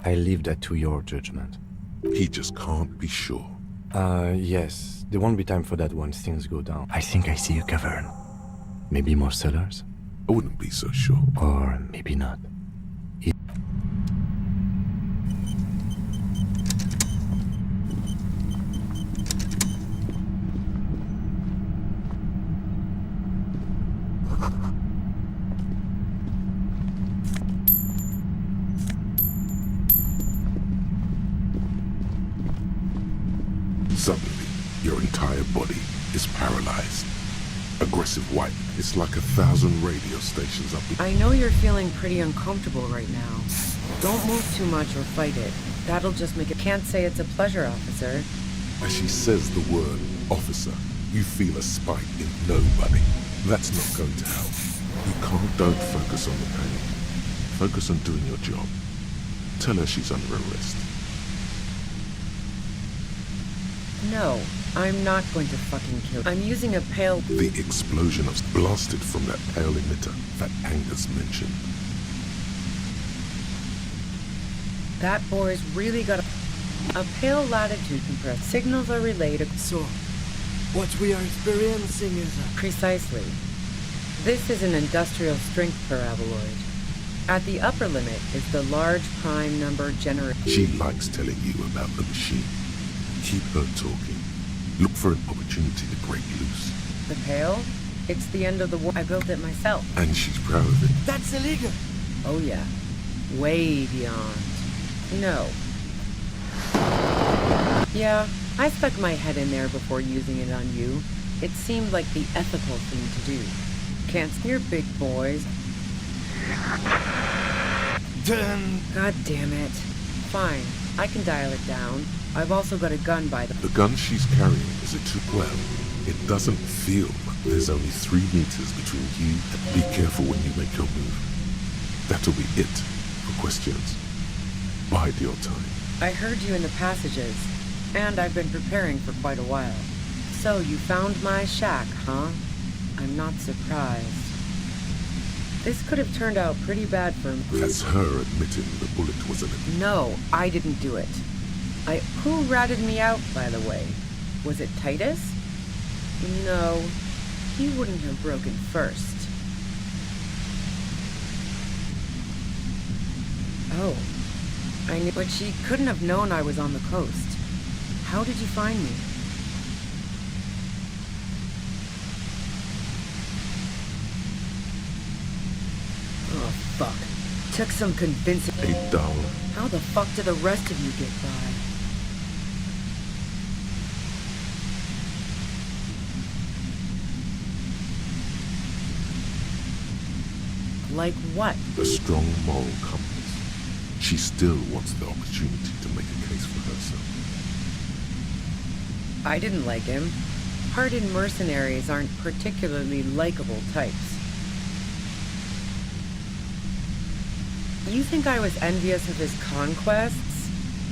I leave that to your judgment. He just can't be sure. Yes. There won't be time for that once things go down. I think I see a cavern. Maybe more cellars? I wouldn't be so sure. Or maybe not. Suddenly, your entire body is paralyzed. Aggressive white. It's like 1,000 radio stations up. I know you're feeling pretty uncomfortable right now. Don't move too much or fight it. That'll just make it... Can't say it's a pleasure, officer. As she says the word officer, you feel a spike in nobody. That's not going to help. Don't focus on the pain. Focus on doing your job. Tell her she's under arrest. No, I'm not going to fucking kill you. I'm using a pale... The explosion of blasted from that pale emitter that Angus mentioned. That boy's really got a pale latitude compressed. Signals are relayed... So, what we are experiencing is a... Precisely. This is an industrial strength paraboloid. At the upper limit is the large prime number generator. She likes telling you about the machine. Keep her talking. Look for an opportunity to break loose. The pale? It's the end of the war. I built it myself. And she's proud of it. That's illegal! Oh yeah. Way beyond. No. Yeah, I stuck my head in there before using it on you. It seemed like the ethical thing to do. Can't scare big boys. Then... God damn it. Fine, I can dial it down. I've also got a gun by the... The gun she's carrying, is it too well? It doesn't feel like there's only 3 meters between you. Be careful when you make your move. That'll be it for questions. Bide your time. I heard you in the passages, and I've been preparing for quite a while. So you found my shack, huh? I'm not surprised. This could have turned out pretty bad for me. That's her admitting the bullet was an... No, I didn't do it. Who ratted me out, by the way? Was it Titus? No, he wouldn't have broken first. Oh, I knew, but she couldn't have known I was on the coast. How did you find me? Oh, fuck. Took some convincing. $8. How the fuck did the rest of you get by? Like what? A strong moral compass. She still wants the opportunity to make a case for herself. I didn't like him. Hardened mercenaries aren't particularly likable types. You think I was envious of his conquests?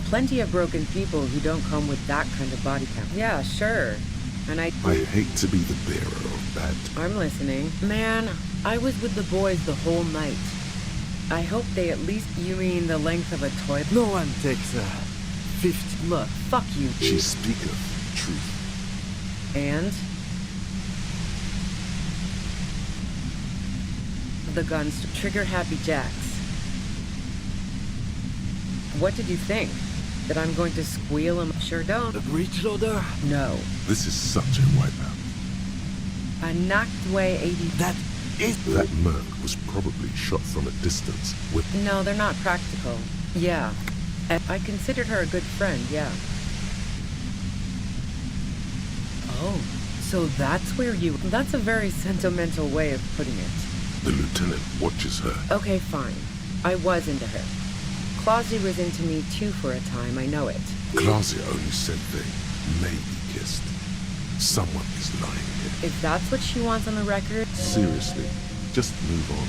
Plenty of broken people who don't come with that kind of body count. Yeah, sure. And I hate to be the bearer of bad... I'm listening. Man, I was with the boys the whole night. I hope they at least... You mean the length of a toilet? No one takes 50... Look, fuck you. She speaketh truth. And? The guns to trigger Happy Jacks. What did you think? That I'm going to squeal him? Sure don't. The breech loader? No. This is such a wipeout. A knocked away 80... That Merc was probably shot from a distance with... No, they're not practical. Yeah. I considered her a good friend, yeah. Oh, so that's where you... That's a very sentimental way of putting it. The lieutenant watches her. Okay, fine. I was into her. Clausy was into me too for a time, I know it. Clausia only said they maybe kissed. Someone is lying here. If that's what she wants on the record... Seriously, just move on.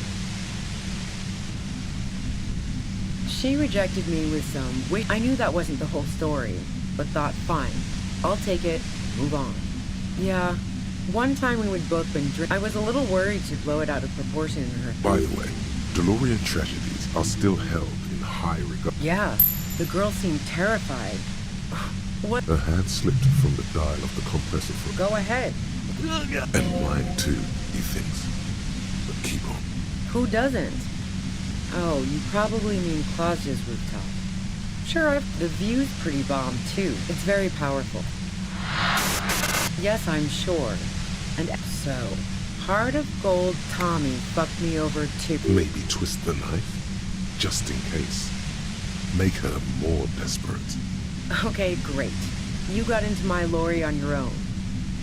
She rejected me with some... I knew that wasn't the whole story, but thought, fine, I'll take it, move on. Yeah, one time when we'd both been I was a little worried to blow it out of proportion in her... By the way, DeLorean tragedies are still held in high regard. Yeah, the girl seemed terrified. What? Her hand slipped from the dial of the compressor foot. Go ahead. And mine too, he thinks. But keep on. Who doesn't? Oh, you probably mean Clausia's rooftop. Sure, the view's pretty bomb too. It's very powerful. Yes, I'm sure. And so, Heart of Gold Tommy fucked me over too. Maybe twist the knife, just in case. Make her more desperate. Okay, great. You got into my lorry on your own.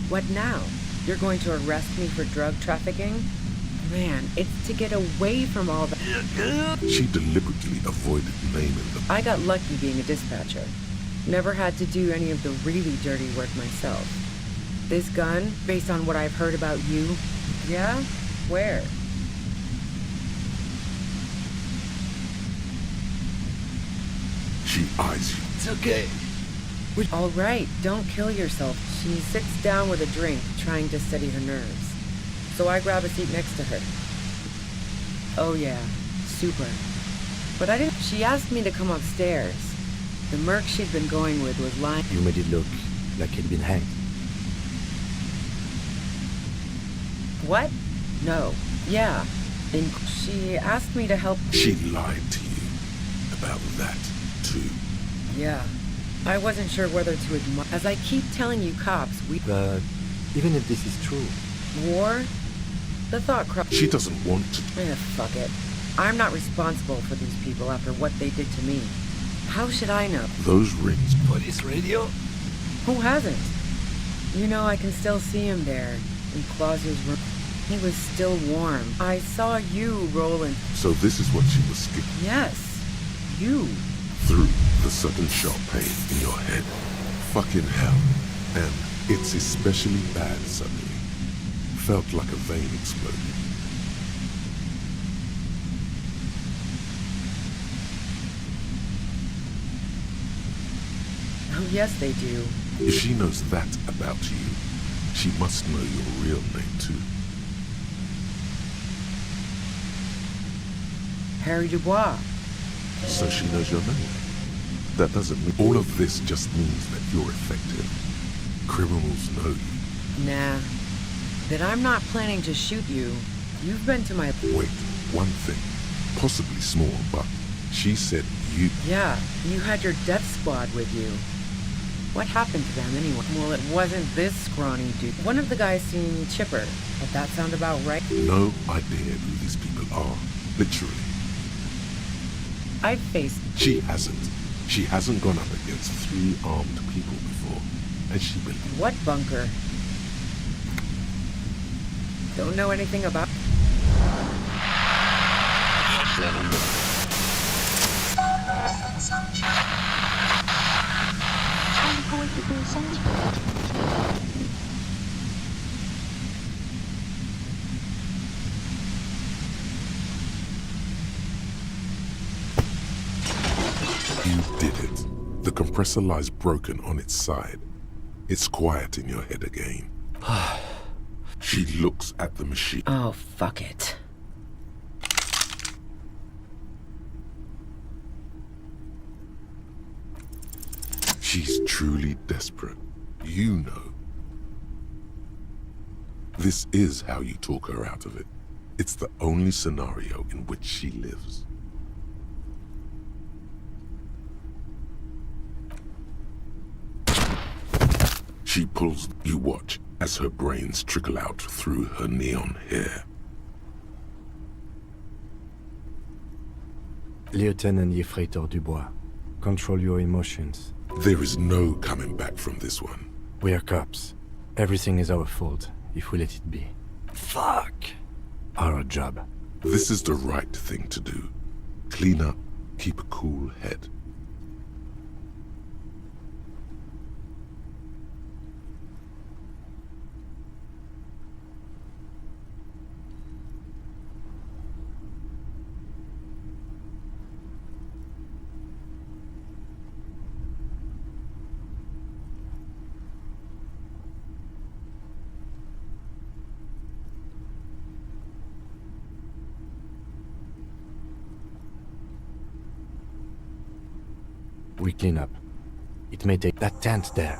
What now? You're going to arrest me for drug trafficking? Man, it's to get away from all that. She deliberately avoided naming them. I got lucky being a dispatcher. Never had to do any of the really dirty work myself. This gun, based on what I've heard about you... Yeah? Where? She eyes you. It's okay. All right, don't kill yourself. She sits down with a drink, trying to steady her nerves. So I grab a seat next to her. Oh yeah, super. But I didn't... She asked me to come upstairs. The merc she'd been going with was lying... You made it look like he'd been hanged. What? No. Yeah. And she asked me to help... She lied to you about that, too. Yeah. I wasn't sure whether to admire... As I keep telling you cops, But even if this is true... War? The thought crossed... She doesn't want to... Fuck it. I'm not responsible for these people after what they did to me. How should I know? Those rings... Police radio? Who hasn't? You know, I can still see him there, in Clausia's room. He was still warm. I saw you rolling. So this is what she was skipping? Yes. You. through the sudden sharp pain in your head. Fucking hell. And it's especially bad suddenly. Felt like a vein exploded. Oh, yes, they do. If she knows that about you, she must know your real name too. Harry Dubois. So she knows your name. That doesn't mean... All of this just means that you're effective. Criminals know you. Nah. That I'm not planning to shoot you. You've been to my... Wait, one thing. Possibly small, but she said you... Yeah, you had your death squad with you. What happened to them anyway? Well, it wasn't this scrawny dude. One of the guys seemed chipper. Does that sound about right? No idea who these people are. Literally. I've faced... She hasn't. She hasn't gone up against 3 armed people before. And she believes... What bunker? Don't know anything about... You did it. The compressor lies broken on its side. It's quiet in your head again. She looks at the machine. Oh, fuck it. She's truly desperate. You know. This is how you talk her out of it. It's the only scenario in which she lives. She pulls, you watch as her brains trickle out through her neon hair. Lieutenant Yefreitor Dubois, control your emotions. There is no coming back from this one. We are cops. Everything is our fault, if we let it be. Fuck! Our job. This is the right thing to do. Clean up, keep a cool head. We clean up. It may take that tent there.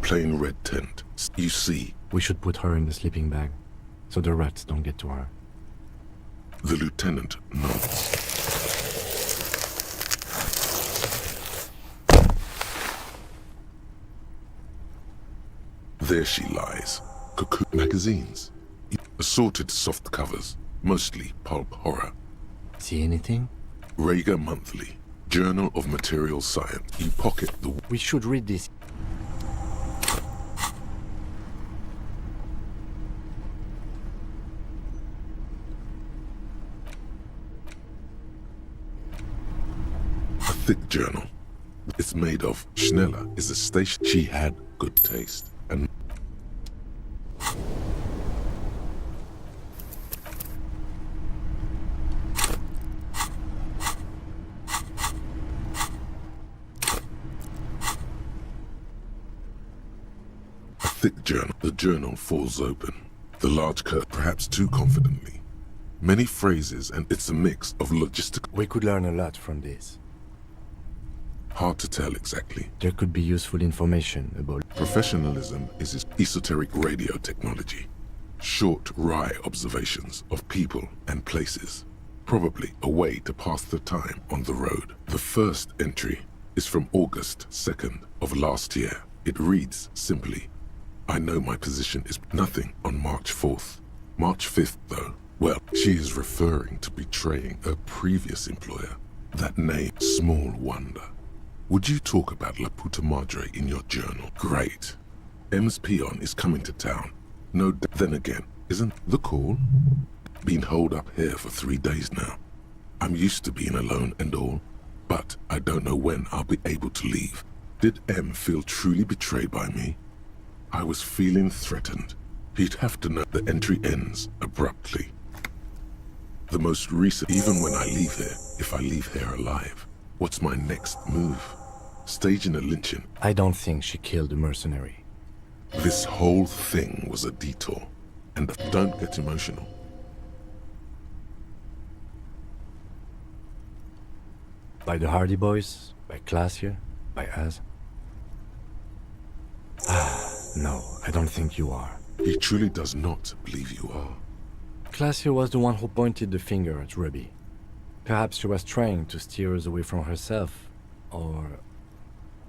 plain red tent. You see, We should put her in the sleeping bag, so the rats don't get to her. the lieutenant nods. There she lies. Cocoon magazines. Assorted soft covers. Mostly pulp horror. See anything? Rager Monthly. Journal of Material Science. You pocket the... We should read this. A thick journal. It's made of. Schneller is a station. She had good taste. And... A thick journal. The journal falls open. The large curve, perhaps too confidently. Many phrases, and it's a mix of logistic... We could learn a lot from this. Hard to tell exactly. There could be useful information about... Professionalism is his esoteric radio technology. Short, wry observations of people and places. Probably a way to pass the time on the road. The first entry is from August 2nd of last year. It reads simply, I know my position is nothing on March 4th. March 5th, though, well, she is referring to betraying her previous employer. That name, small wonder. Would you talk about La Puta Madre in your journal? Great. M's peon is coming to town. No, then again, isn't the call? Been holed up here for 3 days now. I'm used to being alone and all, but I don't know when I'll be able to leave. Did M feel truly betrayed by me? I was feeling threatened. He'd have to know the entry ends abruptly. The most recent, even when I leave here, if I leave here alive, what's my next move? Staging a lynching. I don't think she killed the mercenary. This whole thing was a detour. And don't get emotional. By the Hardy Boys? By Classier? By us? No, I don't think you are. He truly does not believe you are. Classier was the one who pointed the finger at Ruby. Perhaps she was trying to steer us away from herself, or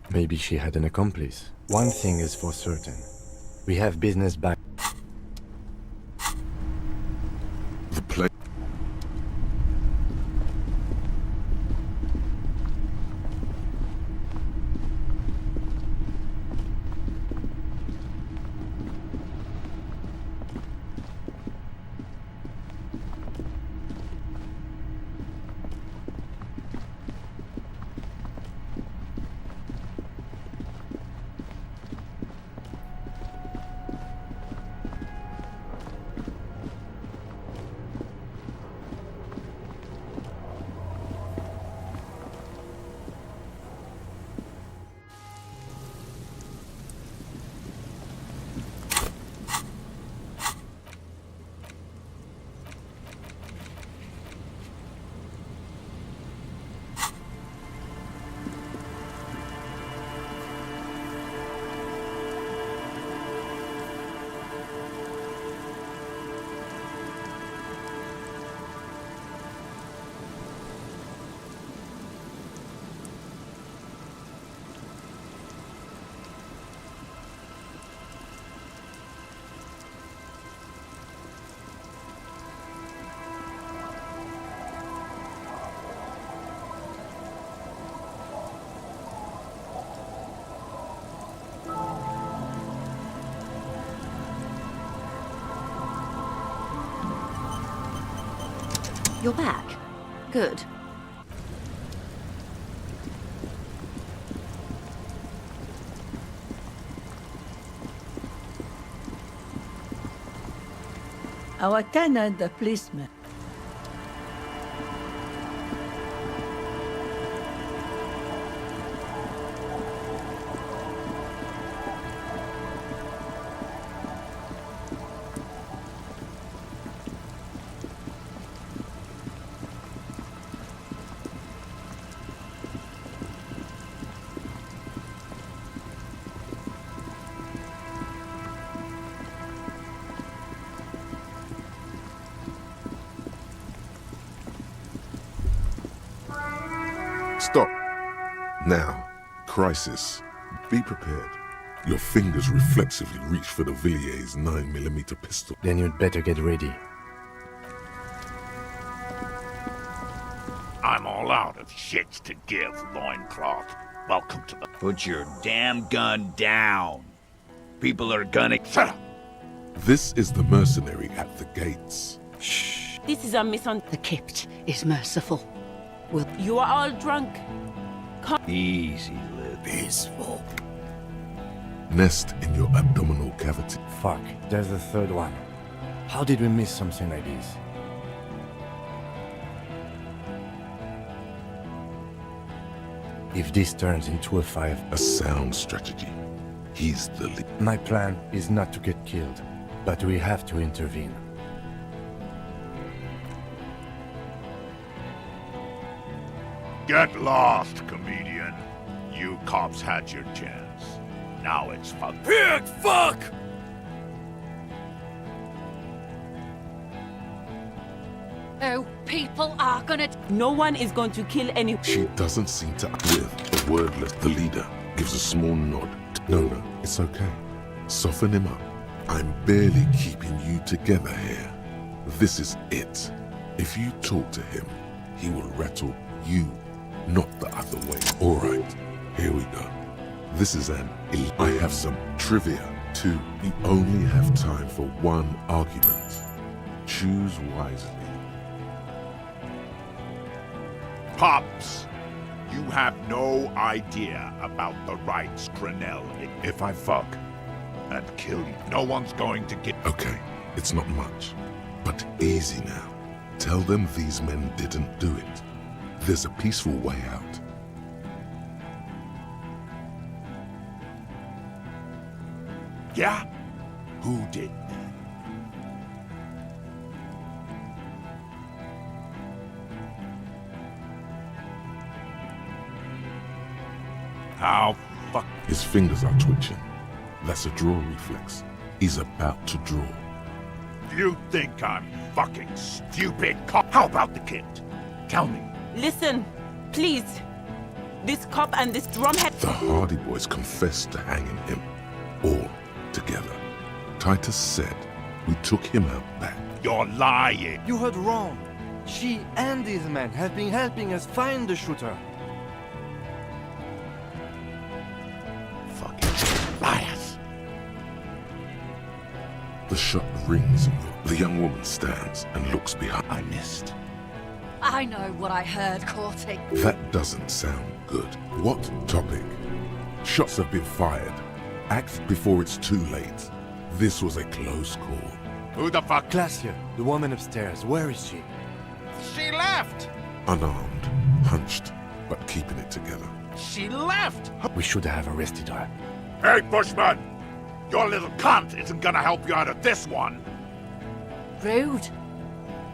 maybe she had an accomplice. One thing is for certain. We have business back. The play. You're back. Good. Our tenant, the policeman. Stop. Now, crisis. Be prepared. Your fingers reflexively reach for the Villier's 9mm pistol. Then you'd better get ready. I'm all out of shits to give, loincloth. Welcome to the... Put your damn gun down. People are gonna... Shut up! This is the mercenary at the gates. Shh. This is a The Kipt is merciful. You are all drunk. Come. Easy, Liv. Peaceful. Nest in your abdominal cavity. Fuck, there's the third one. How did we miss something like this? If this turns into a fight... A sound strategy. He's the lead. My plan is not to get killed, but we have to intervene. Get lost, comedian. You cops had your chance. Now it's fuck. Pig fuck! Oh, people are gonna... No one is going to kill any... She doesn't seem to... With a wordless, the leader gives a small nod. No, it's okay. Soften him up. I'm barely keeping you together here. This is it. If you talk to him, he will rattle you, not the other way. All right, here we go. This is I have some trivia, too. You only have time for one argument. Choose wisely. Pops, you have no idea about the rights, Grenell. If I fuck and kill you, no one's going to get... Okay, it's not much, but easy now. Tell them these men didn't do it. There's a peaceful way out. Yeah? Who did? How fuck? His fingers are twitching. That's a draw reflex. He's about to draw. You think I'm fucking stupid? How about the kid? Tell me. Listen, please. This cop and this drumhead... The Hardy Boys confessed to hanging him. All together. Titus said we took him out back. You're lying. You heard wrong. She and these men have been helping us find the shooter. Fucking liars. The shot rings. The young woman stands and looks behind. I missed. I know what I heard, Corty. That doesn't sound good. What topic? Shots have been fired. Act before it's too late. This was a close call. Who the fuck? Glacia, the woman upstairs. Where is she? She left! Unarmed, hunched, but keeping it together. She left! We should have arrested her. Hey, Bushman! Your little cunt isn't gonna help you out of this one! Rude.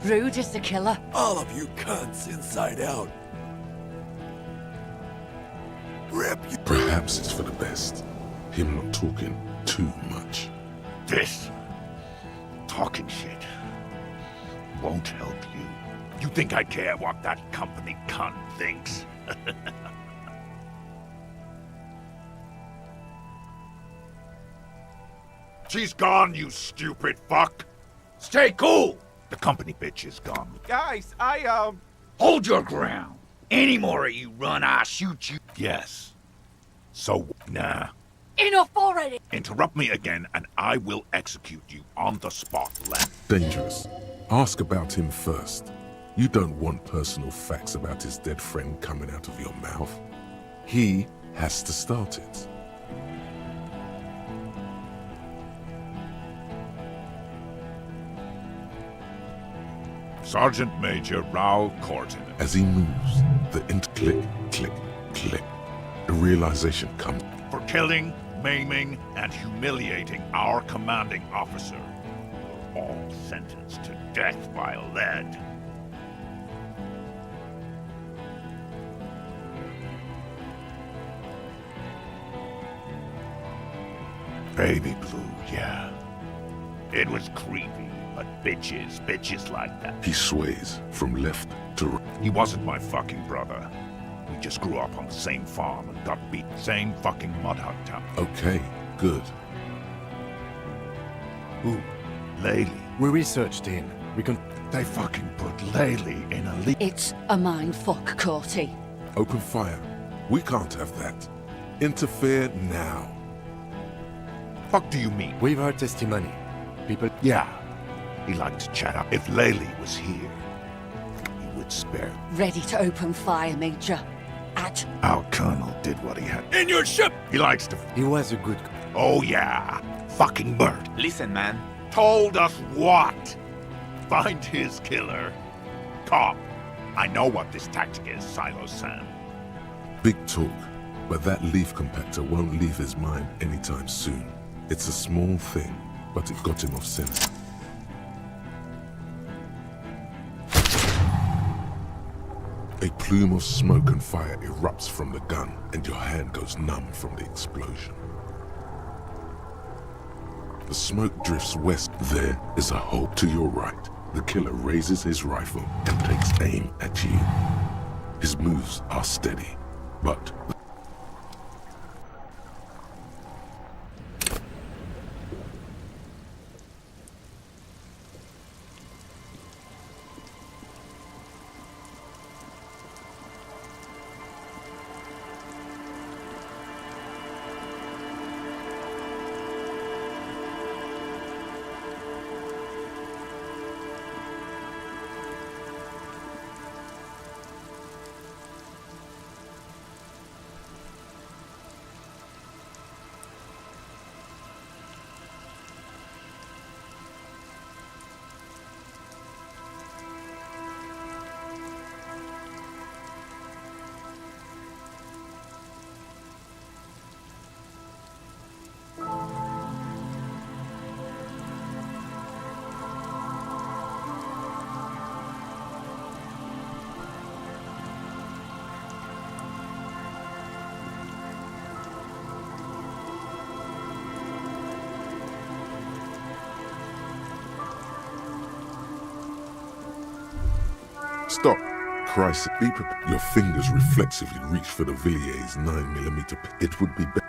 Rude is the killer. All of you cunts inside out. Rip you. Perhaps it's for the best. Him not talking too much. This talking shit won't help you. You think I care what that company cunt thinks? She's gone, you stupid fuck! Stay cool! The company bitch is gone. Guys, Hold your ground! Any more of you run, I'll shoot you. Yes. So, nah. Enough already! Interrupt me again and I will execute you on the spot, Len. Dangerous. Ask about him first. You don't want personal facts about his dead friend coming out of your mouth. He has to start it. Sergeant Major Raoul Corton. As he moves, the click, click, click. The realization comes. For killing, maiming, and humiliating our commanding officer. You're all sentenced to death by lead. Baby blue, yeah. It was creepy, but bitches like that. He sways from left to right. He wasn't my fucking brother. We just grew up on the same farm and got beat. Same fucking mud hut town. Okay, good. Who? Laylee. We researched him. We can... They fucking put Laylee in a leak. It's a mindfuck, Corty. Open fire. We can't have that. Interfere now. Fuck do you mean? We've heard testimony. People... Yeah. He liked to chat up. If Laylee was here, he would spare. Ready to open fire, Major. At... Our colonel did what he had. In your ship! He likes to... He was a good... Oh yeah. Fucking bird. Listen, man. Told us what? Find his killer. Cop. I know what this tactic is, Silo Sam. Big talk, but that leaf compactor won't leave his mind anytime soon. It's a small thing, but it got him off center. A plume of smoke and fire erupts from the gun, and your hand goes numb from the explosion. The smoke drifts west. There is a hole to your right. The killer raises his rifle and takes aim at you. His moves are steady, but... Stop. Christ, be prepared. Your fingers reflexively reach for the Villiers 9mm. It would be better.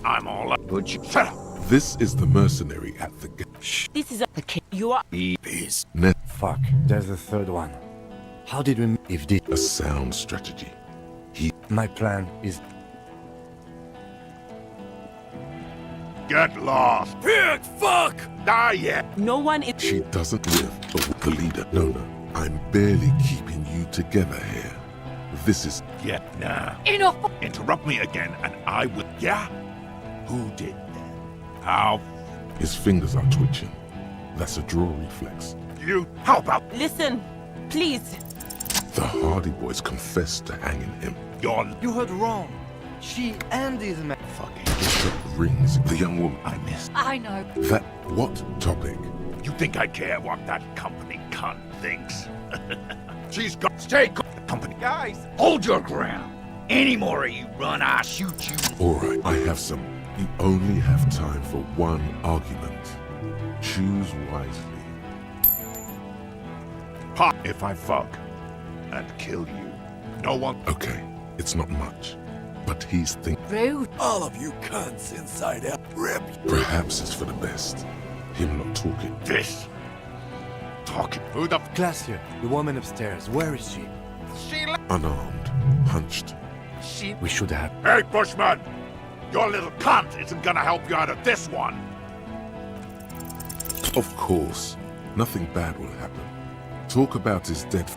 I'm all up. Would you shut up? This is the mercenary at the gate. Shh. This is a kid. You are... Peace. Fuck, there's a third one. How did we... If this... A sound strategy. My plan is... Get lost. Pig, fuck! Die yet. No one is... She doesn't live, but with the leader. No, I'm barely keeping you together here. This is... Yet now. Enough! Interrupt me again and I will... Yeah? Who did that? How? His fingers are twitching. That's a draw reflex. You? How about... Listen, please. The Hardy Boys confessed to hanging him. You heard wrong. She and these men... Fucking... The shot rings. The young woman I missed. I know. That... What topic? You think I care what that company cunt thinks? She's got... Stay good. Company. Guys, hold your ground. Any more of you run, I'll shoot you. Alright, I have some. You only have time for one argument. Choose wisely. Pop if I fuck and kill you. No one... Okay, it's not much. But he's thinking... Rude. All of you cunts inside out. Rip. Perhaps it's for the best. Him not talking. This. Talking. Who the... Glacier, the woman upstairs. Where is she? She... Unarmed. Hunched. She... We should have... Hey, Bushman! Your little cunt isn't gonna help you out of this one. Of course, nothing bad will happen. Talk about his dead.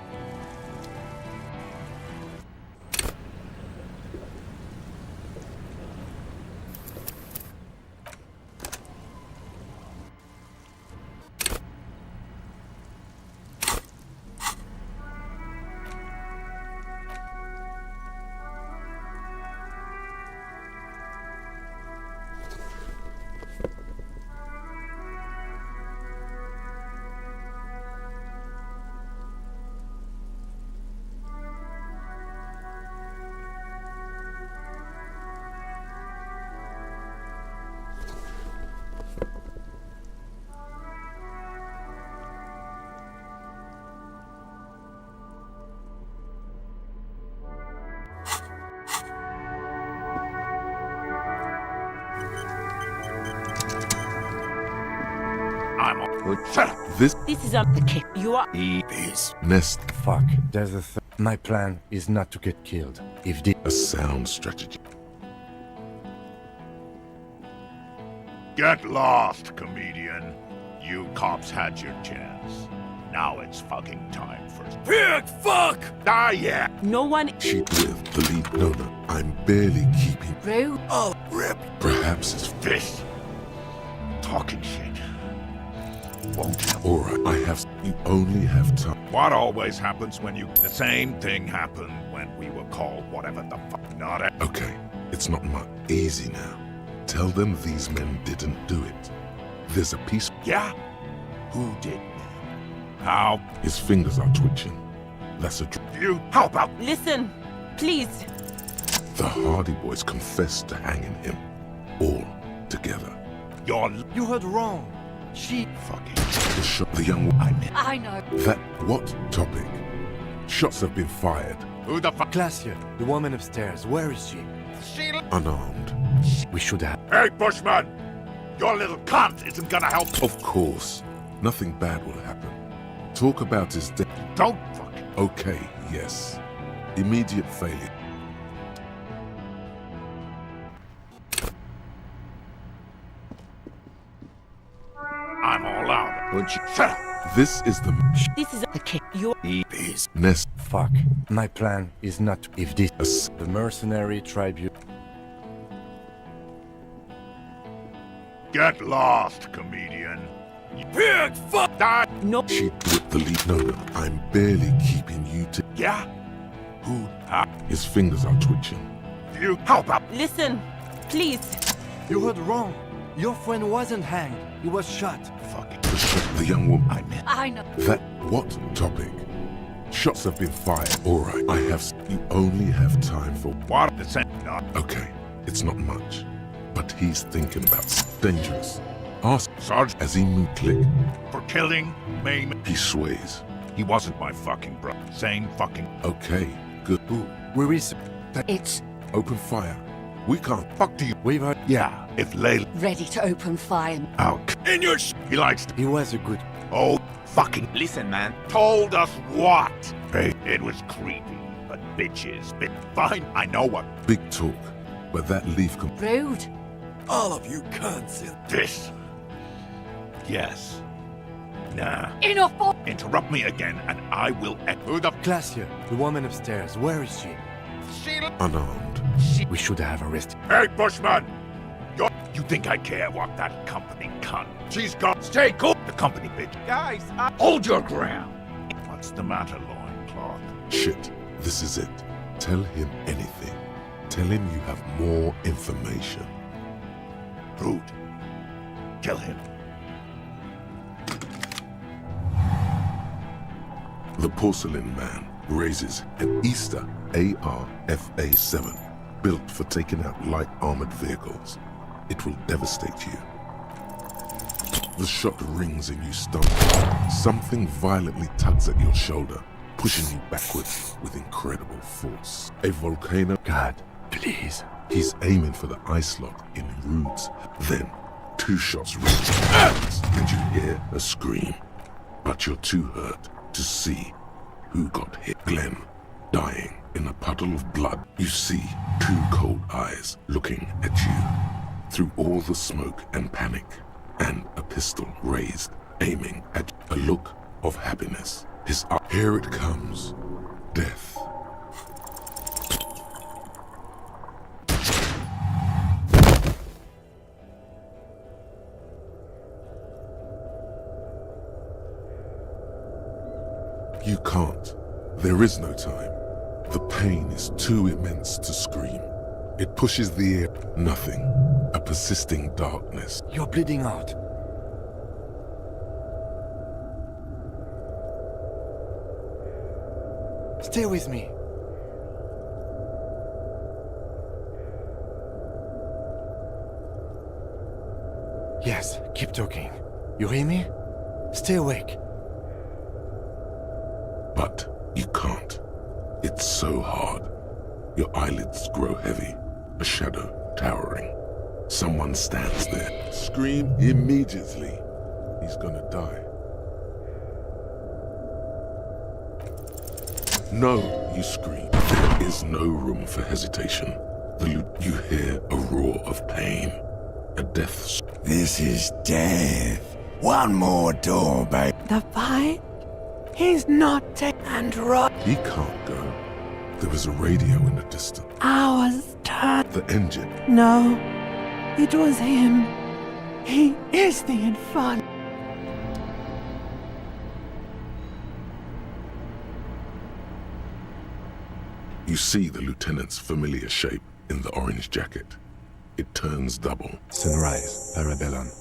Shut up. This is a kick. You are. Peace. Nest. Fuck. There's a My plan is not to get killed. If the A sound strategy. Get lost, comedian. You cops had your chance. Now it's fucking time for Big fuck! Ah, yeah. No one. She with the lead. No, I'm barely keeping. Rude. Oh, rip. Perhaps it's This. Talking shit. Won't help. alright. I have. You only have time. What always happens when you... The same thing happened when we were called whatever the fuck. Not it. Okay, it's not much. Easy now. Tell them these men didn't do it. There's a piece. Yeah? Who did? How? His fingers are twitching. That's a. You? How about... Listen, please. The Hardy Boys confessed to hanging him. All together. You heard wrong. She... Fucking... The shot. The young. I know. That. What topic? Shots have been fired. Who the fuck? Glacier, the woman upstairs, where is she? Unarmed. We should have. Hey, Bushman! Your little cunt isn't gonna help. Of course. Nothing bad will happen. Talk about his death. Don't fuck. Okay, yes. Immediate failure. I'm all out. Would you shut up? This is the This is a kick. You peace. Nest. Fuck. My plan is not to. If this. The mercenary tribute. Get lost, comedian. Big fuck! Die. No. She with the lead. No, I'm barely keeping you to. Yeah? Who? His fingers are twitching. You? How about... Listen, please. You heard wrong. Your friend wasn't hanged. He was shot. Fucking... The shot. The young woman. I know. That. What topic? Shots have been fired. Alright, I have. You only have time for. What? The same... Not... Okay, it's not much. But he's thinking about dangerous. Ask Sarge as he moved click. for killing, maim... He sways. He wasn't my fucking bro. Same fucking... Okay, good. Ooh, Where is. It's open fire. We can't. Fuck do you... We've heard. Yeah, if Layla... ready to open fire. Out. In your He likes... He was a good. Oh, fucking... Listen, man. Told us what? Hey, it was creepy, but bitches... Fine, I know what... Big talk. But that leaf can. Rude. all of you cunts in This... Yes. Nah. Enough. Interrupt me again, and I will... Who the... Glacier, the woman upstairs, where is she? Unarmed. We should have arrested. Hey, Bushman! You think I care what that company cunt? She's got... Stay cool! The company bitch. Guys, Hold your ground! What's the matter, loincloth? Shit, this is it. Tell him anything. Tell him you have more information. Rude. Kill him. The Porcelain Man raises an Easter AR-FA-7 built for taking out light armored vehicles. It will devastate you. The shot rings and you stumble. Something violently tugs at your shoulder, pushing you backwards with incredible force. A volcano. God, please. He's aiming for the ice lock in Roots. Then, 2 shots ring and you hear a scream. But you're too hurt to see who got hit. Glenn, dying. in a puddle of blood. You see two cold eyes looking at you through all the smoke and panic, and a pistol raised, aiming at a look of happiness. Here it comes. Death. You can't. There is no time. The pain is too immense to scream. It pushes the air. Nothing. A persisting darkness. You're bleeding out. Stay with me. Yes, keep talking. You hear me? Stay awake. But you can't. It's so hard. Your eyelids grow heavy, a shadow towering. Someone stands there. Scream immediately. He's gonna die. No, you scream. There is no room for hesitation. You hear a roar of pain, a death. This is death. One more door, babe. The fight? He's not dead and right. He can't go. There was a radio in the distance. Ours turn. The engine. No, it was him. He is the infant. You see the lieutenant's familiar shape in the orange jacket. It turns double. Sunrise, Parabellum.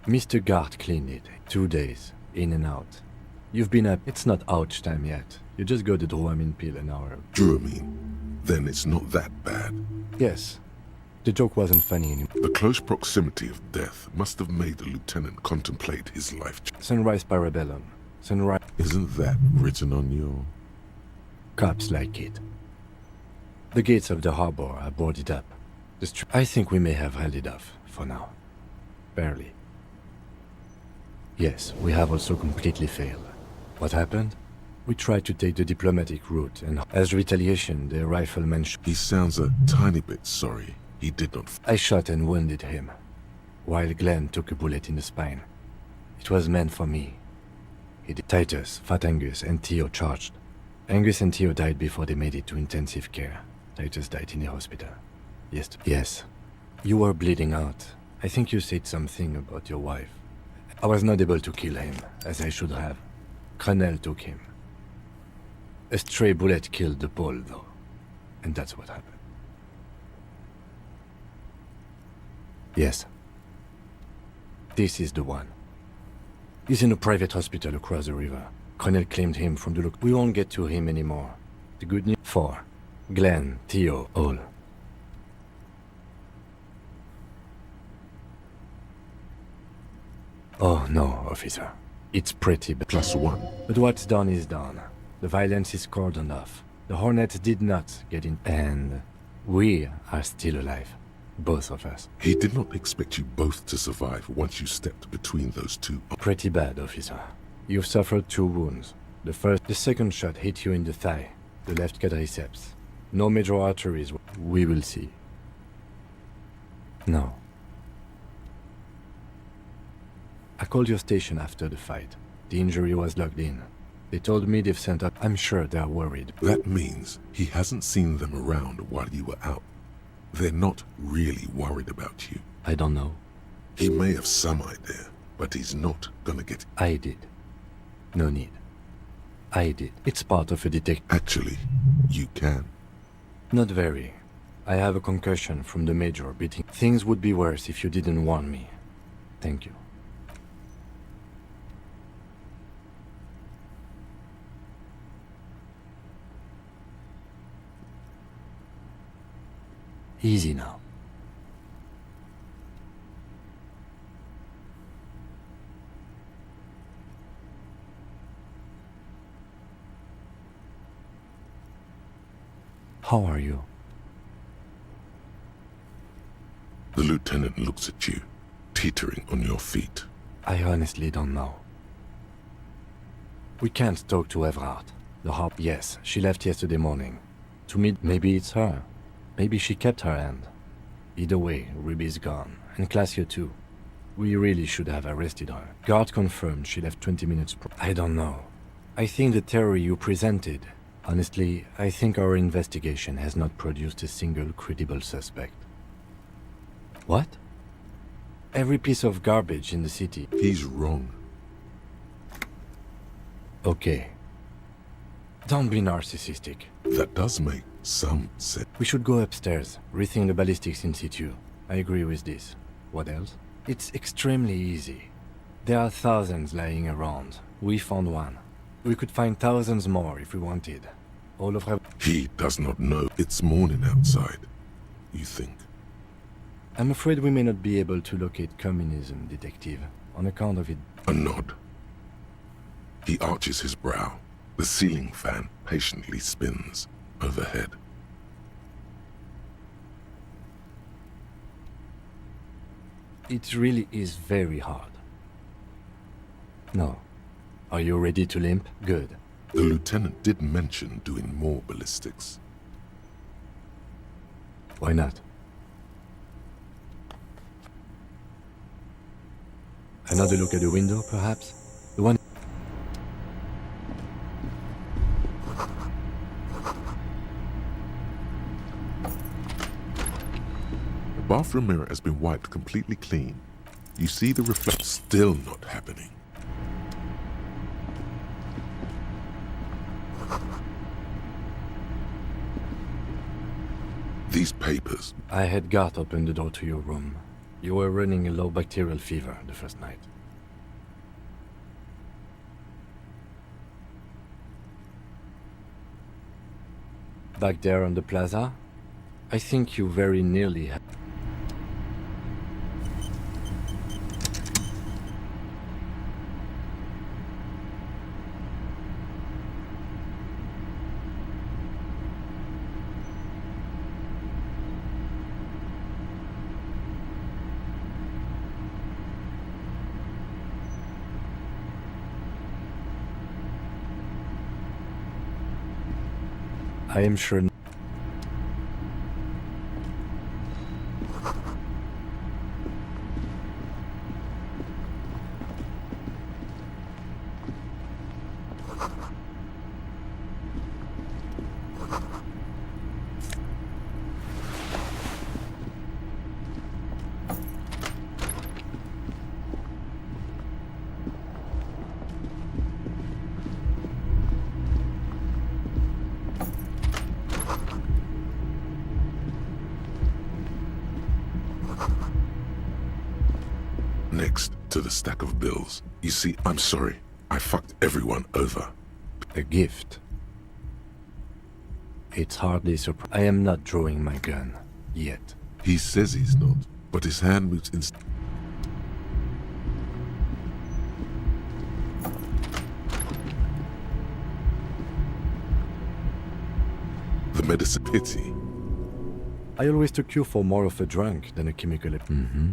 Mr. Gart cleaned it. 2 days, in and out. You've been up. It's not ouch time yet. You just got the Dramamine pill an hour. Dramamine? Then it's not that bad. Yes. The joke wasn't funny anymore. The close proximity of death must have made the lieutenant contemplate his life. Sunrise Parabellum. Sunrise. Isn't that written on your... Cops like it. The gates of the harbor are boarded up. I think we may have held it off, for now. Barely. Yes, we have also completely failed. What happened? We tried to take the diplomatic route, and as retaliation, the rifleman He sounds a tiny bit sorry. He did not... I shot and wounded him, while Glenn took a bullet in the spine. It was meant for me. Titus, Fat Angus, and Theo charged. Angus and Theo died before they made it to intensive care. Titus died in the hospital. Yes. You were bleeding out. I think you said something about your wife. I was not able to kill him, as I should have. Crenel took him. A stray bullet killed the Pole, though. And that's what happened. Yes. This is the one. He's in a private hospital across the river. Crenel claimed him from the look. We won't get to him anymore. The good news... 4. Glenn, Theo, all. Oh, no, officer. It's pretty bad. +1. But what's done is done. The violence is cordoned off. The Hornets did not get in. And we are still alive. Both of us. He did not expect you both to survive once you stepped between those two. Pretty bad, officer. You've suffered 2 wounds. The second shot hit you in the thigh, the left quadriceps. No major arteries. We will see. No. I called your station after the fight. The injury was logged in. They told me they've sent up. I'm sure they're worried. That means he hasn't seen them around while you were out. They're not really worried about you. I don't know. He may have some idea, but he's not gonna get... I did. No need. I did. It's part of a detective. Actually, you can. Not very. I have a concussion from the major beating. Things would be worse if you didn't warn me. Thank you. Easy now. How are you? The lieutenant looks at you, teetering on your feet. I honestly don't know. We can't talk to Everard. The harp, yes, she left yesterday morning. To me, maybe it's her. Maybe she kept her hand. Either way, Ruby's gone, and Claudia too. We really should have arrested her. Guard confirmed she left 20 minutes I don't know. I think the theory you presented. Honestly, I think our investigation has not produced a single credible suspect. What? Every piece of garbage in the city. He's wrong. Okay. Don't be narcissistic. That does make some sense. We should go upstairs, rethink the ballistics in situ. I agree with this. What else? It's extremely easy. There are thousands lying around. We found one. We could find thousands more if we wanted. All of our... He does not know it's morning outside, you think? I'm afraid we may not be able to locate communism, Detective, on account of it. A nod. He arches his brow. The ceiling fan patiently spins overhead. It really is very hard. No. Are you ready to limp? Good. The lieutenant did mention doing more ballistics. Why not? Another look at the window, perhaps? The one... The bathroom mirror has been wiped completely clean. You see the reflection still not happening. These papers. I had Garth open the door to your room. You were running a low bacterial fever the first night. Back there on the plaza, I think you very nearly had... I am sure... Next to the stack of bills. You see, I'm sorry. I fucked everyone over. A gift. It's hardly surprising. I am not drawing my gun. Yet. He says he's not, but his hand moves in... The medicine pity. I always took you for more of a drunk than a chemical... Mm-hmm.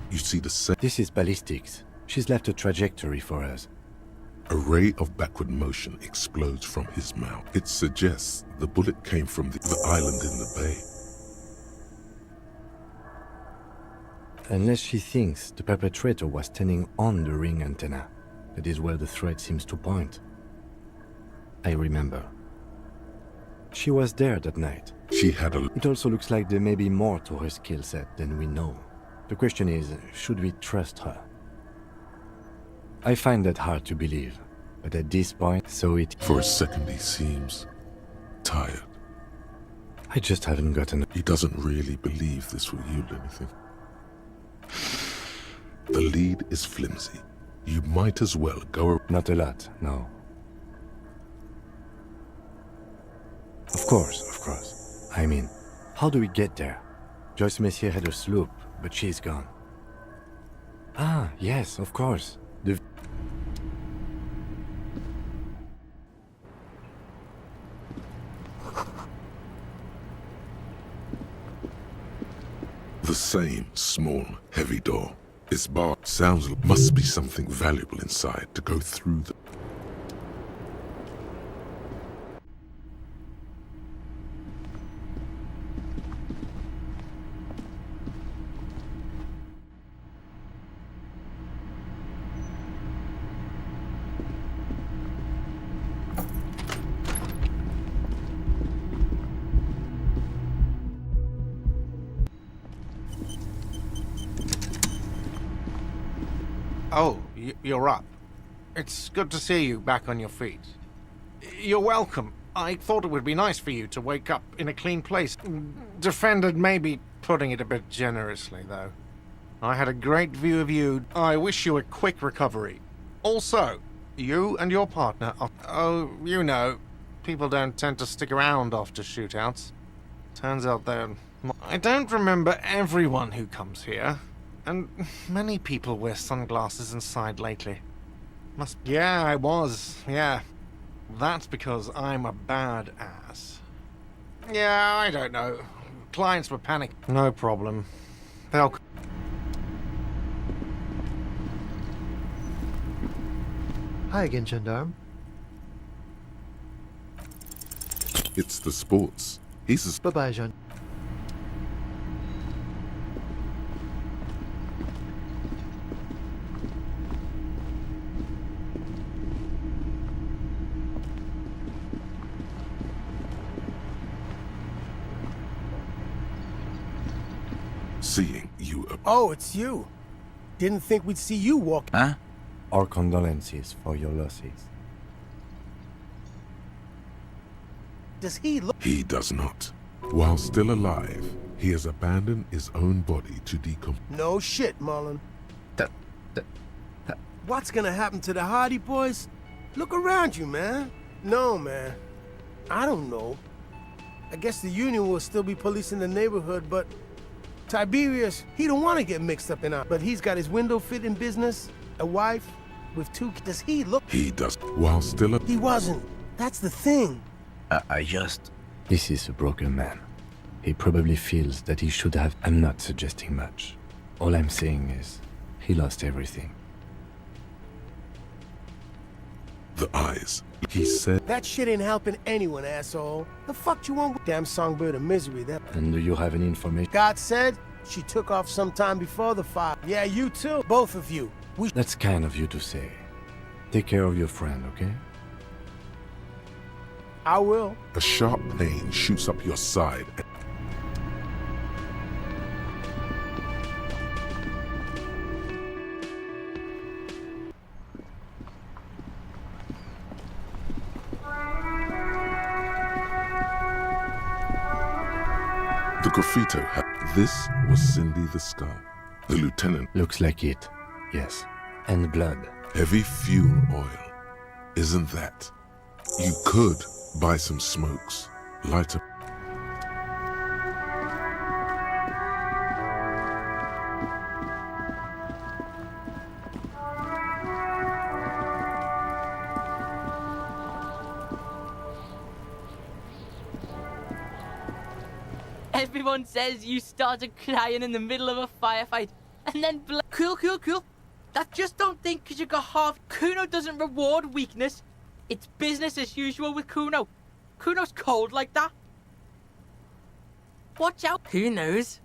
You see the same... This is ballistics. She's left a trajectory for us. A ray of backward motion explodes from his mouth. It suggests the bullet came from the island in the bay. Unless she thinks the perpetrator was standing on the ring antenna. That is where the thread seems to point. I remember. She was there that night. She had a... It also looks like there may be more to her skill set than we know. The question is, should we trust her? I find that hard to believe, but at this point, so it... For a second he seems... tired. I just haven't gotten... He doesn't really believe this will yield anything. The lead is flimsy. You might as well go... Not a lot, no. Of course. I mean, how do we get there? Joyce Messier had a sloop, but she's gone. Ah, yes, of course. The same small, heavy door. Its bar sounds must be something valuable inside to go through the... Oh, you're up. It's good to see you back on your feet. You're welcome. I thought it would be nice for you to wake up in a clean place. Defended maybe putting it a bit generously, though. I had a great view of you. I wish you a quick recovery. Also, you and your partner are... Oh, you know, people don't tend to stick around after shootouts. Turns out they're... I don't remember everyone who comes here. And many people wear sunglasses inside lately. Yeah, I was. Yeah. That's because I'm a badass. Yeah, I don't know. Clients were panicked. No problem. They'll... Hi again, gendarme. It's the sports. He's a... Bye-bye, Jean. Seeing you... Oh, it's you. Didn't think we'd see you walk... Huh? Our condolences for your losses. Does he look... He does not. While still alive, he has abandoned his own body to decompose. No shit, Marlon. What's gonna happen to the Hardy boys? Look around you, man. No, man. I don't know. I guess the Union will still be policing the neighborhood, but... Tiberius, he don't want to get mixed up in our... But he's got his window fitting business, a wife, with 2 kids. Does he look... He does. While still... He wasn't. That's the thing. I just... This is a broken man. He probably feels that he should have... I'm not suggesting much. All I'm saying is, he lost everything. The eyes. He said... That shit ain't helping anyone, asshole. The fuck you want with damn songbird of misery, that... And do you have any information? God said she took off sometime before the fire. Yeah, you too. Both of you. That's kind of you to say. Take care of your friend, okay? I will. A sharp pain shoots up your side. The graffito had... This was Cindy the Skull. The lieutenant... Looks like it. Yes. And blood. Heavy fuel oil. Isn't that? You could buy some smokes. Light up... Everyone says you started crying in the middle of a firefight, and then Cool. That just don't think because you got half... Kuno doesn't reward weakness. It's business as usual with Kuno. Kuno's cold like that. Watch out. Who knows?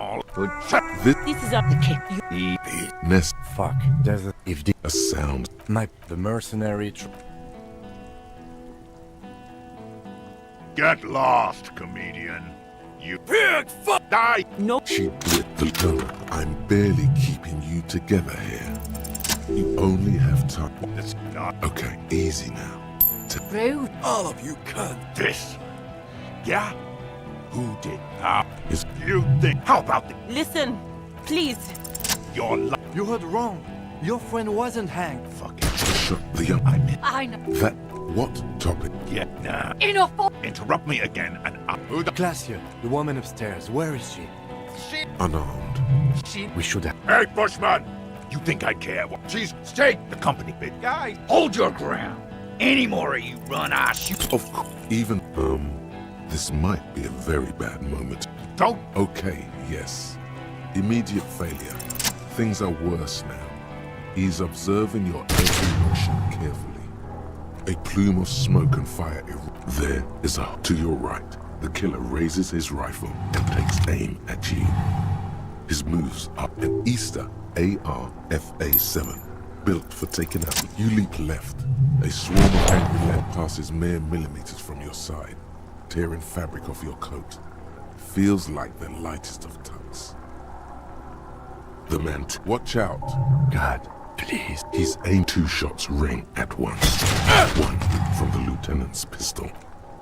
all. This is up the kick. nest. Fuck. There's a sound. The mercenary. Get lost, comedian. You pig fuck die. No. She lit the donut. I'm barely keeping you together here. You only have time. It's not okay. Easy now. Rude. All of you cunt. This. Yeah? Who did? How? You think? How about the? Listen, please. Your life. You heard wrong. Your friend wasn't hanged. Fucking shut the young. I know. That what topic? Yeah, nah. Enough. Interrupt me again, and who the? Glacia, the woman upstairs. Where is she? She. Unarmed. She. We should have. Hey, Bushman! You think I care? What? She's stay the company, big guy. Hold your ground. Any more of you run, I shoot. Of course. Even this might be a very bad moment. Don't. Okay. Yes. Immediate failure. Things are worse now. He's observing your every motion carefully. A plume of smoke and fire. There is a to your right. The killer raises his rifle and takes aim at you. His moves are an Easter AR-FA-7, built for taking out. You leap left. A swarm of angry lead passes mere millimeters from your side, tearing fabric off your coat. Feels like the lightest of tucks. The man, watch out. God, please. He's aimed 2 shots ring at once. One from the lieutenant's pistol,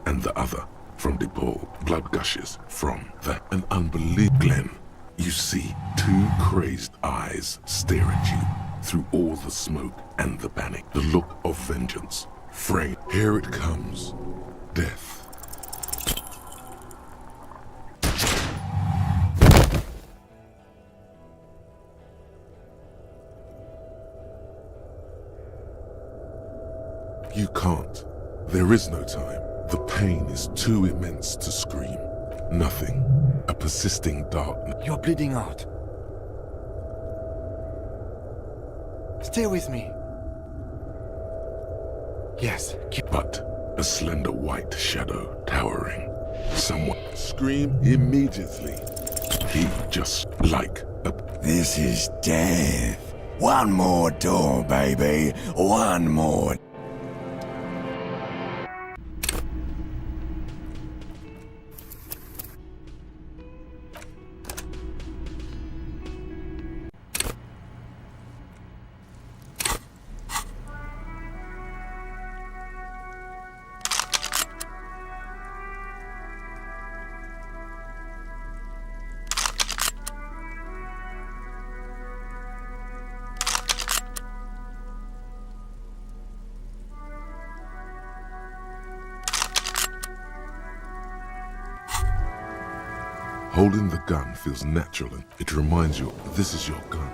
and the other from the ball. Blood gushes from an unbelievable Glenn. You see 2 crazed eyes stare at you through all the smoke and the panic. The look of vengeance. Frame. Here it comes. Death. You can't. There is no time. The pain is too immense to scream. Nothing. A persisting darkness. You're bleeding out. Stay with me. Yes. But a slender white shadow towering. Someone scream immediately. He just like a... This is death. One more door, baby. One more. Holding the gun feels natural and it reminds you this is your gun.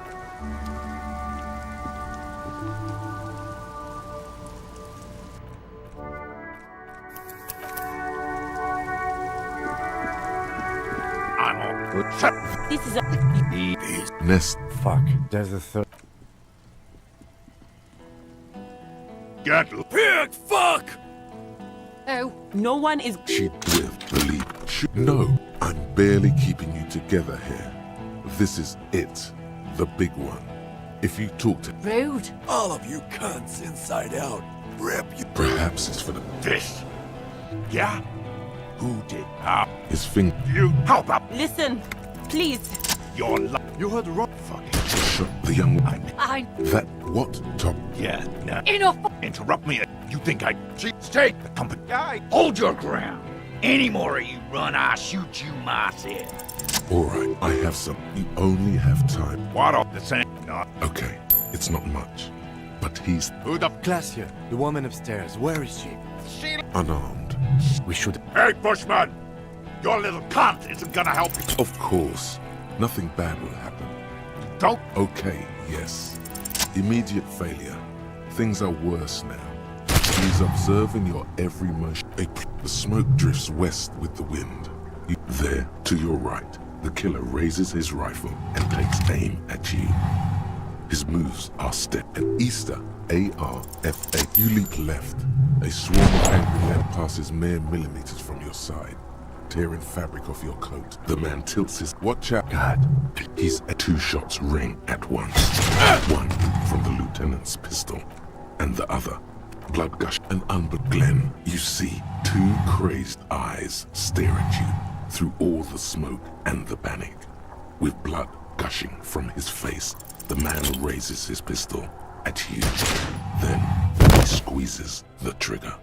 This is a... Nest. Fuck. There's a third. Get pig fuck! Oh, no one is... She with the lead. No, I'm barely keeping you together here. This is it. The big one. If you talk to... Rude. All of you cunts inside out. Rip you. Perhaps it's for the... This. Yeah? Who did? How? His finger... You. How about... Listen, please. Your life. You heard wrong. Fucking shot the young woman. That what top? Yeah, nah. Enough. Interrupt me. You think I... Stay the company. Guy. Hold your ground. Any more of you run, I'll shoot you myself. Alright, I have some. You only have time. What up the same? Not. Okay, it's not much. But he's... Who the... Glacia, the woman upstairs. Where is she? She... Unarmed. We should... Hey, Bushman! Your little cunt isn't gonna help you. Of course. Nothing bad will happen. Don't... Okay, yes. Immediate failure. Things are worse now. He's observing your every motion. The smoke drifts west with the wind. There, to your right, the killer raises his rifle and takes aim at you. His moves are step and Easter AR-FA. You leap left. A swarm of angry lead passes mere millimeters from your side, tearing fabric off your coat. The man tilts his... Watch out. God. He's 2 shots ring at once. One from the lieutenant's pistol, and the other, blood gush and Glenn. You see 2 crazed eyes stare at you through all the smoke and the panic. With blood gushing from his face, the man raises his pistol at you. Then he squeezes the trigger.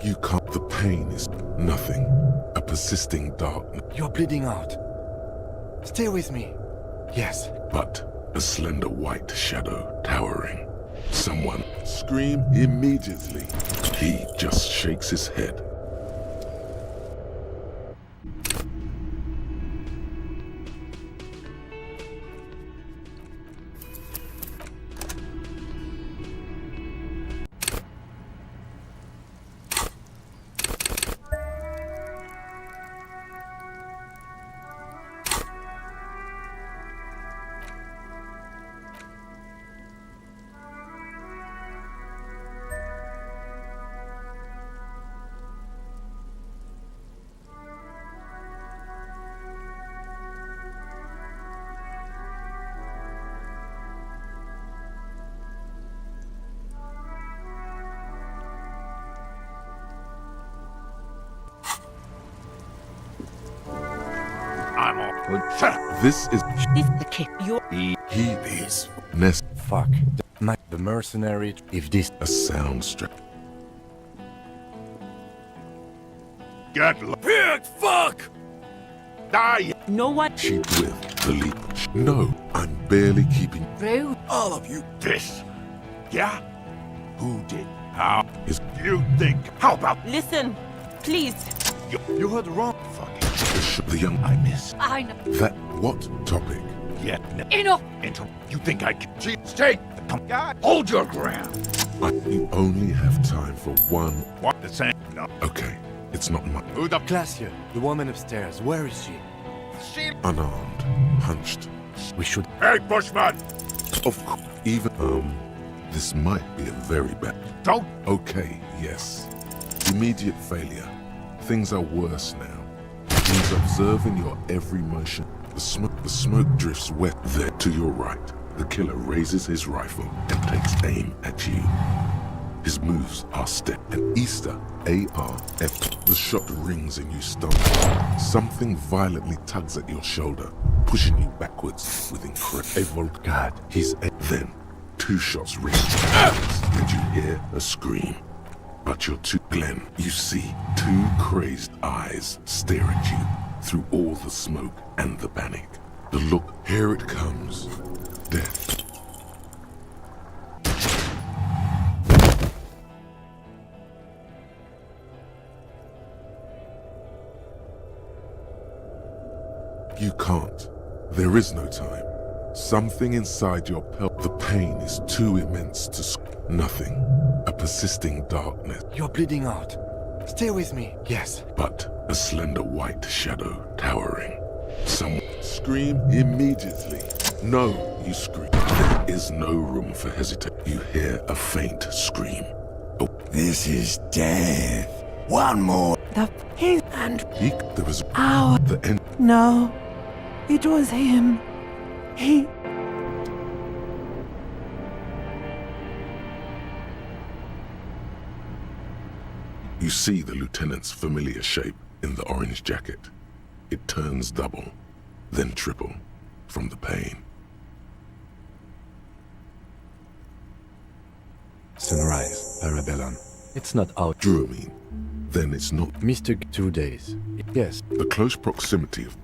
You can't. The pain is nothing. A persisting darkness. You're bleeding out. Stay with me. Yes. But a slender white shadow towering. Someone scream immediately. He just shakes his head. I'm all... This is... the kid. He is... Nest... Fuck. The mercenary... If this... A sound strap. Get... Pig, fuck! Die! No one... She with the leap. No, I'm barely keeping... Rude. All of you. This. Yeah? Who did? How? Is you think? How about... Listen, please. You heard wrong. Fucking... The young... I miss. I know. That... What topic? Yet... Enough! You think I can... Stay... God. Hold your ground. You only have time for one... What the same? No. Okay, it's not much. Who the... Glacier, the woman upstairs, where is she? She... Unarmed, hunched. We should... Hey, Bushman! Of course, even... This might be a very bad... Don't... Okay, yes. Immediate failure. Things are worse now. He's observing your every motion. The smoke drifts wet there to your right. The killer raises his rifle and takes aim at you. His moves are step and Easter, ARF. The shot rings and you stumble. Something violently tugs at your shoulder, pushing you backwards with incredible... God, then 2 shots ring and you hear a scream. But you're too... Glenn, you see 2 crazed eyes stare at you through all the smoke and the panic. The look, here it comes. Death. You can't. There is no time. Something inside your the pain is too immense to nothing. A persisting darkness. You're bleeding out. Stay with me. Yes. But a slender white shadow towering. Someone scream immediately. No, you scream. There is no room for hesitation. You hear a faint scream. Oh. This is death. One more. There was Ow. the end. No, it was him. He... You see the lieutenant's familiar shape in the orange jacket. It turns double, then triple, from the pain. Sunrise, Parabellum. It's not out. Drew, I mean. Then it's not. Mr. 2 days. Yes. The close proximity of...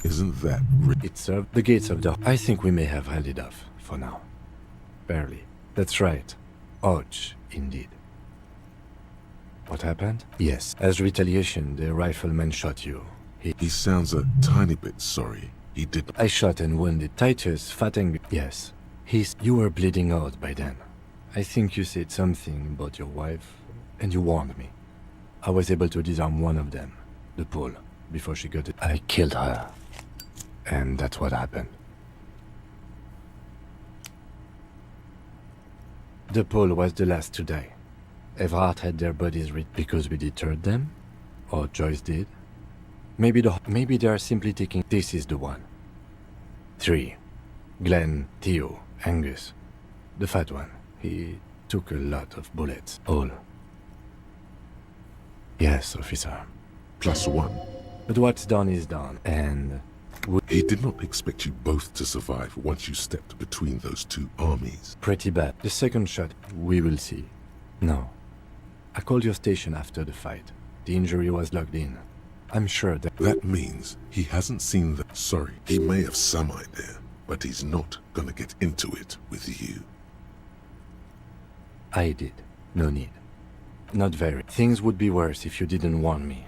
Isn't that... It served the gates of the... I think we may have held it off, for now. Barely. That's right. Ouch, indeed. What happened? Yes. As retaliation, the rifleman shot you. He sounds a tiny bit sorry. He did... I shot and wounded Titus, Fatting... Yes. You were bleeding out by then. I think you said something about your wife, and you warned me. I was able to disarm one of them, the Pole, before she got it. I killed her. And that's what happened. The Pole was the last to die. Everard had their bodies because we deterred them? Or Joyce did? Maybe they are simply thinking this is the one. 3. Glenn, Theo, Angus. The fat one. He took a lot of bullets. All. Yes, officer. +1. But what's done is done, and... He did not expect you both to survive once you stepped between those two armies. Pretty bad. The second shot, we will see. No. I called your station after the fight. The injury was logged in. I'm sure that... That means he hasn't seen the... Sorry, he may have some idea, but he's not gonna get into it with you. I did. No need. Not very. Things would be worse if you didn't warn me.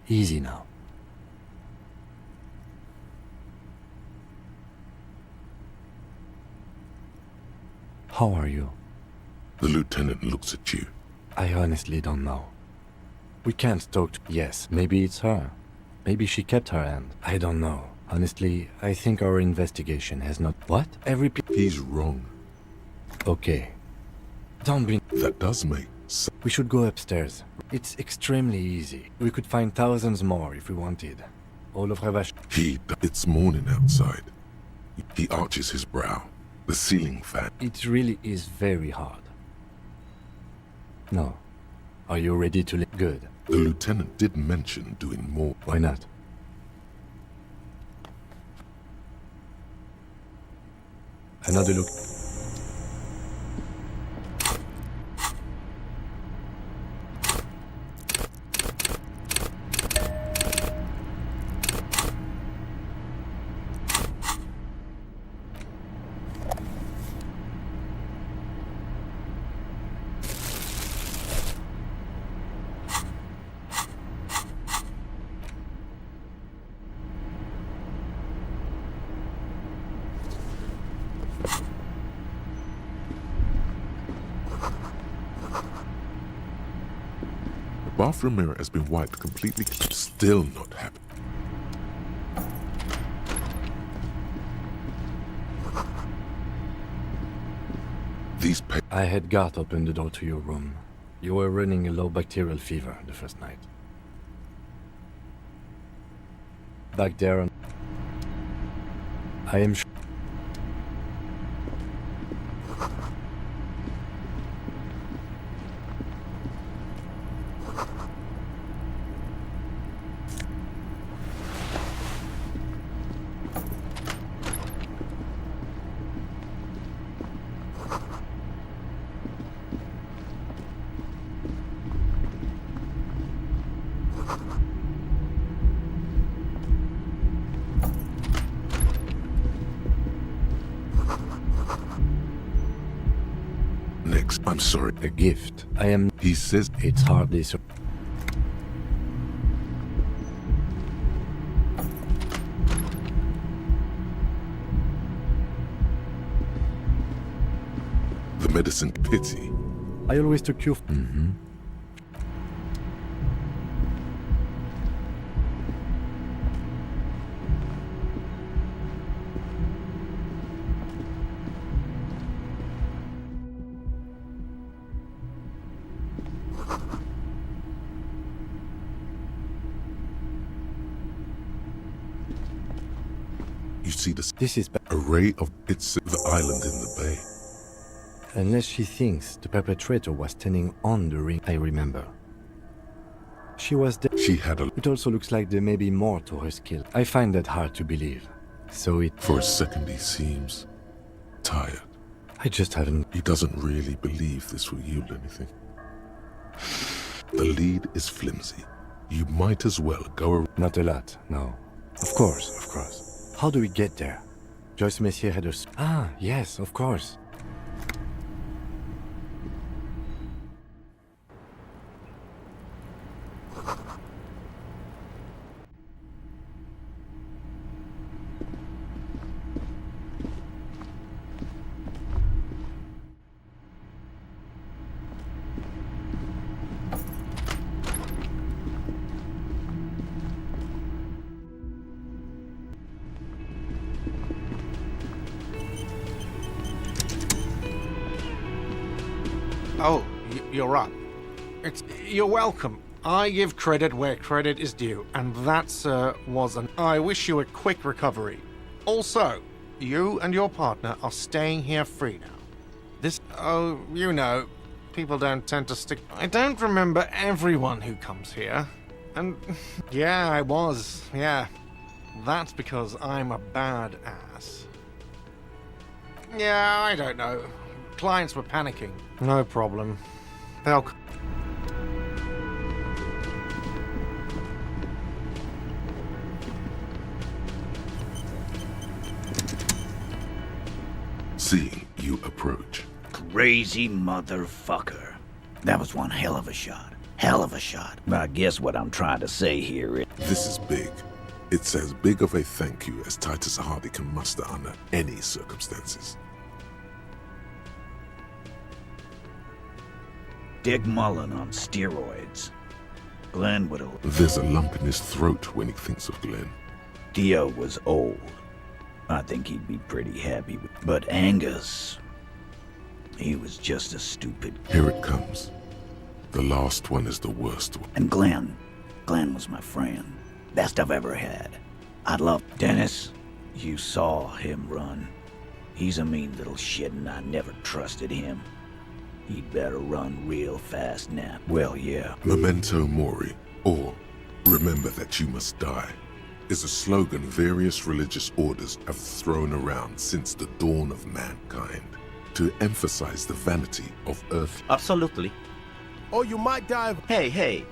Easy now. How are you? The lieutenant looks at you. I honestly don't know. We can't talk to... Yes, maybe it's her. Maybe she kept her hand. I don't know. Honestly, I think our investigation has not... What? He's wrong. Okay. Don't be... That does make sense. We should go upstairs. It's extremely easy. We could find thousands more if we wanted. All of Ravash... It's morning outside. He arches his brow. The ceiling fan. It really is very hard. No. Are you ready to live? Good. The lieutenant did mention doing more. Why not? Another look. Bathroom mirror has been wiped completely. Still not happy. These I had Garth open the door to your room. You were running a low bacterial fever the first night. Back there on... I am sure... I'm sorry. A gift. I am... He says... It's hardly so... The medicine pity. I always took you... Mm-hmm. You see this is array of it's the island in the bay. Unless she thinks the perpetrator was standing on the ring, I remember. She was dead. She had a... It also looks like there may be more to her skill. I find that hard to believe. So it... For a second he seems tired. I just haven't... He doesn't really believe this will yield anything. The lead is flimsy. You might as well go around. Not a lot, no. Of course, of course. How do we get there? Joyce Messier had a... Ah, yes, of course. Oh, you're up. You're welcome. I give credit where credit is due, and that, sir, was an... I wish you a quick recovery. Also, you and your partner are staying here free now. This... Oh, you know, people don't tend to stick... I don't remember everyone who comes here. And... yeah, I was. Yeah. That's because I'm a bad ass. Yeah, I don't know. Clients were panicking. No problem. They'll... Seeing you approach. Crazy motherfucker. That was one hell of a shot. Hell of a shot. But I guess what I'm trying to say here is... This is big. It's as big of a thank you as Titus Hardy can muster under any circumstances. Dick Mullen on steroids. Glenn would have... There's a lump in his throat when he thinks of Glenn. Dio was old. I think he'd be pretty happy with... But Angus... he was just a stupid... Here it comes. The last one is the worst one. And Glenn was my friend. Best I've ever had. I'd love... Dennis, you saw him run. He's a mean little shit and I never trusted him. He'd better run real fast now. Well, yeah. Memento mori, or remember that you must die, is a slogan various religious orders have thrown around since the dawn of mankind to emphasize the vanity of earth. Absolutely. Or you might die of... Hey.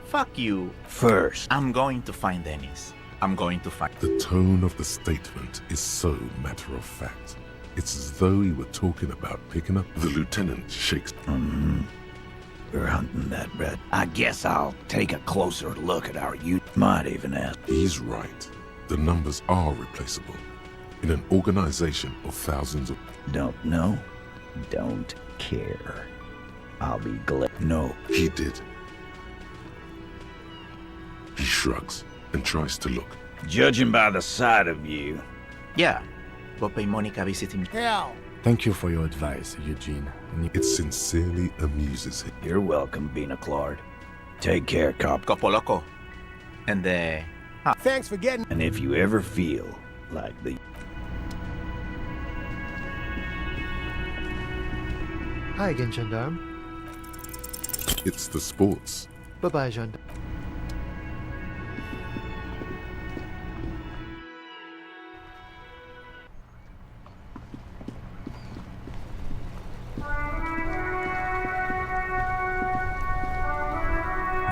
Fuck you. First. I'm going to find Dennis. I'm going to find... The tone of the statement is so matter-of-fact. It's as though he were talking about picking up. The lieutenant shakes. We're hunting that red. I guess I'll take a closer look at our youth. Might even ask. He's right. The numbers are replaceable. In an organization of thousands of... Don't know. Don't care. I'll be glad. No. He did. He shrugs and tries to look. Judging by the sight of you. Yeah. Bob and Monica visiting. Hell. Thank you for your advice, Eugene. It sincerely amuses him. You're welcome, Bina Claude. Take care, cop. Copo Loco. And Thanks for getting... And if you ever feel like the... Hi again, Gendarme. It's the sports. Bye-bye, Gendarme.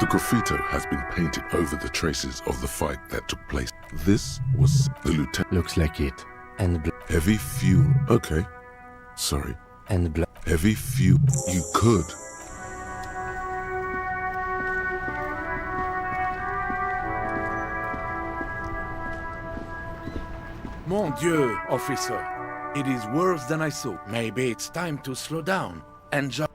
The graffito has been painted over the traces of the fight that took place. This was the lieutenant. Looks like it. And heavy fuel. Okay. Sorry. And blood. Heavy fuel. You could. Mon Dieu, officer. It is worse than I thought. Maybe it's time to slow down and just...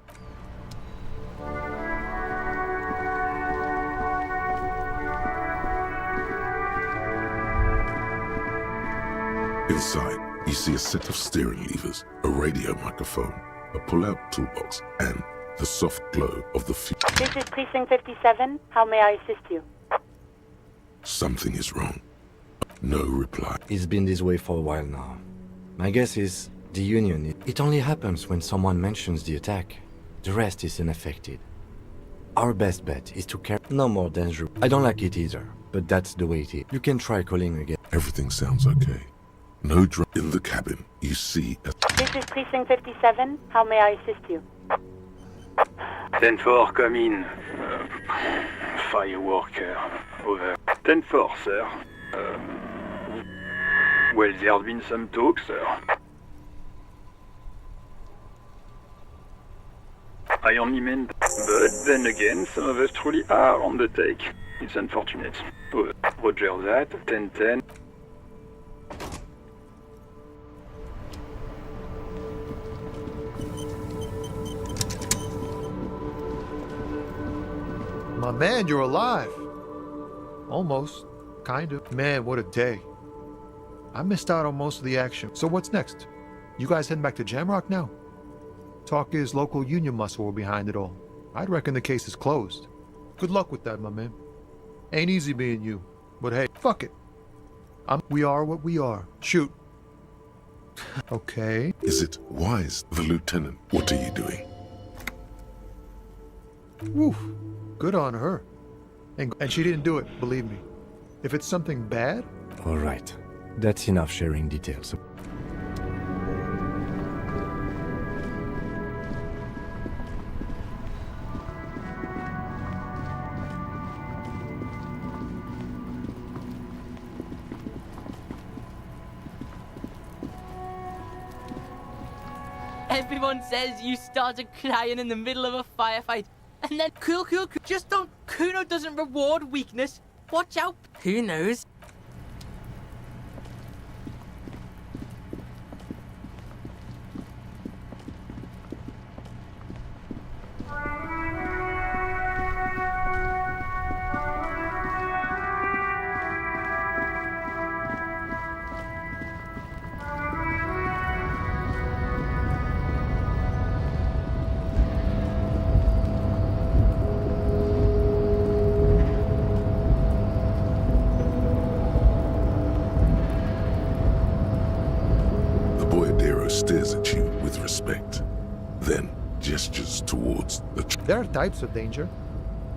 Inside, you see a set of steering levers, a radio microphone, a pull-out toolbox, and the soft glow of the fuel. This is Precinct 57. How may I assist you? Something is wrong. No reply. It's been this way for a while now. My guess is the Union. It only happens when someone mentions the attack. The rest is unaffected. Our best bet is to carry no more danger. I don't like it either, but that's the way it is. You can try calling again. Everything sounds okay. No drop in the cabin. You see a... This is Precinct 57. How may I assist you? 10-4, come in. Fireworker. Over. 10-4, sir. Well, there's been some talk, sir. I only meant, but then again, some of us truly are on the take. It's unfortunate. Roger that, 10-10. My man, you're alive. Almost. Kind of. Man, what a day. I missed out on most of the action. So what's next? You guys heading back to Jamrock now? Talk is local union muscle were behind it all. I'd reckon the case is closed. Good luck with that, my man. Ain't easy being you, but hey, fuck it. We are what we are. Shoot. Okay. Is it wise, the lieutenant? What are you doing? Woof. Good on her. And she didn't do it, believe me. If it's something bad... All right. That's enough sharing details. Everyone says you started crying in the middle of a firefight, and then cool. Just don't. Kuno doesn't reward weakness. Watch out. Who knows? Stares at you with respect, then gestures towards the... There are types of danger.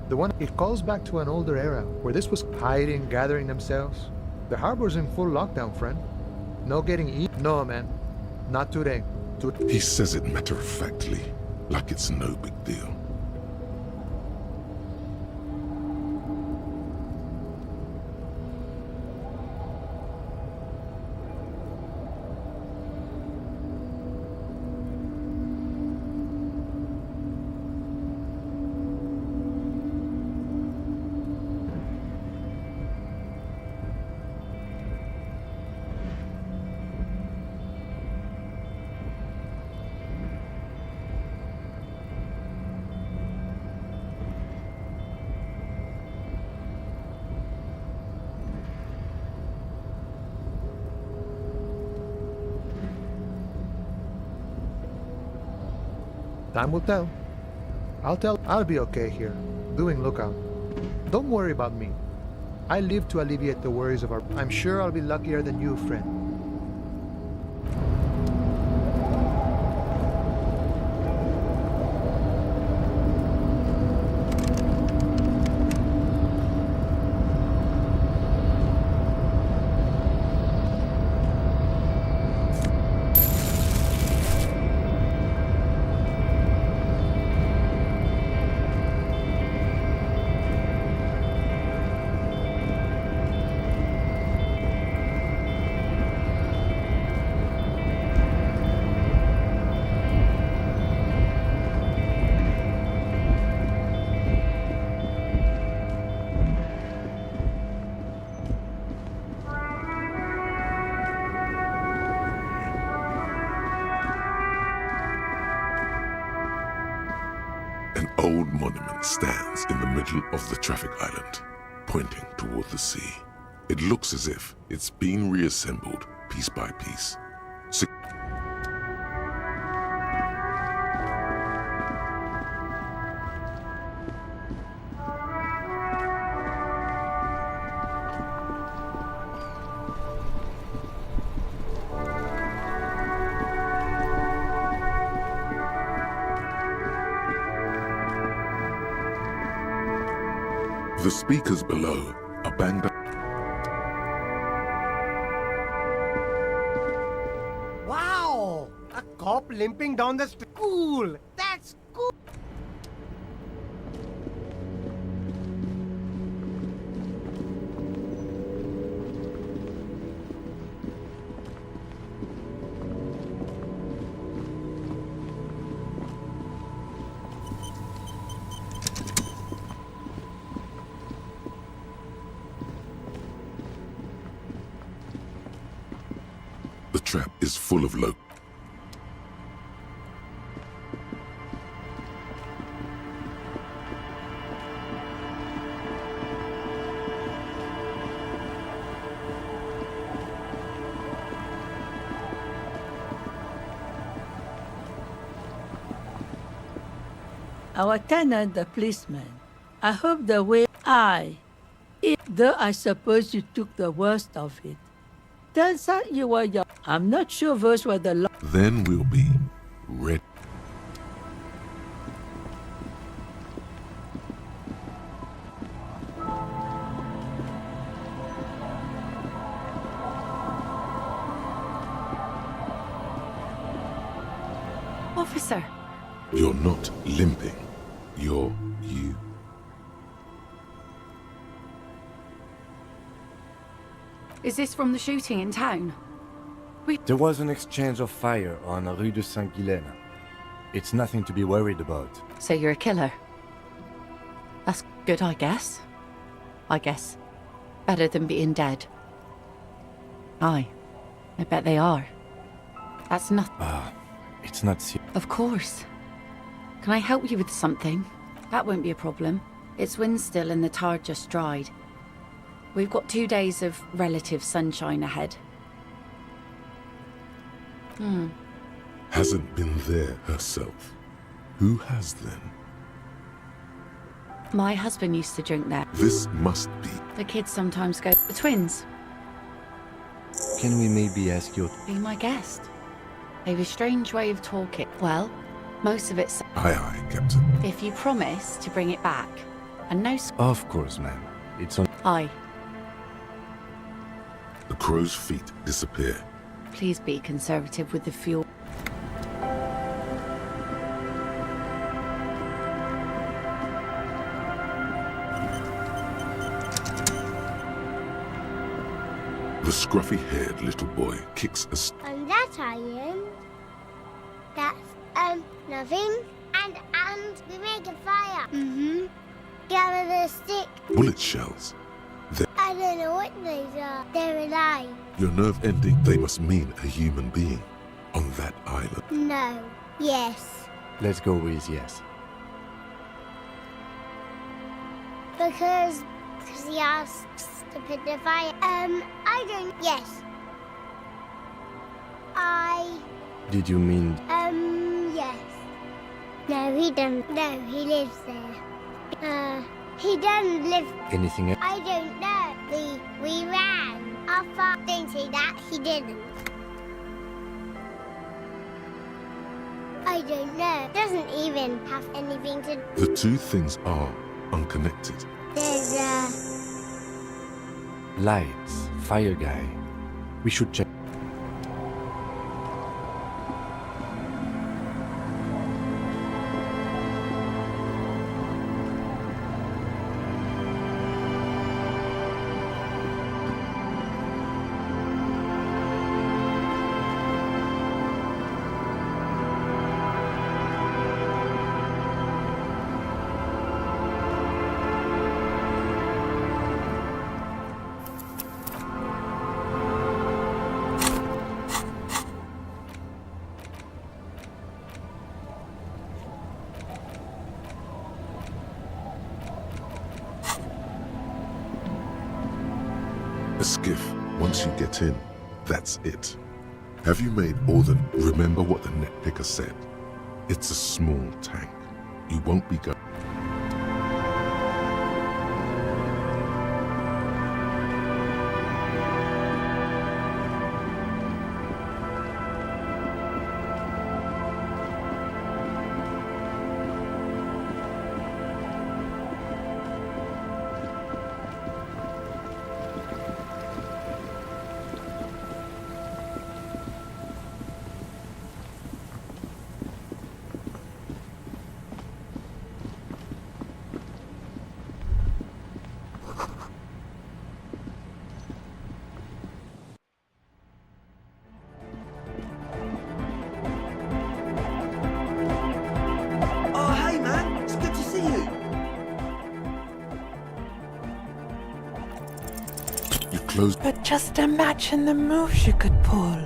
The one, it calls back to an older era, where this was hiding, gathering themselves. The harbor's in full lockdown, friend. No getting No, man. Not today. He says it matter-of-factly, like it's no big deal. Time will tell. I'll be okay here, doing lookout. Don't worry about me. I live to alleviate the worries of our... I'm sure I'll be luckier than you, friend. An old monument stands in the middle of the traffic island, pointing toward the sea. It looks as if it's been reassembled piece by piece. The speakers below are banged up. Wow! A cop limping down the street. Cool! That's cool! The trap is full of low. Our tenant, the policeman. I hope the way though I suppose you took the worst of it. Turns out you were young. I'm not sure those were the Then we'll be ready. Officer. You're not limping. You're you. Is this from the shooting in town? There was an exchange of fire on Rue de Saint-Guylaine. It's nothing to be worried about. So you're a killer? That's good, I guess. Better than being dead. Aye. I bet they are. That's not... It's not Of course. Can I help you with something? That won't be a problem. It's wind still and the tar just dried. We've got 2 days of relative sunshine ahead. Hasn't been there herself. Who has then? My husband used to drink there. This must be. The kids sometimes go... The twins. Can we maybe ask you... Be my guest. They have a strange way of talking. Well, most of it's... Aye, aye, Captain. If you promise to bring it back. And no... Of course, ma'am. It's on... Aye. The crow's feet disappear. Please be conservative with the fuel. The scruffy-haired little boy kicks a And that iron. That's, nothing. And we make a fire. Mm-hmm. Gather the stick. bullet shells. I don't know what those are. They're alive. Your nerve ending, they must mean a human being on that island. No. Yes. Let's go with yes. Because he asks to put the fire. I don't. Yes. Did you mean... Yes. No, he doesn't. No, he lives there. He doesn't live... Anything else? I don't know. We ran. Our father didn't say that. He didn't. I don't know. Doesn't even have anything to... The two things are unconnected. There's Lights, fire guy. We should check. A skiff, once you get in, that's it. Have you made all the... Remember what the net picker said. It's a small tank. You won't be going... Oh, hey, man. It's good to see you. You close... But just imagine the moves you could pull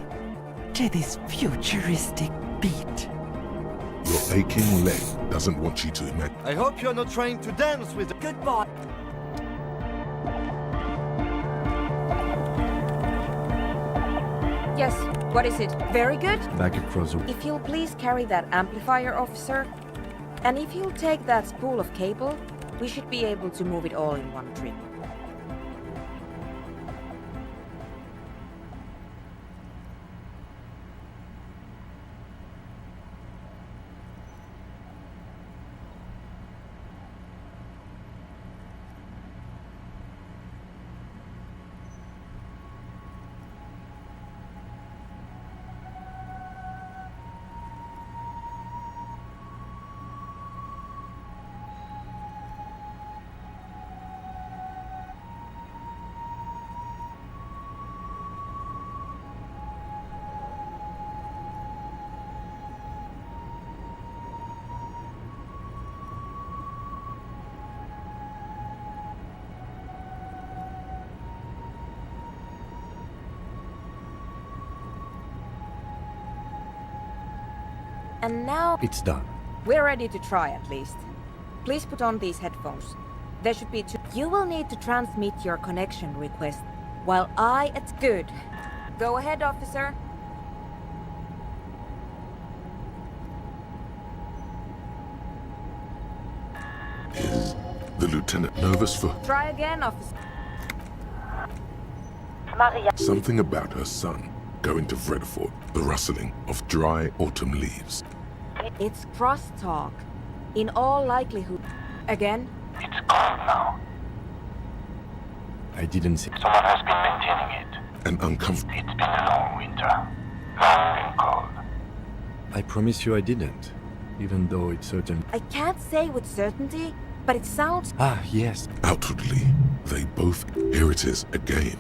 to this futuristic beat. Your aching leg doesn't want you to imagine... I hope you're not trying to dance with... Goodbye. Yes, what is it? Very good? Back across the... If you'll please carry that amplifier, officer. And if you'll take that spool of cable, we should be able to move it all in one trip. And now It's done. we're ready to try at least. Please put on these headphones. There should be two. You will need to transmit your connection request while it's good. Go ahead, officer. Is the lieutenant nervous for Try again, officer. something about her son going to Vredefort? The rustling of dry autumn leaves. It's crosstalk. In all likelihood. Again? It's cold now. I didn't see. Someone has been maintaining it. And uncomfortable. It's been a long winter. Long and cold. I promise you I didn't. Even though it's certain. I can't say with certainty, but it sounds... Ah, yes. Outwardly, they both. Here it is again.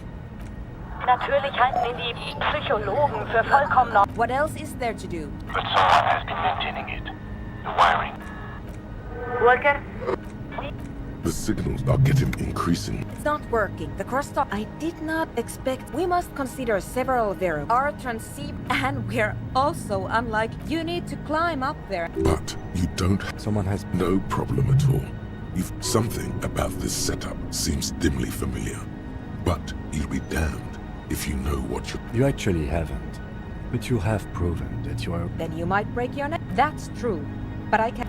Natürlich halten ihn die Psychologen für vollkommen... What else is there to do? But someone has been maintaining it. The wiring. Worker? The signals are getting increasing. It's not working. The crosstalk... I did not expect... We must consider several variables. Our transceiver... And we're also unlike... You need to climb up there. But you don't. Someone has no problem at all. You've something about this setup seems dimly familiar. But you'll be damned if you know what you. You actually haven't. But you have proven that you are. Then you might break your neck. That's true. But I can...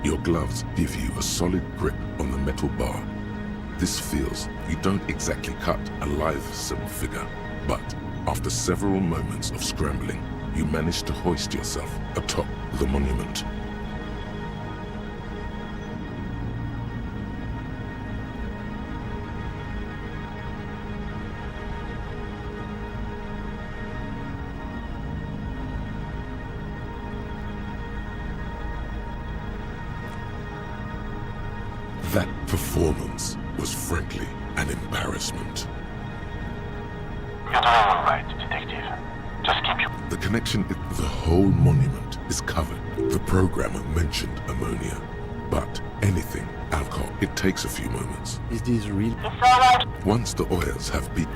Your gloves give you a solid grip on the metal bar. This feels you don't exactly cut a lithesome figure, but after several moments of scrambling, you manage to hoist yourself atop the monument. That performance was frankly an embarrassment. You're doing all right, Detective. Just keep your... The connection, the whole monument is covered. The programmer mentioned ammonia, but anything, alcohol, it takes a few moments. Is this real? It's alright. Once the oils have been...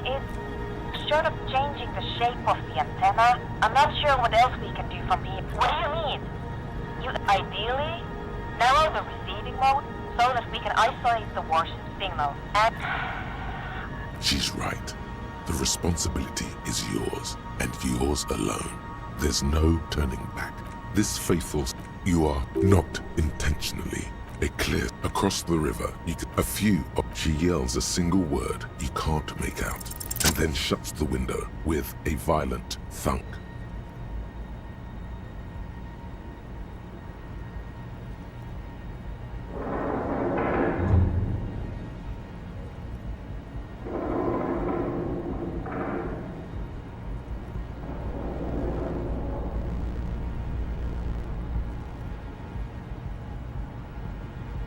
It's sort of changing the shape of the antenna. I'm not sure what else we can do from here. What do you mean? You ideally narrow the receiving mode so that we can isolate the worst signal. And She's right. The responsibility is yours, and yours alone. There's no turning back. This faithful... You are not intentionally. A clear across the river. A few... She yells a single word you can't make out, and then shuts the window with a violent thunk.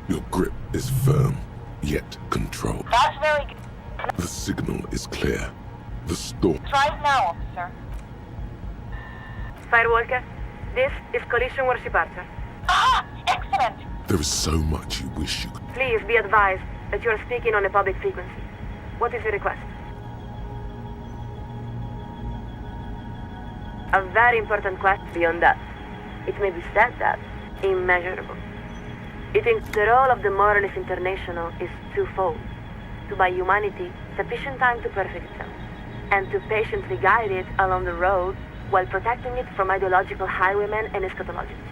Your grip is firm, yet controlled. that's very good. The signal is clear. The storm. Try it now, officer. Firewalker, this is Collision Warship Archer. Ah! Excellent! There is so much you wish you could. Please be advised that you are speaking on a public frequency. What is your request? A very important question beyond that. It may be said that immeasurable. It thinks the role of the Moralist International is twofold: to buy humanity sufficient time to perfect itself, and to patiently guide it along the road while protecting it from ideological highwaymen and eschatologists.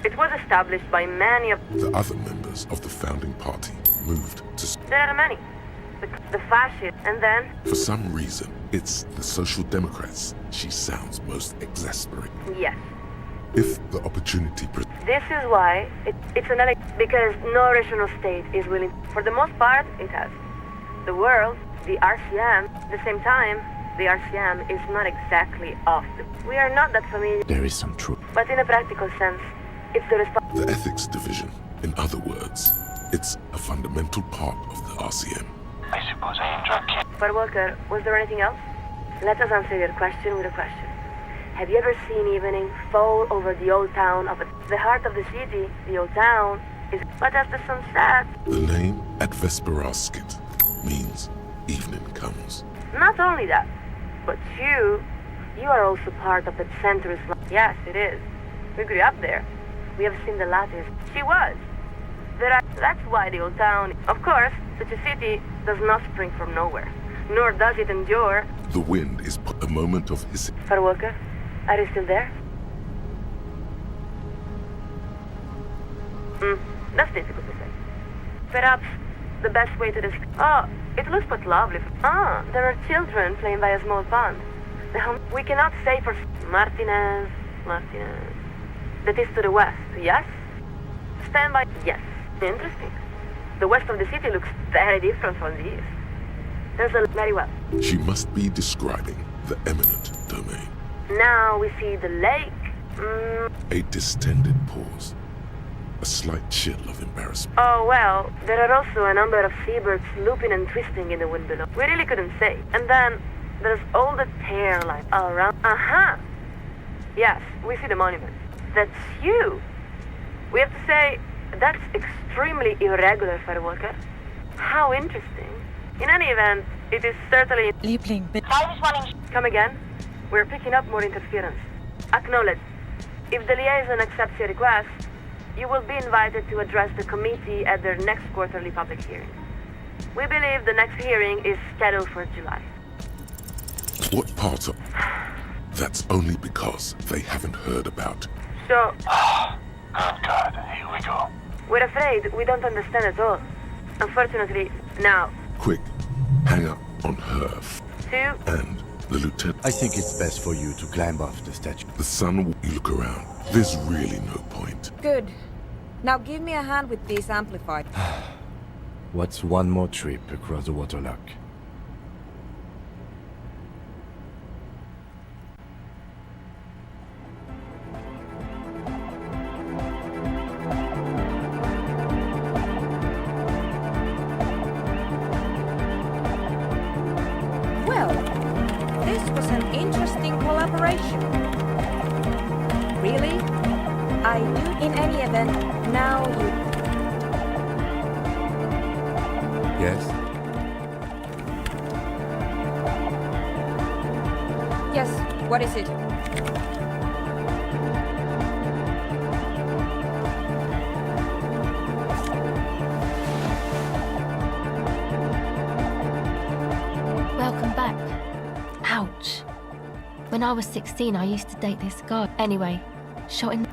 It was established by many of The other members of the founding party moved to. There are many. The fascists, and then... For some reason, it's the Social Democrats she sounds most exasperating. Yes. If the opportunity This is why it's an because no rational state is willing. For the most part, it has. The world, the RCM, at the same time, the RCM is not exactly off. We are not that familiar. There is some truth. But in a practical sense, it's the The Ethics Division, in other words, it's a fundamental part of the RCM. I suppose I am drunk. Walker, was there anything else? Let us answer your question with a question. Have you ever seen evening fall over the old town of the heart of the city? The old town is... But as the sun sets... The name at Vesperasket means evening comes. Not only that, but you are also part of that century's life. Yes, it is. We grew up there. We have seen the lattice. She was. That's why the old town... Of course, such a city does not spring from nowhere, nor does it endure... The wind is a moment of hissing. Walker, are you still there? That's difficult to say. Perhaps the best way to describe... Oh, it looks but lovely. Ah, there are children playing by a small pond. We cannot say for... Martinez... That is to the west, yes? Stand by... Yes. Interesting. The west of the city looks very different from the east. There's a... Very well. She must be describing the eminent domain. Now we see the lake. A distended pause. A slight chill of embarrassment. Oh, well, there are also a number of seabirds looping and twisting in the wind below. We really couldn't say. And then there's all the tail lights around. Yes, we see the monument. That's you. We have to say, that's extremely irregular, Firewalker. How interesting. In any event, it is certainly... Time is running. Come again? We're picking up more interference. Acknowledge. If the liaison accepts your request, you will be invited to address the committee at their next quarterly public hearing. We believe the next hearing is scheduled for July. What part of... That's only because they haven't heard about... So... Good God, here we go. We're afraid we don't understand at all. Unfortunately, now... Quick, hang up on her. And the lieutenant... I think it's best for you to climb off the statue. The sun will... You look around. There's really no point. Good. Now give me a hand with these amplifiers. What's one more trip across the waterlock? Well, this was an interesting collaboration. Really? I do. In any event, now you... Yes? Yes, what is it? Welcome back. Ouch. When I was 16, I used to date this guy. Anyway, shot in...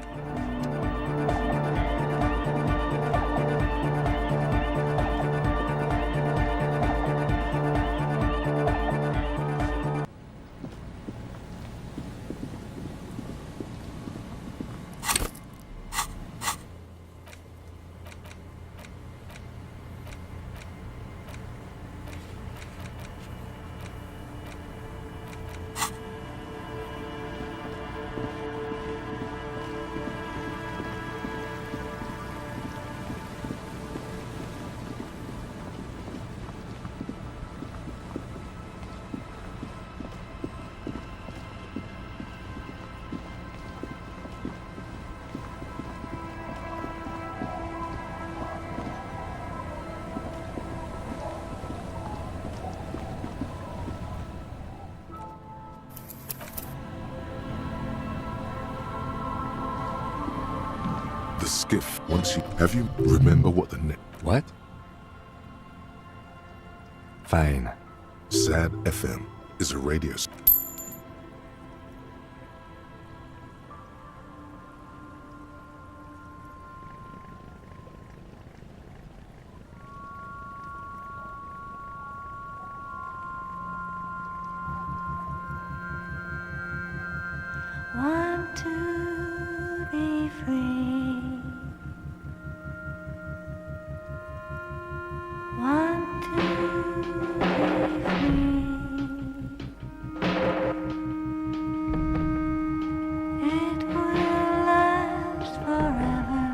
skiff. Once you have you remember what the net. What? Fine. Sad FM is a radio. Want to be free. Want to be free. It will last forever.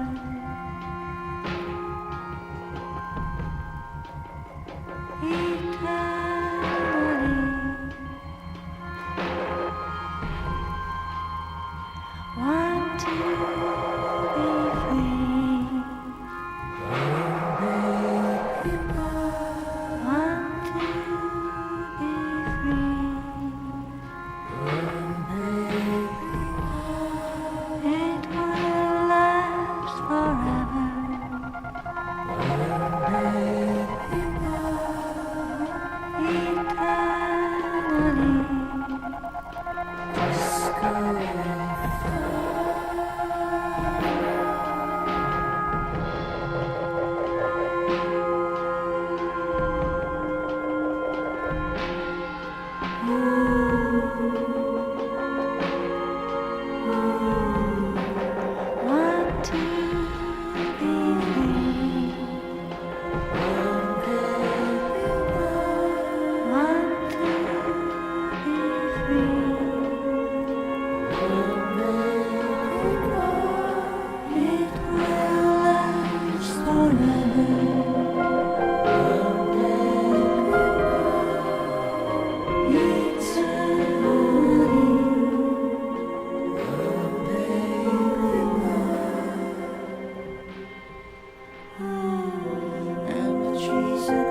Eternally. Want to be free. Want to be free. It will last forever. Want to be free.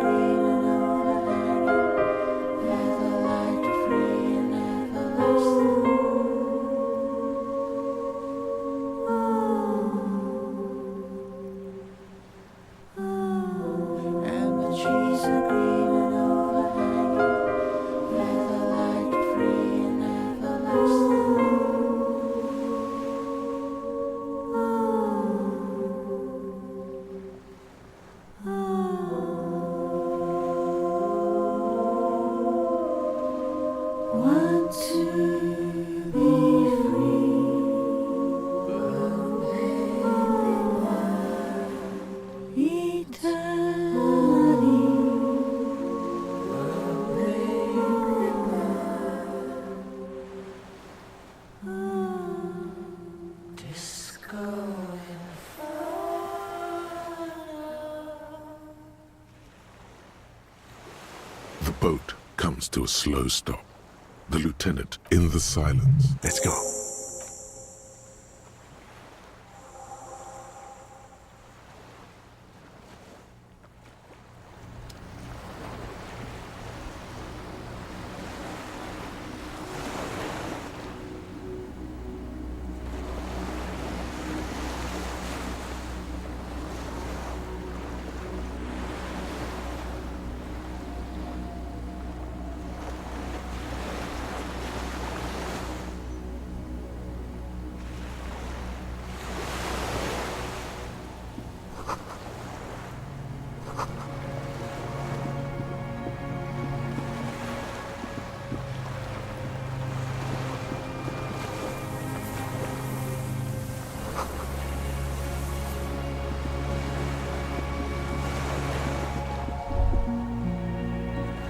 Want to be free. It will last Want to be free. The boat comes to a slow stop. The lieutenant in the silence. Let's go.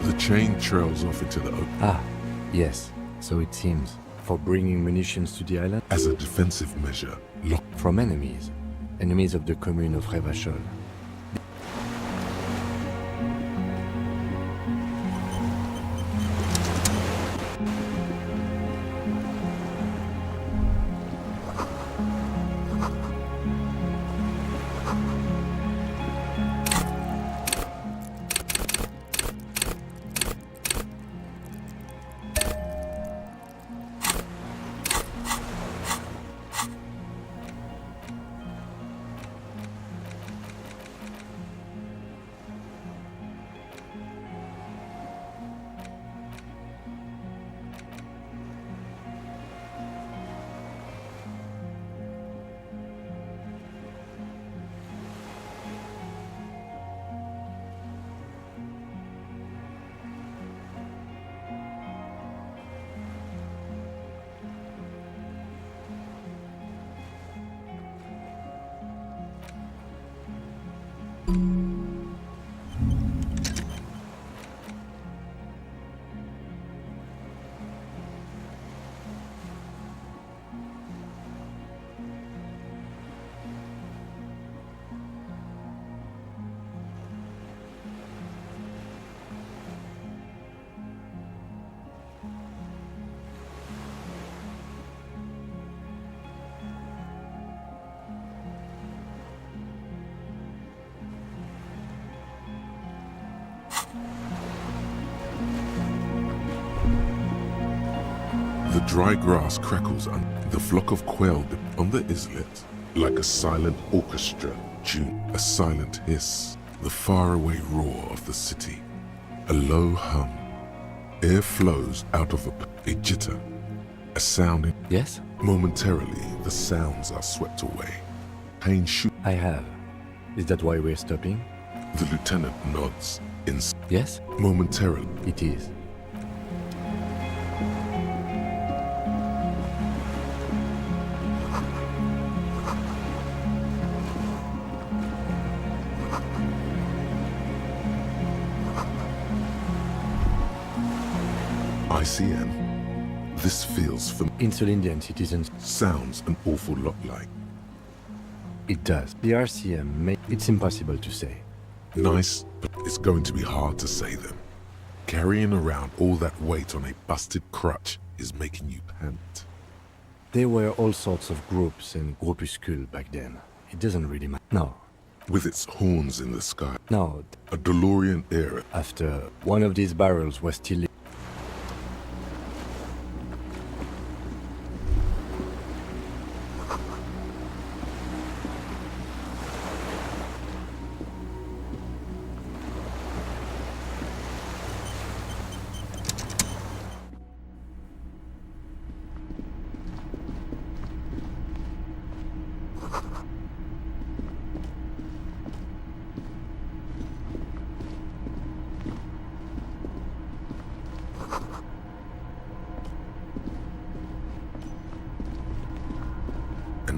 The chain trails off into the open. Ah, yes. So it seems. For bringing munitions to the island? As a defensive measure. From enemies. Enemies of the commune of Revachol. The dry grass crackles and the flock of quail on the islet, like a silent orchestra tune, a silent hiss, the faraway roar of the city, a low hum. Air flows out of a jitter, a sound. Yes? Momentarily, the sounds are swept away. Pain shoots. I have. Is that why we're stopping? The lieutenant nods. Yes? Momentarily. It is. ICM. This feels Insulindian citizens. Sounds an awful lot like. It does. The RCM it's impossible to say. Nice, but it's going to be hard to say them. Carrying around all that weight on a busted crutch is making you pant. There were all sorts of groups and groupuscules back then. It doesn't really matter. No. With its horns in the sky. No. A DeLorean era. After one of these barrels was still...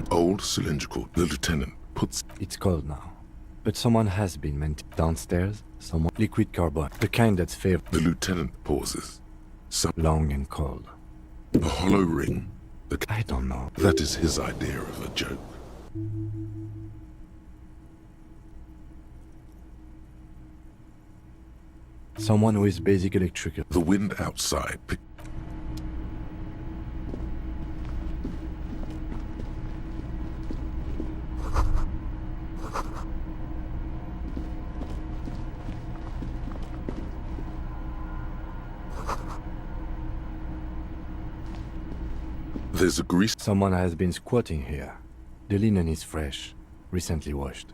Old cylindrical. The lieutenant puts... It's cold now. But someone has been meant downstairs. Someone... Liquid carbon. The kind that's fair. The lieutenant pauses. Long and cold. A hollow ring. I don't know. That is his idea of a joke. Someone who is basic electrical. The wind outside... There's a grease... Someone has been squatting here. The linen is fresh, recently washed.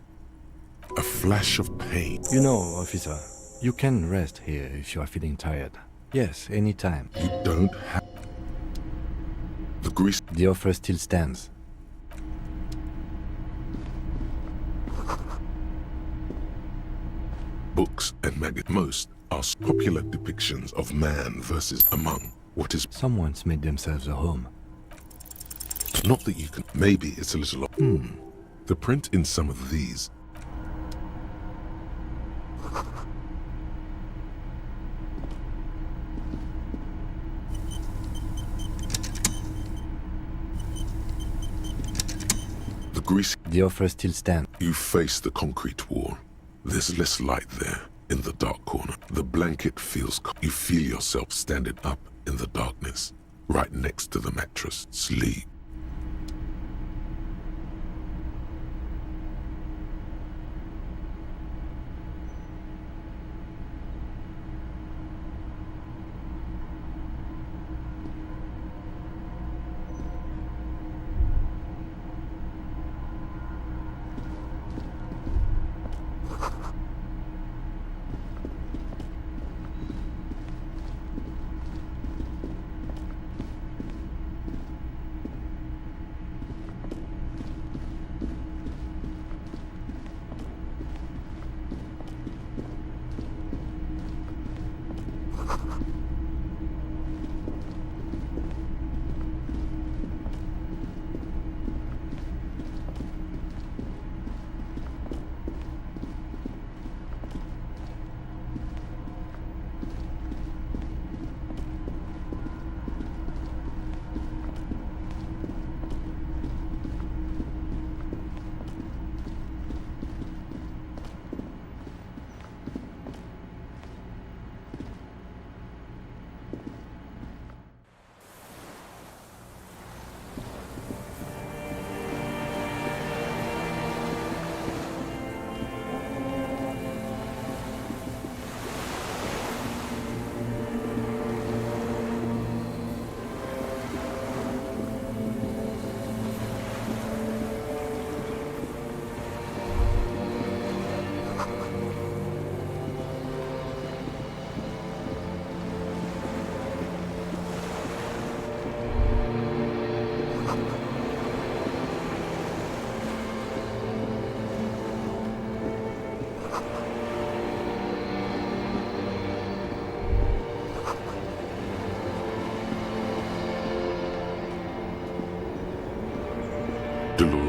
A flash of pain. You know, officer, you can rest here if you are feeling tired. Yes, anytime. You don't have... The grease... The offer still stands. Books and most are popular depictions of man versus among what is... Someone's made themselves a home. Not that you can... Maybe it's a little... The print in some of these... The grease... The offer still stands. You face the concrete wall. There's less light there, in the dark corner. The blanket feels... You feel yourself standing up in the darkness, right next to the mattress. Sleep.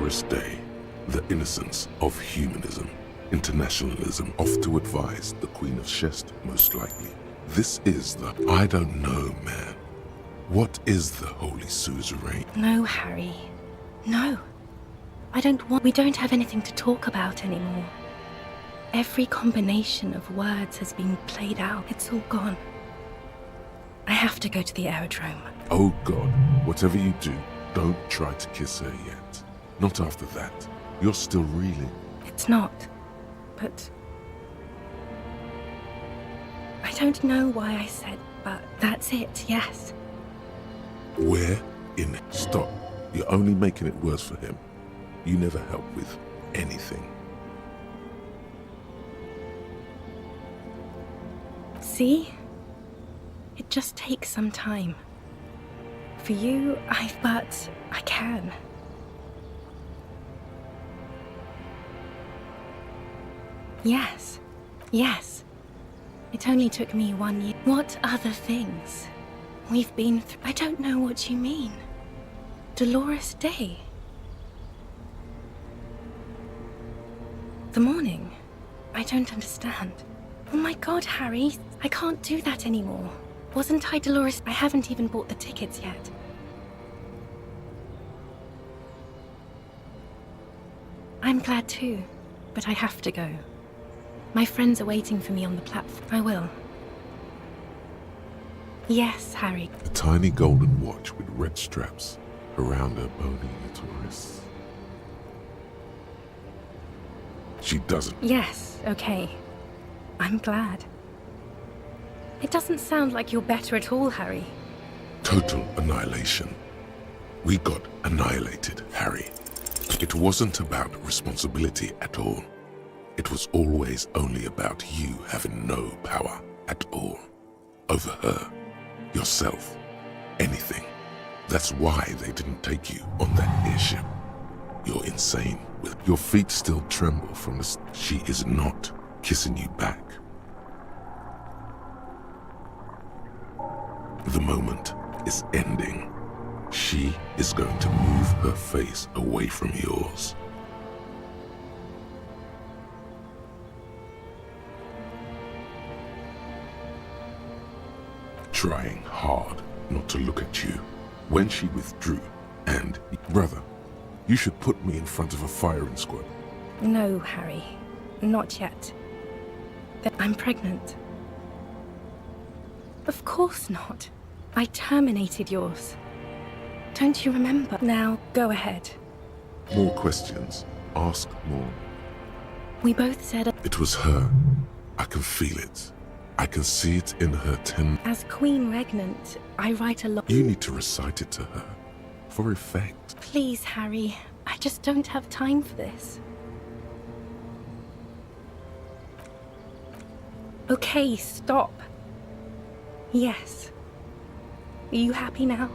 Dolores Day, the innocence of humanism, internationalism, off to advise the Queen of Shest, most likely. This is the... I don't know, man. What is the Holy Suzerain? No, Harry. No. I don't want... We don't have anything to talk about anymore. Every combination of words has been played out. It's all gone. I have to go to the aerodrome. Oh God, whatever you do, don't try to kiss her yet. Not after that. You're still reeling. It's not. But... I don't know why I said, but that's it, yes. Where in... Stop. You're only making it worse for him. You never help with anything. See? It just takes some time. For you, but I can. Yes. Yes. It only took me 1 year. What other things? We've been through... I don't know what you mean. Dolores Day. The morning. I don't understand. Oh my God, Harry. I can't do that anymore. Wasn't I Dolores? I haven't even bought the tickets yet. I'm glad too, but I have to go. My friends are waiting for me on the platform. I will. Yes, Harry. A tiny golden watch with red straps around her bony little wrists. She doesn't. Yes, okay. I'm glad. It doesn't sound like you're better at all, Harry. Total annihilation. We got annihilated, Harry. It wasn't about responsibility at all. It was always only about you having no power at all. Over her, yourself, anything. That's why they didn't take you on that airship. You're insane. With your feet still tremble from the... She is not kissing you back. The moment is ending. She is going to move her face away from yours. Trying hard not to look at you. When she withdrew, and... Brother, you should put me in front of a firing squad. No, Harry. Not yet. I'm pregnant. Of course not. I terminated yours. Don't you remember? Now, go ahead. More questions. Ask more. We both said... It was her. I can feel it. I can see it in her As Queen Regnant, I write a lot... You need to recite it to her. For effect. Please, Harry. I just don't have time for this. Okay, stop. Yes. Are you happy now?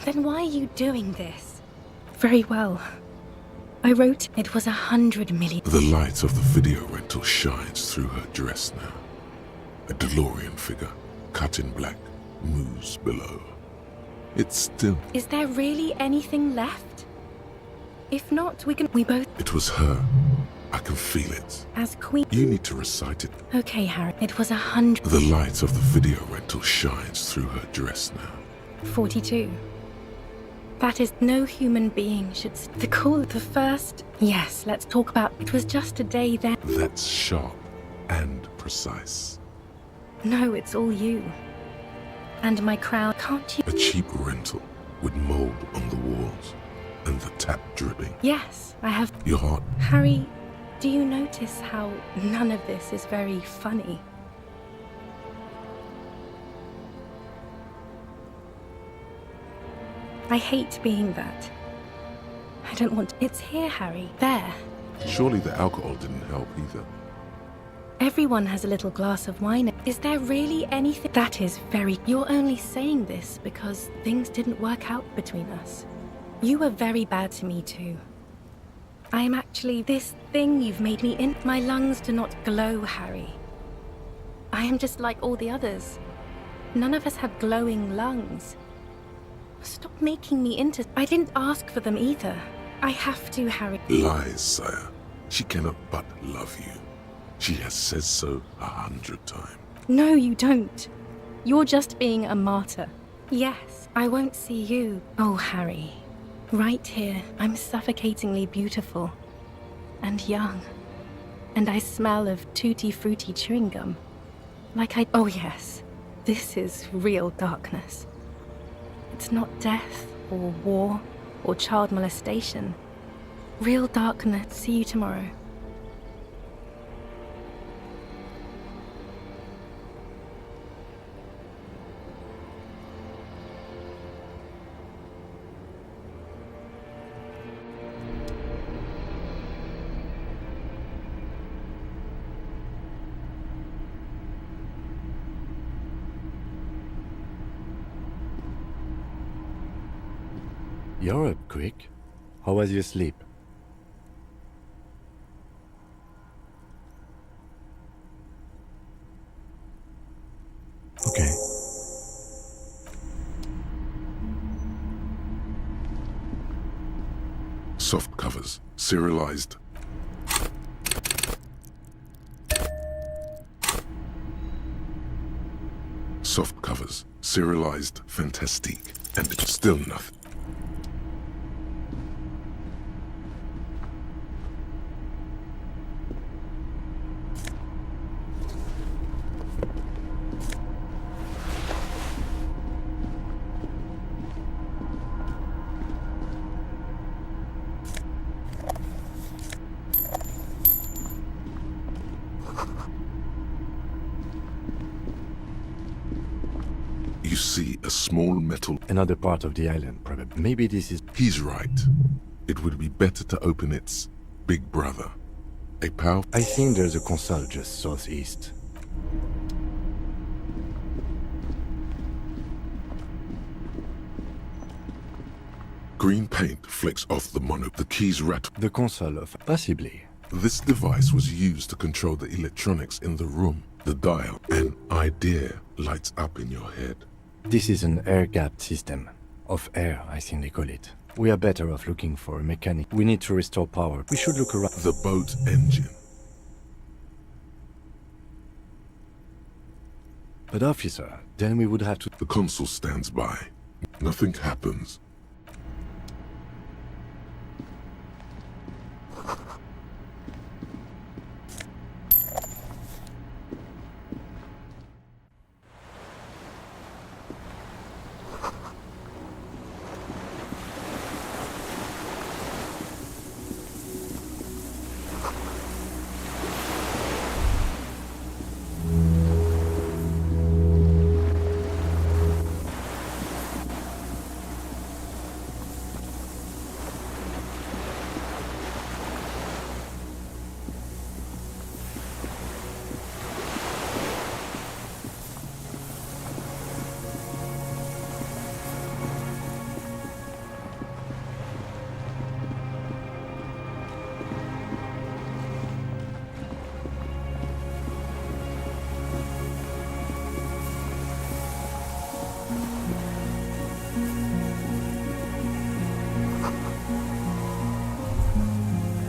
Then why are you doing this? Very well. I wrote it was 100 million. The light of the video rental shines through her dress now. A DeLorean figure, cut in black, moves below. It's still... Is there really anything left? If not, we both... It was her. I can feel it. As Queen... You need to recite it. Okay, Harry. It was 100... The light of the video rental shines through her dress now. 42. That is, no human being should... The first... Yes, let's talk about... It was just a day then. That's sharp and precise. No, it's all you. And my crown, can't you... A cheap rental with mold on the walls and the tap dripping. Yes, I have... Your heart... Harry, do you notice how none of this is very funny? I hate being that. I don't want... It's here, Harry. There. Surely the alcohol didn't help either. Everyone has a little glass of wine. Is there really anything... That is very... You're only saying this because things didn't work out between us. You were very bad to me too. I am actually... This thing you've made me in... My lungs do not glow, Harry. I am just like all the others. None of us have glowing lungs. Stop making me into... I didn't ask for them either. I have to, Harry. Lies, sire. She cannot but love you. She has said so 100 times. No, you don't. You're just being a martyr. Yes, I won't see you. Oh, Harry. Right here, I'm suffocatingly beautiful. And young. And I smell of tutti-frutti chewing gum. Like I... Oh, yes. This is real darkness. It's not death, or war, or child molestation. Real darkness. See you tomorrow. You're up quick. How was your sleep? Okay. Soft covers, serialized. Soft covers, serialized, fantastique, and it's still nothing. You see a small metal... Another part of the island, probably. Maybe this is... He's right. It would be better to open its big brother. A power... I think there's a console just southeast. Green paint flicks off the mono. The keys rattle. The console of... Possibly. This device was used to control the electronics in the room. The dial. An idea lights up in your head. This is an air-gapped system. Of air, I think they call it. We are better off looking for a mechanic. We need to restore power. We should look around. The boat engine. But officer, then we would have to... The console stands by. Nothing happens.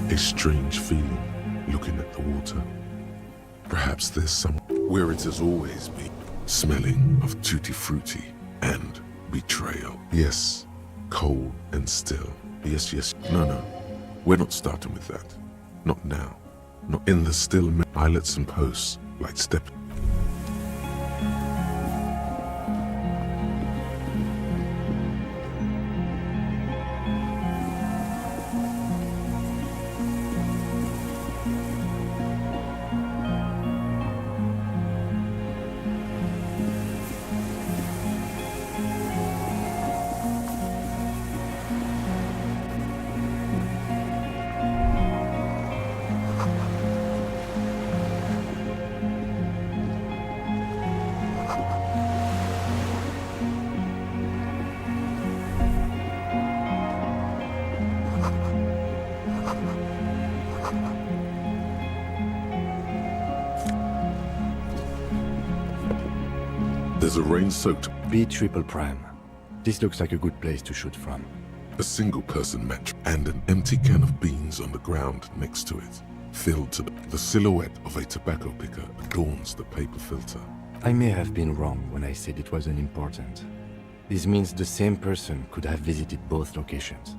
A strange feeling, looking at the water. Perhaps there's some where it has always been, smelling of tutti frutti and betrayal. Yes, cold and still. Yes, yes. No, we're not starting with that. Not now. Not in the still islets and posts, like step. There's a rain-soaked B triple prime. This looks like a good place to shoot from. A single-person match and an empty can of beans on the ground next to it. Filled to the silhouette of a tobacco picker adorns the paper filter. I may have been wrong when I said it wasn't important. This means the same person could have visited both locations.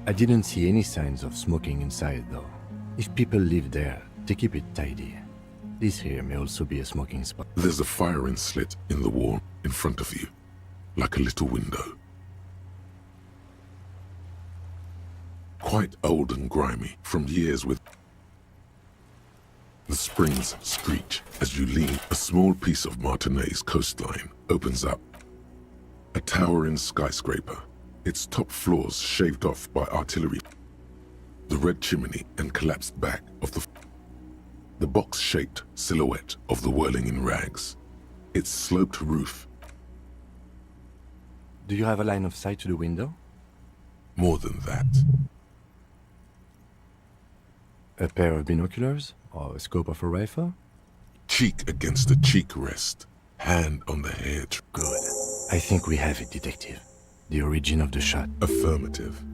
I didn't see any signs of smoking inside though. If people live there, they keep it tidy. This here may also be a smoking spot. There's a firing slit in the wall in front of you, like a little window. Quite old and grimy from years with... The springs screech as you lean. A small piece of Martinez coastline opens up. A towering skyscraper, its top floors shaved off by artillery. The red chimney and collapsed back of the box-shaped silhouette of the whirling in rags. Its sloped roof. Do you have a line of sight to the window? More than that. A pair of binoculars? Or a scope of a rifle? Cheek against the cheek rest. Hand on the hair. Good. I think we have it, Detective. The origin of the shot. Affirmative.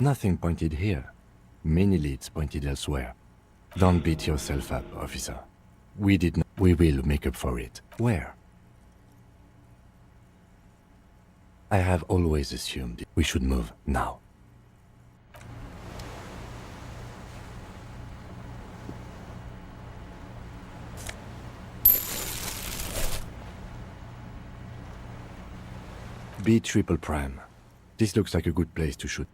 Nothing pointed here. Many leads pointed elsewhere. Don't beat yourself up, officer. We did not. We will make up for it. Where? I have always assumed we should move now. B triple prime. This looks like a good place to shoot.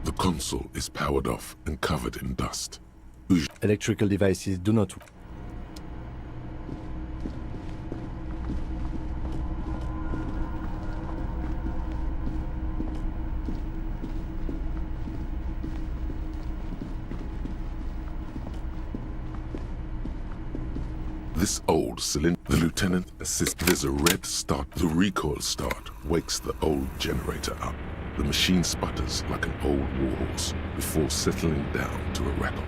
The console is powered off and covered in dust. Electrical devices do not... This old cylinder, the lieutenant assists. There's a red start. The recoil start wakes the old generator up. The machine sputters like an old warhorse before settling down to a rattle.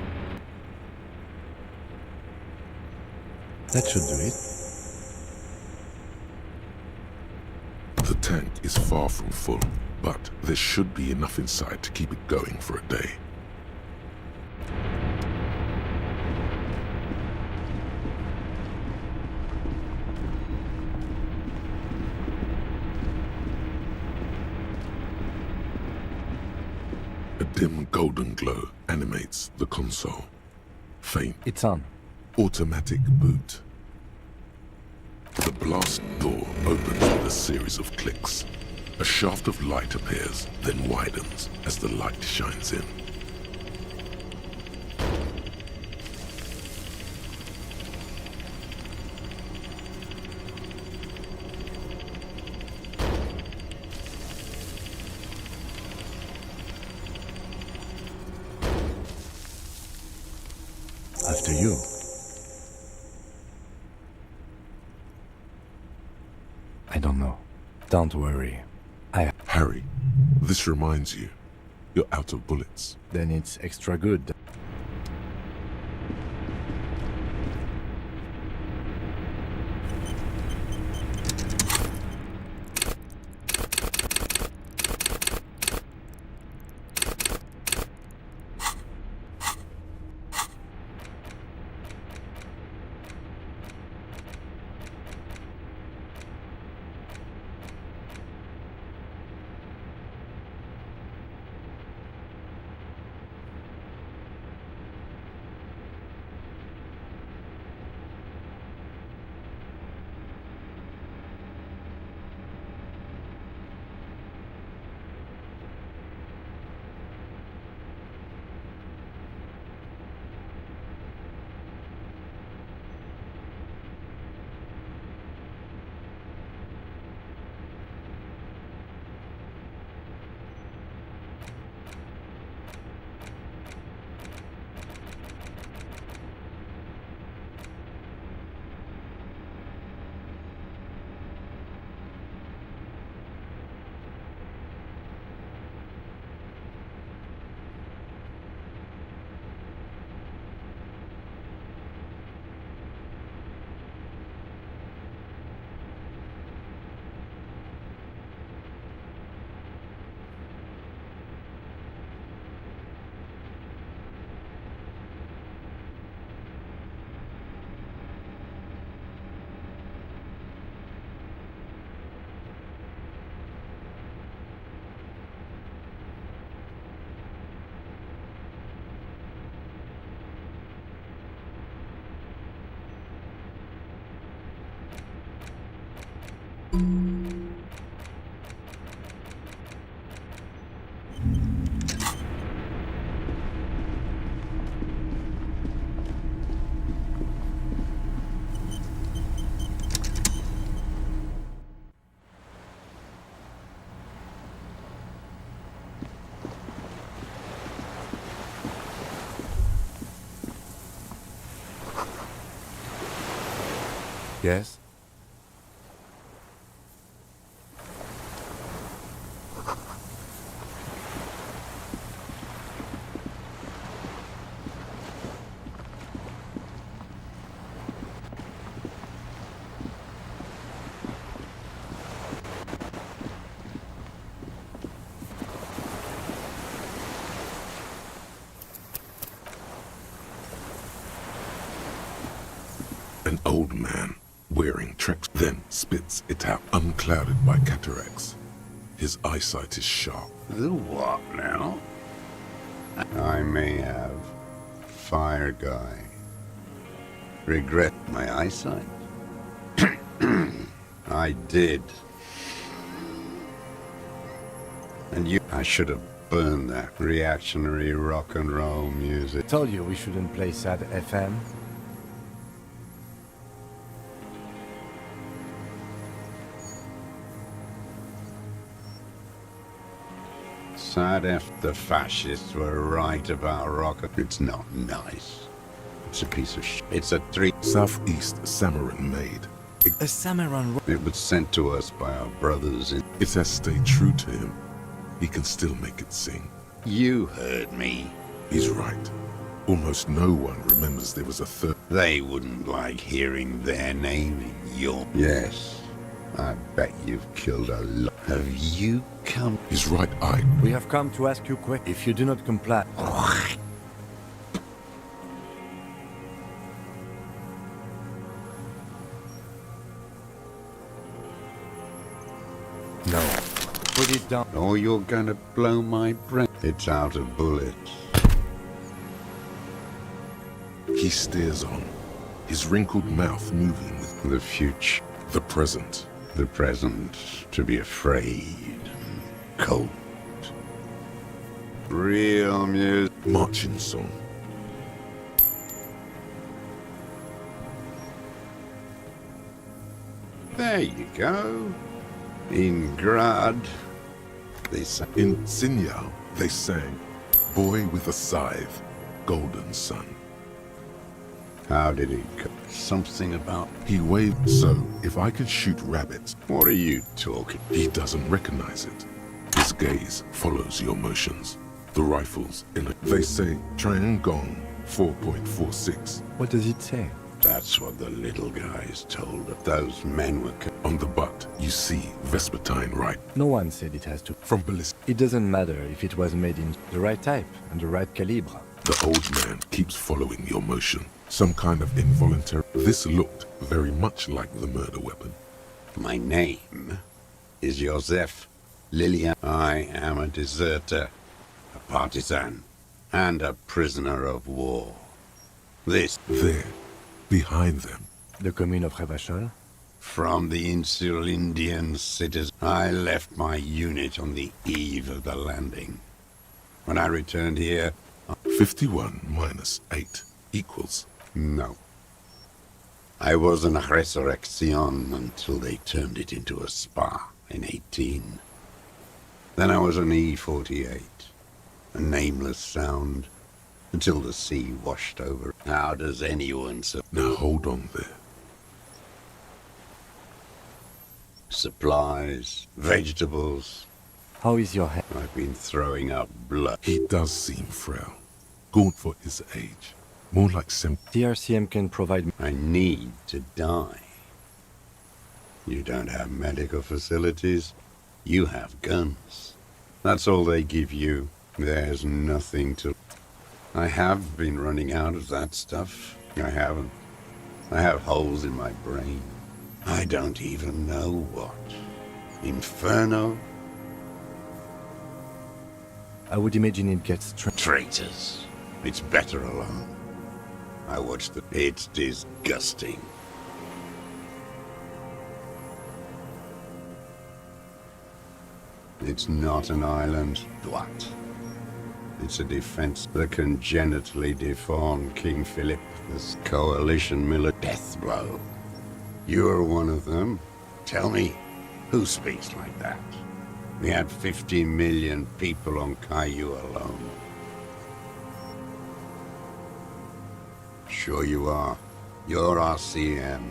That should do it. The tank is far from full, but there should be enough inside to keep it going for a day. A dim golden glow animates the console. Faint. It's on. Automatic boot. The blast door opens with a series of clicks. A shaft of light appears, then widens as the light shines in. I don't know. Don't worry. Harry, this reminds you. You're out of bullets. Then it's extra good. Yes? An old man wearing tracks then spits it out, unclouded by cataracts. His eyesight is sharp. The what now? I may have. Fire guy. Regret my eyesight? I did. And I should have burned that reactionary rock and roll music. Told you we shouldn't play sad FM. Sad if the fascists were right about rocket. It's not nice. It's a piece of shit. It's a Southeast Samaran made. A Samaran. It was sent to us by our brothers in... It has stayed true to him. He can still make it sing. You heard me. He's right. Almost no one remembers there was a third. They wouldn't like hearing their name in your... Yes. I bet you've killed a lot. Have you come? He's right, I... We have come to ask you quick. If you do not comply... No. Put it down. Or you're gonna blow my brain. It's out of bullets. He stares on, his wrinkled mouth moving with the future. The present. The present, to be afraid. Cold. Real music. Marching song. There you go. In Grad, they sang. In Sinyal, they sang, Boy with a Scythe, Golden Sun. How did it go? Something about... He waved, so if I could shoot rabbits. What are you talking? He doesn't recognize it. His gaze follows your motions. The rifles in it. They say Triangong 4.46. What does it say? That's what the little guys told us. Those men were... On the butt, you see Vespertine right. No one said it has to. From ballistic. It doesn't matter if it was made in the right type and the right calibre. The old man keeps following your motion. Some kind of involuntary... This looked very much like the murder weapon. My name is Joseph Lillian. I am a deserter, a partisan, and a prisoner of war. This... There, behind them. The commune of Revachol? From the insular Indian cities, I left my unit on the eve of the landing. When I returned here... 51 minus 8 equals... No. I was an resurrection until they turned it into a spa in 18. Then I was an E-48, a nameless sound, until the sea washed over. How does anyone... Now hold on there. Supplies, vegetables. How is your head? I've been throwing up blood. He does seem frail. Gaunt for his age. More like some... The RCM can provide... I need to die. You don't have medical facilities. You have guns. That's all they give you. There's nothing to... I have been running out of that stuff. I haven't. I have holes in my brain. I don't even know what. Inferno? I would imagine it gets... Traitors. It's better alone. I watched the... It's disgusting. It's not an island. What? It's a defense. The congenitally deformed King Philip, this coalition death blow. You're one of them. Tell me, who speaks like that? We had 50 million people on Caillou alone. Sure you are. You're RCM.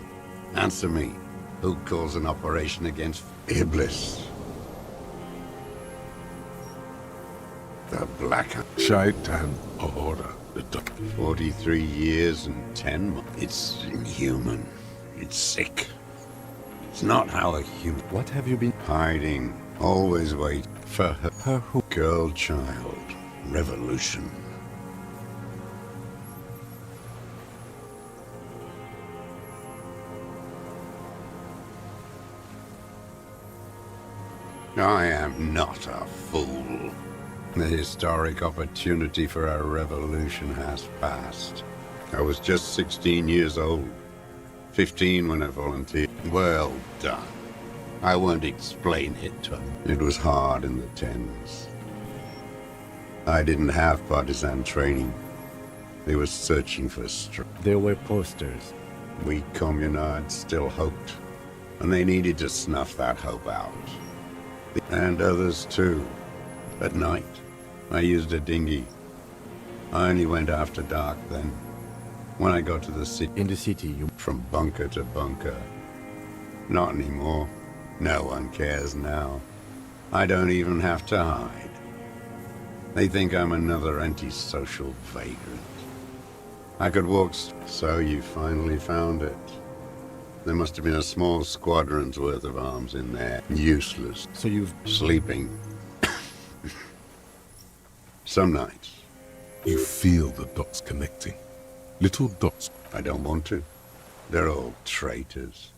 Answer me. Who calls an operation against Iblis? The Black... Shaitan Order. 43 years and 10 months. It's inhuman. It's sick. It's not how a human... What have you been... Hiding. Always wait for her. Her who? Girl child. Revolution. I am not a fool. The historic opportunity for a revolution has passed. I was just 16 years old. 15 when I volunteered. Well done. I won't explain it to them. It was hard in the tens. I didn't have partisan training. They were searching for strength. There were posters. We communards still hoped, and they needed to snuff that hope out. And others too. At night, I used a dinghy. I only went after dark then. When I got to the city... In the city, you... From bunker to bunker. Not anymore. No one cares now. I don't even have to hide. They think I'm another antisocial vagrant. I could walk... So you finally found it. There must have been a small squadron's worth of arms in there. Useless. So you've... Sleeping. Some nights. You feel the dots connecting. Little dots. I don't want to. They're all traitors.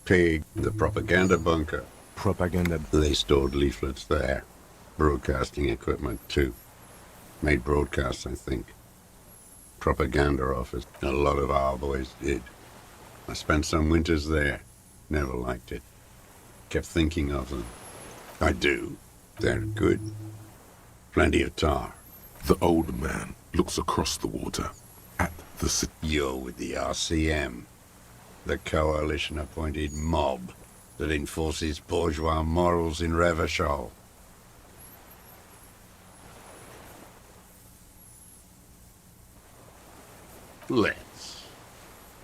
Pig, the propaganda bunker. Propaganda. They stored leaflets there. Broadcasting equipment, too. Made broadcasts, I think. Propaganda office. A lot of our boys did. I spent some winters there. Never liked it. Kept thinking of them. I do. They're good. Plenty of tar. The old man looks across the water at the city. You're with the RCM. The coalition-appointed mob that enforces bourgeois morals in Revachol. Let's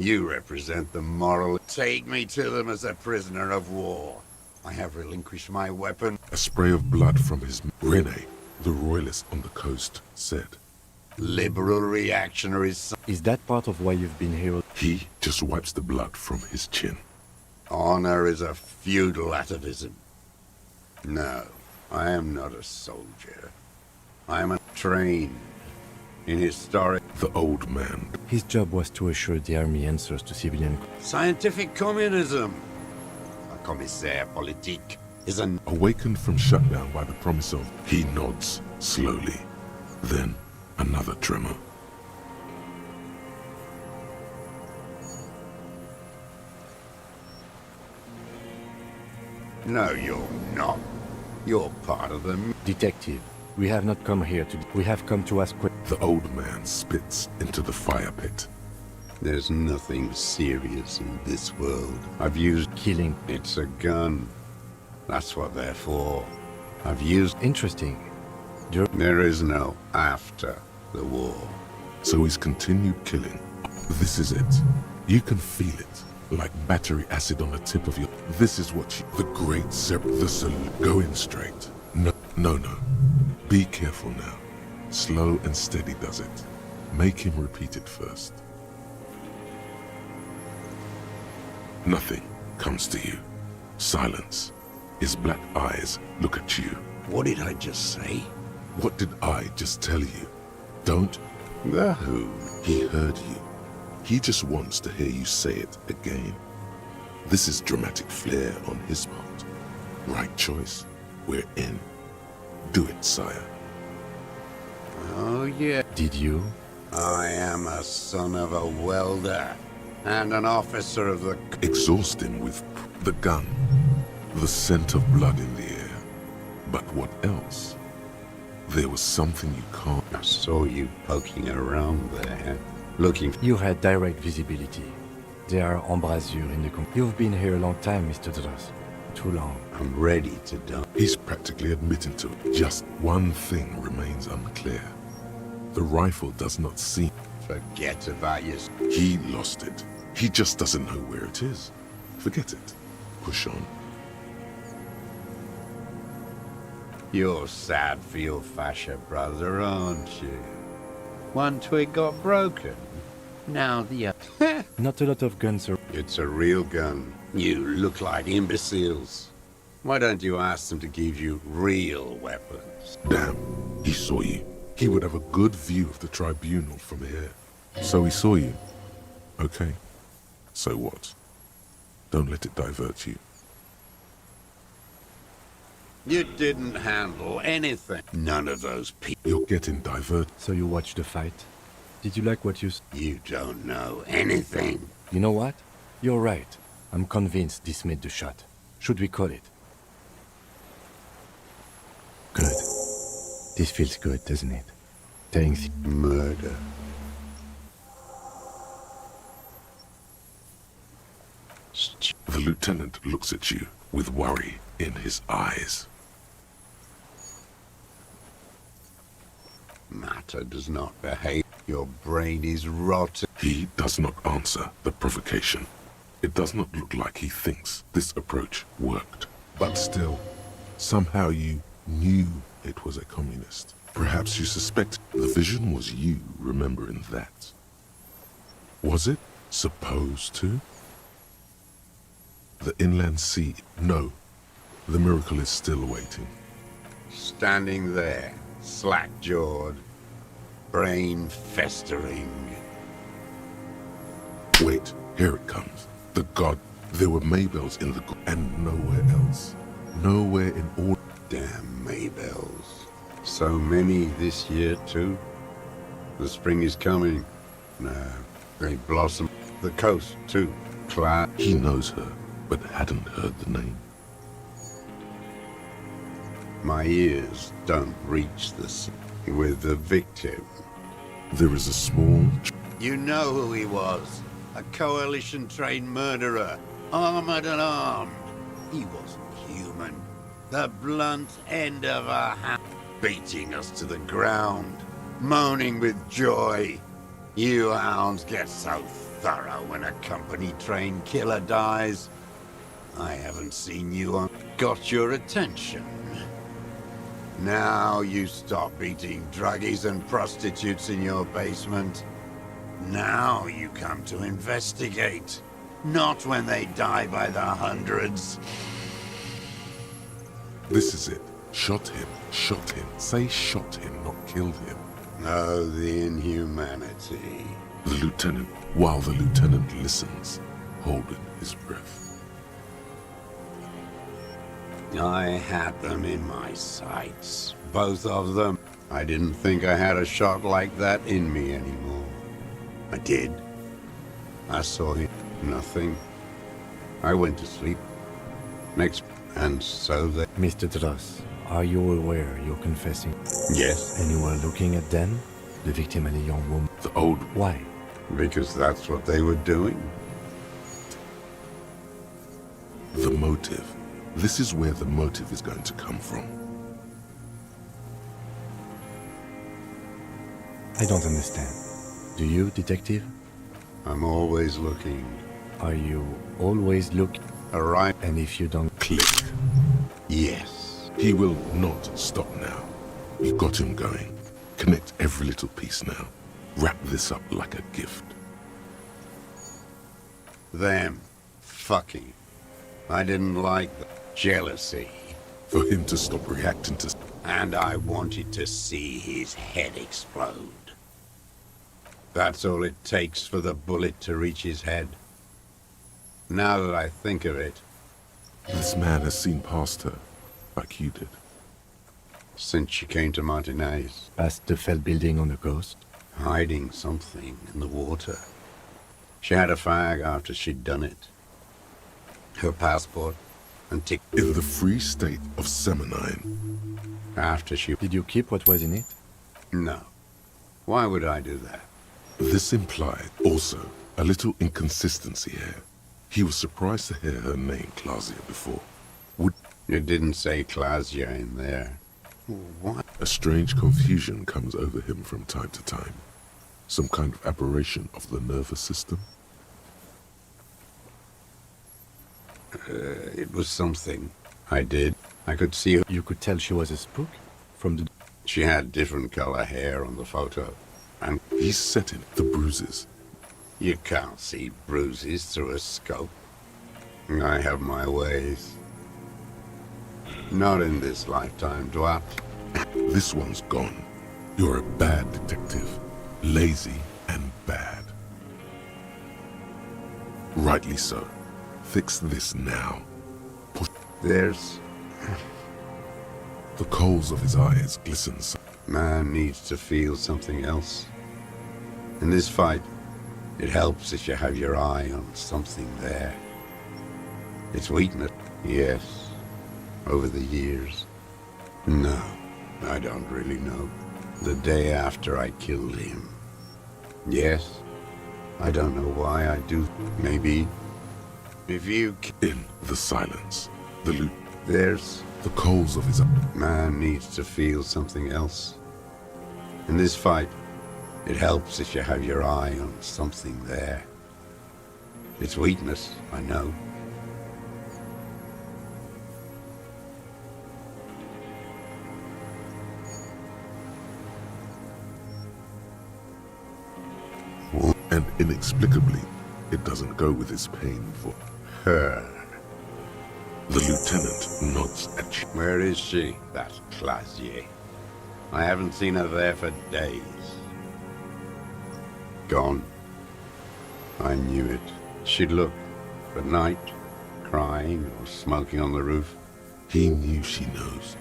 You represent the moral. Take me to them as a prisoner of war. I have relinquished my weapon. A spray of blood from his... Rene, the royalist on the coast, said. Liberal reactionaries. Is that part of why you've been here? He just wipes the blood from his chin. Honor is a feudal atavism. No, I am not a soldier. I am a trained in historic... The old man. His job was to assure the army answers to civilian... Scientific communism. A commissaire politique is an... Awakened from shutdown by the promise of... He nods slowly. Then another tremor. No, you're not. You're part of them. Detective, we have not come here to... We have come to ask... The old man spits into the fire pit. There's nothing serious in this world. I've used... Killing. It's a gun. That's what they're for. I've used... Interesting. There is no after the war. So he's continued killing. This is it. You can feel it. Like battery acid on the tip of your... This is what you... The great the salute. Go in straight. No. Be careful now. Slow and steady does it. Make him repeat it first. Nothing comes to you. Silence. His black eyes look at you. What did I just say? What did I just tell you? Don't... The who? He heard you. He just wants to hear you say it again. This is dramatic flair on his part. Right choice. We're in. Do it, sire. Oh, yeah. Did you? I am a son of a welder and an officer of the... Exhaust him with the gun. The scent of blood in the air. But what else? There was something you can't... I saw you poking around there, looking... You had direct visibility. There are embrasures in the... You've been here a long time, Mr. Dross. Too long. I'm ready to die. He's practically admitting to it. Just one thing remains unclear. The rifle does not seem... Forget about you. He lost it. He just doesn't know where it is. Forget it. Push on. You're sad for your fascia brother, aren't you? One twig got broken. Now the other. Not a lot of guns are... It's a real gun. You look like imbeciles. Why don't you ask them to give you real weapons? Damn, he saw you. He would have a good view of the tribunal from here. So he saw you. Okay. So what? Don't let it divert you. You didn't handle anything. None of those people. You're getting diverted. So you watched the fight? Did you like what you... You don't know anything. You know what? You're right. I'm convinced this made the shot. Should we call it? Good. This feels good, doesn't it? Thanks. Murder. The lieutenant looks at you with worry in his eyes. Matter does not behave. Your brain is rotten. He does not answer the provocation. It does not look like he thinks this approach worked. But still, somehow you knew it was a communist. Perhaps you suspect the vision was you remembering that. Was it supposed to? The inland sea, no. The miracle is still waiting. Standing there, slack-jawed, brain festering. Wait, here it comes. The god. There were Maybells in the... and nowhere else. Nowhere in all... Damn Maybells. So many this year, too. The spring is coming. No, they blossom. The coast, too. Cloud. He knows her, but hadn't heard the name. My ears don't reach the sea with the victim. There is a small... You know who he was. A coalition-trained murderer. Armored and armed. He wasn't human. The blunt end of a hand. Beating us to the ground. Moaning with joy. You hounds get so thorough when a company-trained killer dies. I haven't seen you on... Got your attention. Now you stop eating druggies and prostitutes in your basement. Now you come to investigate. Not when they die by the hundreds. This is it. Shot him. Shot him. Say shot him, not killed him. Oh, the inhumanity. The lieutenant, while the lieutenant listens, holding his breath. I had them in my sights. Both of them. I didn't think I had a shot like that in me anymore. I did. I saw him. Nothing. I went to sleep. Next... And so they... Mr. Dross, are you aware you're confessing? Yes. And you were looking at them? The victim and a young woman? The old... Why? Because that's what they were doing. The motive. This is where the motive is going to come from. I don't understand. Do you, detective? I'm always looking. Are you always looking? Alright. And if you don't... Click. Yes. He will not stop now. You got him going. Connect every little piece now. Wrap this up like a gift. Them. Fucking. I didn't like the jealousy. For him to stop reacting to... And I wanted to see his head explode. That's all it takes for the bullet to reach his head. Now that I think of it... This man has seen past her, like you did. Since she came to Martinez. Past the fell building on the coast? Hiding something in the water. She had a fag after she'd done it. Her passport and tick... In the free state of Seminine. After she... Did you keep what was in it? No. Why would I do that? This implied, also, a little inconsistency here. He was surprised to hear her name Clausia before. Would... It didn't say Clausia in there. What? A strange confusion comes over him from time to time. Some kind of aberration of the nervous system. It was something. I did. I could see her. You could tell she was a spook? From the... She had different color hair on the photo. And he's setting the bruises. You can't see bruises through a scope. I have my ways. Not in this lifetime, Dwat. This one's gone. You're a bad detective. Lazy and bad. Rightly so. Fix this now. Push. There's... The coals of his eyes glisten. Man needs to feel something else. In this fight, it helps if you have your eye on something there. It's weakness, yes. Over the years. No, I don't really know. The day after I killed him. Yes, I don't know why I do. Maybe if you... In the silence, the loot. There's... The coals of his... Man needs to feel something else. In this fight, it helps if you have your eye on something there. It's weakness, I know. And inexplicably, it doesn't go with his pain for her. The lieutenant nods at you. Where is she, that Clausier? I haven't seen her there for days. Gone. I knew it. She'd look at night, crying or smoking on the roof. He knew she knows.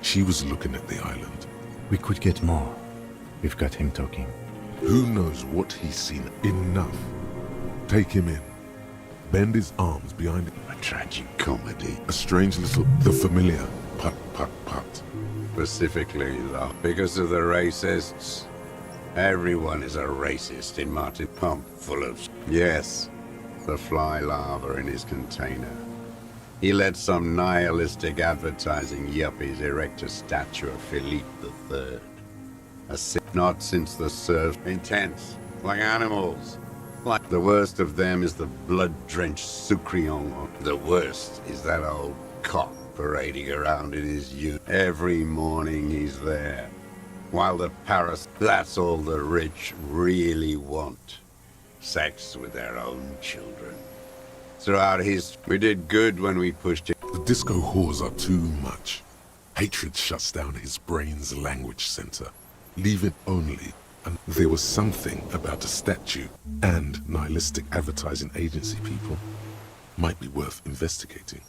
She was looking at the island. We could get more. We've got him talking. Who knows what he's seen? Enough. Take him in. Bend his arms behind him. A tragic comedy. A strange little... The familiar. Put, put, put. Specifically, though, because of the racists. Everyone is a racist in Martin Pump, full of... Yes, the fly larva in his container. He let some nihilistic advertising yuppies erect a statue of Philippe III. Not since the serf. Intense, like animals. Like the worst of them is the blood-drenched Sucrion. The worst is that old cock parading around in his youth. Every morning he's there. While the Paris, that's all the rich really want. Sex with their own children. Throughout his, we did good when we pushed it. The disco whores are too much. Hatred shuts down his brain's language center, leaving only. And there was something about a statue and nihilistic advertising agency people might be worth investigating.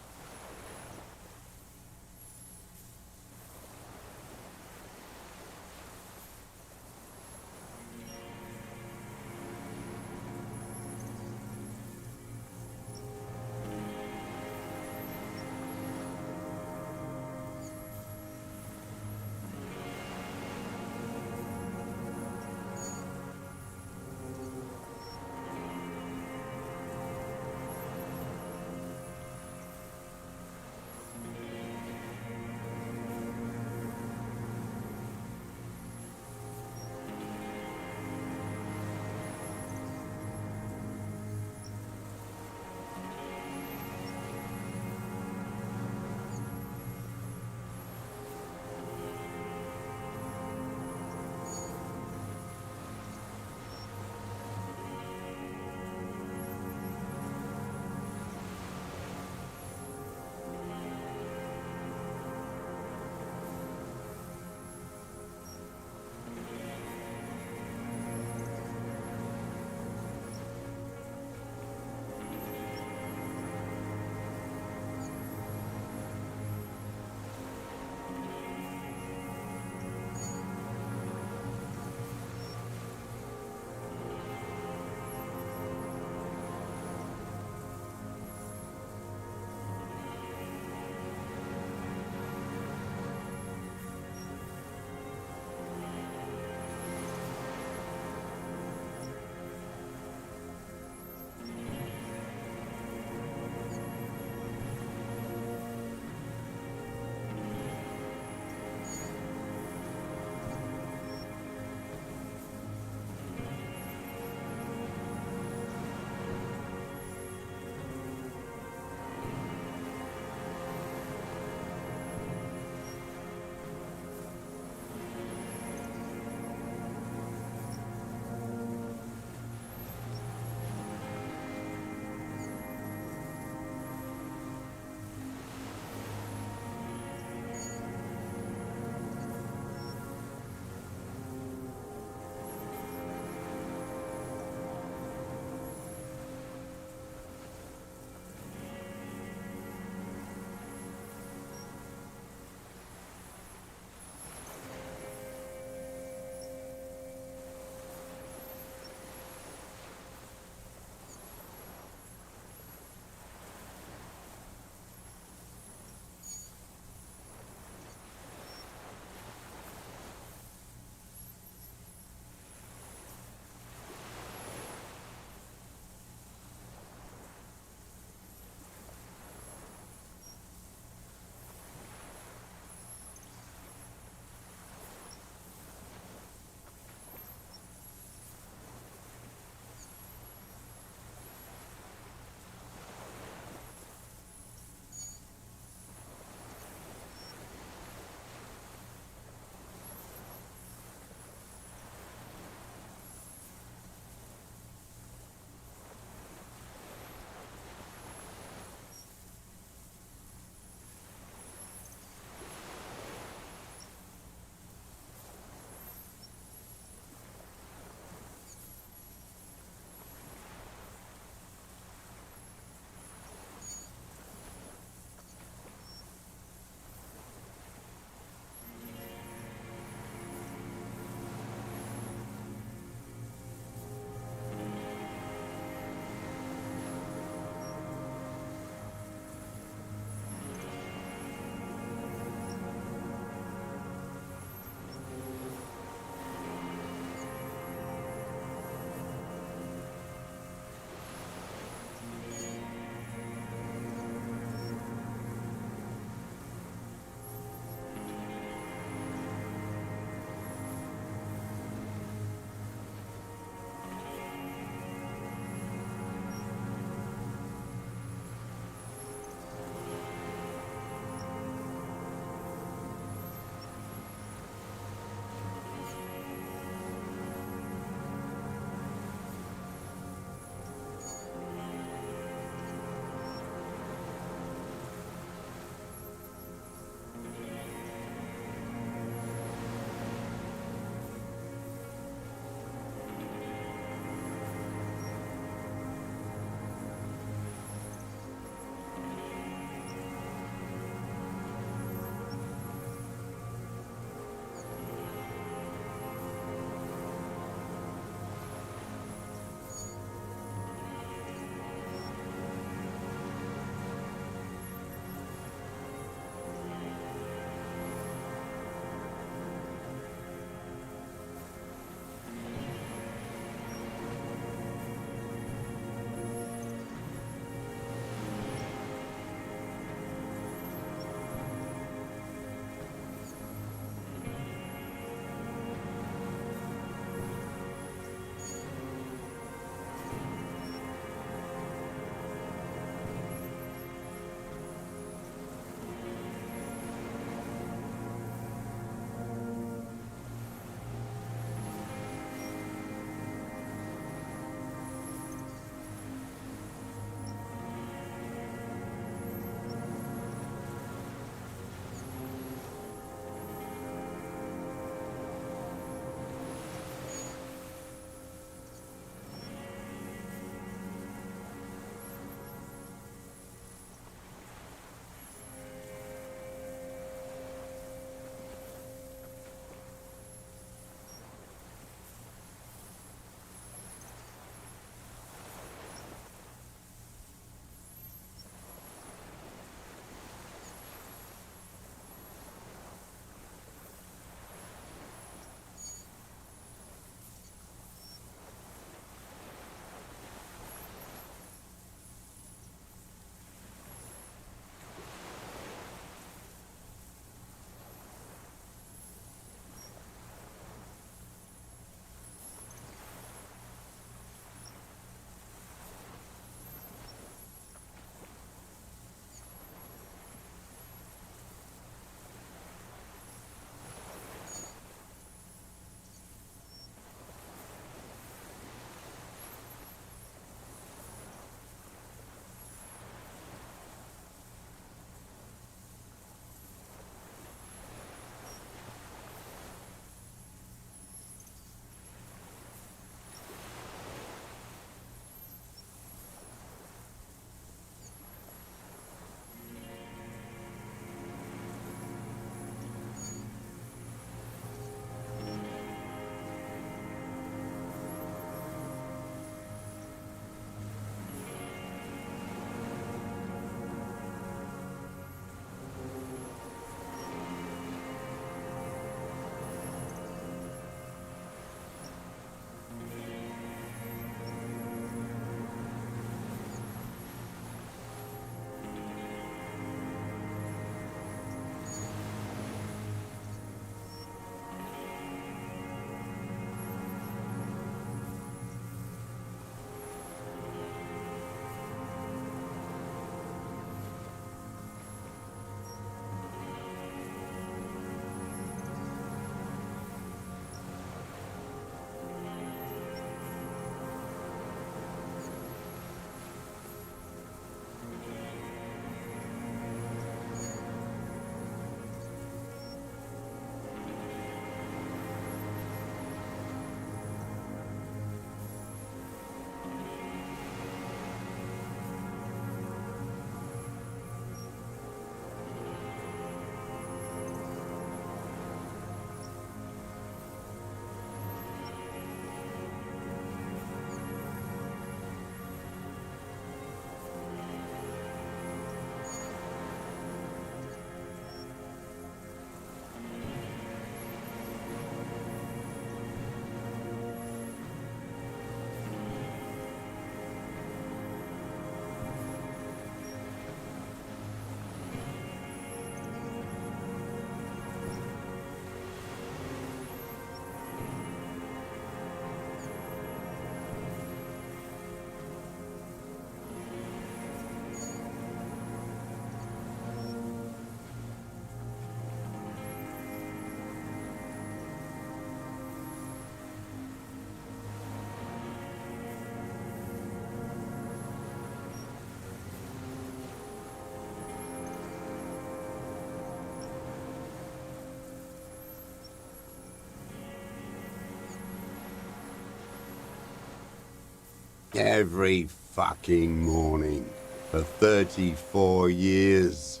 Every fucking morning. For 34 years.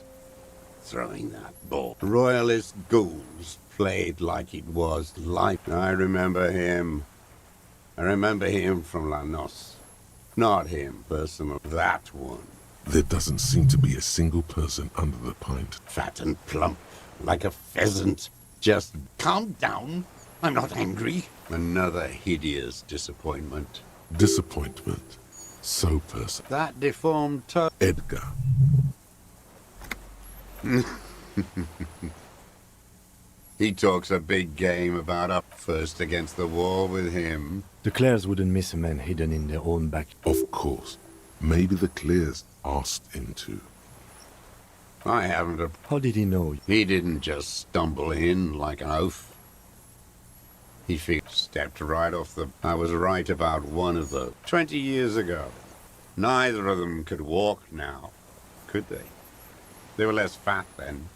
Throwing that ball. Royalist ghouls played like it was life. I remember him. I remember him from La Noce. Not him, personal. That one. There doesn't seem to be a single person under the pint. Fat and plump, like a pheasant. Just calm down. I'm not angry. Another hideous disappointment. Disappointment. So person. That deformed toe. Edgar. He talks a big game about up first against the wall with him. The Clares wouldn't miss a man hidden in their own back. Of course. Maybe the Clares asked him to. I haven't a... How did he know? He didn't just stumble in like an oaf. He stepped right off the... I was right about one of those. 20 years ago. Neither of them could walk now, could they? They were less fat then.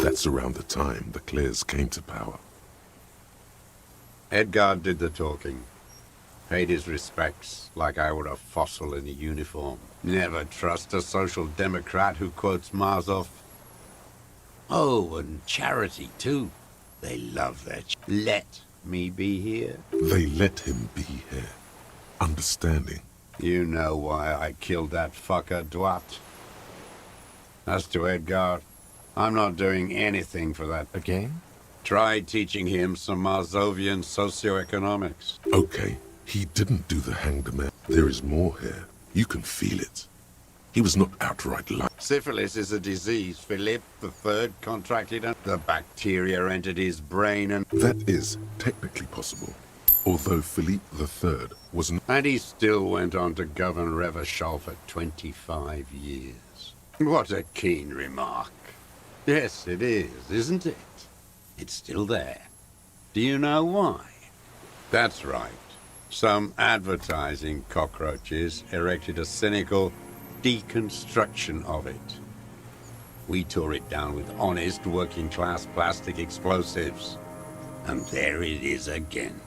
That's around the time the Clares came to power. Edgar did the talking. Paid his respects like I were a fossil in a uniform. Never trust a social democrat who quotes Marzoff. Oh, and charity, too. They love their Let me be here. They let him be here. Understanding. You know why I killed that fucker, Dwat. As to Edgar, I'm not doing anything for that. Again? Try teaching him some Marzovian socioeconomics. Okay, he didn't do the hanged man. There is more here. You can feel it. He was not outright lying. Syphilis is a disease Philippe III contracted and the bacteria entered his brain and... That is technically possible. Although Philippe III was not... And he still went on to govern Revachol for 25 years. What a keen remark. Yes, it is, isn't it? It's still there. Do you know why? That's right. Some advertising cockroaches erected a cynical deconstruction of it. We tore it down with honest working-class plastic explosives. And there it is again.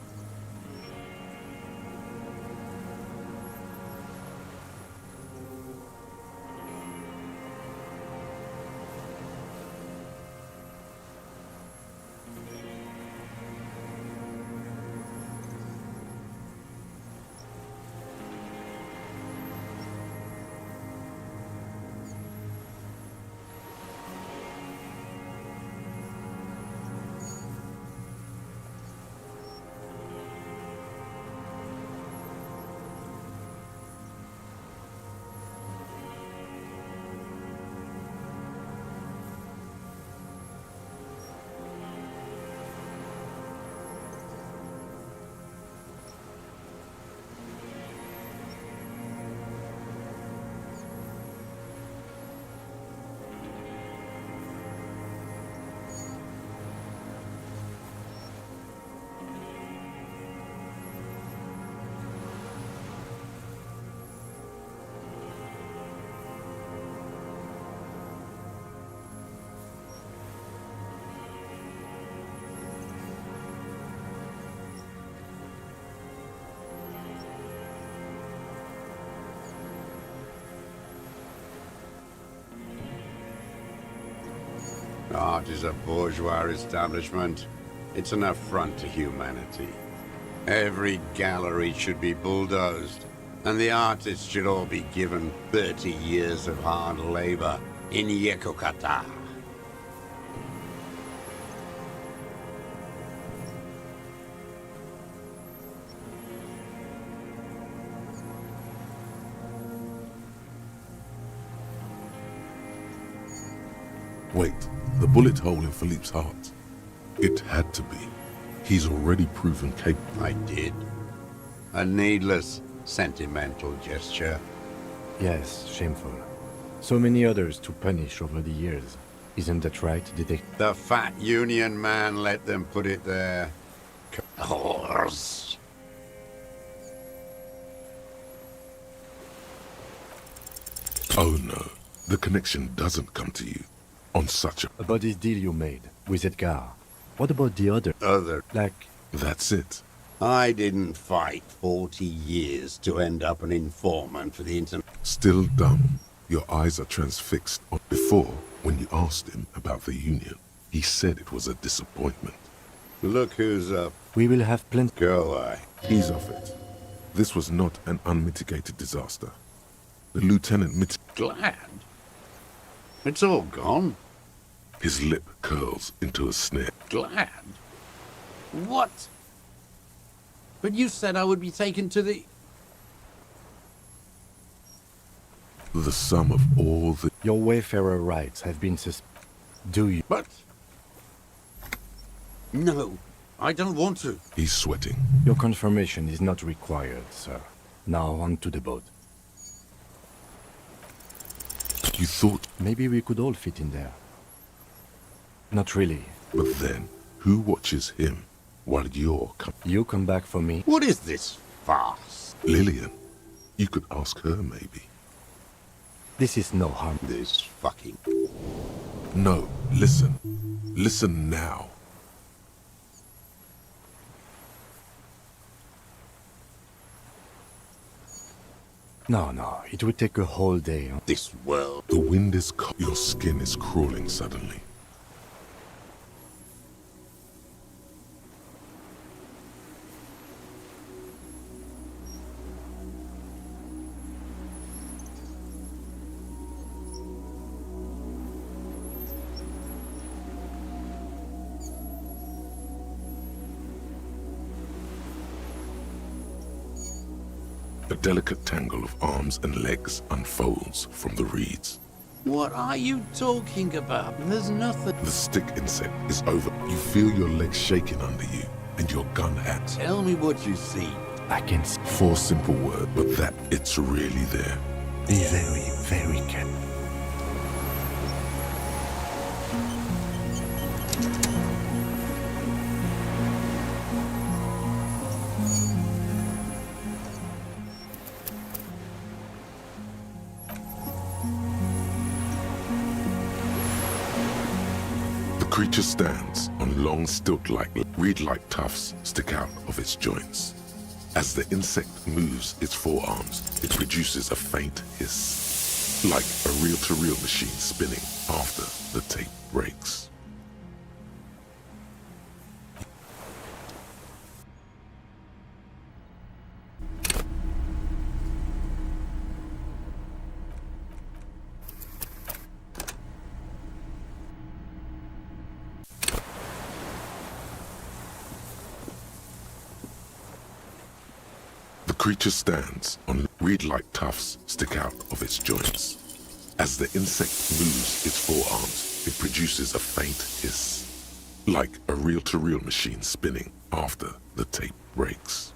Art is a bourgeois establishment. It's an affront to humanity. Every gallery should be bulldozed, and the artists should all be given 30 years of hard labor in Yekokata. Wait, the bullet hole in Philippe's heart. It had to be. He's already proven capable. I did. A needless, sentimental gesture. Yes, shameful. So many others to punish over the years. Isn't that right, Detective? The fat union man let them put it there. Whores. Oh no, the connection doesn't come to you on such a... About this deal you made with Edgar. What about the other? Like... That's it. I didn't fight 40 years to end up an informant for the internet. Still dumb. Your eyes are transfixed. Before, when you asked him about the union, he said it was a disappointment. Look who's up. We will have plenty... Go away. Ease off it. This was not an unmitigated disaster. The lieutenant Glad? It's all gone. His lip curls into a sneer. Glad? What? But you said I would be taken to the... The sum of all the... Your wayfarer rights have been Do you... But... No, I don't want to. He's sweating. Your confirmation is not required, sir. Now on to the boat. You thought... Maybe we could all fit in there. Not really. But then, who watches him while you're... You come back for me? What is this farce? Lillian. You could ask her, maybe. This is no harm. This fucking... No, listen. Listen now. No, it would take a whole day. This world. The wind is cold. Your skin is crawling suddenly. A delicate tangle of arms and legs unfolds from the reeds. What are you talking about? There's nothing. The stick insect is over. You feel your legs shaking under you, and your gun hat. Tell me what you see. I can see. 4 simple words, but that it's really there. Be very, very careful. The creature stands on long stilt-like, reed-like tufts stick out of its joints. As the insect moves its forearms, it produces a faint hiss, like a reel-to-reel machine spinning after the tape breaks. The creature stands on reed-like tufts stick out of its joints. As the insect moves its forearms, it produces a faint hiss, like a reel-to-reel machine spinning after the tape breaks.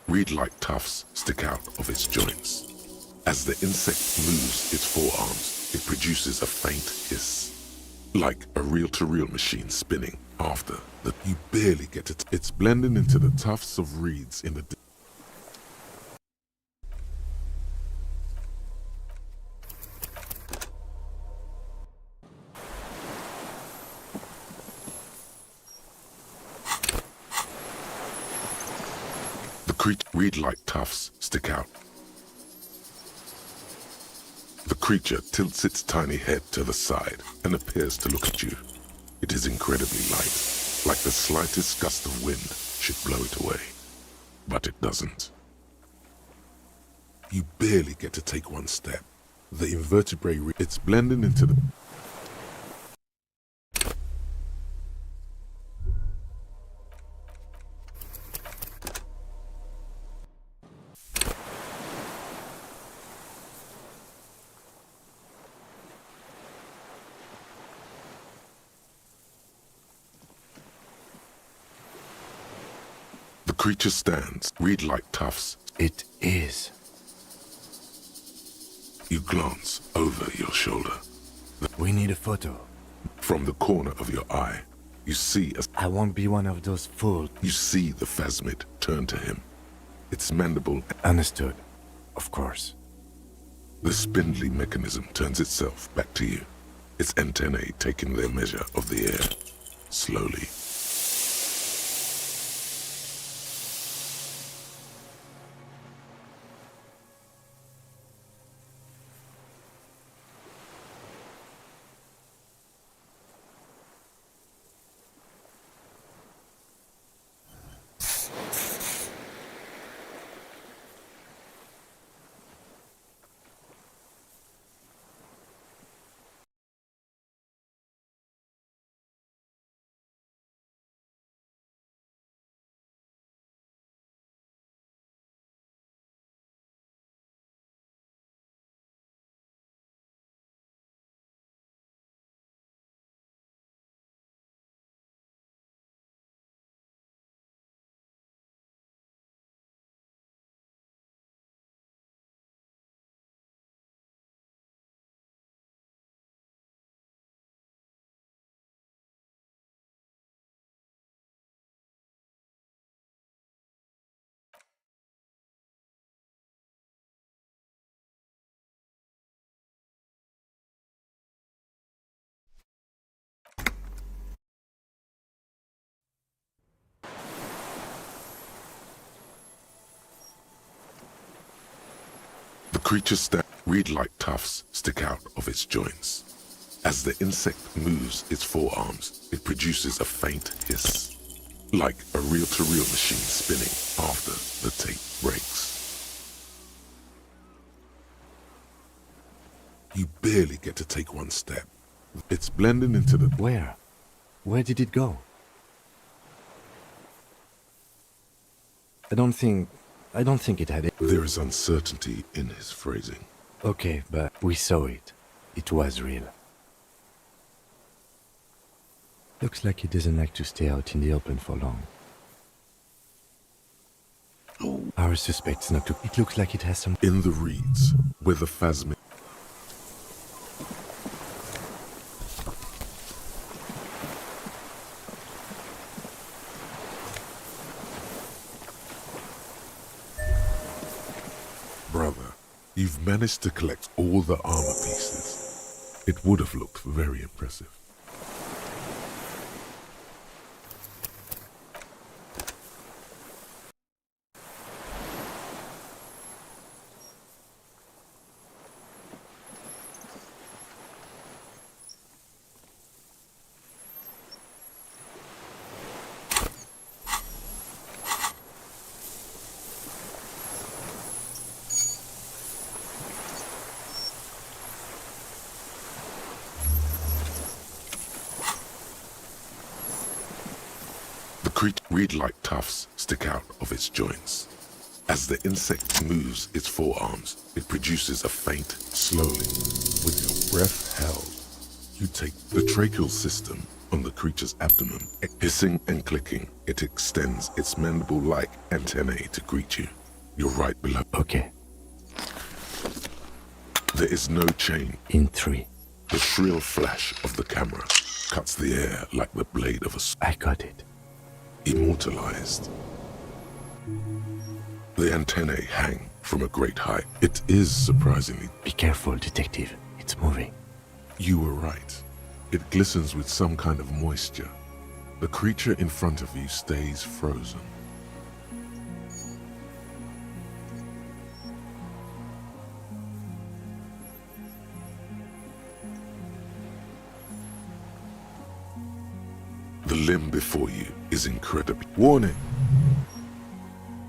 Reed-like tufts stick out of its joints. As the insect moves its forearms, it produces a faint hiss, like a reel-to-reel machine spinning after that. You barely get it. It's blending into the tufts of reeds in the reed-like tufts stick out. The creature tilts its tiny head to the side and appears to look at you. It is incredibly light, like the slightest gust of wind should blow it away. But it doesn't. You barely get to take one step. The invertebrate, it's blending into the... The creature stands, reed-like tufts. It is. You glance over your shoulder. We need a photo. From the corner of your eye, you see I won't be one of those fools. You see the phasmid turn to him. It's mandible. Understood. Of course. The spindly mechanism turns itself back to you. Its antennae taking their measure of the air. Slowly. The creature's reed-like tufts stick out of its joints. As the insect moves its forearms, it produces a faint hiss, like a reel-to-reel machine spinning after the tape breaks. You barely get to take one step. It's blending into the... Where? Where did it go? I don't think it had it. There is uncertainty in his phrasing. Okay, but we saw it. It was real. Looks like it doesn't like to stay out in the open for long. Our suspect's not too... It looks like it has some... In the reeds, where the phasmic... Brother, you've managed to collect all the armor pieces. It would have looked very impressive. Reed-like tufts stick out of its joints. As the insect moves its forearms, it produces a faint, slowly, with your breath held. You take the tracheal system on the creature's abdomen. Hissing and clicking, it extends its mandible-like antennae to greet you. You're right below. Okay. There is no chain. In 3. The shrill flash of the camera cuts the air like the blade of a sword. I got it. Immortalized. The antennae hang from a great height. It is surprisingly... Be careful, detective. It's moving. You were right. It glistens with some kind of moisture. The creature in front of you stays frozen. The limb before you is incredibly... Warning!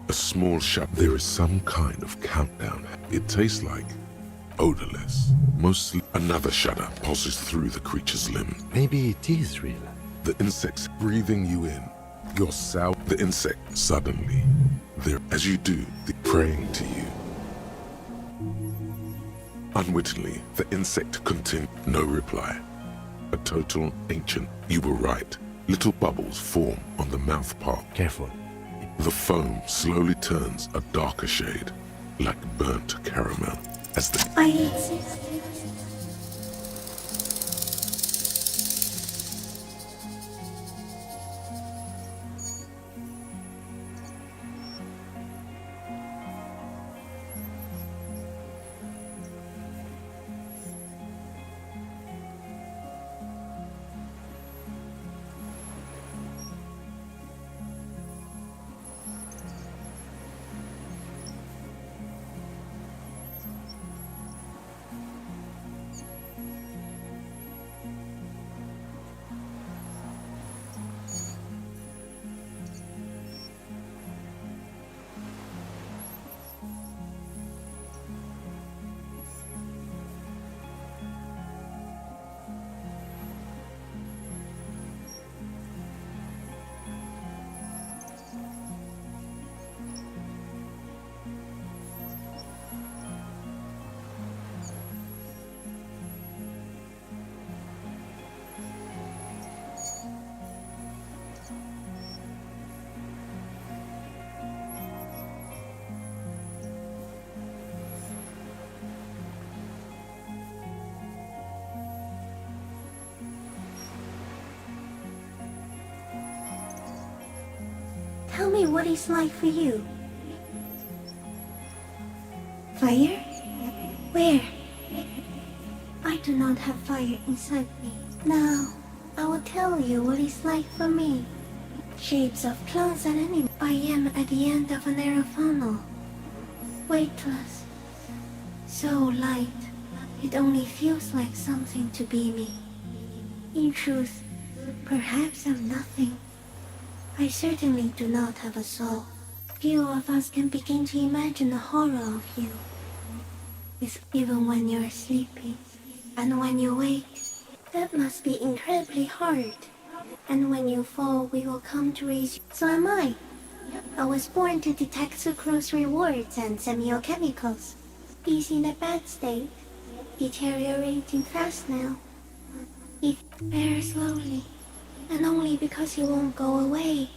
A small shot. There is some kind of countdown. It tastes like odorless. Mostly another shudder pulses through the creature's limb. Maybe it is real. The insect's breathing you in. Your sour... The insect suddenly, there as you do, praying to you. Unwittingly, the insect continued. No reply. A total ancient. You were right. Little bubbles form on the mouth part. Careful. The foam slowly turns a darker shade, like burnt caramel, as the... I exist. me what it's like for you. Fire? Where? I do not have fire inside me. Now, I will tell you what it's like for me. Shapes of plants and animals. I am at the end of a narrow funnel. Weightless. So light, it only feels like something to be me. In truth, perhaps I'm nothing. I certainly do not have a soul. Few of us can begin to imagine the horror of you. Even when you're sleeping, and when you wake, that must be incredibly hard. And when you fall, we will come to raise you. So am I. I was born to detect sucrose rewards and semiochemicals. He's in a bad state, deteriorating fast now. It very slowly, and only because he won't go away.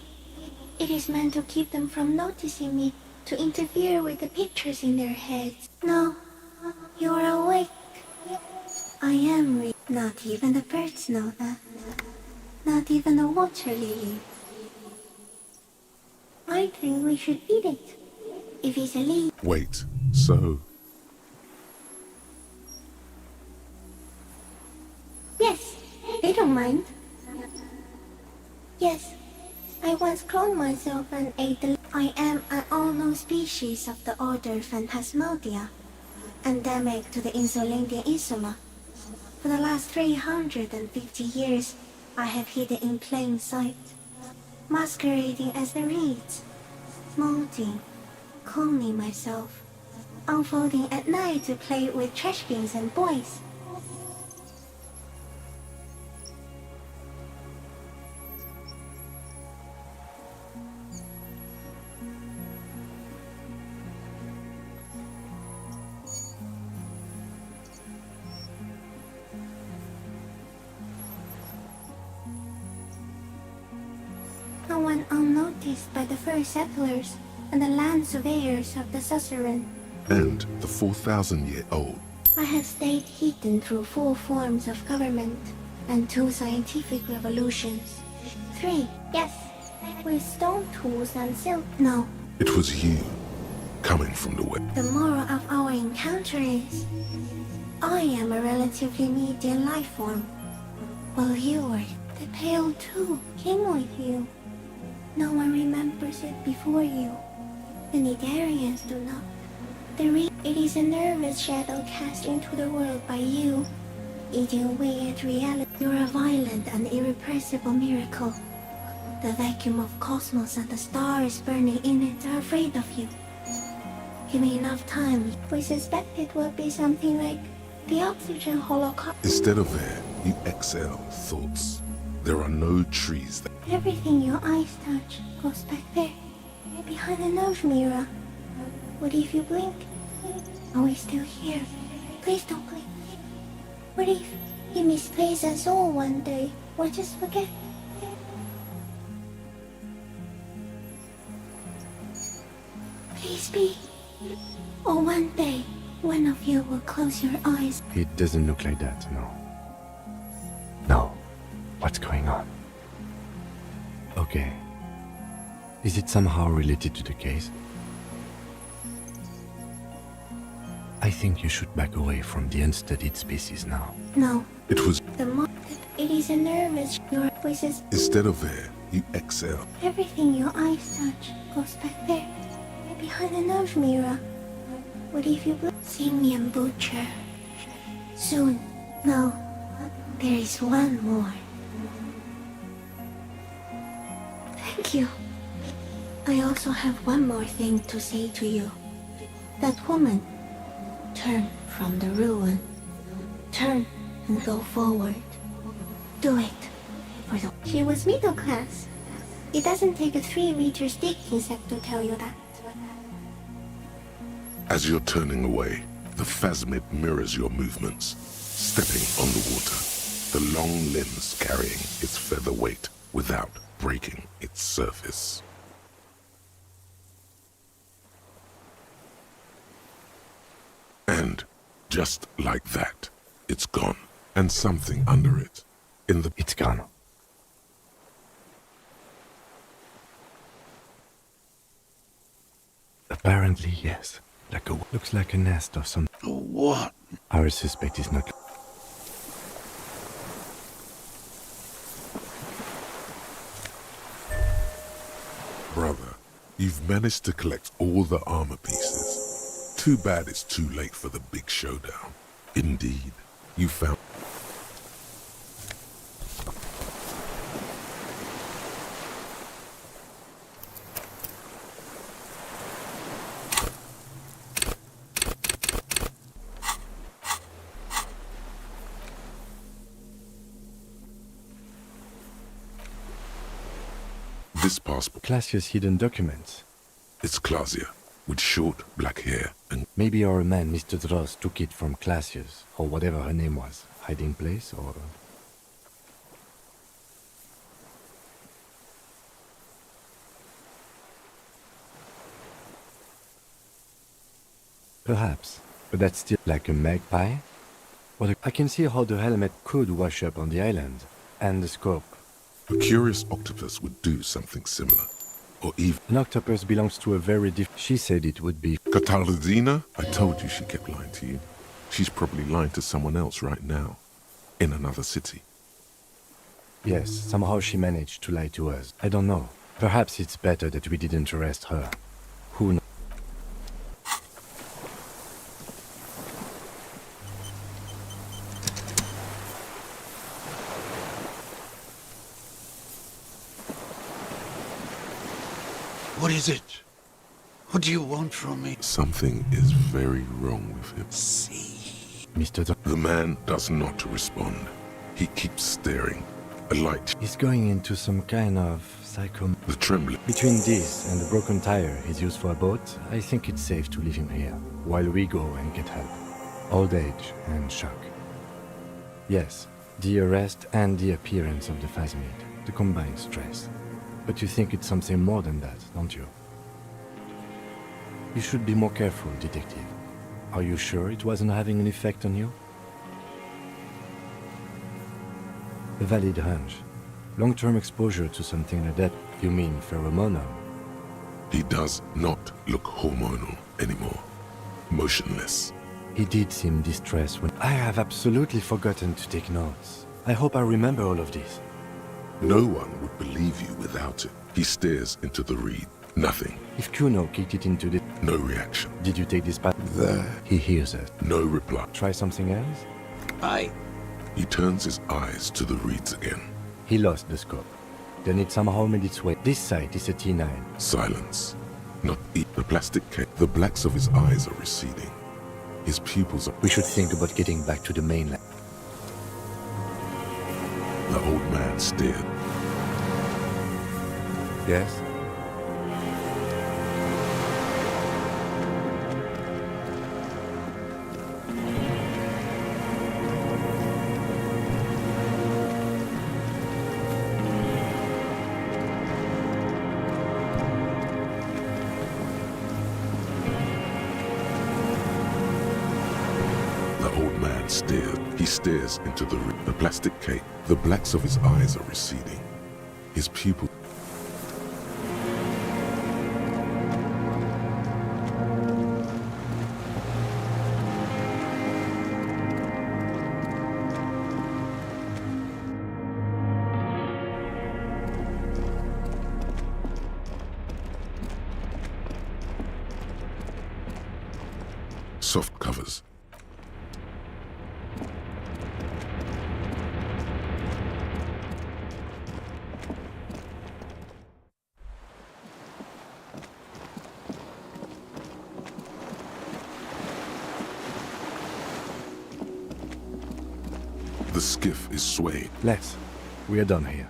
It is meant to keep them from noticing me, to interfere with the pictures in their heads. No, you are awake. I am real. Not even the birds know that. Not even the water lily. I think we should eat it. If it's a leaf. Wait, so... Yes, they don't mind. Yes, I once cloned myself and ate the... I am an unknown species of the order Phantasmodia, endemic to the Insulandian Insula. For the last 350 years, I have hidden in plain sight, masquerading as the reeds, molding, cloning myself, unfolding at night to play with trash bins and boys. I went unnoticed by the first settlers and the land surveyors of the suzerain. And the 4,000-year-old. I have stayed hidden through 4 forms of government and 2 scientific revolutions. 3, yes, with stone tools and silk. No. It was you, coming from the west. The moral of our encounter is, I am a relatively medium life form, while you were. The Pale too came with you. No one remembers it before you. The Nidarians do not. It is a nervous shadow cast into the world by you, eating away at reality. You're a violent and irrepressible miracle. The vacuum of cosmos and the stars burning in it are afraid of you. Give me enough time. We suspect it will be something like the oxygen holocaust. Instead of air, you exhale thoughts. There are no trees there. Everything your eyes touch goes back there, behind the nose mirror. What if you blink? Are we still here? Please don't blink. What if you misplace us all one day, or just forget? Please be. Or one day, one of you will close your eyes. It doesn't look like that, no. No. What's going on? Okay. Is it somehow related to the case? I think you should back away from the unstudied species now. No. It was... It is a nervous... Your voices... Instead of air, you exhale. Everything your eyes touch goes back there, behind the nose mirror. What if you... Simian Butcher. Soon. No. There is one more. Thank you. I also have one more thing to say to you. That woman, turn from the ruin. Turn and go forward. Do it. For the... She was middle class. It doesn't take a 3-meter stick insect to tell you that. As you're turning away, the phasmid mirrors your movements, stepping on the water, the long limbs carrying its feather weight without breaking its surface. And just like that, it's gone, and something under it. It's gone. Apparently, yes. Looks like a nest of some... What? Our suspect is not... Brother, you've managed to collect all the armor pieces. Too bad it's too late for the big showdown. Indeed, you found... This passport. Classia's hidden documents. It's Clausia, with short black hair and... Maybe our man, Mr. Dross, took it from Classia's, or whatever her name was. Hiding place, or... Perhaps, but that's still like a magpie. I can see how the helmet could wash up on the island, and the scope. A curious octopus would do something similar. Or even... An octopus belongs to a very She said it would be... Catalina? I told you she kept lying to you. She's probably lying to someone else right now. In another city. Yes, somehow she managed to lie to us. I don't know. Perhaps it's better that we didn't arrest her. Who knows? What is it? What do you want from me? Something is very wrong with him. See? Mr. The man does not respond. He keeps staring. A light. He's going into some kind of psycho... The trembling. Between this and the broken tire he's used for a boat, I think it's safe to leave him here, while we go and get help. Old age and shock. Yes, the arrest and the appearance of the phasmid, the combined stress. But you think it's something more than that, don't you? You should be more careful, detective. Are you sure it wasn't having an effect on you? A valid hunch. Long-term exposure to something like that, you mean pheromonal? He does not look hormonal anymore. Motionless. He did seem distressed when... I have absolutely forgotten to take notes. I hope I remember all of this. No one would believe you without it. He stares into the reed. Nothing. If Kuno kicked it into the... No reaction. Did you take this path? There. He hears us. No reply. Try something else? He turns his eyes to the reeds again. He lost the scope. Then it somehow made its way. This site is a T9. Silence. Not the plastic cake. The blacks of his eyes are receding. His pupils are... We should think about getting back to the mainland. The old man stared. Yes? Stared. He stares into the plastic cake. The blacks of his eyes are receding. His pupil... Soft covers. The skiff is swayed. Let's. We are done here.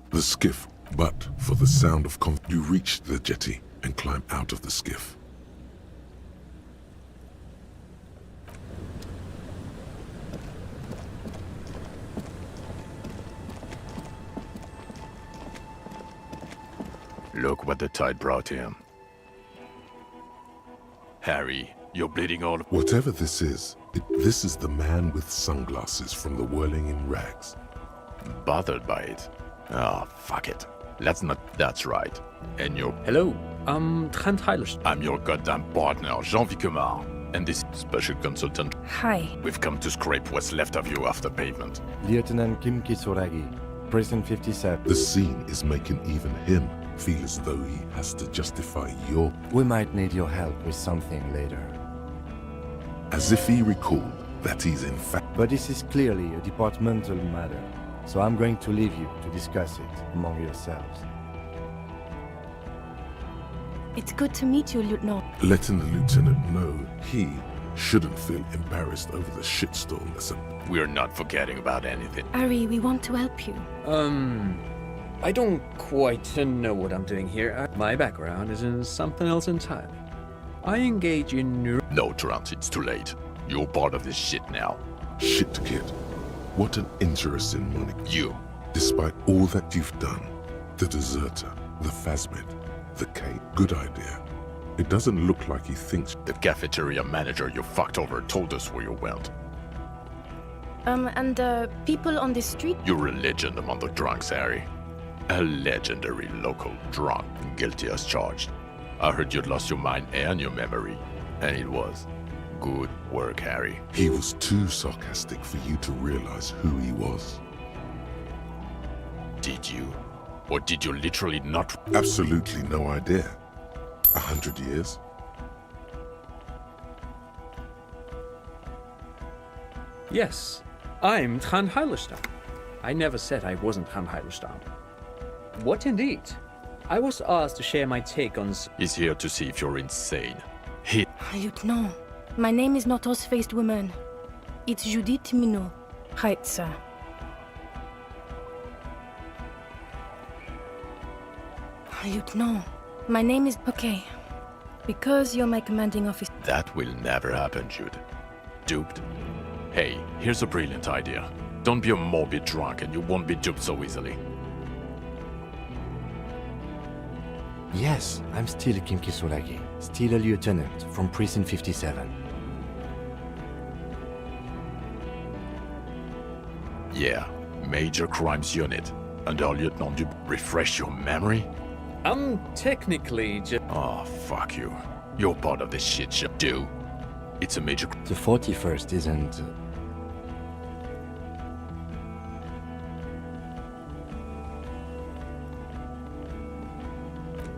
The skiff, but for the sound of you reach the jetty and climb out of the skiff. Look what the tide brought him. Harry, you're bleeding all... Whatever this is, this is the man with sunglasses from the Whirling in Rags. Bothered by it? Oh, fuck it. Let's not. That's right. And you're. Hello, I'm Trent Heilish. I'm your goddamn partner, Jean Vicomar. And this special consultant. Hi. We've come to scrape what's left of you after pavement. Lieutenant Kim Kisuragi, Prison 57. The scene is making even him feel as though he has to justify your... We might need your help with something later. As if he recalled that he's in fact... But this is clearly a departmental matter, so I'm going to leave you to discuss it among yourselves. It's good to meet you, Lieutenant. Letting the lieutenant know he shouldn't feel embarrassed over the shitstorm that's a... We're not forgetting about anything. Ari, we want to help you. I don't quite know what I'm doing here. My background is in something else entirely. I engage in No, Trent, it's too late. You're part of this shit now. Shit, kid. What an interesting money. You. Despite all that you've done, the deserter, the phasmid, the K, good idea. It doesn't look like he thinks... The cafeteria manager you fucked over told us where you went. And people on the street? You're a legend among the drunks, Harry. A legendary local drunk, guilty as charged. I heard you'd lost your mind and your memory. And it was good work, Harry. He was too sarcastic for you to realize who he was. Did you? Or did you literally not? Absolutely no idea. 100 years? Yes, I'm Trant Heilestam. I never said I wasn't Trant Heilestam. What indeed? I was asked to share my take on... He's here to see if you're insane. Lieutenant, my name is not Horse-Faced Woman. It's Judith Minot. Right, sir. Lieutenant, my name is... Okay. Because you're my commanding officer... That will never happen, Jude. Duped? Hey, here's a brilliant idea. Don't be a morbid drunk and you won't be duped so easily. Yes, I'm still Kim Kisuragi, still a lieutenant from Prison 57. Yeah, Major Crimes Unit. Under Lieutenant Dub. Refresh your memory? I'm technically just... Oh, fuck you. You're part of this shit show. Do. It's a major... The 41st isn't...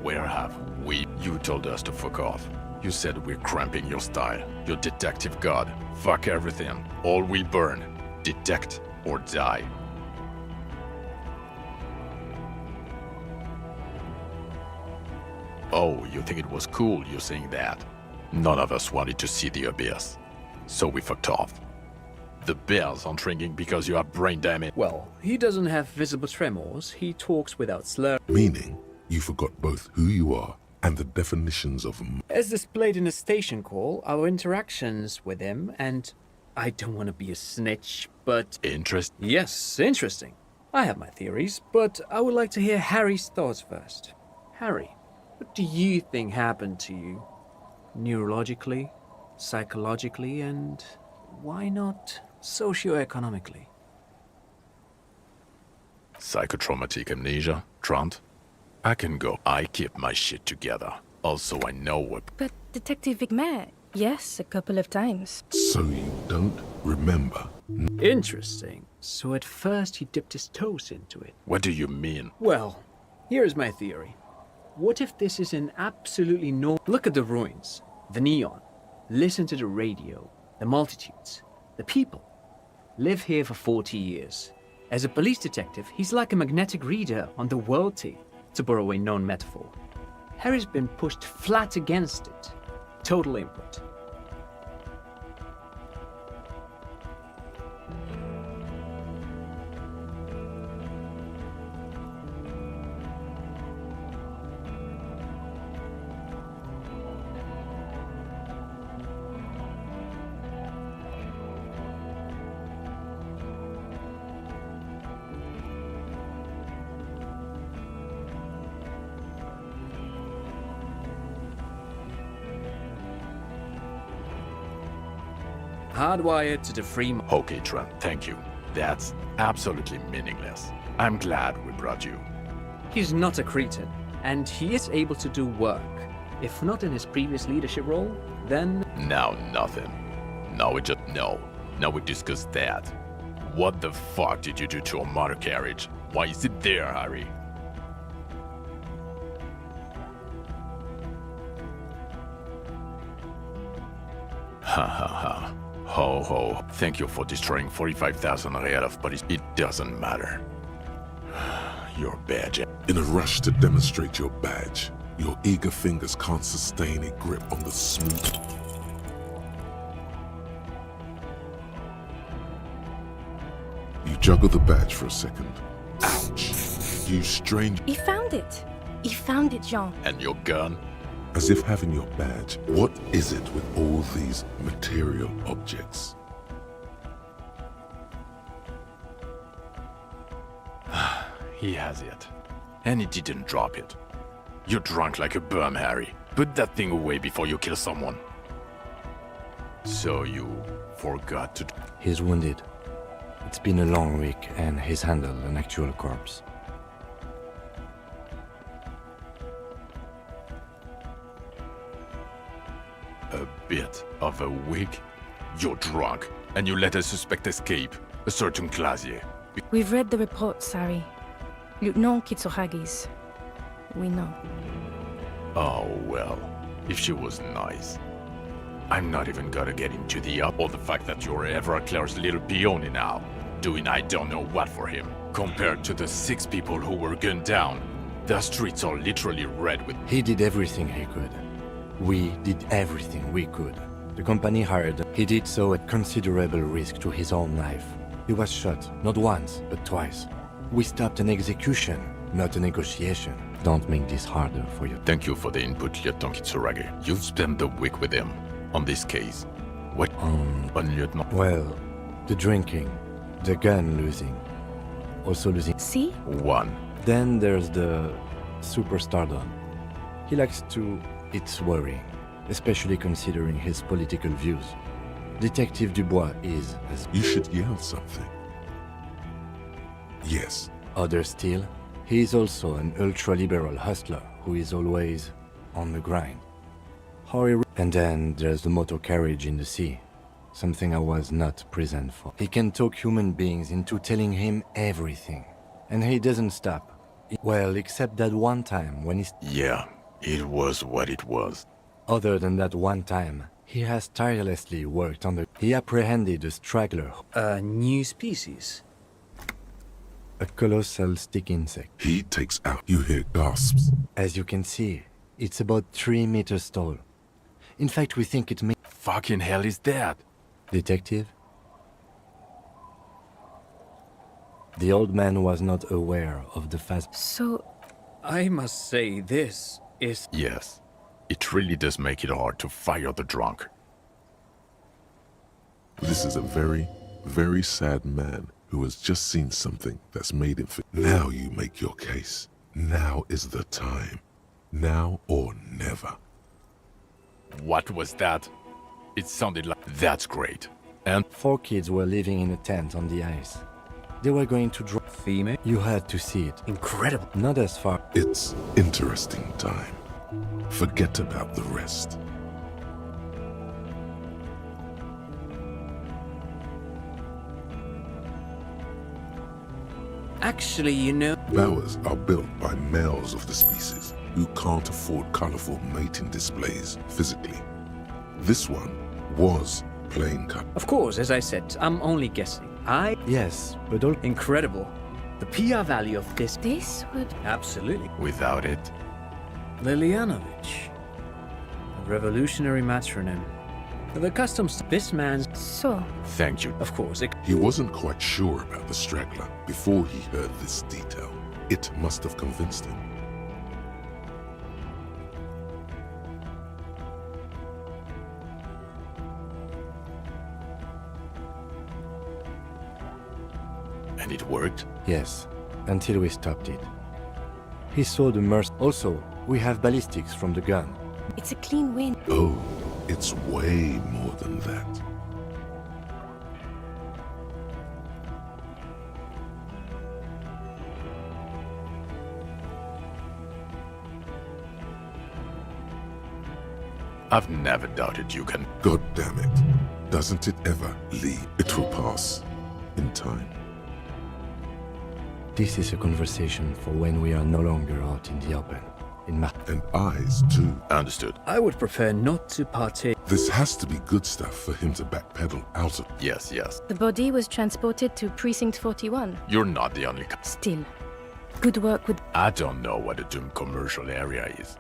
Where have we? You told us to fuck off. You said we're cramping your style. Your detective god. Fuck everything. All we burn. Detect or die. Oh, you think it was cool you saying that? None of us wanted to see the abyss. So we fucked off. The bells aren't ringing because you have brain damage. Well, he doesn't have visible tremors. He talks without slur. Meaning, you forgot both who you are and the definitions of... As displayed in the station call, our interactions with him, and I don't want to be a snitch, but... Yes, interesting. I have my theories, but I would like to hear Harry's thoughts first. Harry, what do you think happened to you? Neurologically, psychologically, and why not socioeconomically? Psychotraumatic amnesia, Trant? I can go. I keep my shit together. Also, I know what... But Detective Vigmer, yes, a couple of times. So you don't remember? Interesting. So at first he dipped his toes into it. What do you mean? Well, here's my theory. What if this is an absolutely no... Look at the ruins, the neon. Listen to the radio, the multitudes, the people. Live here for 40 years. As a police detective, he's like a magnetic reader on the world tape, to borrow a known metaphor. Harry's been pushed flat against it. Total input. Hardwired to the free... Okay, Trent, thank you. That's absolutely meaningless. I'm glad we brought you. He's not a cretin, and he is able to do work. If not in his previous leadership role, then... Now nothing. Now we just... No. Now we discuss that. What the fuck did you do to a motor carriage? Why is it there, Harry? Ha ha ha. Ho ho. Thank you for destroying 45,000 real of bodies. It doesn't matter. Your badge. In a rush to demonstrate your badge, your eager fingers can't sustain a grip on the smooth. You juggle the badge for a second. Ouch! You strange. He found it. He found it, Jean. And your gun? As if having your badge. What is it with all these material objects? He has it. And he didn't drop it. You're drunk like a bum, Harry. Put that thing away before you kill someone. So you forgot to... He's wounded. It's been a long week and he's handled an actual corpse. A bit of a week? You're drunk, and you let a suspect escape. A certain Clasier. We've read the report, Sari. Lieutenant Kitsuragis. We know. Oh, well. If she was nice. I'm not even gonna get into the up or the fact that you're Everclear's little peony now, doing I don't know what for him. Compared to the 6 people who were gunned down, the streets are literally red with... He did everything he could. We did everything we could. The company hired him. He did so at considerable risk to his own life. He was shot, not once, but twice. We stopped an execution, not a negotiation. Don't make this harder for you. Thank you for the input, Lieutenant Kitsuragi. You've spent the week with him. On this case. What? On Lieutenant? Well, the drinking, the gun losing, also losing. See? 1. Then there's the superstardom. He likes to... It's worrying, especially considering his political views. Detective Dubois is as... You should yell something. Yes. Other still, he is also an ultra-liberal hustler who is always on the grind. And then there's the motor carriage in the sea, something I was not present for. He can talk human beings into telling him everything, and he doesn't stop. Well, except that one time when he's... Yeah, it was what it was. Other than that one time, he has tirelessly worked on the... He apprehended a straggler. A new species? A colossal stick insect. He takes out... You hear gasps. As you can see, it's about 3 meters tall. In fact, we think it may... Fucking hell is that? Detective? The old man was not aware of the fast... So... I must say, this is... Yes. It really does make it hard to fire the drunk. This is a very, very sad man who has just seen something that's made him... Now you make your case. Now is the time. Now or never. What was that? It sounded like... That's great. And... 4 kids were living in a tent on the ice. They were going to drop... Female? You had to see it. Incredible. Not as far... It's interesting time. Forget about the rest. Actually, you know... Bowers are built by males of the species who can't afford colorful mating displays physically. This one was plain cut. Of course, as I said, I'm only guessing. Yes, but all... Incredible. The PR value of this... This would... Absolutely. Without it... Lilianovich. A revolutionary matronym. The customs... This man's... So... Thank you. Of course, He wasn't quite sure about the straggler before he heard this detail. It must have convinced him. And it worked? Yes, until we stopped it. He saw the merc... Also, we have ballistics from the gun. It's a clean win. Oh, it's way more than that. I've never doubted you can. God damn it. Doesn't it ever leave? It will pass. In time. This is a conversation for when we are no longer out in the open. And eyes, too. Understood. I would prefer not to partake. This has to be good stuff for him to backpedal out of. Yes, yes. The body was transported to Precinct 41. You're not the only. Still, good work with. I don't know what a doomed commercial area is.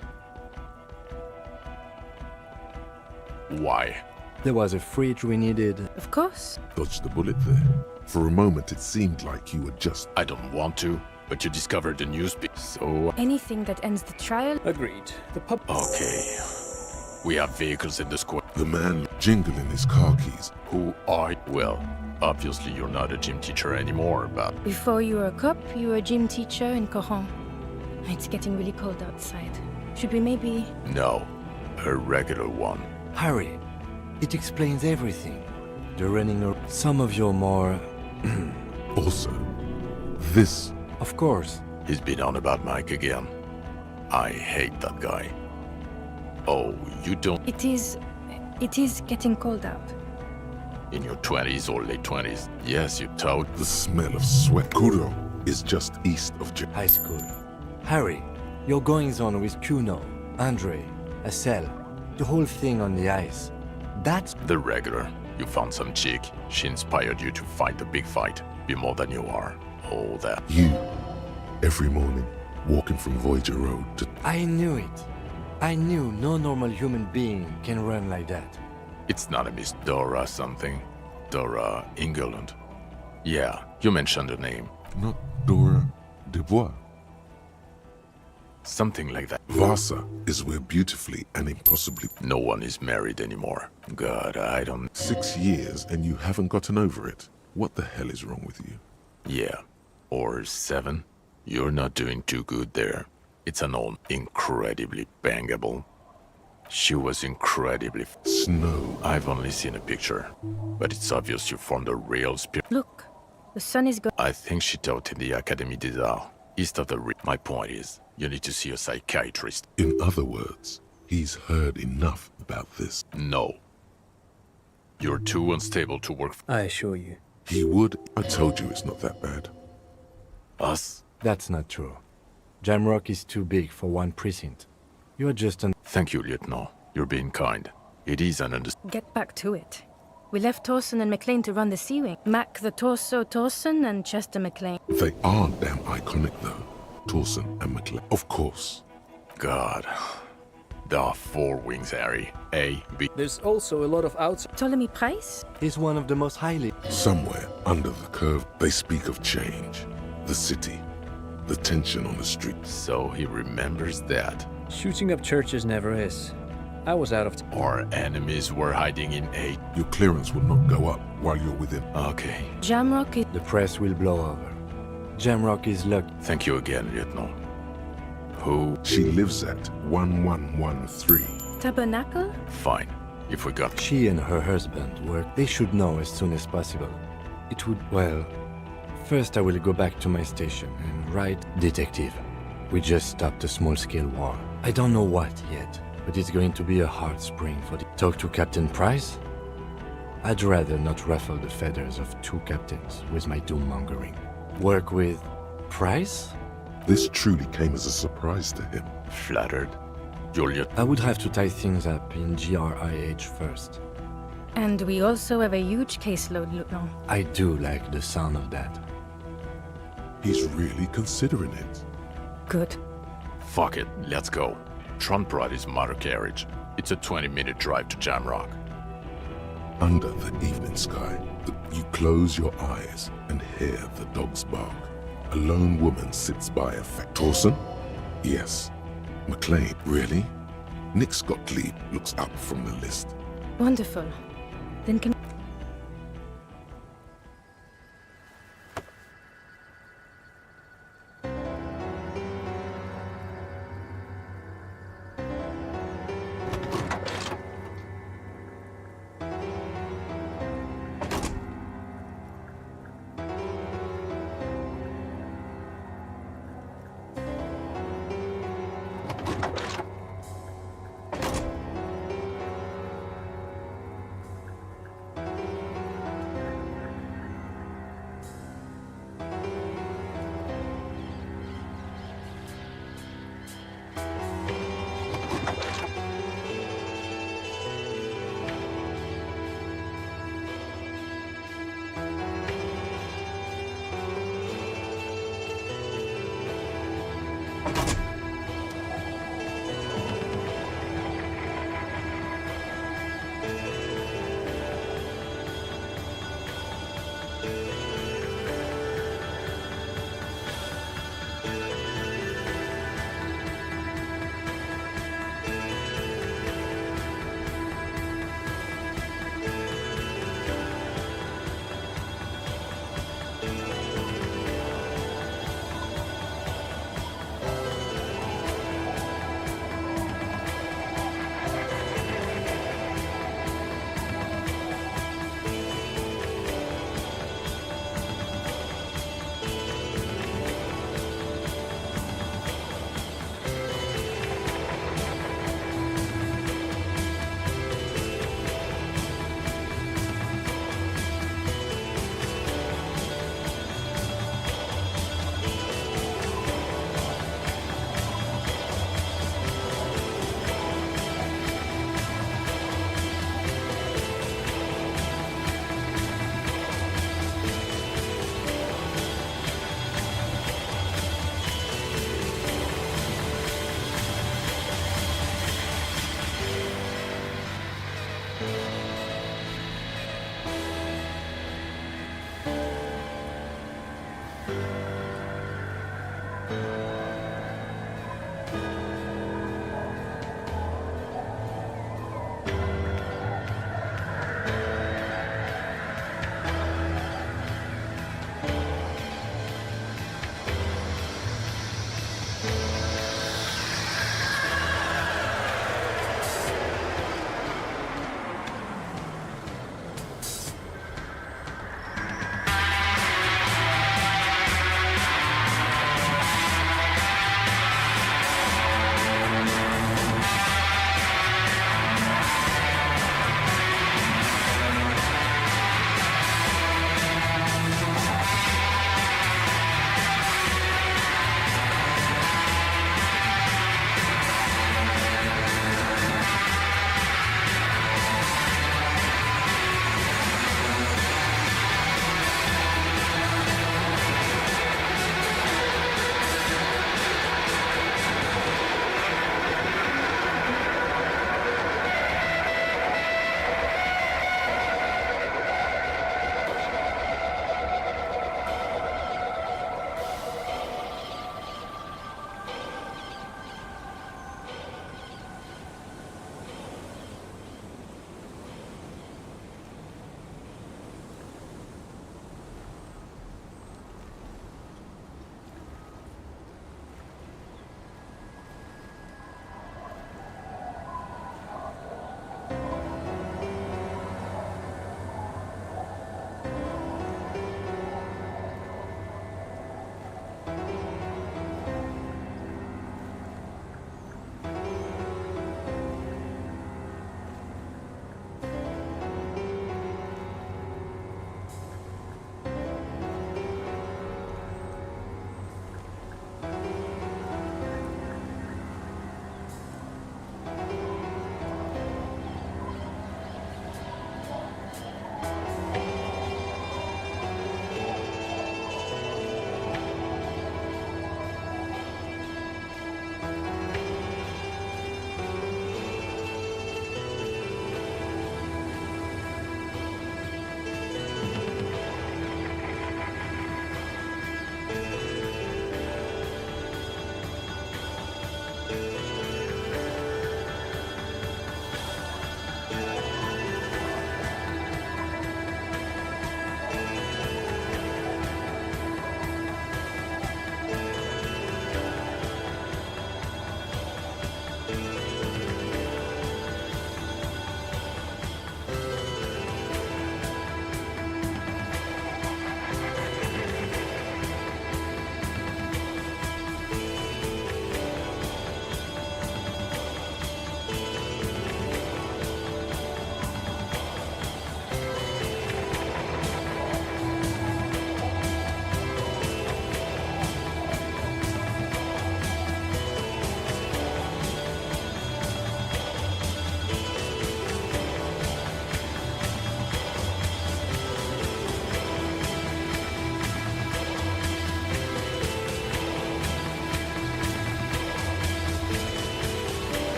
Why? There was a fridge we needed. Of course. Dodged the bullet there. For a moment, it seemed like you were just. I don't want to, but you discovered the newspaper, so. Anything that ends the trial. Agreed. The pub. Okay. We have vehicles in the square. The man jingling his car keys. Who are. Well, obviously you're not a gym teacher anymore, but. Before you were a cop, you were a gym teacher in Coron. It's getting really cold outside. Should we maybe. No. A regular one. Harry, it explains everything. The running or some of your more. Also, this. Of course. He's been on about Mike again. I hate that guy. Oh, you don't. It is getting cold out. In your 20s or late 20s. Yes, you told. The smell of sweat. Kuro is just east of high school. Harry, your goings on with Kuno, Andre, Estelle, the whole thing on the ice. That's the regular. You found some chick. She inspired you to fight the big fight. Be more than you are. All that. You, every morning, walking from Voyager Road to. I knew it. I knew no normal human being can run like that. It's not a Miss Dora something. Dora England. Yeah, you mentioned her name. Not Dora Dubois. Something like that. Vasa is where beautifully and impossibly. No one is married anymore. God, I don't. 6 years and you haven't gotten over it. What the hell is wrong with you? Yeah. Or 7. You're not doing too good there. It's an old, incredibly bangable. She was incredibly. Snow. I've only seen a picture, but it's obvious you formed a real spirit. Look, the sun is going. I think she taught in the Académie des Arts, east of the. My point is, you need to see a psychiatrist. In other words, he's heard enough about this. No. You're too unstable to work. I assure you. He would. I told you it's not that bad. Us? That's not true. Jamrock is too big for one precinct. You are just an. Thank you, Lieutenant. You're being kind. It is an Get back to it. We left Torson and McLean to run the Sea Wing. Mac the Torso Torson and Chester McLean. They are damn iconic, though. Torson and McLean. Of course. God. There are 4 wings, Harry. A, B. There's also a lot of outside. Ptolemy Price? He's one of the most highly. Somewhere under the curve, they speak of change. The city. The tension on the street. So he remembers that. Shooting up churches never is. I was out of. Our enemies were hiding in A. Your clearance will not go up while you're within. Okay. Jamrock is. The press will blow over. Jamrock is lucky. Thank you again, Lieutenant. Who? She lives at 1113. Tabernacle? Fine. If we got. She and her husband work. They should know as soon as possible. It would. Well. First, I will go back to my station and write. Detective. We just stopped a small-scale war. I don't know what yet, but it's going to be a hard spring for the. Talk to Captain Price? I'd rather not ruffle the feathers of 2 captains with my doom-mongering. Work with Price? This truly came as a surprise to him. Flattered. Juliet. I would have to tie things up in GRIH first. And we also have a huge caseload, Lieutenant. I do like the sound of that. He's really considering it. Good. Fuck it, let's go. Trump brought his motor carriage. It's a 20-minute drive to Jamrock. Under the evening sky, you close your eyes and hear the dogs bark. A lone woman sits by a Torson? Yes. McLean? Really? Nick Gottlieb looks up from the list. Wonderful. Then can.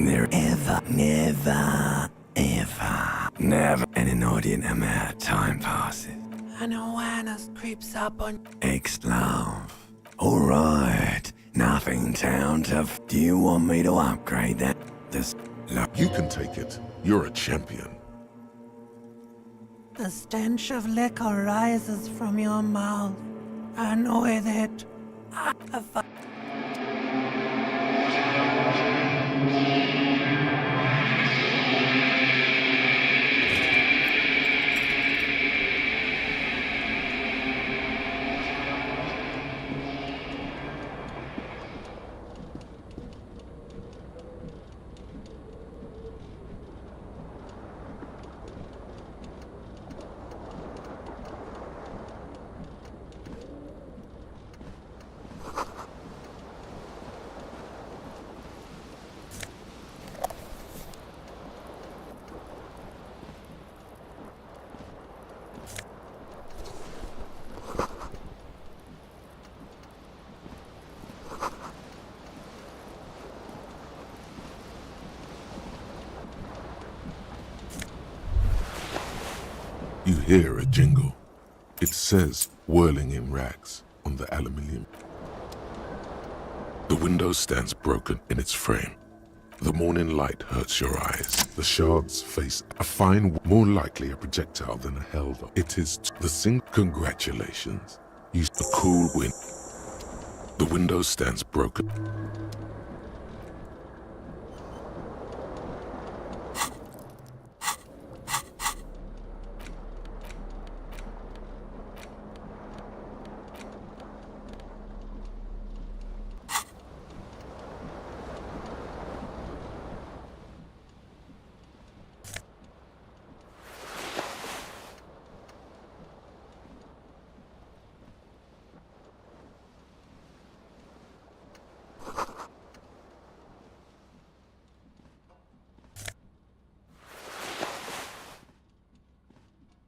Never, never an inordinate amount of time passes. An awareness creeps up on. Ex-love. Alright, nothing town tough. Do you want me to upgrade that? You can take it. You're a champion. The stench of liquor rises from your mouth, and with it, You hear a jingle. It says whirling in rags on the aluminium. The window stands broken in its frame. The morning light hurts your eyes. The shards face a fine, more likely a projectile than a held. It is the sing. Congratulations. You a cool wind. The window stands broken.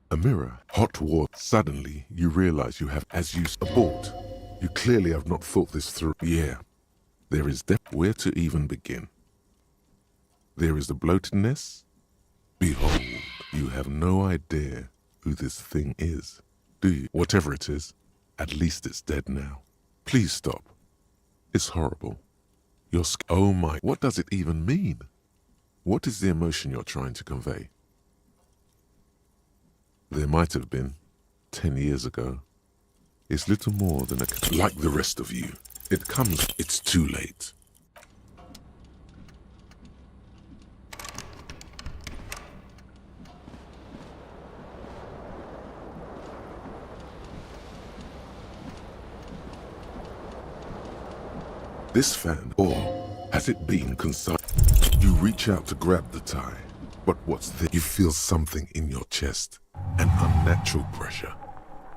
A mirror, hot water. Suddenly, you realize you have, as you abort. You clearly have not thought this through. Yeah, there is depth. Where to even begin? There is the bloatedness. Behold, you have no idea who this thing is, do you? Whatever it is, at least it's dead now. Please stop. It's horrible. Oh my, what does it even mean? What is the emotion you're trying to convey? There might have been, 10 years ago. It's little more than like the rest of you. It's too late. This fan, or has it been consigned? You reach out to grab the tie, but what's there? You feel something in your chest. An unnatural pressure.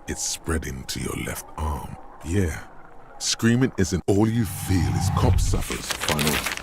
It's spreading to your left arm. Yeah. Screaming isn't all you feel is cop suffers final.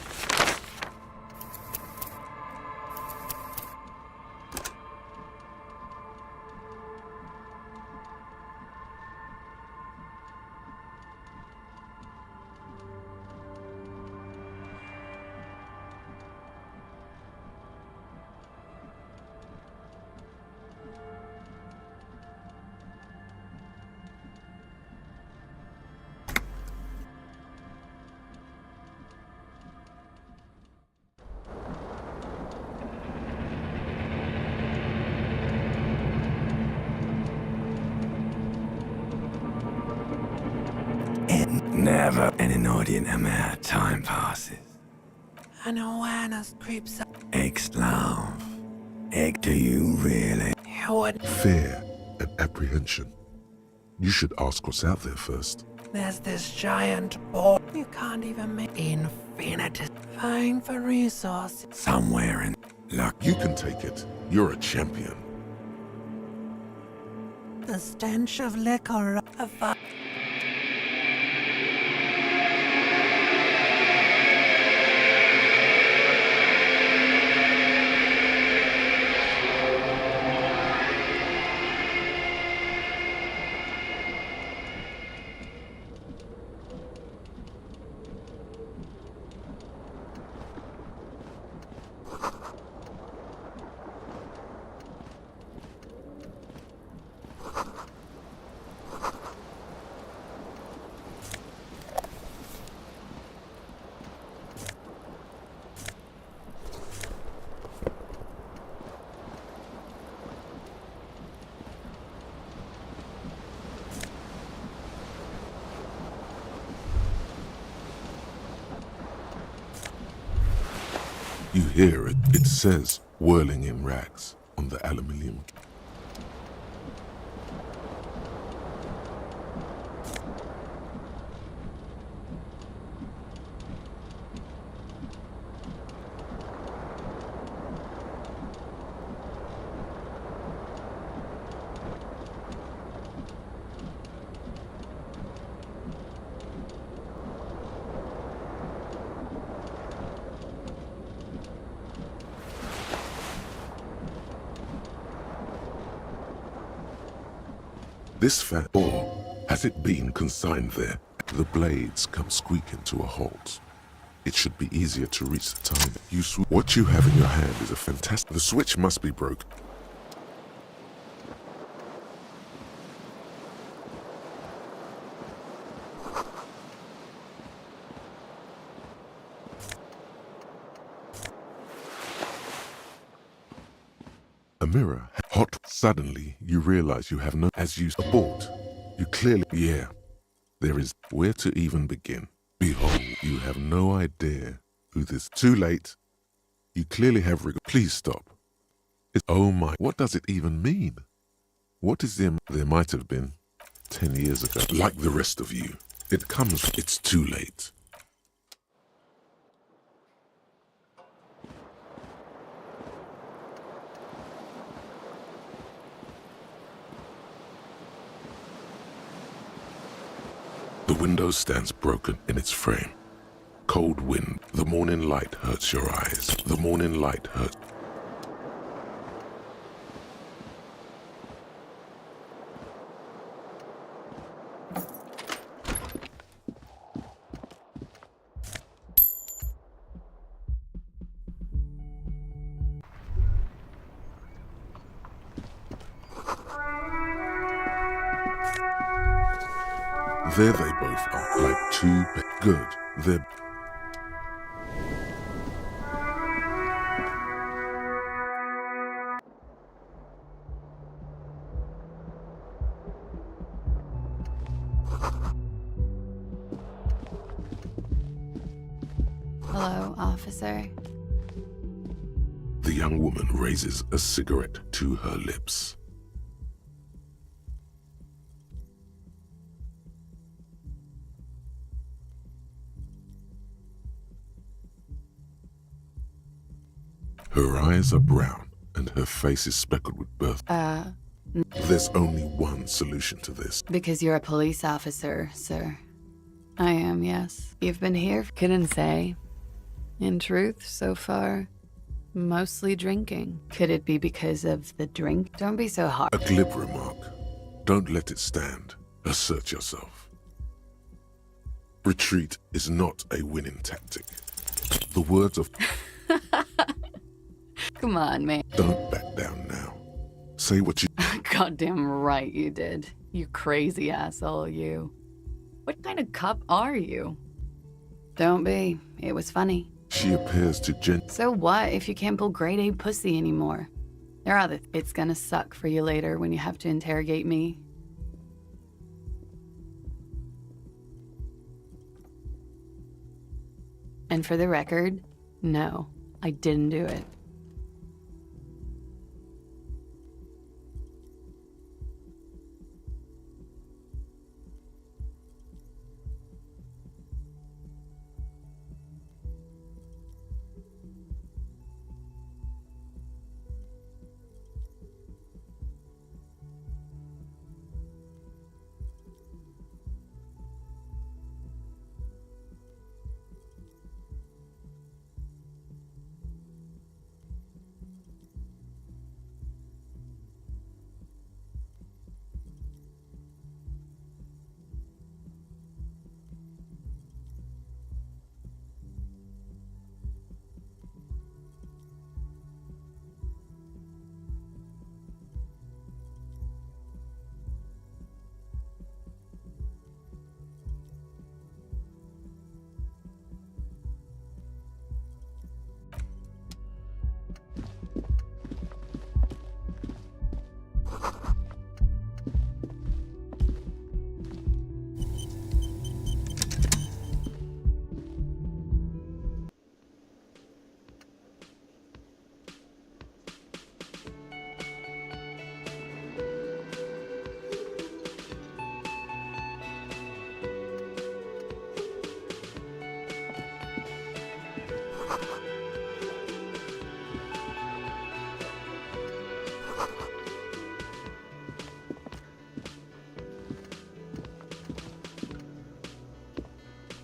Never an inordinate amount of time passes. An awareness creeps up. Ex-love. Do you really? Fear and apprehension. You should ask what's out there first. There's this giant ball. You can't even make infinity. Vying for resources. Somewhere in luck. You can take it. You're a champion. The stench of liquor. You hear it. It says, whirling in rags, on the aluminium. This fat ball, has it been consigned there? The blades come squeaking to a halt. It should be easier to reach the target. What you have in your hand is a fantastic... The switch must be broken. A mirror. Hot. Suddenly, you realize you have no... As you abort, you clearly... Yeah. There is... Where to even begin? Behold, you have no idea who this... Too late. You clearly have... Please stop. Oh my... What does it even mean? What is there... There might have been 10 years ago. Like the rest of you. It comes... It's too late. The window stands broken in its frame. Cold wind. The morning light hurts your eyes. The morning light hurts. There they both are, like two good. They're... Hello, officer. The young woman raises a cigarette to her lips. Her eyes are brown, and her face is speckled with birth. There's only one solution to this. Because you're a police officer, sir. I am, yes. You've been here? Couldn't say. In truth, so far, mostly drinking. Could it be because of the drink? Don't be so hard. A glib remark. Don't let it stand. Assert yourself. Retreat is not a winning tactic. The words of... Come on, man. Don't back down now. Say what you... Goddamn right you did. You crazy asshole, you. What kind of cop are you? Don't be. It was funny. She appears to So what if you can't pull grade A pussy anymore? There are other... It's gonna suck for you later when you have to interrogate me. And for the record, no, I didn't do it.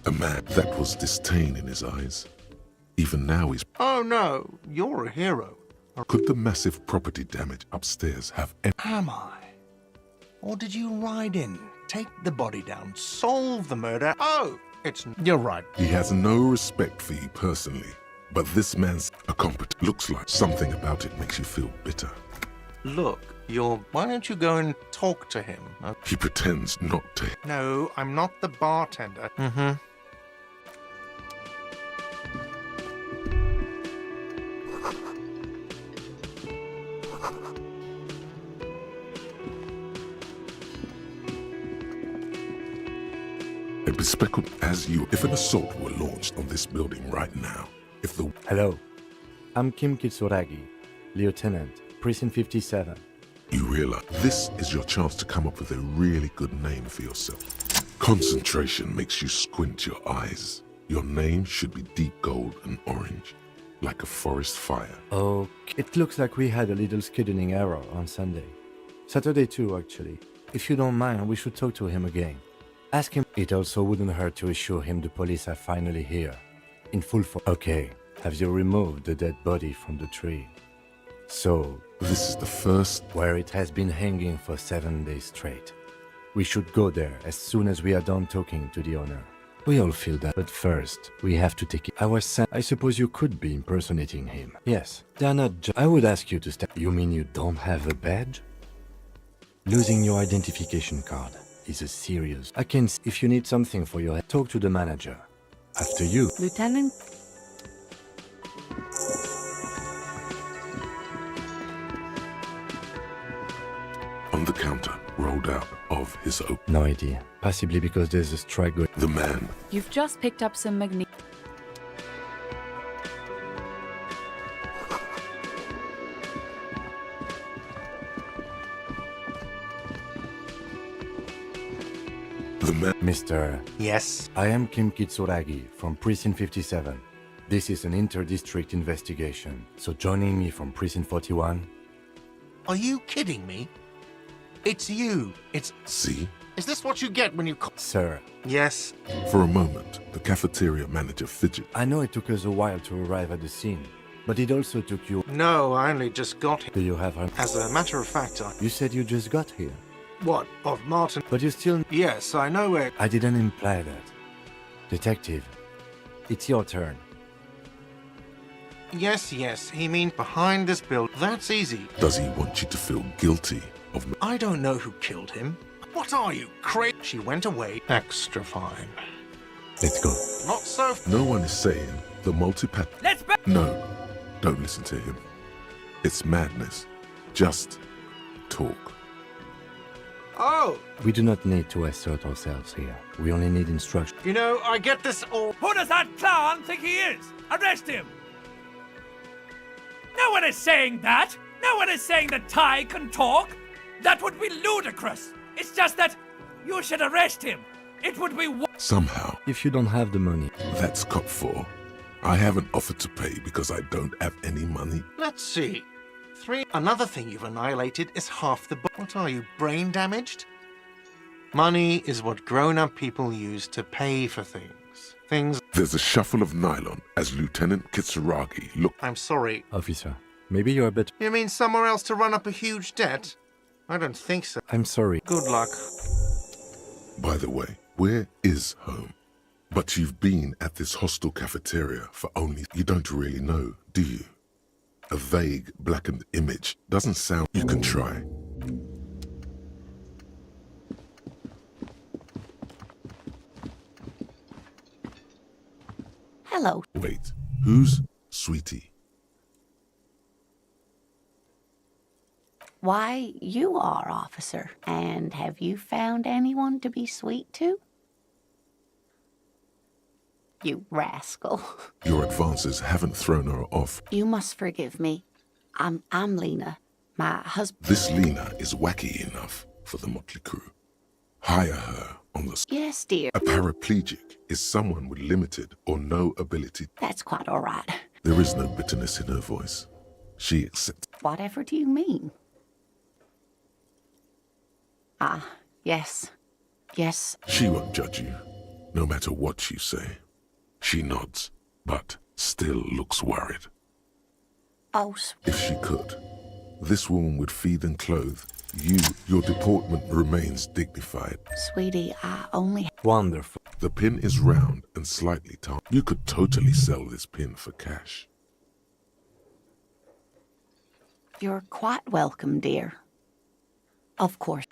A man that was disdain in his eyes. Even now he's... Oh no, you're a hero. Could the massive property damage upstairs have... Am I? Or did you ride in, take the body down, solve the murder? Oh, you're right. He has no respect for you personally, but this man's a competent. Looks like something about it makes you feel bitter. Look, why don't you go and talk to him? He pretends not to. No, I'm not the bartender. Mm-hmm. A bespectacled as you. If an assault were launched on this building right now, if the... Hello, I'm Kim Kitsuragi, Lieutenant, Precinct 57. You realize this is your chance to come up with a really good name for yourself. Concentration makes you squint your eyes. Your name should be deep gold and orange, like a forest fire. Oh, it looks like we had a little scheduling error on Sunday. Saturday too, actually. If you don't mind, we should talk to him again. Ask him. It also wouldn't hurt to assure him the police are finally here. In full force. Okay, have you removed the dead body from the tree? So, this is the first... Where it has been hanging for 7 days straight. We should go there as soon as we are done talking to the owner. We all feel that. But first, we have to take it. Our son... I suppose you could be impersonating him. Yes, they're not I would ask you to step... You mean you don't have a badge? Losing your identification card is a serious... I can... If you need something for your... Talk to the manager. After you. Lieutenant? On the counter, rolled out of his own. No idea. Possibly because there's a strike going... The man. You've just picked up some magne... The man. Mr. Yes? I am Kim Kitsuragi from Precinct 57. This is an inter-district investigation, so joining me from Precinct 41... Are you kidding me? It's you. It's... See? Is this what you get when you... Sir. Yes? For a moment, the cafeteria manager fidgeted. I know it took us a while to arrive at the scene, but it also took you... No, I only just got here. Do you have her... As a matter of fact, You said you just got here. What? Of Martin? But you still... Yes, I know where... I didn't imply that. Detective, it's your turn. Yes, he means behind this building. That's easy. Does he want you to feel guilty of... I don't know who killed him. What are you, crazy? She went away. Extra fine. Let's go. Not so... No one is saying the multipath... Let's... No, don't listen to him. It's madness. Just talk. Oh! We do not need to assert ourselves here. We only need instruction. You know, I get this all... Who does that clown think he is? Arrest him! No one is saying that! No one is saying that Ty can talk! That would be ludicrous! It's just that you should arrest him! It would be... Somehow. If you don't have the money... That's cop 4. I haven't offered to pay because I don't have any money. Let's see. 3. Another thing you've annihilated is half the... What are you, brain damaged? Money is what grown-up people use to pay for things. There's a shuffle of nylon as Lieutenant Kitsuragi look... I'm sorry. Officer, maybe you're a bit... You mean somewhere else to run up a huge debt? I don't think so. I'm sorry. Good luck. By the way, where is home? But you've been at this hostel cafeteria for only... You don't really know, do you? A vague, blackened image doesn't sound... You can try. Hello. Wait, who's Sweetie? Why, you are, officer. And have you found anyone to be sweet to? You rascal. Your advances haven't thrown her off. You must forgive me. I'm Lena. My husband... This Lena is wacky enough for the motley crew. Hire her on on the... Yes, dear. A paraplegic is someone with limited or no ability. That's quite all right. There is no bitterness in her voice. She accepts. Whatever do you mean? Ah, yes. Yes. She won't judge you, no matter what you say. She nods, but still looks worried. Oh, if she could, this woman would feed and clothe you. Your deportment remains dignified. Sweetie, I only... Wonderful. The pin is round and slightly tarnished. You could totally sell this pin for cash. You're quite welcome, dear. Of course.